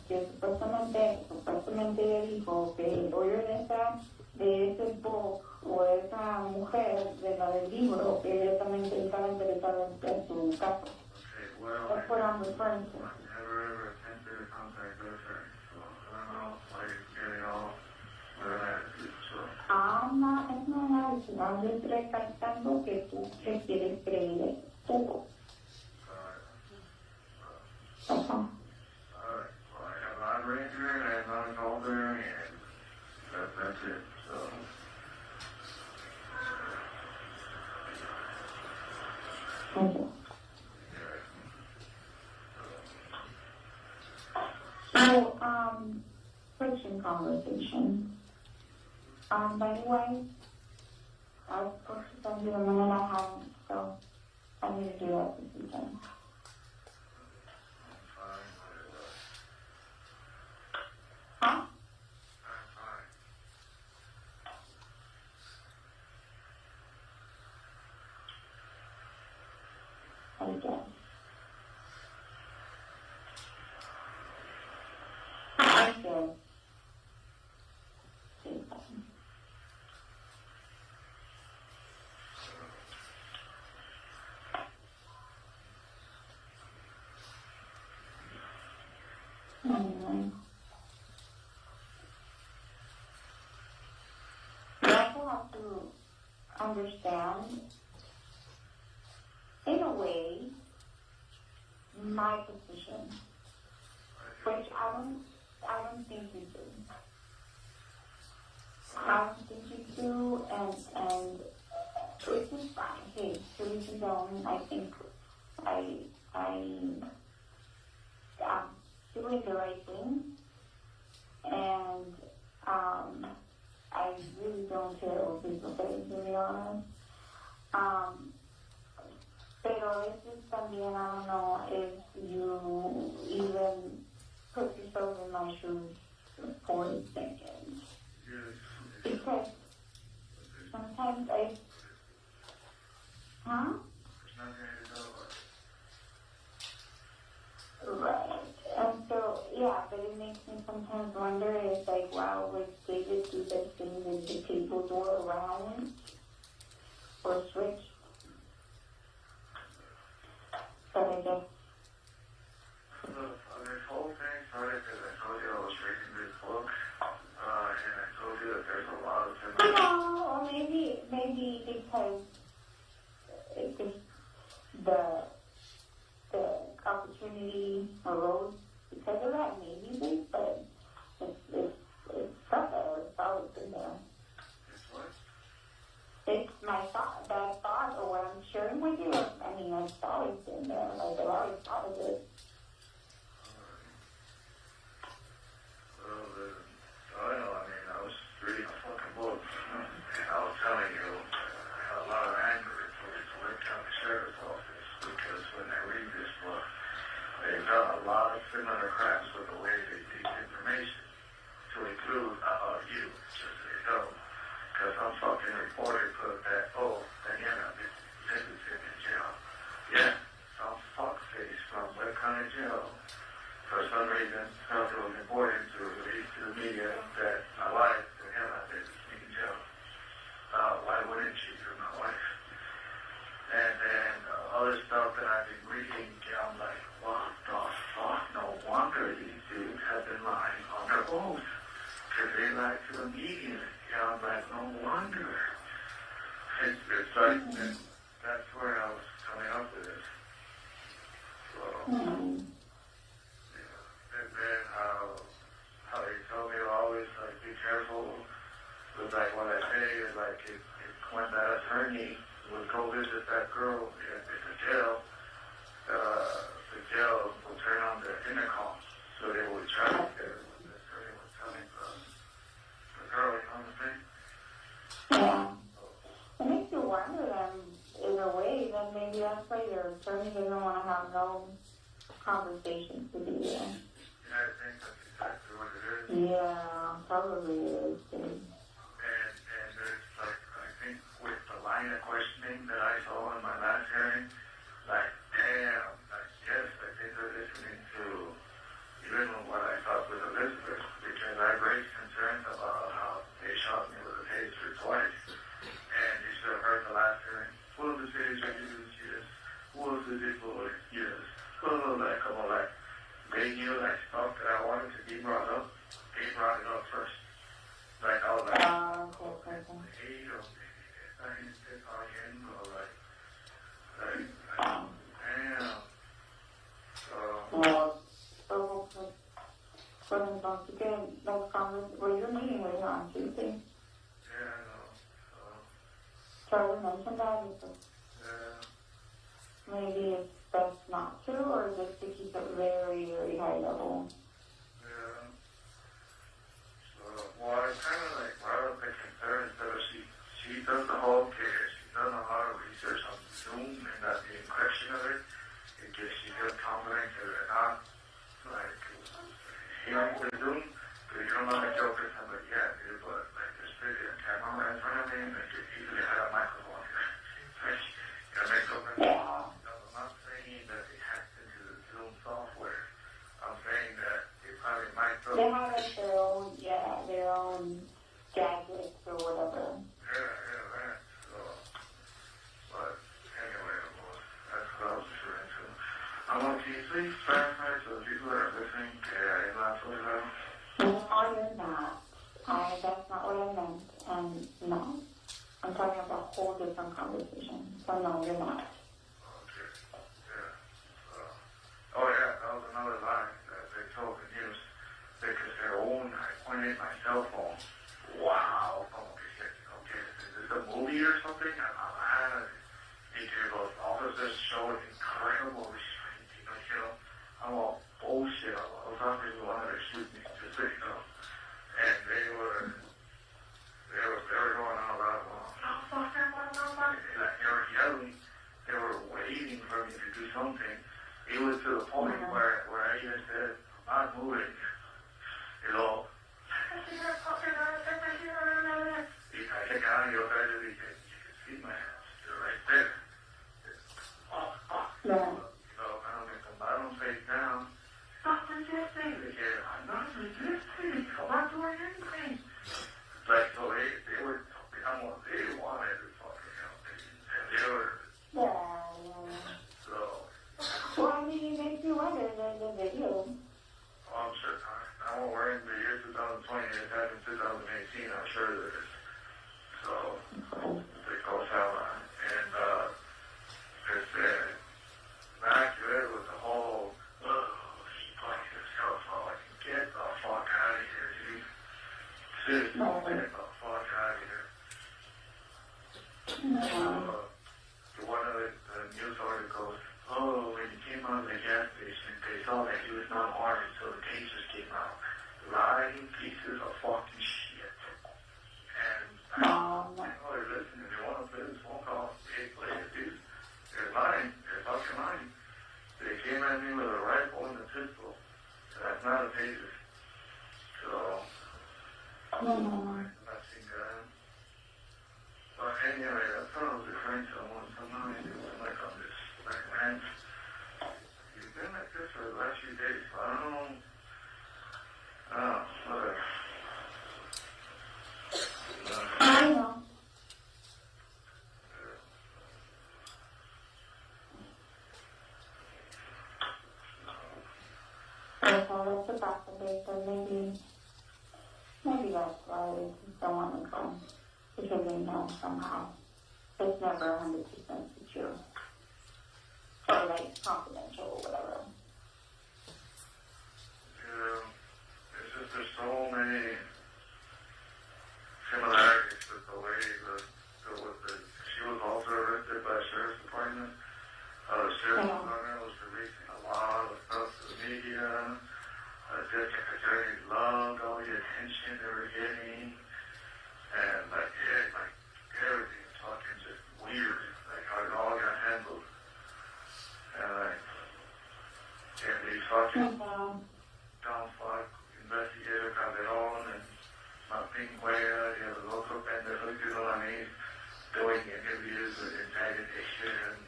que supuestamente dijo que el lawyer de ese book o esa mujer de la del libro que ella también estaba interesada en su caso. Okay, well, That's what I'm referring to. I never ever attempted to contact her, so I don't know why you're getting all with an attitude, so. I'm not, it's not an attitude. I'm just recalcando que tú te quieres creer todo. That's all. Alright, well, I have not read her, and I have not told her, and that's it, so. Thank you. So, friction conversation. By the way, I was supposed to send you the minute I haven't, so I need to do that this weekend. Huh? I guess. Mm. You also have to understand, in a way, my position, which I don't think you do. I don't think you do, and which is fine. Hey, to each his own. I think I'm doing the right thing, and I really don't care what people say, to be honest. Pero es just también, I don't know if you even put yourself in my shoes for a second. Because sometimes Right. And so, yeah, but it makes me sometimes wonder if, like, wow, would David do that thing if the tables were around or switched? But I guess. This whole thing started because I told you I was reading this book, and I told you that there's a lot of similarities. No, or maybe because it's just the opportunity arose because of that, maybe, but it's stuff that's always been there. It's what? It's my thought, that thought, or what I'm sharing with you. I mean, it's always been there. Like, I've always thought of it. Well, I mean, I was reading a fucking book, and I was telling you, I had a lot of anger towards the Lake County Sheriff's Office, because when they read this book, they've done a lot of similar crimes with the way they teach information, to include you, just so you know. Because some fucking reporter put that, this is in jail. Yeah, some fuckface from Lake County Jail, for some reason, felt it was important to release to the media that my wife, the hell out there, is in jail. Why wouldn't she? You're my wife. And then other stuff that I've been reading, I'm like, what the fuck? No wonder these dudes have been lying on their oath. Because they lied to the media. I'm like, no wonder. It's like, and that's where I was coming up with this. So, and then how they told me to always, like, be careful with, like, what I say is, like, if when that attorney would go visit that girl at the jail will turn on the intercom, so they would track there when the attorney was telling the girl, you know what I'm saying? Yeah. It makes you wonder then, in a way, then maybe that's why your attorney doesn't want to have no conversations with you. Yeah, I think that's exactly what it is. Yeah, probably is. And there's, like, I think with the line of questioning that I saw in my last hearing, like, damn, like, yes, I think they're listening to even what I thought with Elizabeth, because I raised concerns about how they shot me with a taser twice. And you should have heard the last hearing. Will the taser use? Yes. Will the deploy? Yes. Oh, like, they knew that stuff that I wanted to be brought up. They brought it up first. Like, I was like, hey, I didn't take on him, or like, damn. So entonces que los cambios, well, you're meeting with her on Tuesday. Yeah, I know. So I would mention that maybe it's best not to, or just to keep it very, very high level. Yeah. So, well, I kind of like brought up the concerns that she does the whole case. She's done a lot of research on Zoom and the encryption of it. It gives she feels confident that they're not like hearing the Zoom. Because you don't know the jokers. I'm like, yeah, dude, but like there's video camera right in front of me, and they could easily have a microphone here. You gotta make open. Yeah. I'm not saying that they hacked into the Zoom software. I'm saying that they probably might. They have like their own gadgets or whatever. Yeah. So, but anyway, that's what I was referring to. I'm on TV, Fahrenheit, so people that are listening, que hay una No, you're not. That's not what I meant. And no, I'm talking about a whole different conversation. So no, you're not. Okay. Yeah. Oh yeah, that was another lie that they told the news. Because their own, I pointed my cell phone. Wow. Okay. Is this a movie or something? Those officers showed incredible restraint. I'm all bullshit. Those officers wanted to shoot me, just so you know. And they were going on about, no, fuck that, like, they were yelling. They were waiting for me to do something. It was to the point where I even said, I'm not moving. You know, I think you can see my hands. They're right there. Yeah. I don't face down. Stop resisting. I'm not resisting. I'm not doing anything. Like, so they were, they wanted to fucking help me. And they were, so. Well, I mean, it makes you wonder the video. I'm sure, I'm wearing the year 2020, it happened in 2018, I'm sure there is. So, they call Sala. And, back to it with the whole, he playing his cell phone. Get the fuck out of here, dude. Seriously, get the fuck out of here. One of the news articles, when he came out of the gas station, they saw that he was not armed, so the tasers came out. Lying pieces of fucking shit. And I know they're listening, they want to play this phone call. Hey, play it, dude. They're lying. They're fucking lying. They came at me with a rifle and a pistol. That's not a taser. So, nothing good. But anyway, that's how I was referring to someone. Somehow I knew like on this, like, man, you've been like this for the last few days. I don't know. Whatever. I know. So that's the possibility. Maybe that's why they don't want to come. Because they know somehow it's never 100% secure. Or like confidential or whatever. Yeah, it's just there's so many similarities with the way she was also arrested by the sheriff's department. The sheriff's department was releasing a lot of stuff to the media. The district attorneys loved all the attention they were getting. And like everything was fucking just weird. Like how it all got handled. And these fucking dumb fuck investigator Calderon and Martin Cuellar, the local pendejos, doing interviews with antagonization.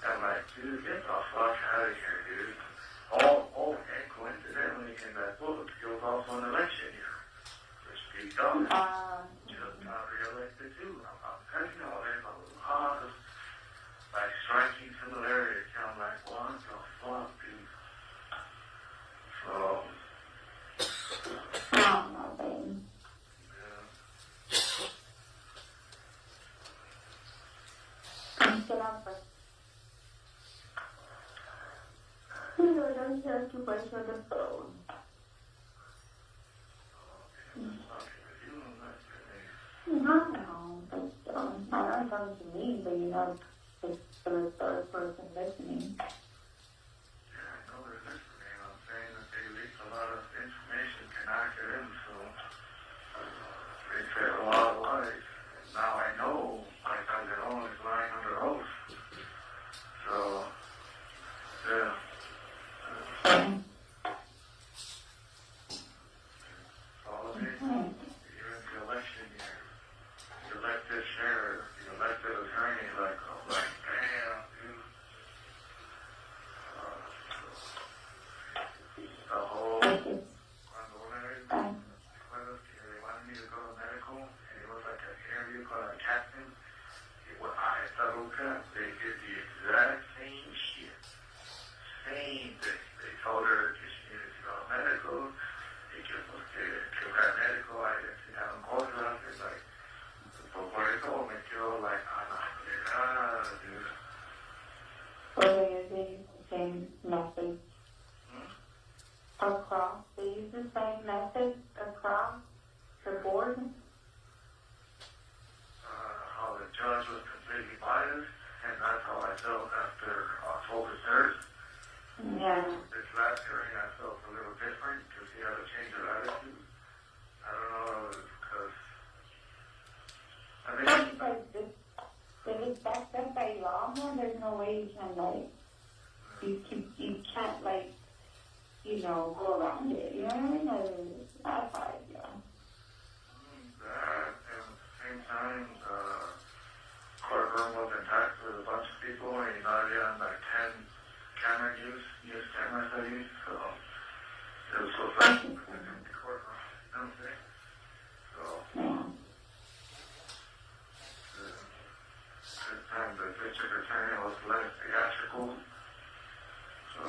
I'm like, dude, get the fuck out of here, dude. And coincidentally, in that book, he was also an election year. Which he done. Just got reelected too. I'm telling you, there's a lot of like striking similarities. I'm like, what the fuck, dude? So. Nothing. Get up first. Don't have too much on the phone. No, but I'm not coming to me, but you know, it's the third person listening. Yeah, I know they're listening. I'm saying that they leaked a lot of information connected in, so they said a lot of lies. Now I know my Calderon is lying under oath. So, yeah. All of it. You're in the election year. You elected sheriff. You elected attorney. Like, damn, dude. The whole. Cuando una vez, recuerdo que they wanted me to go to medical, and it was like an interview called a captain. Esta ruca, they did the exact same shit. Same thing. They told her go around it. You know what I mean? That's how I feel. That, and at the same time, the courtroom was intact with a bunch of people, and you know, they had like 10 camera news cameras I used, so it was so fast in the courtroom, you know what I'm saying? So, this time the district attorney was less theatrical, so,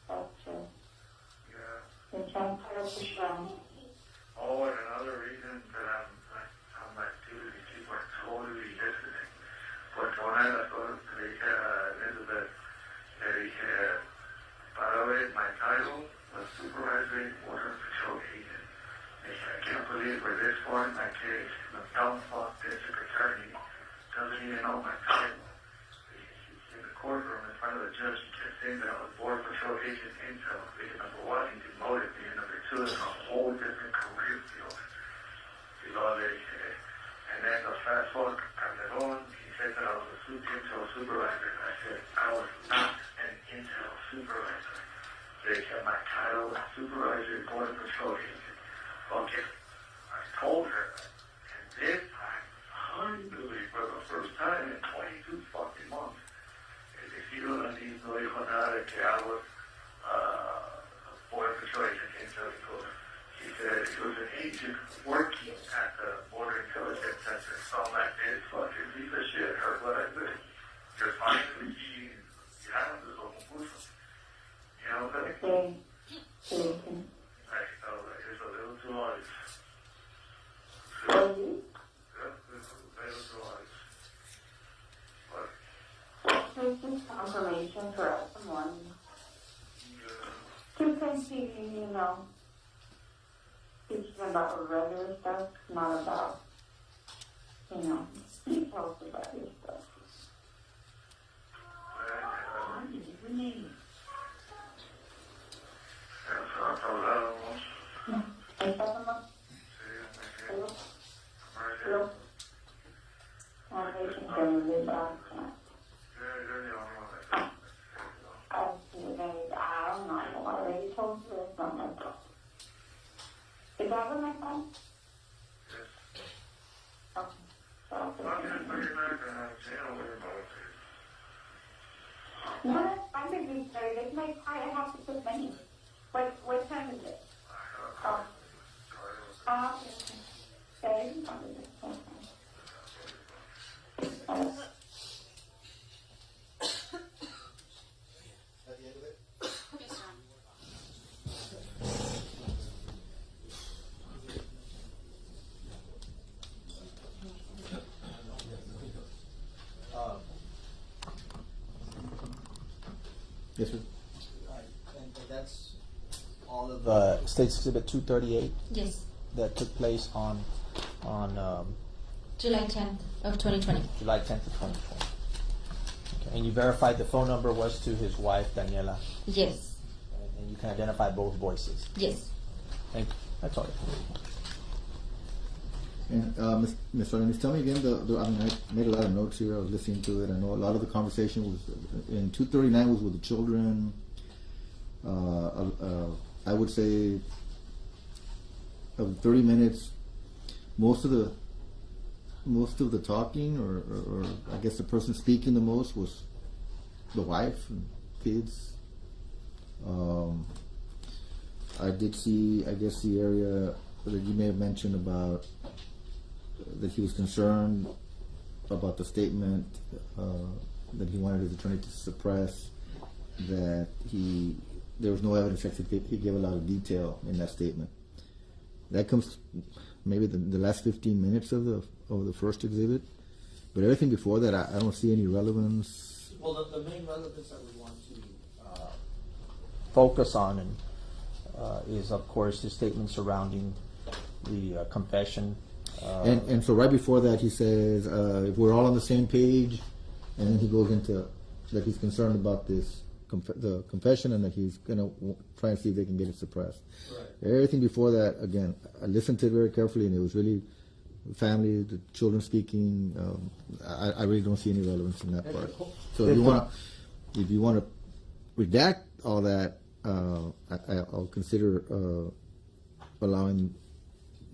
That's true. yeah. They're trying to put up a show. Oh, and another reason that I'm like, dude, these people are totally listening. Porque una de las cosas que le dije a Elizabeth, le dije, by the way, my title was supervisory border patrol agent. Le dije, I can't believe we're this far in my case, the dumb fuck district attorney doesn't even know my title. In the courtroom in front of the judge, he kept saying that I was border patrol agent intel, because number one, he demoted me, and number two, it's a whole different career field. You know, and then the fast forward, Calderon, he said that I was a intel supervisor, and I said I was not an intel supervisor. They said my title was supervisory border patrol agent. Okay, I told her, and this time, unbelievably, for the first time in 22 fucking months, el vecino Ortiz no dijo nada de que I was border patrol agent intel. He said he was an agent working at the Border Intelligence Center. So I'm like, this fucking piece of shit heard what I said. You're finally being, you have to go concurso. You know what I'm saying? Like, I was like, it's a little too honest. Yeah, it's a little too honest. But, There's some confirmation for us in one. Two things you know. Teaching about regular stuff, not about, details about your stuff. I don't know, I already told you it's not my fault. Is that what my phone? Okay. So I'll put it in. No, that's fine with me, sir. That's my car. I have to put money. What time is it? Oh. Okay. Okay. Okay. Yes, sir. And that's all of State's Exhibit 238 Yes. that took place on July 10th of 2020. July 10th of 2020. Okay. And you verified the phone number was to his wife, Daniela, Yes. and you can identify both voices. Yes. Thank you. That's all. And Ms. Rodriguez, tell me again, I mean, I made a lot of notes here, I was listening to it, I know a lot of the conversation was, in 239 was with the children, I would say of 30 minutes, most of the talking, or I guess the person speaking the most was the wife and kids. I did see, I guess, the area that you may have mentioned about that he was concerned about the statement that he wanted his attorney to suppress, that there was no evidence that he gave a lot of detail in that statement. That comes maybe the last 15 minutes of the first exhibit, but everything before that I don't see any relevance. Well, the main relevance that we want to focus on is, of course, his statement surrounding the confession. And so right before that he says, if we're all on the same page, and then he goes into that he's concerned about this the confession, and that he's going to try and see if they can get it suppressed. Right. Everything before that, again, I listened to it very carefully, and it was really family, the children speaking. I really don't see any relevance in that part. So if you want to redact all that, I'll consider allowing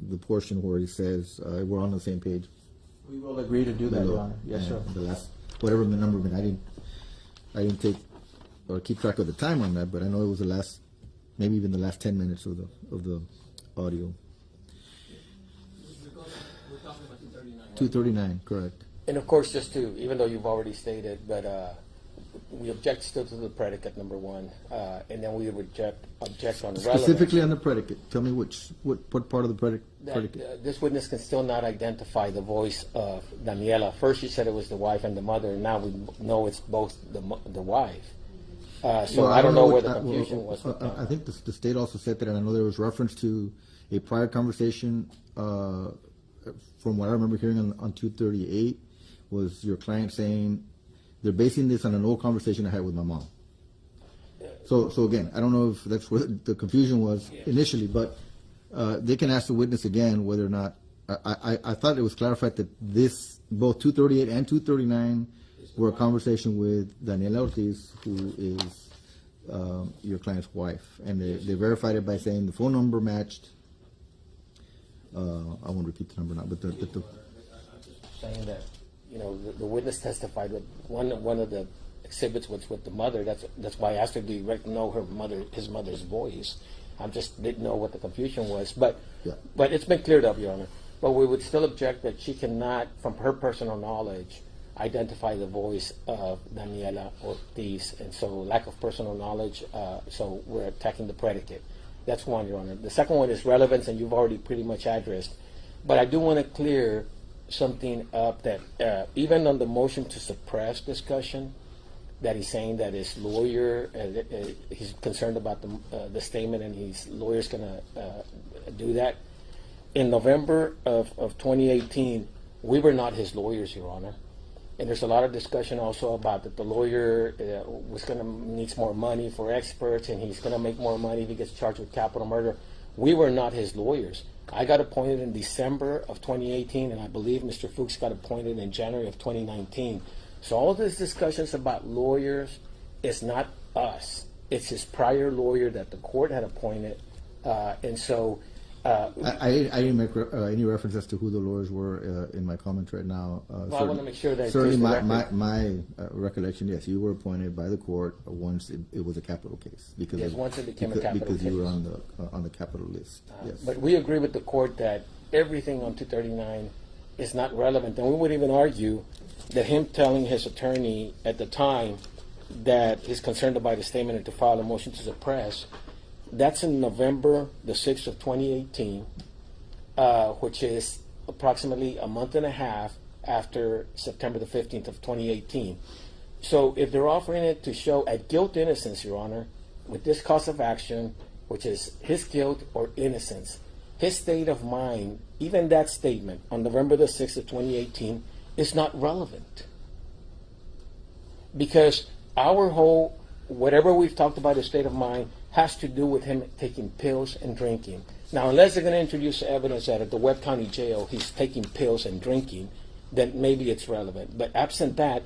the portion where he says we're on the same page. We will agree to do that, Your Honor. Yes, sir. The last, whatever the number, I didn't take or keep track of the time on that, but I know it was the last, maybe even the last 10 minutes of the audio. 239, correct. And of course, just to, even though you've already stated, but we object still to the predicate number one, and then we would object on relevance. Specifically on the predicate. Tell me what part of the predicate. This witness can still not identify the voice of Daniela. First, you said it was the wife and the mother, and now we know it's both the wife. So well, I don't know where the confusion was. I think the state also said that, and I know there was reference to a prior conversation. From what I remember hearing on 238, was your client saying they're basing this on an old conversation I had with my mom. So again, I don't know if that's where the confusion was initially, but they can ask the witness again whether or not. I thought it was clarified that both 238 and 239 were a conversation with Daniela Ortiz, who is your client's wife, and they verified it by saying the phone number matched. I won't repeat the number now, but the saying that, you know, the witness testified with one of the exhibits was with the mother. That's why I asked her, do you know his mother's voice? I just didn't know what the confusion was, but it's been cleared up, Your Honor. But we would still object that she cannot, from her personal knowledge, identify the voice of Daniela Ortiz, and so lack of personal knowledge. So we're attacking the predicate. That's one, Your Honor. The second one is relevance, and you've already pretty much addressed. But I do want to clear something up that even on the motion to suppress discussion, that he's saying that his lawyer, he's concerned about the statement, and his lawyer's going to do that. In November of 2018, we were not his lawyers, Your Honor. And there's a lot of discussion also about that the lawyer needs more money for experts, and he's going to make more money if he gets charged with capital murder. We were not his lawyers. I got appointed in December of 2018, and I believe Mr. Fuchs got appointed in January of 2019. So all these discussions about lawyers is not us. It's his prior lawyer that the court had appointed, and so. I didn't make any reference as to who the lawyers were in my comment right now. Well, I want to make sure that certainly my recollection, yes, you were appointed by the court once it was a capital case once it became a capital case, because you were on the capital list. Yes, but we agree with the court that everything on 239 is not relevant, and we would even argue that him telling his attorney at the time that he's concerned about his statement and to file a motion to suppress. That's in November the 6th of 2018, which is approximately a month and a half after September the 15th of 2018. So if they're offering it to show at guilt innocence, Your Honor, with this cause of action, which is his guilt or innocence, his state of mind, even that statement on November the 6th of 2018 is not relevant. Because our whole, whatever we've talked about his state of mind, has to do with him taking pills and drinking. Now, unless they're going to introduce evidence that at the Webb County Jail he's taking pills and drinking, then maybe it's relevant. But absent that,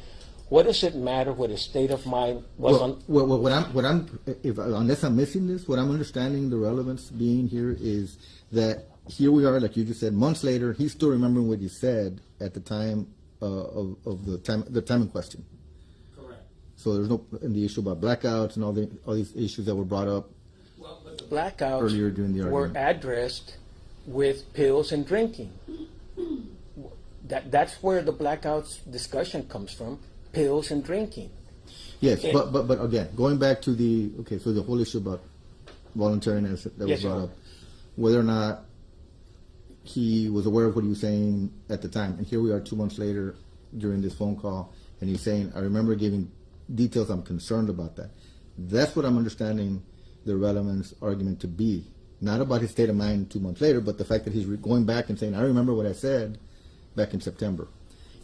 what does it matter what his state of mind was unless I'm missing this, what I'm understanding the relevance being here is that here we are, like you just said, months later, he's still remembering what you said at the time of the time in question. So there's no in the issue about blackouts and all these issues that were brought up. Well, but the blackouts earlier during the argument were addressed with pills and drinking. That's where the blackouts discussion comes from, pills and drinking. Yes, but again, going back to so the whole issue about voluntariness that was brought up, whether or not he was aware of what he was saying at the time, and here we are 2 months later during this phone call, and he's saying, I remember giving details, I'm concerned about that. That's what I'm understanding the relevance argument to be. Not about his state of mind 2 months later, but the fact that he's going back and saying, I remember what I said back in September,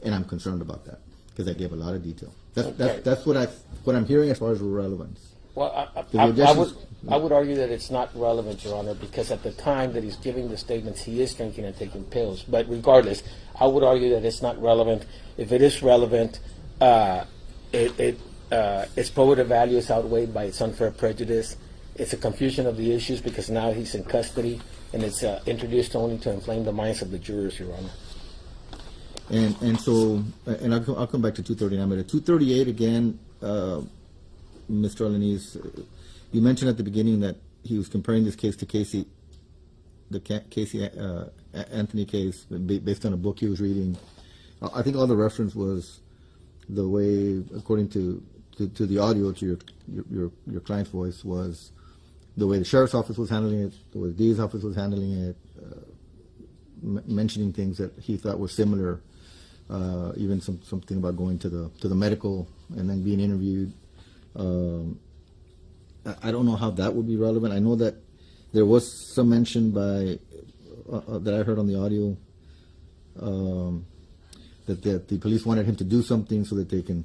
and I'm concerned about that because I gave a lot of detail. That's what I'm hearing as far as relevance. Well, I would argue that it's not relevant, Your Honor, because at the time that he's giving the statements, he is drinking and taking pills. But regardless, I would argue that it's not relevant. If it is relevant, its probative value is outweighed by its unfair prejudice. it's a confusion of the issues because now he's in custody, and it's introduced only to inflame the minds of the jurors, Your Honor. And I'll come back to 239, but at 238 again, Mr. Alaniz, you mentioned at the beginning that he was comparing this case to Casey Anthony case based on a book he was reading. I think all the reference was the way, according to the audio, to your client's voice, was the way the sheriff's office was handling it, the way the DA's office was handling it, mentioning things that he thought were similar, even something about going to the medical and then being interviewed. I don't know how that would be relevant. I know that there was some mention by that I heard on the audio that the police wanted him to do something so that they can,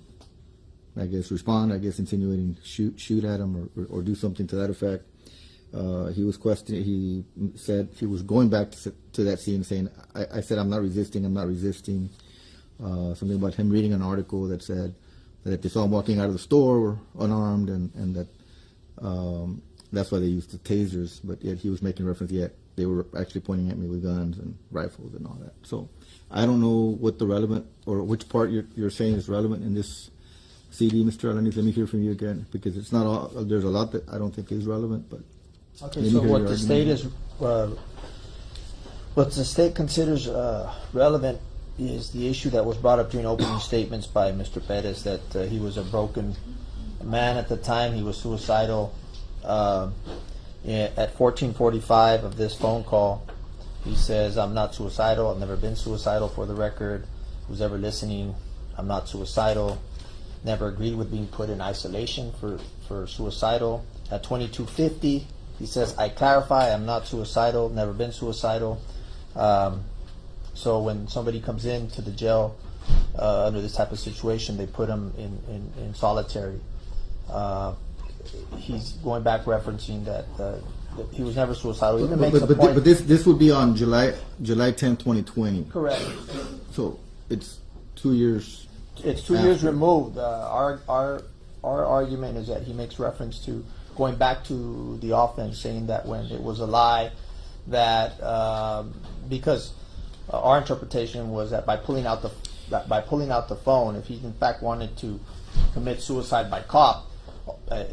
I guess, respond. I guess insinuating shoot at him or do something to that effect. He was questioning. He said he was going back to that scene, saying, "I said I'm not resisting. I'm not resisting." Something about him reading an article that said that they saw him walking out of the store unarmed, and that that's why they used the tasers. But yet he was making reference, yet they were actually pointing at me with guns and rifles and all that. So I don't know what the relevant or which part you're saying is relevant in this CD, Mr. Alaniz. Let me hear from you again, because it's not all. There's a lot that I don't think is relevant, but. Okay, so what the state is, what the state considers relevant is the issue that was brought up during opening statements by Mr. Perez, that he was a broken man at the time. He was suicidal. At 14:45 of this phone call, he says, "I'm not suicidal. I've never been suicidal, for the record. Who's ever listening, I'm not suicidal. Never agreed with being put in isolation for suicidal." At 22:50, he says, "I clarify, I'm not suicidal, never been suicidal." So when somebody comes into the jail under this type of situation, they put him in solitary. He's going back referencing that he was never suicidal. He even makes a point. But this would be on July 10, 2020. Correct. So it's 2 years. It's 2 years removed. Our argument is that he makes reference to going back to the offense, saying that when it was a lie, that because our interpretation was that by pulling out the phone, if he in fact wanted to commit suicide by cop,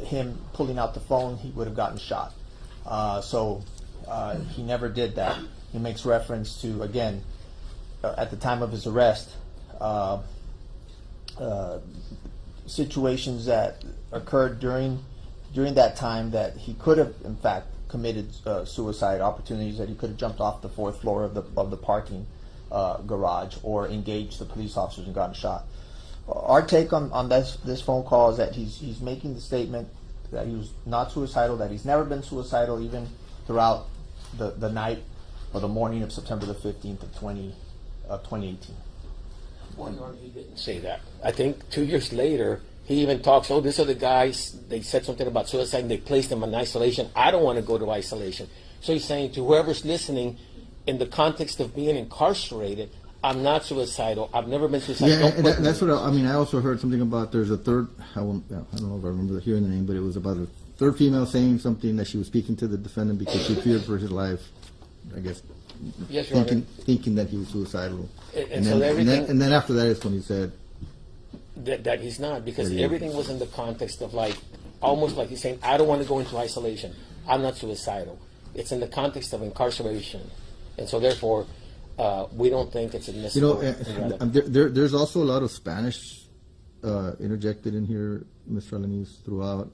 him pulling out the phone, he would have gotten shot. So he never did that. He makes reference to, again, at the time of his arrest, situations that occurred during that time that he could have, in fact, committed suicide, opportunities that he could have jumped off the 4th floor of the parking garage or engaged the police officers and gotten shot. Our take on this phone call is that he's making the statement that he was not suicidal, that he's never been suicidal, even throughout the night or the morning of September the 15th of 2018. Well, he didn't say that. I think 2 years later, he even talks, these are the guys, they said something about suicide and they placed them in isolation. I don't want to go to isolation. So he's saying to whoever's listening, in the context of being incarcerated, I'm not suicidal. I've never been suicidal. Yeah, and that's what I mean. I also heard something about there's a third, I don't know if I remember hearing the name, but it was about a third female saying something that she was speaking to the defendant because she feared for his life, I guess, yes, thinking that he was suicidal. And then after that is when he said, that he's not, because everything was in the context of almost like he's saying, I don't want to go into isolation. I'm not suicidal. It's in the context of incarceration. And so therefore, we don't think it's admissible. There's also a lot of Spanish interjected in here, Mr. Alaniz, throughout.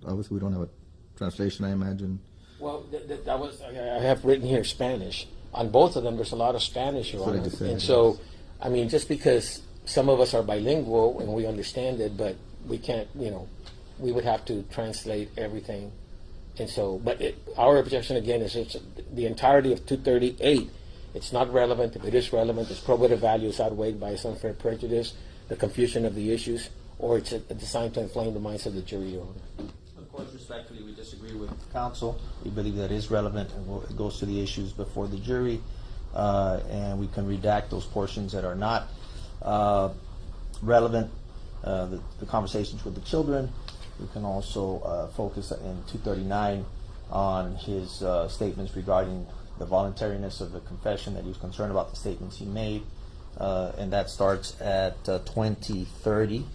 Obviously we don't have a translation, I imagine. Well, I have written here Spanish. On both of them, there's a lot of Spanish, Your Honor. And so, I mean, just because some of us are bilingual and we understand it, but we can't, we would have to translate everything. And so, but our objection again is it's the entirety of 238. It's not relevant. If it is relevant, its probative value is outweighed by its unfair prejudice, the confusion of the issues, or it's designed to inflame the minds of the jury, Your Honor. Of course, respectfully, we disagree with counsel. We believe that is relevant and it goes to the issues before the jury, and we can redact those portions that are not relevant, the conversations with the children, We can also focus in 239 on his statements regarding the voluntariness of the confession, that he was concerned about the statements he made, and that starts at 2030,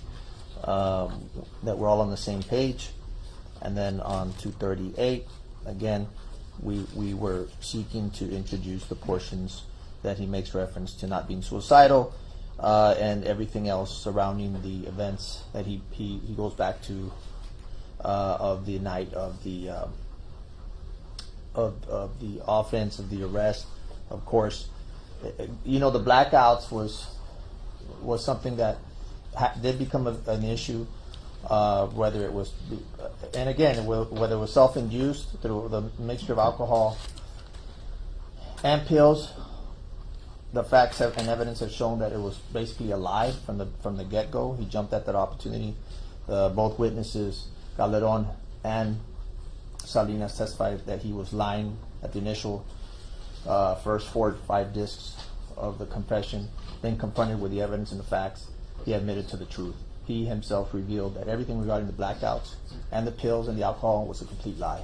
that we're all on the same page. And then on 238, again, we were seeking to introduce the portions that he makes reference to not being suicidal, and everything else surrounding the events that he goes back to of the night of the offense, of the arrest. Of course, the blackouts was something that did become an issue, whether it was, and again, whether it was self-induced through the mixture of alcohol and pills. The facts and evidence have shown that it was basically a lie from the get-go. He jumped at that opportunity. Both witnesses, Calderon and Salinas, testified that he was lying at the initial first 4 to 5 discs of the confession. Then confronted with the evidence and the facts, he admitted to the truth. He himself revealed that everything regarding the blackouts and the pills and the alcohol was a complete lie.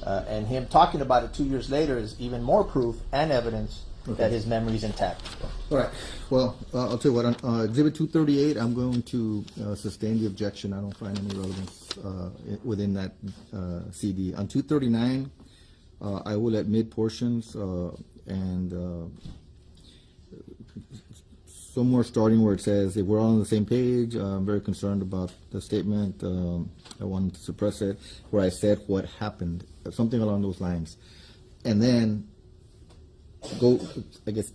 And him talking about it 2 years later is even more proof and evidence that his memory is intact. All right. Well, I'll tell you what. On Exhibit 238, I'm going to sustain the objection. I don't find any relevance within that CD. On 239, I will admit portions and somewhere starting where it says, if we're all on the same page, I'm very concerned about the statement. I wanted to suppress it, where I said what happened, something along those lines. And then go, I guess,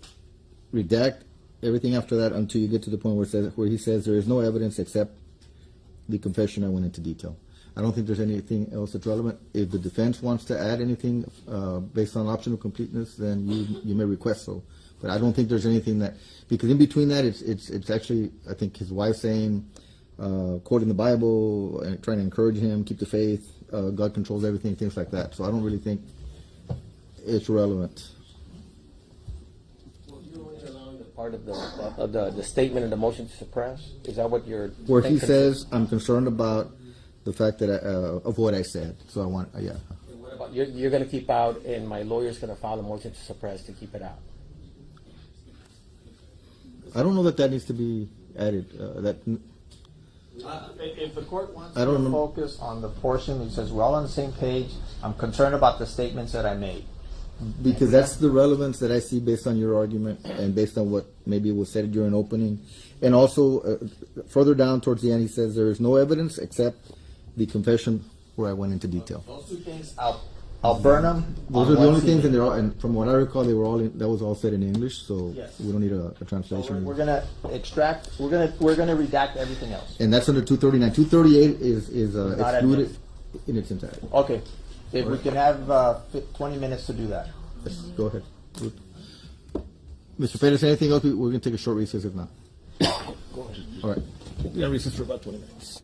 redact everything after that until you get to the point where he says there is no evidence except the confession I went into detail. I don't think there's anything else that's relevant. If the defense wants to add anything based on optional completeness, then you may request so. But I don't think there's anything that, because in between that, it's actually, I think, his wife saying, quoting the Bible and trying to encourage him, keep the faith, God controls everything, things like that. So I don't really think it's relevant. Part of the statement and the motion to suppress? Is that what you're where he says, I'm concerned about the fact that of what I said. So I want, yeah. What about, you're going to keep out, and my lawyer's going to file a motion to suppress to keep it out? I don't know that needs to be added. If the court wants to focus on the portion that says we're all on the same page, I'm concerned about the statements that I made. Because that's the relevance that I see based on your argument and based on what maybe was said during opening. And also, further down towards the end, he says there is no evidence except the confession where I went into detail. Those two things, I'll burn them. Those are the only things, and they're all. And from what I recall, they were all. That was all said in English, so yes. We don't need a translation. So we're gonna extract. We're gonna redact everything else. And that's under 239. 238 is excluded in its entirety. Okay. If we can have 20 minutes to do that. Yes, go ahead. Mr. Pettis, anything else? We're going to take a short recess if not. Go ahead. All right. We're going to recess for about 20 minutes.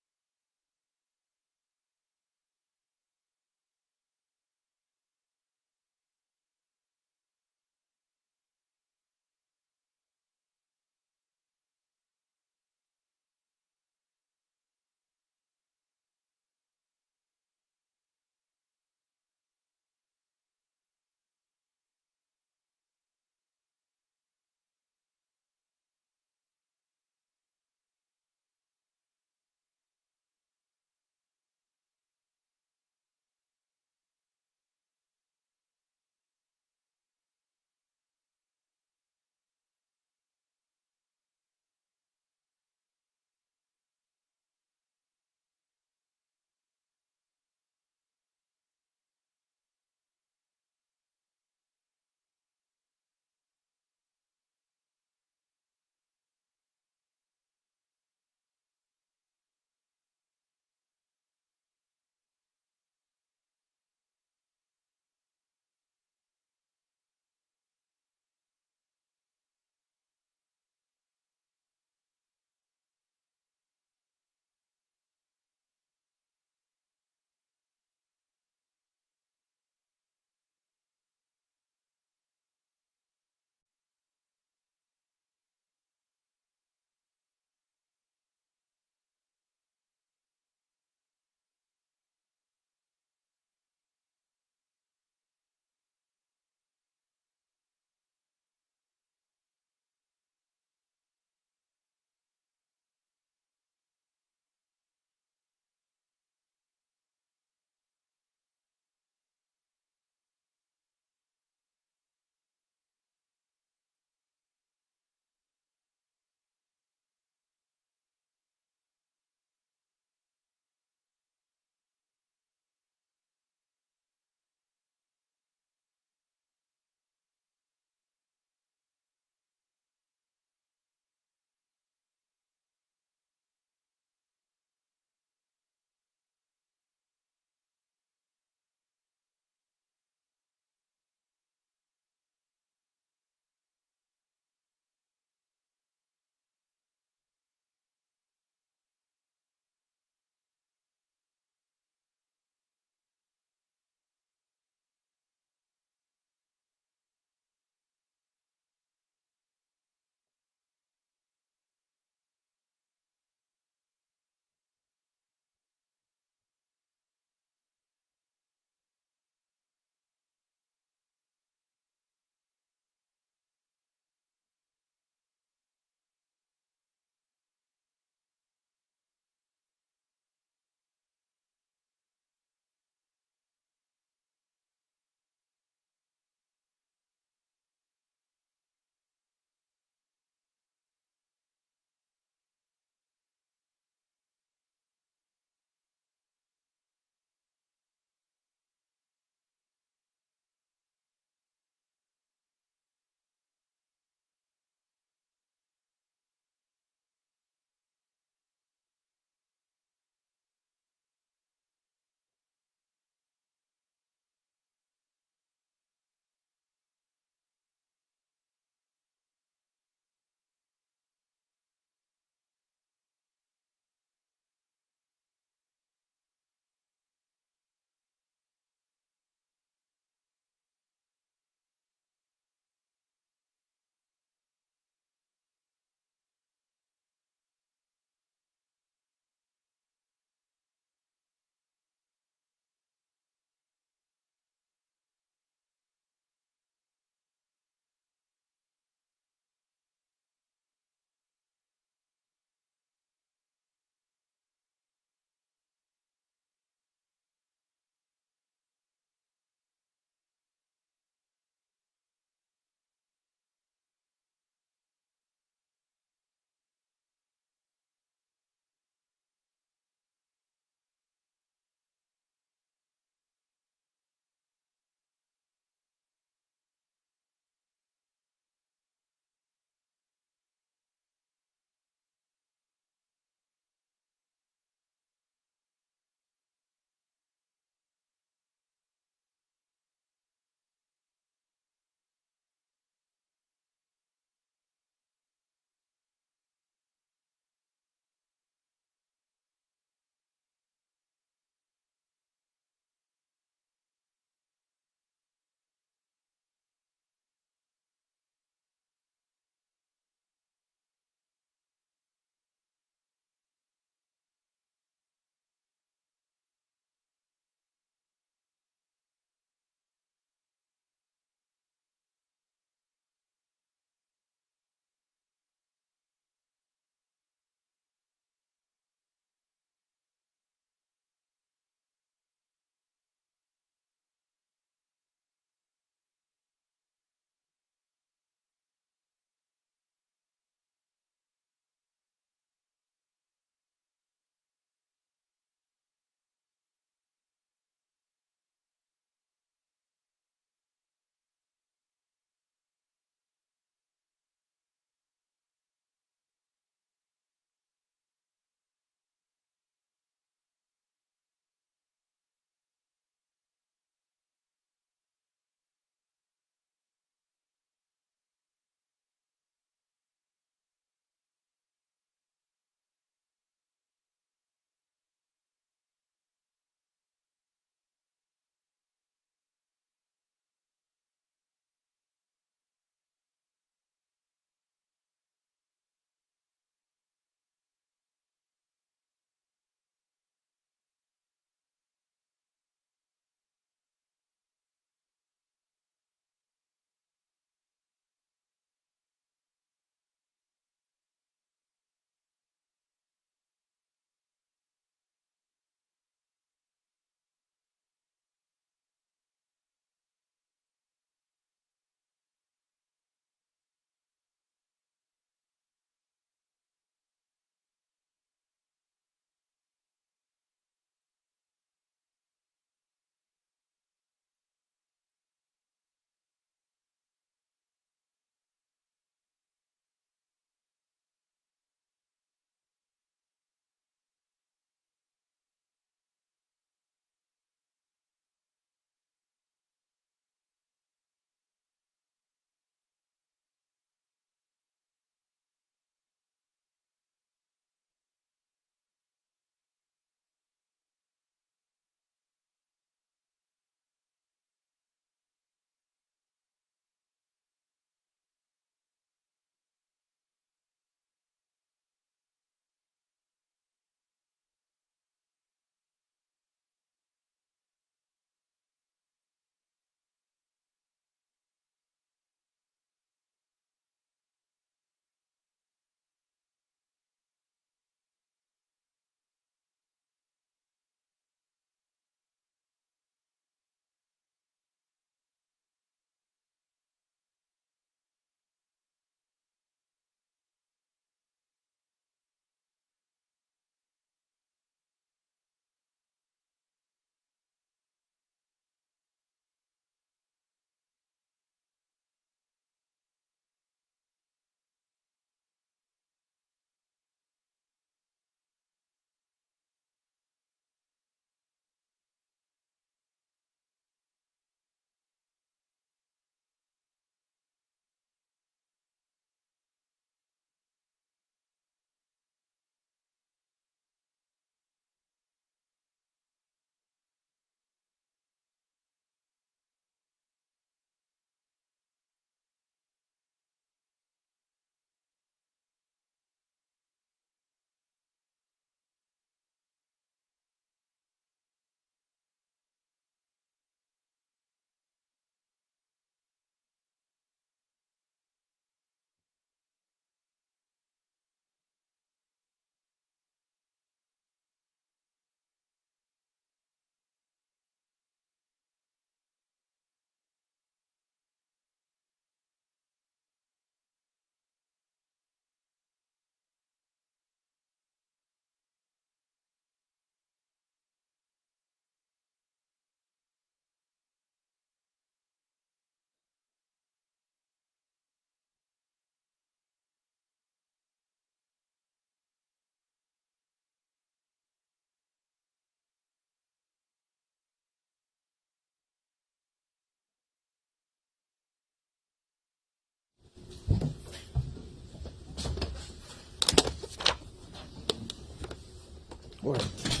All right.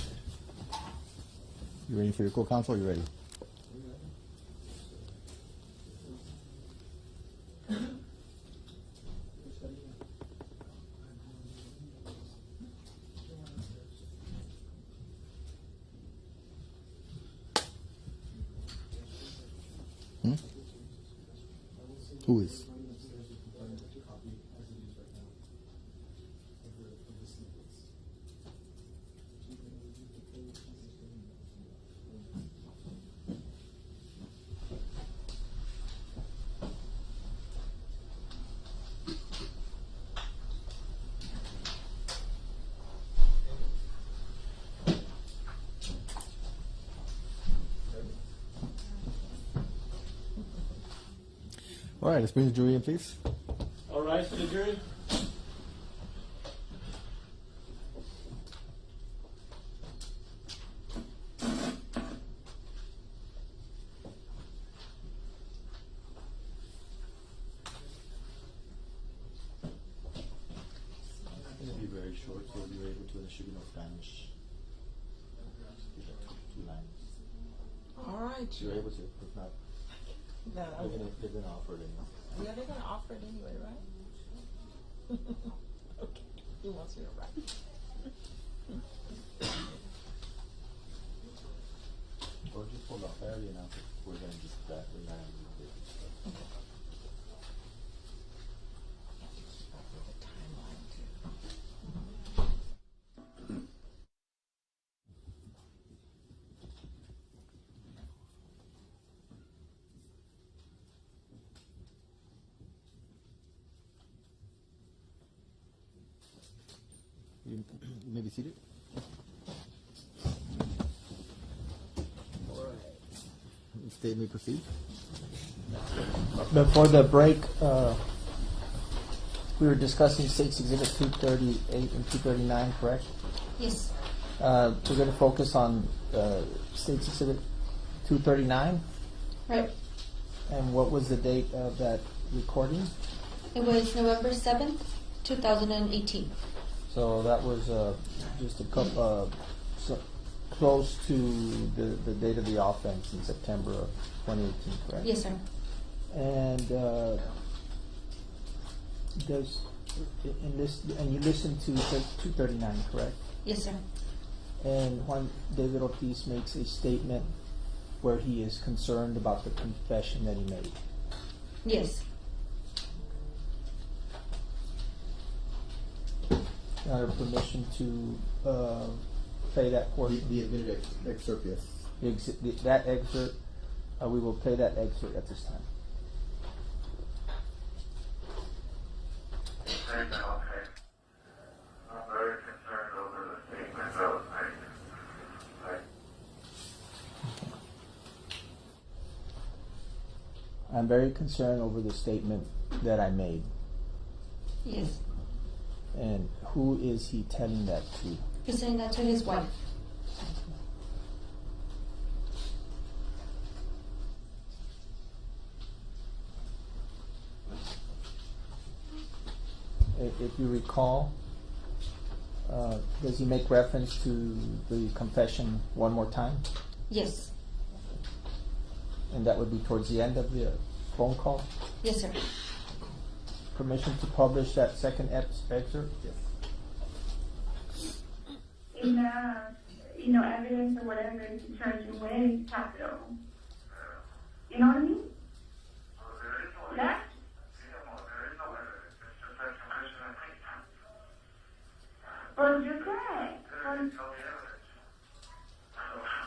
You ready for your co-counsel? You ready? Who is? All right, let's bring the jury in, please. All rise for the jury. It'll be very short, so you're able to, there should be no Spanish. Two lines. All right. You're able to, if not, No, they're gonna offer it anyway. yeah, they're gonna offer it anyway, right? Okay, he wants me to write. Or just hold off, I already announced it, we're gonna just, we're not gonna do it. You may be seated. All right. The state may proceed. Before the break, we were discussing State's Exhibit 238 and 239, correct? Yes. We're going to focus on State's Exhibit 239. Right. And what was the date of that recording? It was November 7th, 2018. So that was just a couple, close to the date of the offense in September of 2018, correct? Yes, sir. And and you listened to 239, correct? Yes, sir. And Juan David Ortiz makes a statement where he is concerned about the confession that he made. Yes. Under permission to play that portion. The admitted excerpt, yes. That excerpt, we will play that excerpt at this time. Thank you, okay. I'm very concerned over the statement that was made. I'm very concerned over the statement that I made. Yes. And who is he telling that to? He's saying that to his wife. If you recall, does he make reference to the confession one more time? Yes. And that would be towards the end of the phone call? Yes, sir. Permission to publish that second excerpt? Yes. In evidence or whatever to charge you with capital. You know what I mean? That? Well, you're correct.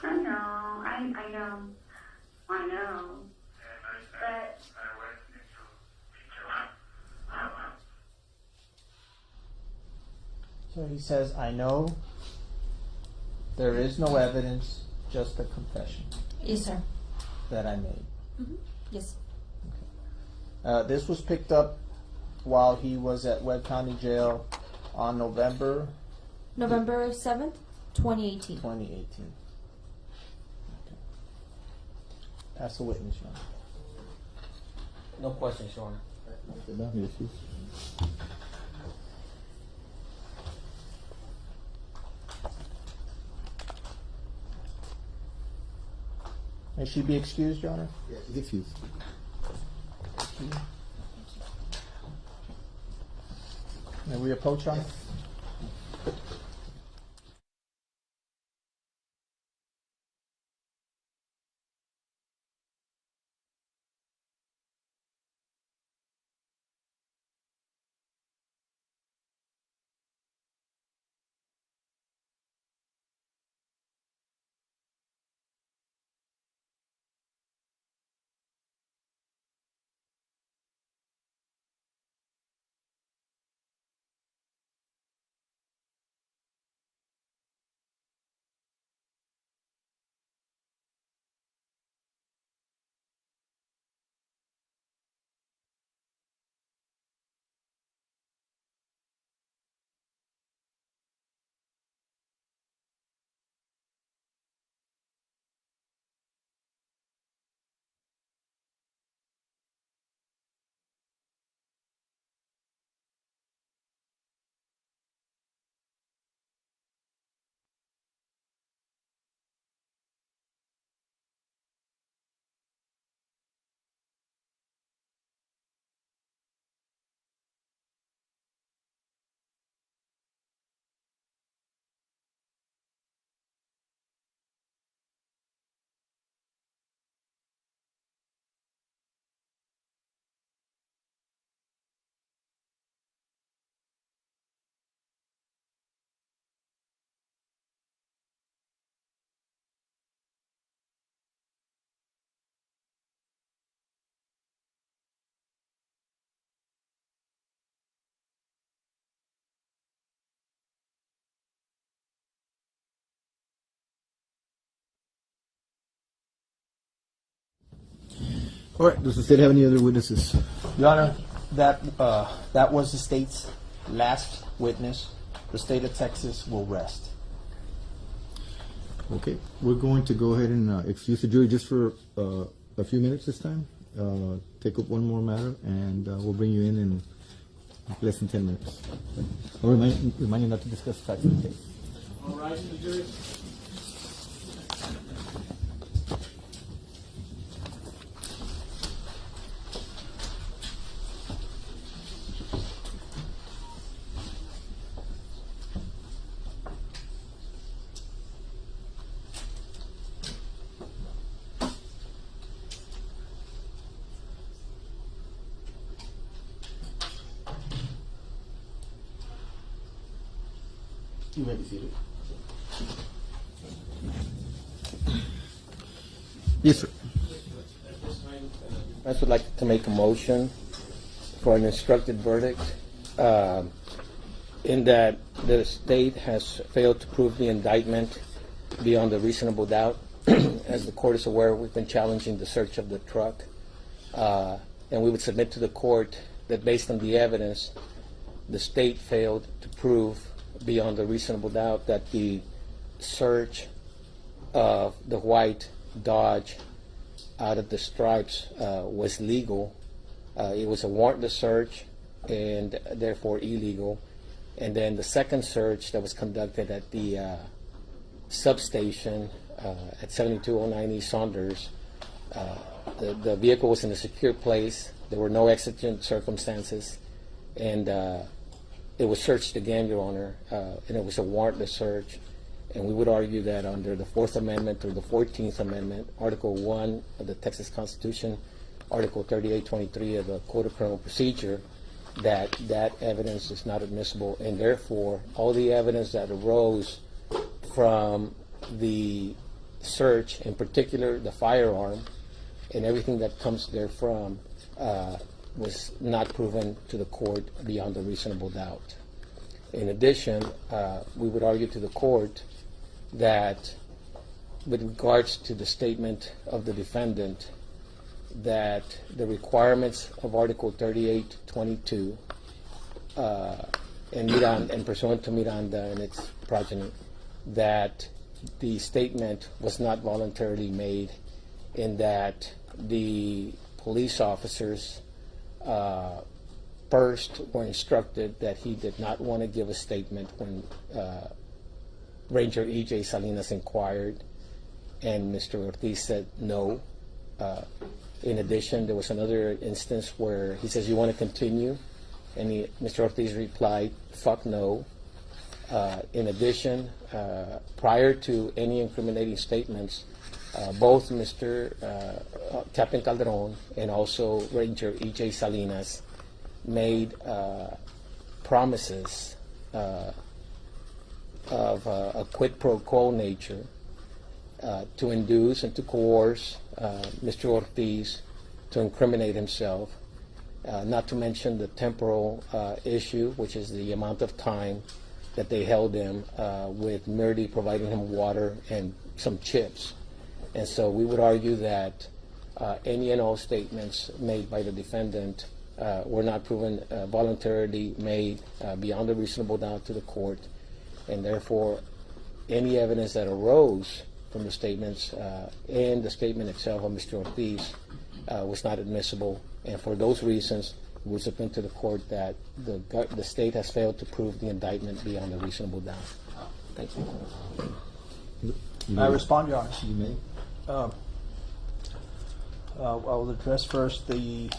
I know. I know. But So he says, I know there is no evidence, just a confession Yes, sir. that I made. Mm-hmm. Yes. This was picked up while he was at Webb County Jail on November 7th, 2018. 2018. Okay. Ask the witness, Your Honor. No questions, Your Honor. Sit down, yes, please. May she be excused, Your Honor? Yes. Excuse. May we approach, Your Honor? All right. Does the state have any other witnesses? Your Honor, that was the state's last witness. The state of Texas will rest. Okay. We're going to go ahead and excuse the jury just for a few minutes this time. Take up one more matter, and we'll bring you in less than 10 minutes. I'll remind you not to discuss the facts of the case. All right, the jury. You may be seated. Yes, sir. I would like to make a motion for an instructed verdict in that the state has failed to prove the indictment beyond a reasonable doubt. As the court is aware, we've been challenging the search of the truck, and we would submit to the court that based on the evidence, the state failed to prove beyond a reasonable doubt that the search of the white Dodge out of the stripes was legal. It was a warrantless search and therefore illegal. And then the second search that was conducted at the substation at 7209 East Saunders, the vehicle was in a secure place. There were no exigent circumstances, and it was searched again, Your Honor, and it was a warrantless search. And we would argue that under the 4th Amendment or the 14th Amendment, Article 1 of the Texas Constitution, Article 3823 of the Code of Criminal Procedure, that evidence is not admissible, and therefore all the evidence that arose from the search, in particular the firearm and everything that comes therefrom, was not proven to the court beyond a reasonable doubt. In addition, we would argue to the court that with regards to the statement of the defendant, that the requirements of Article 3822 and pursuant to Miranda and its progeny, that the statement was not voluntarily made, in that the police officers first were instructed that he did not want to give a statement when Ranger E.J. Salinas inquired, and Mr. Ortiz said no. In addition, there was another instance where he says, "You want to continue?" And Mr. Ortiz replied, "Fuck no." In addition, prior to any incriminating statements, both Mr. Captain Calderon and also Ranger E.J. Salinas made promises of a quid pro quo nature to induce and to coerce Mr. Ortiz to incriminate himself, not to mention the temporal issue, which is the amount of time that they held him with merely providing him water and some chips. And so we would argue that any and all statements made by the defendant were not proven voluntarily made beyond a reasonable doubt to the court, and therefore any evidence that arose from the statements and the statement itself of Mr. Ortiz was not admissible. And for those reasons, we submit to the court that the state has failed to prove the indictment beyond a reasonable doubt. Thank you. I respond, Your Honor. You may. I will address first the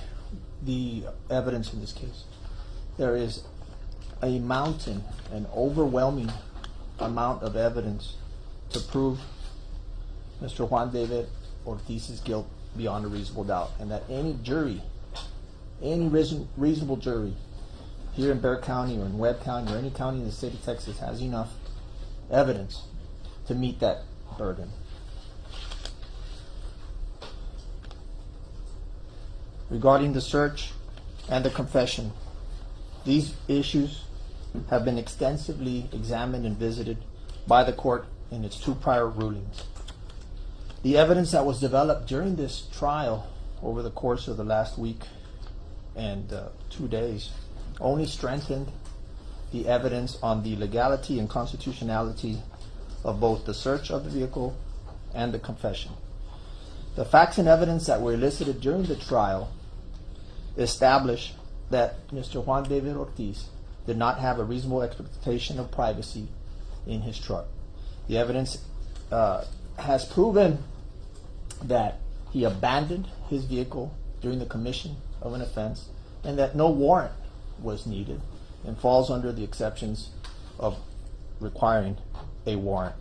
evidence in this case. There is a mountain, an overwhelming amount of evidence to prove Mr. Juan David Ortiz's guilt beyond a reasonable doubt, and that any jury, any reasonable jury here in Bexar County or in Webb County or any county in the state of Texas has enough evidence to meet that burden. Regarding the search and the confession, these issues have been extensively examined and visited by the court in its two prior rulings. The evidence that was developed during this trial over the course of the last week and 2 days only strengthened the evidence on the legality and constitutionality of both the search of the vehicle and the confession. The facts and evidence that were elicited during the trial establish that Mr. Juan David Ortiz did not have a reasonable expectation of privacy in his truck. The evidence has proven that he abandoned his vehicle during the commission of an offense and that no warrant was needed and falls under the exceptions of requiring a warrant.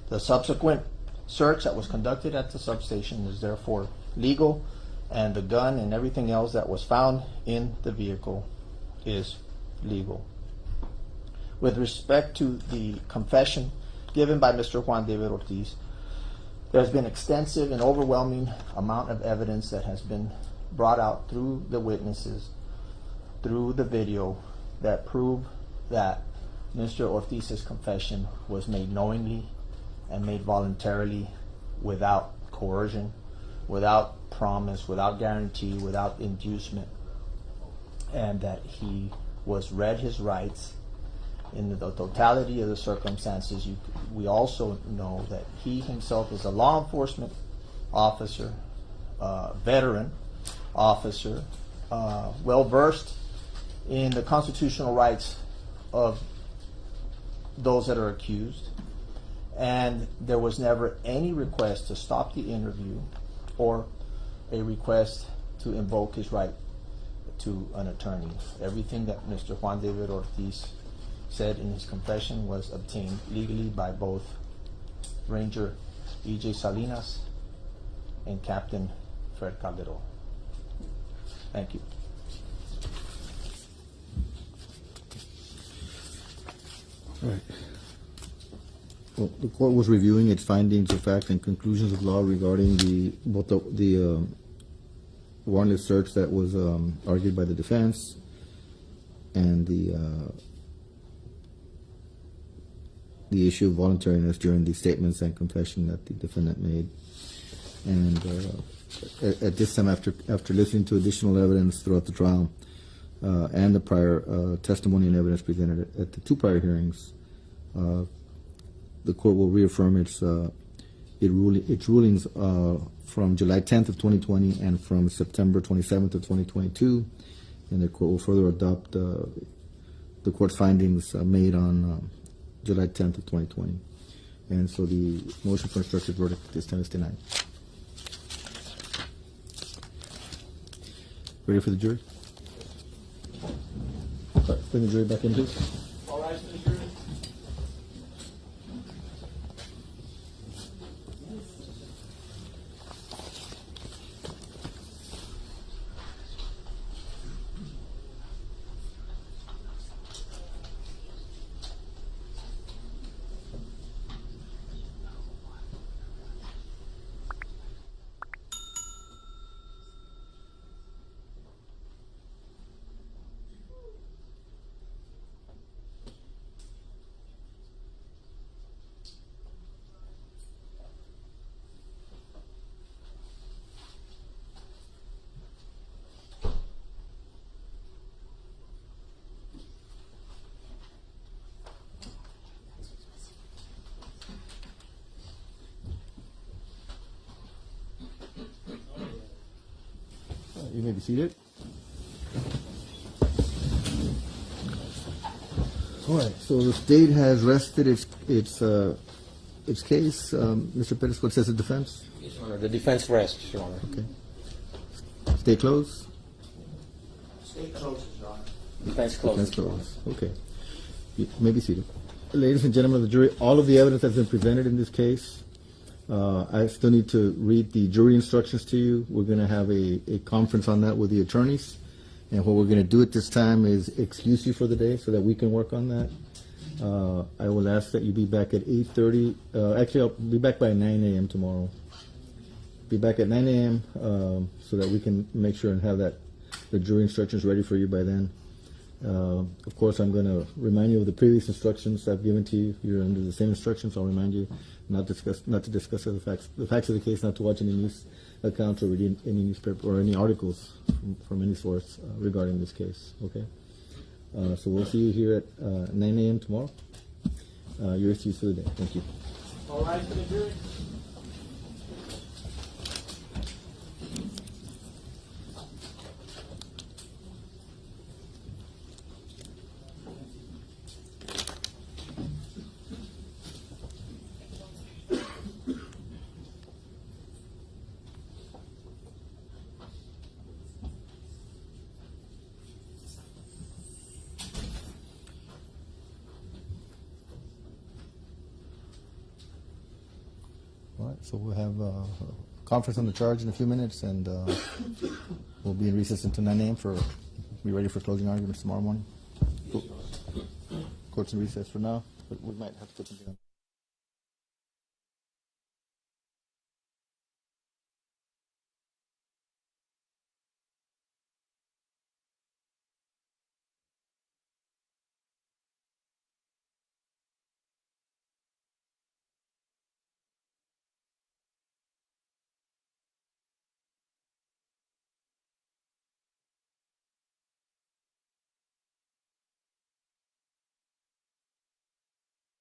The subsequent search that was conducted at the substation is therefore legal, and the gun and everything else that was found in the vehicle is legal. With respect to the confession given by Mr. Juan David Ortiz, there's been extensive and overwhelming amount of evidence that has been brought out through the witnesses, through the video, that prove that Mr. Ortiz's confession was made knowingly and made voluntarily, without coercion, without promise, without guarantee, without inducement, and that he was read his rights in the totality of the circumstances. We also know that he himself is a law enforcement officer, veteran officer, well versed in the constitutional rights of those that are accused, and there was never any request to stop the interview or a request to invoke his right to an attorney. Everything that Mr. Juan David Ortiz said in his confession was obtained legally by both Ranger E.J. Salinas and Captain Fred Calderon. Thank you. All right. Well, the court was reviewing its findings of fact and conclusions of law regarding both the warrantless search that was argued by the defense and the issue of voluntariness during the statements and confession that the defendant made. And at this time, after listening to additional evidence throughout the trial and the prior testimony and evidence presented at the two prior hearings, the court will reaffirm its rulings from July 10th of 2020 and from September 27th of 2022, and the court will further adopt the court's findings made on July 10th of 2020. And so the motion for instructed verdict this time is denied. Ready for the jury? Bring the jury back in, please. All rise for the jury. You may be seated. All right. So the state has rested its case. Mr. Pettis, what says the defense? Yes, Your Honor. The defense rests, Your Honor. Okay. Stay closed. State closes, Your Honor. Defense closes. Defense closed. Okay. You may be seated. Ladies and gentlemen of the jury, all of the evidence has been presented in this case. I still need to read the jury instructions to you. We're going to have a conference on that with the attorneys. And what we're going to do at this time is excuse you for the day so that we can work on that. I will ask that you be back at 8:30. Actually, I'll be back by 9 a.m. tomorrow. Be back at 9 a.m. So that we can make sure and have the jury instructions ready for you by then. Of course, I'm going to remind you of the previous instructions I've given to you. You're under the same instructions. I'll remind you not to discuss the facts of the case, not to watch any news accounts or read any newspaper or any articles from any source regarding this case. Okay. So we'll see you here at 9 a.m. tomorrow. You're excused for the day. Thank you. All rise for the jury. All right, so we'll have a conference on the charge in a few minutes, and we'll be in recess until 9 a.m. Be ready for closing arguments tomorrow morning. Court's in recess for now, but we might have to put something on.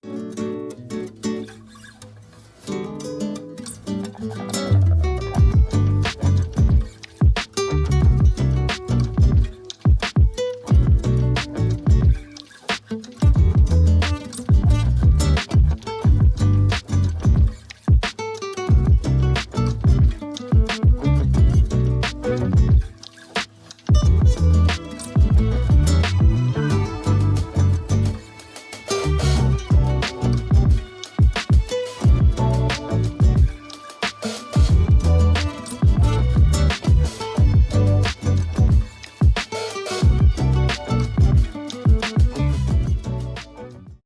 Thank you.